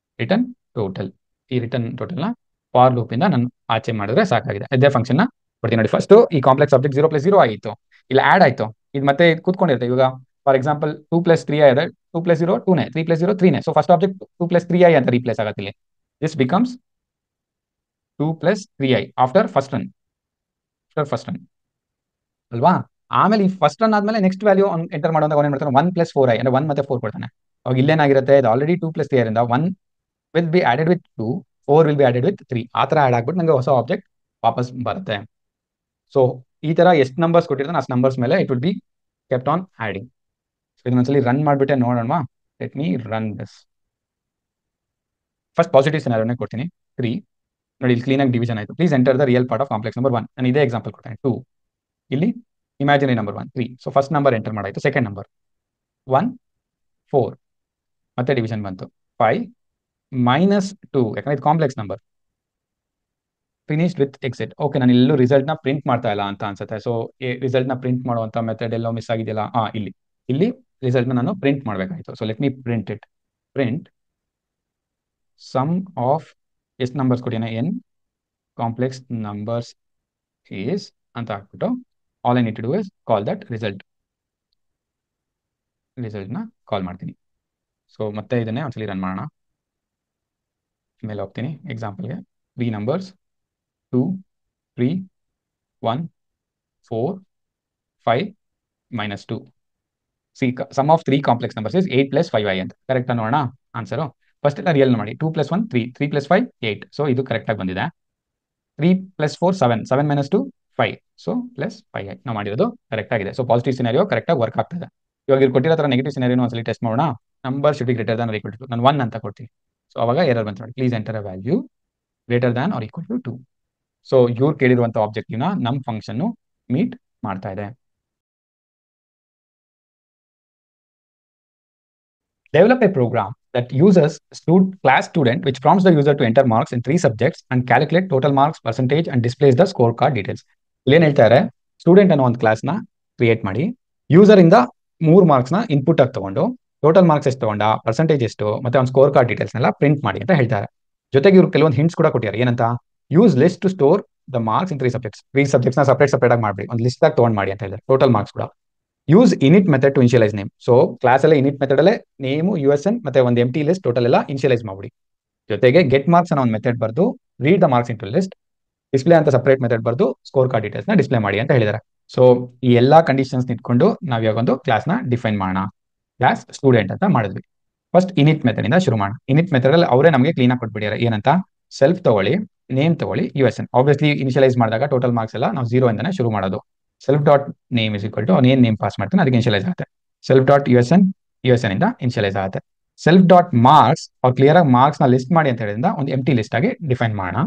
total. ಈ ರಿಟರ್ನ್ ಟೋಟಲ್ನ ಫಾರ್ ಲೂಪ್ ಇಂದ ನಾನು ಆಚೆ ಮಾಡಿದ್ರೆ ಸಾಕಾಗಿದೆ. ಅದೇ ಫಂಕ್ಷನ್ ಕೊಡ್ತೀನಿ ನೋಡಿ. ಫಸ್ಟ್ ಈ ಕಾಂಪ್ಲೆಕ್ಸ್ ಆಬ್ಜೆಕ್ಟ್ 0 + 0 ಆಗಿತ್ತು, ಇಲ್ಲಿ ಆಡ್ ಆಯ್ತು, ಇದು ಮತ್ತೆ ಕೂತ್ಕೊಂಡಿರುತ್ತೆ. ಇವಾಗ ಫಾರ್ ಎಕ್ಸಾಂಪಲ್ 2 + 3i ಇದೆ, 2 + 0 2ನೇ, 3 + 0 3ನೇ. ಸೊ ಫಸ್ಟ್ ಆಬ್ಜೆಕ್ಟ್ 2 + 3i ಅಂತ ರೀಪ್ಲೇಸ್ ಆಗುತ್ತೆ ಇಲ್ಲಿ. This becomes 2 + 3i after first run ಅಲ್ವಾ. ಆಮೇಲೆ ಈ ಫಸ್ಟ್ ರನ್ ಆದ್ಮೇಲೆ ನೆಕ್ಸ್ಟ್ ವ್ಯಾಲ್ಯೂ ಎಂಟರ್ ಮಾಡುವಾಗ ಏನ್ ಮಾಡ್ತಾನೆ, 1 + 4i ಅಂದ್ರೆ 1 ಮತ್ತೆ 4 ಕೊಡ್ತಾನೆ. ಅವಾಗ ಇಲ್ಲೇನಾಗಿರುತ್ತೆ, ಇದು ಆಲ್ರೆಡಿ 2 + 3i ಇಂದ 1 will be added with 2, 4 will be added with 3. ಆ ತರ ಆಡ್ ಆಗ್ಬಿಟ್ಟು ನಂಗೆ ಹೊಸ ಆಬ್ಜೆಕ್ಟ್ ವಾಪಸ್ ಬರುತ್ತೆ. ಸೊ ಈ ತರ ಎಷ್ಟು ನಂಬರ್ಸ್ ಕೊಟ್ಟಿರ್ತಾನೆ ಅಷ್ಟು ನಂಬರ್ಸ್ ಮೇಲೆ it will be kept on adding. So ಇದನ್ನೊಂದ್ಸಲಿ ರನ್ ಮಾಡ್ಬಿಟ್ಟೆ ನೋಡೋಣ. Let me run this. First positive ಸಿನಾರಿಯೋನೇ ಕೊಡ್ತೀನಿ, 3. ನೋಡಿ ಇಲ್ಲಿ ಕ್ಲೀನ್ ಆಗಿ ಡಿವಿಷನ್ ಆಯಿತು. Please enter the real part of complex number 1. ನಾನು ಇದೇ ಎಕ್ಸಾಂಪಲ್ ಕೊಡ್ತೇನೆ, 2. ಇಲ್ಲಿ imaginary number 1 3. So first number enter ಮಾಡಾಯಿತು, ಸೆಕೆಂಡ್ ನಂಬರ್ 1 4, ಮತ್ತೆ ಡಿವಿಷನ್ ಬಂತು 5 -2, ಯಾಕಂದ್ರೆ ಇದು complex number. Finished with exit. Okay, ನಾನು ಎಲ್ಲೂ ರಿಸಲ್ಟ್ನ ಪ್ರಿಂಟ್ ಮಾಡ್ತಾ ಇಲ್ಲ ಅಂತ ಅನ್ಸುತ್ತೆ. ಸೊ ರಿಸಲ್ಟ್ನ ಪ್ರಿಂಟ್ ಮಾಡುವಂಥ ಮೆಥಡ್ ಎಲ್ಲೋ ಮಿಸ್ ಆಗಿದೆಯಲ್ಲ. ಇಲ್ಲಿ ರಿಸಲ್ಟ್ನ ನಾನು ಪ್ರಿಂಟ್ ಮಾಡಬೇಕಾಯಿತು. So let me print it. Print sum of ಎಷ್ಟು ನಂಬರ್ಸ್ ಕೊಟ್ಟಿನ ಎನ್ ಕಾಂಪ್ಲೆಕ್ಸ್ ನಂಬರ್ಸ್ ಈಸ್ ಅಂತ ಹಾಕ್ಬಿಟ್ಟು all I need to do is call that ರಿಸಲ್ಟ್ನ ಕಾಲ್ ಮಾಡ್ತೀನಿ. ಸೊ ಮತ್ತೆ ಇದನ್ನೇ ಒಂದ್ಸಲಿ ರನ್ ಮಾಡೋಣ. ಮೇಲೆ ಹೋಗ್ತೀನಿ ಎಕ್ಸಾಂಪಲ್ಗೆ. We numbers 2 3 1 4 5 -2. See sum of 3 complex numbers is 8 + 5i ಅಂತ. ಕರೆಕ್ಟ್ ನೋಡೋಣ ಆನ್ಸರು. ಫಸ್ಟ್ ಎಲ್ಲ ರಿಯಲ್ ಮಾಡಿ. 2 + 1 3, 3 + 5 8. ಸೊ ಇದು ಕರೆಕ್ಟ್ ಆಗಿ ಬಂದಿದೆ. 3 + 4 7, 7 - 2 5. ಸೊ +5i ನಾವು ಮಾಡಿರೋದು ಕರೆಕ್ಟ್ ಆಗಿದೆ. ಸೊ ಪಾಸಿಟಿವ್ ಸಿನಾರಿಯೋ ಕರೆಕ್ಟ್ ಆಗಿ ವರ್ಕ್ ಆಗ್ತದೆ. ಇವಾಗ ಇಲ್ಲಿ ಕೊಟ್ಟಿರೋ ತರ ನೆಗೆಟಿವ್ ಸಿನಾರಿಯೋ ಒಂದ್ಸಲಿ ಟೆಸ್ಟ್ ಮಾಡೋಣ. Number should be greater than or equal to 2. ನಾನು 1 ಅಂತ ಕೊಡ್ತೀನಿ. ಸೊ ಅವಾಗ ಎರರ್ ಬಂತು ನೋಡಿ. Please enter a value greater than or equal to 2. So ಇವ್ರು ಕೇಳಿರುವಂಥ ಆಬ್ಜೆಕ್ಟಿವ್ನ ನಮ್ಮ ಫಂಕ್ಷನ್ ಮೀಟ್ ಮಾಡ್ತಾ ಇದೆ. Develop a program that uses class student which prompts the user to enter marks in 3 subjects and calculate total marks, percentage and displays the scorecard details. ಇಲ್ಲೇನು ಹೇಳ್ತಾರೆ, student ಅನ್ನೋ ಒಂದು ಕ್ಲಾಸ್ನ ಕ್ರಿಯೇಟ್ ಮಾಡಿ, ಯೂಸರ್ ಇಂದ 3 ಮಾರ್ಕ್ಸ್ನ input ಆಗಿ ತಗೊಂಡು ಟೋಟಲ್ ಮಾರ್ಕ್ಸ್ ಎಷ್ಟು ತಗೊಂಡ, ಪರ್ಸೆಂಟೇಜ್ ಎಷ್ಟು, ಮತ್ತೆ ಒಂದು ಸ್ಕೋರ್ ಕಾರ್ಡ್ ಡೀಟೇಲ್ಸ್ನೆಲ್ಲ ಪ್ರಿಂಟ್ ಮಾಡಿ ಅಂತ ಹೇಳ್ತಾರೆ. ಜೊತೆಗೆ ಇವ್ರು ಕೆಲವೊಂದು ಹಿಂಟ್ಸ್ ಕೂಡ ಕೊಟ್ಟಿದ್ದಾರೆ. ಏನಂತ, use list to store the marks in 3 subjects. 3 ಸಬ್ಜೆಕ್ಟ್ಸ್ನ ಸಪರೇಟ್ ಆಗಿ ಮಾಡಿ ಒಂದು ಲಿಸ್ಟ್ ಆಗಿ ತಗೊಂಡು ಮಾಡಿ ಅಂತ ಹೇಳಿದ್ದಾರೆ. ಟೋಟಲ್ ಮಾರ್ಕ್ಸ್ ಕೂಡ use init method to initialise name. So class ಎಲ್ಲ ಇನಿಟ್ ಮೆಥಡ್ ಅಲ್ಲೇ ನೇಮು, USN ಮತ್ತೆ ಒಂದು ಎಂಟಿ ಲಿಸ್ಟ್ ಟೋಟಲ್ ಎಲ್ಲ ಇನಿಷಿಯಲೈಸ್ ಮಾಡಿ. ಜೊತೆಗೆ ಗೆಟ್ ಮಾರ್ಕ್ಸ್ ಅನ್ನೋ ಒಂದು ಮೆಥಡ್ ಬರ್ದು read the marks into list, display ಅಂತ ಸಪರೇಟ್ ಮೆಥಡ್ ಬರ್ದು ಸ್ಕೋರ್ ಕಾರ್ಡ್ ಡೀಟೇಲ್ಸ್ ನ ಡಿಸ್ಪ್ಲೇ ಮಾಡಿ ಅಂತ ಹೇಳಿದ್ದಾರೆ. ಸೊ ಈ ಎಲ್ಲಾ ಕಂಡೀಷನ್ಸ್ ನಿಂತ್ಕೊಂಡು ನಾವು ಇವಾಗ ಒಂದು ಕ್ಲಾಸ್ನ ಡಿಫೈನ್ ಮಾಡೋಣ. ಕ್ಲಾಸ್ ಸ್ಟೂಡೆಂಟ್ ಅಂತ ಮಾಡಿದ್ವಿ. ಫಸ್ಟ್ ಇನಿಟ್ ಮೆಥಡ್ ಇಂದ ಶುರು ಮಾಡೋಣ. ಇನಿಟ್ ಮೆಥಡ್ ಅಲ್ಲಿ ಅವರೇ ನಮಗೆ ಕ್ಲೀನ್ ಆಗಿ ಕೊಟ್ಬಿಟ್ಟಿದ್ದಾರೆ. ಏನಂತ, ಸೆಲ್ಫ್ ತಗೊಳ್ಳಿ, ನೇಮ್ ತಗೊಳ್ಳಿ, USN. ಆಬ್ವಿಯಸ್ಲಿ ಇನಿಷಿಯಲೈಸ್ ಮಾಡಿದಾಗ ಟೋಟಲ್ ಮಾರ್ಕ್ಸ್ ಎಲ್ಲ ನಾವು 0 ಇಂದಾನೆ ಶುರು ಮಾಡೋದು. Self dot name is equal to ಅವ್ನು ಏನ್ ನೇಮ್ ಪಾಸ್ ಮಾಡ್ತಾನೆ ಅದಕ್ಕೆ ಇನಿಷಿಯಲೈಸ್ ಆಗುತ್ತೆ. ಸೆಲ್ಫ್ ಡಾಟ್ USN ಇಂದ ಇನಿಷಿಯಲೈಸ್ ಆಗುತ್ತೆ. ಸೆಲ್ಫ್ ಡಾಟ್ ಮಾರ್ಕ್ಸ್ ಅವ್ರು ಕ್ಲಿಯರ್ ಆಗಿ ಮಾರ್ಕ್ಸ್ ನ ಲಿಸ್ಟ್ ಮಾಡಿ ಅಂತ ಹೇಳಿದ್ರಿಂದ ಒಂದು ಎಂಟಿ ಲಿಸ್ಟ್ ಆಗಿ ಡಿಫೈನ್ ಮಾಡೋಣ.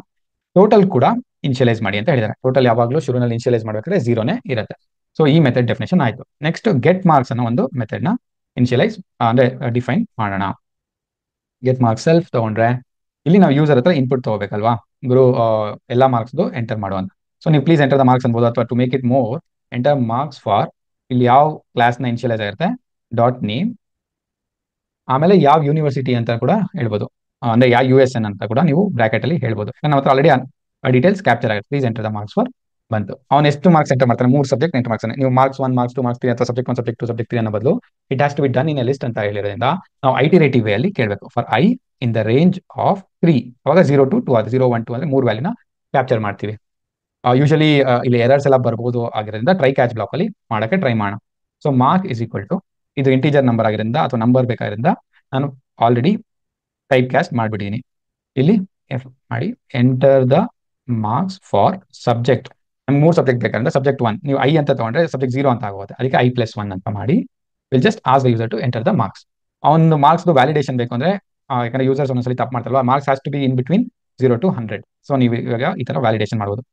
ಟೋಟಲ್ ಕೂಡ ಇನಿಷಿಯಲೈಸ್ ಮಾಡಿ ಅಂತ ಹೇಳಿದ್ದಾರೆ. ಟೋಟಲ್ ಯಾವಾಗಲೂ ಶುರುನಲ್ಲಿ ಇನಿಷಿಯಲೈಸ್ ಮಾಡಬೇಕಾದ್ರೆ 0ನೇ ಇರುತ್ತೆ. ಸೊ ಈ ಮೆಥಡ್ ಡೆಫಿನೇಷನ್ ಆಯಿತು. ನೆಕ್ಸ್ಟ್ ಗೆಟ್ ಮಾರ್ಕ್ಸ್ ಅನ್ನೋ ಒಂದು ಮೆಥಡ್ ನ ಇನಿಷಿಯಲೈಸ್ ಅಂದ್ರೆ ಡಿಫೈನ್ ಮಾಡೋಣ. ಗೆಟ್ ಮಾರ್ಕ್ಸ್ ಸೆಲ್ಫ್ ತಗೊಂಡ್ರೆ ಇಲ್ಲಿ ನಾವು ಯೂಸರ್ ಹತ್ರ ಇನ್ಪುಟ್ ತಗೋಬೇಕಲ್ವಾ, ಗುರು ಎಲ್ಲ ಮಾರ್ಕ್ಸ್ದು ಎಂಟರ್ ಮಾಡುವಂತ. ಸೊ ನೀವು ಪ್ಲೀಸ್ ಎಂಟರ್ ದ ಮಾರ್ಕ್ಸ್ ಅನ್ಬೋದು, ಅಥವಾ to make it more enter marks for, ಇಲ್ಲಿ ಯಾವ ಕ್ಲಾಸ್ನ ಇನಿಷಿಯಲೈಸ್ ಆಗಿರುತ್ತೆ ಡಾಟ್ ನೇಮ್, ಆಮೇಲೆ ಯಾವ ಯೂನಿವರ್ಸಿಟಿ ಅಂತ ಕೂಡ ಹೇಳ್ಬೋದು, ಅಂದ್ರೆ ಯಾವ USN ಅಂತ ಕೂಡ ನೀವು ಬ್ರಾಕೆಟ್ ಅಲ್ಲಿ ಹೇಳ್ಬೋದು. ನಮ್ಮ ಹತ್ರ ಆಲ್ರೆಡಿ ಡೀಟೇಲ್ಸ್ ಕ್ಯಾಪ್ಚರ್ ಆಗುತ್ತೆ. Please enter the marks for ಬಂತು. ಅವ್ನು ಎಷ್ಟು ಮಾರ್ಕ್ಸ್ ಎಂಟರ್ ಮಾಡ್ತಾನೆ? 3 ಸಬ್ಜೆಕ್ಟ್ ಎಂಟರ್ ಮಾಡ್ತಾನೆ. ನೀವು ಮಾರ್ಕ್ಸ್ 1, ಮಾರ್ಕ್ಸ್ 2, ಮಾರ್ಕ್ಸ್ 3 ಅಥವಾ ಸಬ್ಜೆಕ್ಟ್ 1, ಸಬ್ಜೆಕ್ಟ್ 2, ಸಬ್ಜೆಕ್ಟ್ 3 ಅನ್ನೋ ಬದಲು it has to be done in a list ಅಂತ ಹೇಳಿರೋದ್ರಿಂದ ನಾವು ಐಟಿರೇಟಿವ್ ವೇ ಅಲ್ಲಿ ಕೇಳಬೇಕು. For I in the range of 3, ಅವಾಗ 0 to 2 ಅದು 0, 1, 2 ಅಂದ್ರೆ 3 ವ್ಯಾಲ್ಯೂನ ಕ್ಯಾಪ್ಚರ್ ಮಾಡ್ತೀವಿ. ಯೂಶಲಿ ಇಲ್ಲಿ ಎರರ್ಸ್ ಎಲ್ಲ ಬರ್ಬೋದು ಆಗಿರೋದ್ರಿಂದ ಟ್ರೈ ಕ್ಯಾಚ್ ಬ್ಲಾಕ್ ಅಲ್ಲಿ ಮಾಡಕ್ಕೆ ಟ್ರೈ ಮಾಡೋಣ. So mark is equal to, ಇದು ಇಂಟೀಜರ್ ನಂಬರ್ ಆಗಿರೋದ್ರಿಂದ ಅಥವಾ ನಂಬರ್ ಬೇಕಾಗಿರೋದ್ರಿಂದ ನಾನು ಆಲ್ರೆಡಿ ಟೈಪ್ ಕ್ಯಾಸ್ಟ್ ಮಾಡಿಬಿಟ್ಟಿದ್ದೀನಿ. ಇಲ್ಲಿ ಎಫ್ ಮಾಡಿ enter the marks for subject. ನಮ್ಗೆ 3 ಸಬ್ಜೆಕ್ಟ್ ಬೇಕಂದ್ರೆ ಸಬ್ಜೆಕ್ಟ್ 1 ನೀವು ಐ ಅಂತ ತಗೊಂಡ್ರೆ ಸಬ್ಜೆಕ್ಟ್ 0 ಅಂತ ಆಗುತ್ತೆ. ಅದಕ್ಕೆ I+1 ಅಂತ ಮಾಡಿ will just ask the user to enter the marks. ಒಂದು ಮಾರ್ಕ್ಸ್ ವ್ಯಾಲಿಡೇಷನ್ ಬೇಕು ಅಂದ್ರೆ ಯಾಕಂದ್ರೆ ಯೂಸರ್ಸ್ ಒಂದೊಂದ್ಸಲಿ ತಪ್ಪು ಮಾಡ್ತಾರಲ್ವಾ, marks has to be in between 0 to 100. So ನೀವು ಇವಾಗ ಈ ತರ ವ್ಯಾಲಿಡೇಷನ್ ಮಾಡ್ಬೋದು.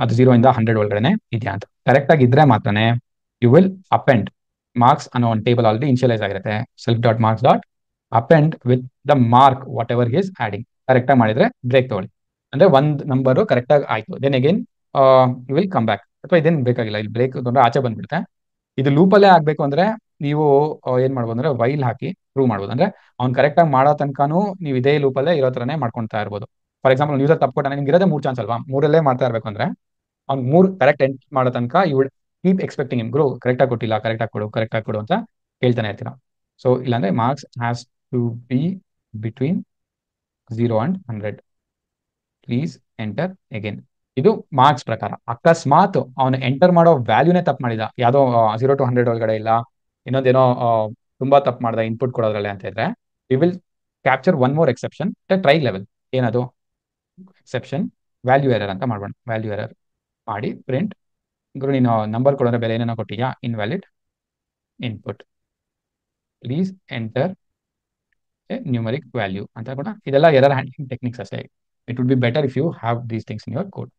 ಅದು 0 ಇಂದ 100 ಒಳಗಡೆ ಇದೆಯಾ ಅಂತ ಕರೆಕ್ಟ್ ಆಗಿ ಇದ್ರೆ ಮಾತ್ರನೇ ಯು ವಿಲ್ ಅಪೆಂಡ್ ಮಾರ್ಕ್ಸ್ ಅನ್ನೋ ಒಂದು ಟೇಬಲ್ ಆಲ್ರೆಡಿ ಇನಿಷಿಯಲೈಸ್ ಆಗಿರುತ್ತೆ. Self dot marks dot append with the mark what ever is adding. Correct ಆಗಿ ಮಾಡಿದ್ರೆ ಬ್ರೇಕ್ ತಗೊಳ್ಳಿ, ಅಂದ್ರೆ ಒಂದು ನಂಬರ್ ಕರೆಕ್ಟ್ ಆಗಿ ಆಯ್ತು. Then again you will come back. ಅಥವಾ ಇದೇನು ಬೇಕಾಗಿಲ್ಲ, ಇಲ್ಲಿ ಬ್ರೇಕ್ ತೊಗೊಂಡ್ರೆ ಆಚೆ ಬಂದ್ಬಿಡುತ್ತೆ. ಇದು ಲೂಪಲ್ಲೇ ಆಗ್ಬೇಕು ಅಂದ್ರೆ ನೀವು ಏನ್ ಮಾಡ್ಬೋದು ಅಂದ್ರೆ ವೈಲ್ ಹಾಕಿ ಪ್ರೂವ್ ಮಾಡ್ಬೋದು. ಅಂದ್ರೆ ಅವ್ನು ಕರೆಕ್ಟ್ ಆಗಿ ಮಾಡೋ ತನಕನೂ ನೀವು ಇದೇ ಲೂಪಲ್ಲೇ ಇರೋ ತರನೇ ಮಾಡ್ಕೊಳ್ತಾ ಇರ್ಬೋದು. ಫಾರ್ ಎಕ್ಸಾಂಪಲ್ ಯೂಸರ್ ತಪ್ಪು ಕೊಟ್ಟಾನೆ, ನಿಮ್ಗೆ ಇರೋದೇ 3 ಚಾನ್ಸ್ ಅಲ್ವಾ, 3ರಲ್ಲೇ ಮಾಡ್ತಾ ಇರ್ಬೇಕು ಅಂದ್ರೆ ಅವ್ನು 3 ಕರೆಕ್ಟ್ ಎಂಟ್ ಮಾಡೋ ತನಕ you would keep expecting him, ಗ್ರೋ ಕರೆಕ್ಟ್ ಆಗಿ ಕೊಟ್ಟಿಲ್ಲ, ಕರೆಕ್ಟ್ ಆಗಿ ಕೊಡು, ಕರೆಕ್ಟ್ ಆಗಿ ಕೊಡು ಅಂತ ಹೇಳ್ತಾನೆ ಇರ್ತೀರಾ. ಸೊ ಇಲ್ಲಾಂದ್ರೆ marks has to be between 0 and 100. Please enter again. ಇದು ಮಾರ್ಕ್ಸ್ ಪ್ರಕಾರ. ಅಕಸ್ಮಾತ್ ಅವನು ಎಂಟರ್ ಮಾಡೋ ವ್ಯಾಲ್ಯೂನೇ ತಪ್ಪು ಮಾಡಿದ, ಯಾವುದೋ 0 to 100 ಒಳಗಡೆ ಇಲ್ಲ, ಇನ್ನೊಂದೇನೋ ತುಂಬಾ ತಪ್ಪು ಮಾಡಿದ ಇನ್ಪುಟ್ ಕೊಡೋದ್ರಲ್ಲೇ ಅಂತ ಇದ್ರೆ we will capture one more exception try level. ಏನದು ಎಕ್ಸೆಪ್ಷನ್? ವ್ಯಾಲ್ಯೂ ಎರರ್ ಅಂತ ಮಾಡೋಣ. ವ್ಯಾಲ್ಯೂ ಎರರ್ ಮಾಡಿ ಪ್ರಿಂಟ್, ಗುರು ನೀನು ನಂಬರ್ ಕೊಡೋದ್ರೆ ಬೇರೆ ಏನೇನೋ ಕೊಟ್ಟಿಯಾ, invalid input, please enter numeric value ಅಂತ ಕೂಡ. ಇದೆಲ್ಲ ಎರರ್ ಹ್ಯಾಂಡ್ಲಿಂಗ್ ಟೆಕ್ನಿಕ್ಸ್ ಅಷ್ಟೇ. It would be better if you have these things in your code.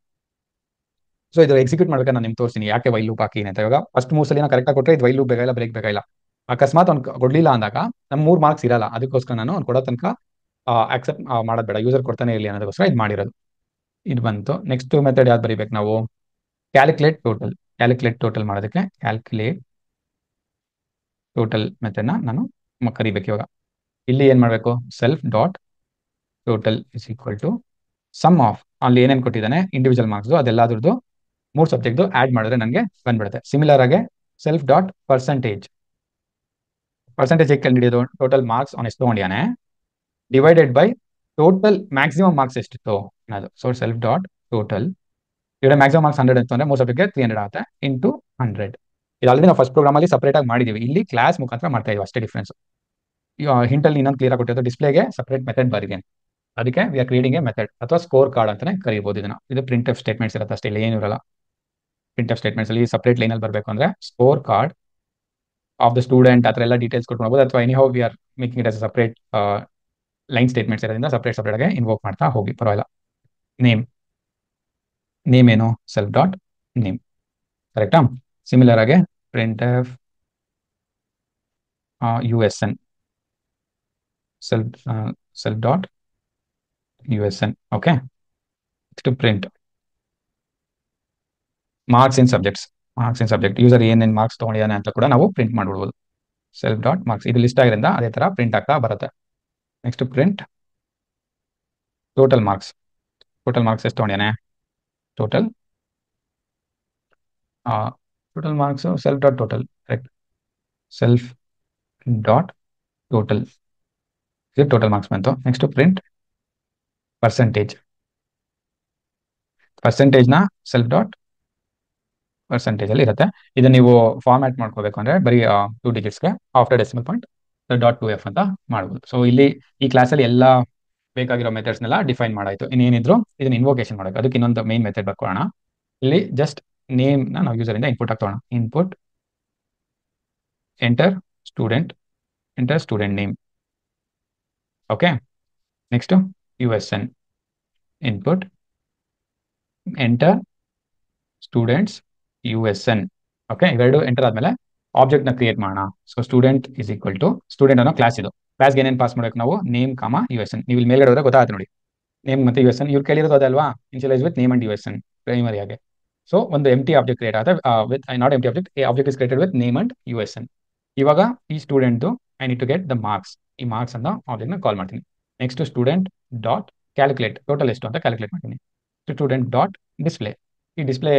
So ಇದು ಎಕ್ಸಿಕ್ಯೂಟ್ ಮಾಡ್ಬೇಕಾದ್ರೆ ನಾನು ನಿಮ್ಗೆ ತೋರಿಸ್ತೀನಿ ಯಾಕೆ ವೈಲ್ ಲೂಪ್ ಹಾಕಿ ಅಂತ. ಇವಾಗ ಫಸ್ಟ್ 3 ಸಲ ಕರೆಕ್ಟಾಗಿ ಕೊಟ್ಟರೆ ಇದು ವೈಲ್ ಲೂಪ್ ಬೇಕಾಗಿಲ್ಲ, ಬ್ರೇಕ್ ಬೇಕಾಗಿಲ್ಲ. ಅಕಸ್ಮಾತ್ ಅವ್ನು ಕೊಡ್ಲಿಲ್ಲ ಅಂದಾಗ ನಮ್ಮ 3 ಮಾರ್ಕ್ಸ್ ಇರಲ್ಲ. ಅದಕ್ಕೋಸ್ಕರ ನಾನು ಅವ್ನು ಕೊಡೋ ತನಕ ಆಕ್ಸೆಪ್ಟ್ ಮಾಡೋದು ಬೇಡ, ಯೂಸರ್ ಕೊಡ್ತಾನೆ ಇರಲಿ ಅನ್ನೋದಕ್ಕೋಸ್ಕರ ಇದು ಮಾಡಿರೋದು. ಇದು ಬಂತು. ನೆಕ್ಸ್ಟ್ ಮೆಥಡ್ ಯಾವ್ದು ಬರೀಬೇಕು ನಾವು? Calculate total. ಕ್ಯಾಲ್ಕುಲೇಟ್ ಟೋಟಲ್ ಮಾಡೋದಕ್ಕೆ ಕ್ಯಾಲ್ಕುಲೇಟ್ ಟೋಟಲ್ ಮೆಥಡ್ನ ನಾನು ಕರಿಬೇಕು. ಇವಾಗ ಇಲ್ಲಿ ಏನ್ ಮಾಡಬೇಕು? Self dot total is equal to sum of, ಅಲ್ಲಿ ಏನೇನು ಕೊಟ್ಟಿದ್ದಾನೆ ಇಂಡಿವಿಜುವಲ್ ಮಾರ್ಕ್ಸ್ ಅದೆಲ್ಲದ್ರದ್ದು 3 ಸಬ್ಜೆಕ್ಟ್ ಆಡ್ ಮಾಡಿದ್ರೆ ನನಗೆ ಬಂದ್ಬಿಡುತ್ತೆ. ಸಿಮಿಲರ್ ಆಗಿ ಸೆಲ್ಫ್ ಡಾಟ್ ಪರ್ಸೆಂಟೇಜ್. ಪರ್ಸೆಂಟೇಜ್ ಹೇಗೆ ಕಂಡುಹಿಡಿಯೋದು? ಟೋಟಲ್ ಮಾರ್ಕ್ಸ್ ಅವ್ನು ಎಷ್ಟು ತಗೊಂಡಿಯಾನೆ divided by total maximum marks ಎಷ್ಟಿತ್ತು ಅನ್ನೋದು. ಸೊ ಸೆಲ್ಫ್ ಡಾಟ್ ಟೋಟಲ್ ഇവിടെ ಮ್ಯಾಕ್ಸಿಮಮ್ ಮಾರ್ಕ್ಸ್ 100 ಅಂತ ಅಂದ್ರೆ 3 ಸಬ್ಜೆಕ್ಟ್ಗೆ 300 ಆಗುತ್ತೆ ಇಂಟು 100. ಇದು ಆಲ್ರೆಡಿ ನಾವು ಫಸ್ಟ್ ಪ್ರೋಗ್ರಾಮ್ ಅಲ್ಲಿ ಸಪರೇಟ್ ಆಗಿ ಮಾಡಿದೀವಿ. ಇಲ್ಲಿ ಕ್ಲಾಸ್ ಮುಖಾಂತರ ಮಾಡ್ತಾ ಇದೀವಿ ಅಷ್ಟೇ ಡಿಫ್ರೆನ್ಸ್. ಹಿಂಟಲ್ಲಿ ಇನ್ನೊಂದು ಕ್ಲಿಯರ್ ಆಗಿ ಕೊಟ್ಟಿರೋದು ಡಿಸ್ಪ್ಲೇಗೆ ಸಪರೇಟ್ ಮೆಥಡ್ ಬರೀತೀನಿ. ಅದಕ್ಕೆ we are creating a method ಅಥವಾ ಸ್ಕೋರ್ ಕಾರ್ಡ್ ಅಂತಾನೆ ಕರೀಬಹುದು ಇದನ್ನ. ಇದು ಪ್ರಿಂಟ್ ಎಫ್ ಸ್ಟೇಟ್ಮೆಂಟ್ಸ್ ಇರುತ್ತೆ ಅಷ್ಟೇ, ಇಲ್ಲ ಏನು ಇರಲ್ಲ. ಪ್ರಿಂಟ್ ಎಫ್ ಸ್ಟೇಟ್ಮೆಂಟ್ಸ್ ಅಲ್ಲಿ ಸಪರೇಟ್ ಲೈನಲ್ಲಿ ಬರಬೇಕು ಅಂದ್ರೆ score card of the student ಆ ಥರ ಎಲ್ಲ ಡೀಟೇಲ್ಸ್ ಕೊಟ್ಕೊಳ್ಬಹುದು. ಅಥವಾ any how we are making it as separate line statements ಇರೋದ್ರಿಂದ ಸಪರೇಟ್ ಆಗಿ ಇನ್ವೋಕ್ ಮಾಡ್ತಾ ಹೋಗಿ ಪರವಾಗಿಲ್ಲ. ನೇಮ್ ಏನು? Self dot name. ಕರೆಕ್ಟಾ? ಸಿಮಿಲರ್ ಆಗಿ print F USN self dot USN. Okay, next print marks in subjects. Marks in subject user ಏನೇನು marks ತೊಗೊಂಡಿದ್ದಾನೆ ಅಂತ ಕೂಡ ನಾವು ಪ್ರಿಂಟ್ ಮಾಡ್ಬಿಡ್ಬೋದು. ಸೆಲ್ಫ್ ಡಾಟ್ ಮಾರ್ಕ್ಸ್ ಇದು ಲಿಸ್ಟ್ ಆಗಿರೋದ್ರಿಂದ ಅದೇ ತರ ಪ್ರಿಂಟ್ ಆಗ್ತಾ ಬರುತ್ತೆ. Next print total marks. Total marks ಎಷ್ಟು ತೊಗೊಂಡಿದ್ದಾನೆ? Total marks self dot total. Correct, self dot total ಇದು ಟೋಟಲ್ ಮಾರ್ಕ್ಸ್ ಬಂತು. Next print percentage. ಪರ್ಸೆಂಟೇಜ್ನ ಸೆಲ್ಫ್ ಡಾಟ್ ಪರ್ಸೆಂಟೇಜ್ ಅಲ್ಲಿ ಇರುತ್ತೆ. ಇದನ್ನ ನೀವು ಫಾರ್ಮ್ಯಾಟ್ ಮಾಡ್ಕೋಬೇಕು ಅಂದ್ರೆ ಬರೀ 2 ಡಿಜಿಟ್ಸ್ಗೆ ಆಫ್ಟರ್ ಡೆಸಿಮಲ್ ಪಾಯಿಂಟ್ .2f ಅಂತ ಮಾಡ್ಬೋದು. ಸೊ ಇಲ್ಲಿ ಈ ಕ್ಲಾಸಲ್ಲಿ ಎಲ್ಲ ಬೇಕಾಗಿರೋ ಮೆಥಡ್ಸ್ನೆಲ್ಲ ಡಿಫೈನ್ ಮಾಡಾಯ್ತು. ಇನ್ನೇನಿದ್ರು ಇದನ್ನ ಇನ್ವೋಕೇಶನ್ ಮಾಡಬೇಕು. ಅದಕ್ಕೆ ಇನ್ನೊಂದು ಮೇನ್ ಮೆಥಡ್ ಬರ್ಕೊಳ್ಳೋಣ. ಇಲ್ಲಿ ಜಸ್ಟ್ ನೇಮ್ನ ನಾವು ಯೂಸರ್ ಇಂದ ಇನ್ಪುಟ್ ಆಗ್ತೋಣ. Input enter student name. Okay, next USN input enter students USN. Okay, ಇವೆರಡು ಎಂಟರ್ ಆದ್ಮೇಲೆ ಆಬ್ಜೆಕ್ಟ್ ನ ಕ್ರಿಯೇಟ್ ಮಾಡೋಣ. So student is equal to student ಅನ್ನೋ ಕ್ಲಾಸ್ ಇದು. ಕ್ಲಾಸ್ಗೆ ಏನೇನು ಪಾಸ್ ಮಾಡಬೇಕು ನಾವು? ನೇಮ್ ಕಾಮ USN. ನೀವು ಇಲ್ಲಿ ಮೇಲ್ಗಡೆ ಹೋದ್ರೆ ಗೊತ್ತಾಗುತ್ತೆ ನೋಡಿ, ನೇಮ್ ಮತ್ತೆ USN ಇವ್ರು ಕೇಳಿರೋದು ಅದಲ್ವಾ, initialise with name and USN primary ಆಗಿ. ಸೊ ಒಂದು ಎಂಟಿ ಆಬ್ಜೆಕ್ಟ್ ಕ್ರಿಯೇಟ್ ಆಗುತ್ತೆ with not empty object, object is created with name and USN. ಇವಾಗ ಈ student I need to get the marks. ಈ ಮಾರ್ಕ್ಸ್ ಅಂತ ಆಬ್ಜೆಕ್ಟ್ ನ ಕಾಲ್ ಮಾಡ್ತೀನಿ. Next student dot calculate total ಎಷ್ಟು ಅಂತ ಕ್ಯಾಲ್ಕುಲೇಟ್ ಮಾಡ್ತೀನಿ. Student dot display. ಈ ಡಿಸ್ಪ್ಲೇ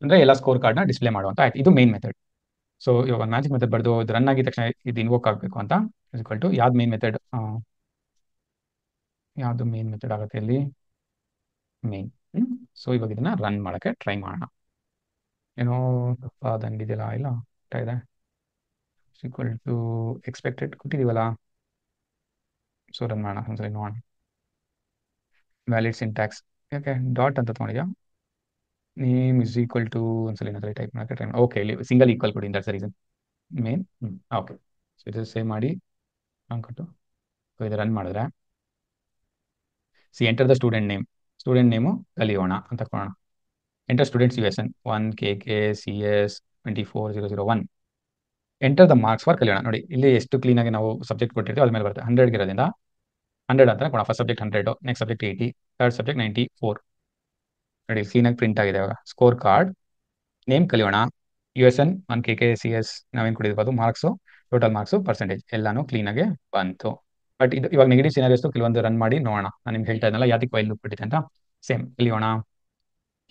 ಅಂದ್ರೆ ಎಲ್ಲ ಸ್ಕೋರ್ ಕಾರ್ಡ್ನ ಡಿಸ್ಪ್ಲೇ ಮಾಡುವಂತ ಆಯ್ತು. ಇದು ಮೇನ್ ಮೆಥಡ್. ಸೊ ಇವಾಗ ಒಂದು ಮ್ಯಾಜಿಕ್ ಮೆಥಡ್ ಬರೆದು ಅದು ರನ್ ಆಗಿದ ತಕ್ಷಣ ಇದು ಇನ್ವೋಕ್ ಆಗಬೇಕು ಅಂತ ಇಕ್ವಲ್ ಟು ಯಾವ್ದು ಮೇನ್ ಮೆಥಡ್, ಯಾವುದು ಮೇನ್ ಮೆಥಡ್ ಆಗುತ್ತೆ ಇಲ್ಲಿ ಮೇನ್. ಸೊ ಇವಾಗ ಇದನ್ನ ರನ್ ಮಾಡಕ್ಕೆ ಟ್ರೈ ಮಾಡೋಣ. ಏನೋ ತಪ್ಪಾದಂಗಿದೆಯಲ್ಲ, ಇಲ್ಲ ಇದೆ ಈಕ್ವಲ್ ಟು ಎಕ್ಸ್ಪೆಕ್ಟೆಡ್ ಕೊಟ್ಟಿದೀವಲ್ಲ. ಸೊ ರನ್ ಮಾಡೋಣ ಒಂದ್ಸರಿ ನೋಡೋಣ. ವ್ಯಾಲಿಡ್ ಸಿಂಟ್ಯಾಕ್ಸ್ ಯಾಕೆ ಡಾಟ್ ಅಂತ ತೊಗೊಂಡಿದ್ಯಾ, ನೇಮ್ ಇಸ್ ಈಕ್ವಲ್ ಟು ಒಂದ್ಸಲ ಇನ್ನೊಂದ್ಸರಿ ಟೈಪ್ ಮಾಡಕ್ಕೆ ಟ್ರೈ ಮಾಡಿ. ಓಕೆ, ಇಲ್ಲಿ ಸಿಂಗಲ್ ಈಕ್ವಲ್ ಕೊಡಿ, that's the reason. Main okay. So ಇದು ಸೇವ್ ಮಾಡಿ ಕೊಟ್ಟು ಇದು ರನ್ ಮಾಡಿದ್ರೆ ಎಂಟರ್ ದ ಸ್ಟೂಡೆಂಟ್ ನೇಮು ಕಲಿಯೋಣ ಅಂತ ಕೊಡೋಣ. Enter students USN 1 KK CS 24001. Enter the marks for ಕಲಿಯೋಣ. ನೋಡಿ ಇಲ್ಲಿ ಎಷ್ಟು ಕ್ಲೀನಾಗಿ ನಾವು ಸಬ್ಜೆಕ್ಟ್ ಕೊಟ್ಟಿರ್ತೀವಿ ಅದ್ರ ಮೇಲೆ ಬರುತ್ತೆ. 100 ಇರೋದ್ರಿಂದ 100 ಅಂತ ಕೊಡೋಣ. First subject 100, next subject 80, third subject 94. ನೋಡಿ ಕ್ಲೀನಾಗಿ ಪ್ರಿಂಟ್ ಆಗಿದೆ. ಇವಾಗ ಸ್ಕೋರ್ ಕಾರ್ಡ್ ನೇಮ್ ಕಲಿಯೋಣ USN 1 KK CS ನಾವೇನು ಕೊಟ್ಟಿದ್ವಿ ಅದು ಮಾರ್ಕ್ಸು, ಟೋಟಲ್ ಮಾರ್ಕ್ಸು, ಪರ್ಸೆಂಟೇಜ್ ಎಲ್ಲಾನು ಕ್ಲೀನಾಗೆ ಬಂತು. ಬಟ್ ಇದು ಇವಾಗ ನೆಗೆಟಿವ್ ಸಿನಾರಿಯೋಸ್ ಕೆಲವೊಂದು ರನ್ ಮಾಡಿ ನೋಡೋಣ. ನಾನು ನಿಮ್ಗೆ ಹೇಳ್ತಾ ಇದ್ದಲ್ಲ ಯಾತಕ್ಕೆ ವೈಲ್ ಲೂಪ್ ಕೊಟ್ಟಿದ್ದೆ ಅಂತ. ಸೇಮ್ ಕಲಿಯೋಣ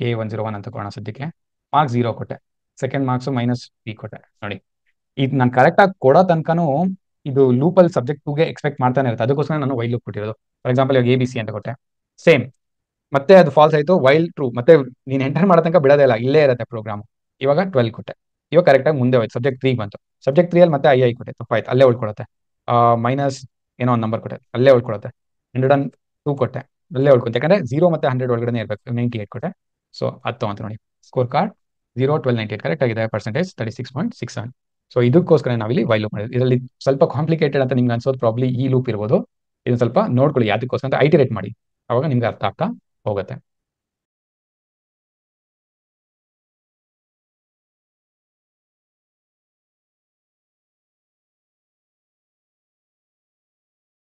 K101 ಅಂತ ಕೊಡೋಣ. ಸದ್ಯಕ್ಕೆ ಮಾರ್ಕ್ಸ್ 0 ಕೊಟ್ಟೆ, ಸೆಕೆಂಡ್ ಮಾರ್ಕ್ಸು -3 ಕೊಟ್ಟೆ. ನೋಡಿ ಇದು ನಾನು ಕರೆಕ್ಟಾಗಿ ಕೊಡೋ ತನಕನೂ ಇದು ಲೂಪಲ್ಲಿ ಸಬ್ಜೆಕ್ಟ್ 2ಗೆ ಎಕ್ಸ್ಪೆಕ್ಟ್ ಮಾಡ್ತಾನೆ ಇರುತ್ತೆ. ಅದಕ್ಕೋಸ್ಕರ ನಾನು ವೈಲ್ ಲೂಪ್ ಕೊಟ್ಟಿರೋದು. ಫಾರ್ ಎಕ್ಸಾಂಪಲ್ ಇವಾಗ ABC ಅಂತ ಕೊಟ್ಟೆ, ಸೇಮ್ ಮತ್ತೆ ಅದು ಫಾಲ್ಸ್ ಆಯಿತು, ವೈಲ್ ಟ್ರೂ, ಮತ್ತೆ ನೀನು ಎಂಟರ್ ಮಾಡೋ ತನಕ ಬಿಡೋದೇ ಇಲ್ಲ, ಇಲ್ಲೇ ಇರುತ್ತೆ ಪ್ರೋಗ್ರಾಮ್. ಇವಾಗ 12 ಕೊಟ್ಟೆ, ಇವಾಗ ಕರೆಕ್ಟಾಗಿ ಮುಂದೆ ಹೋಯ್ತು. ಸಬ್ಜೆಕ್ಟ್ 3 ಬಂತು, ಸಬ್ಜೆಕ್ಟ್ 3 ಅಲ್ಲಿ ಮತ್ತೆ II ಕೊಟ್ಟೆ, ತಪ್ಪಾಯ್ತು, ಅಲ್ಲೇ ಉಳ್ಕೊಳುತ್ತೆ. ಮೈನಸ್ ಏನೋ ಒಂದು ನಂಬರ್ ಕೊಟ್ಟೆ, ಅಲ್ಲೇ ಉಳ್ಕೊಳುತ್ತೆ. 102 ಕೊಟ್ಟೆ, ಅಲ್ಲೇ ಉಳ್ಕೊಳುತ್ತೆ. ಯಾಕಂದ್ರೆ 0 ಮತ್ತೆ 100 ಒಳಗಡೆ ಇರಬೇಕು. 98 ಕೊಟ್ಟೆ, ಸೊ ಅದು ತಗೊಂತ ನೋಡಿ. ಸ್ಕೋರ್ ಕಾರ್ಡ್ 0 12 98 ಕರೆಕ್ಟ್ ಆಗಿದೆ. ಪರ್ಸೆಂಟೇಜ್ 36.67. ಸೊ ಇದಕ್ಕೋಸ್ಕರ ನಾವಿಲ್ಲಿ ವೈಲ್ ಲೂಪ್ ಮಾಡಿದ್ವಿ. ಇದರಲ್ಲಿ ಸ್ವಲ್ಪ ಕಾಂಪ್ಲಿಕೇಟೆಡ್ ಅಂತ ನಿಮ್ಗೆ ಅನ್ಸೋದು ಪ್ರಾಬ್ಲಿ ಈ ಲೂಪ್ ಇರ್ಬೋದು. ಇದನ್ನ ಸ್ವಲ್ಪ ನೋಡ್ಕೊಳ್ಳಿ ಯಾತಕ್ಕೋಸ್ಕರ ಅಂತ ಐಟಿರೇಟ್ ಮಾಡಿ, ಅವಾಗ ನಿಮ್ಗೆ ಅರ್ಥ ಆಗ್ತಾ ಹೋಗುತ್ತೆ.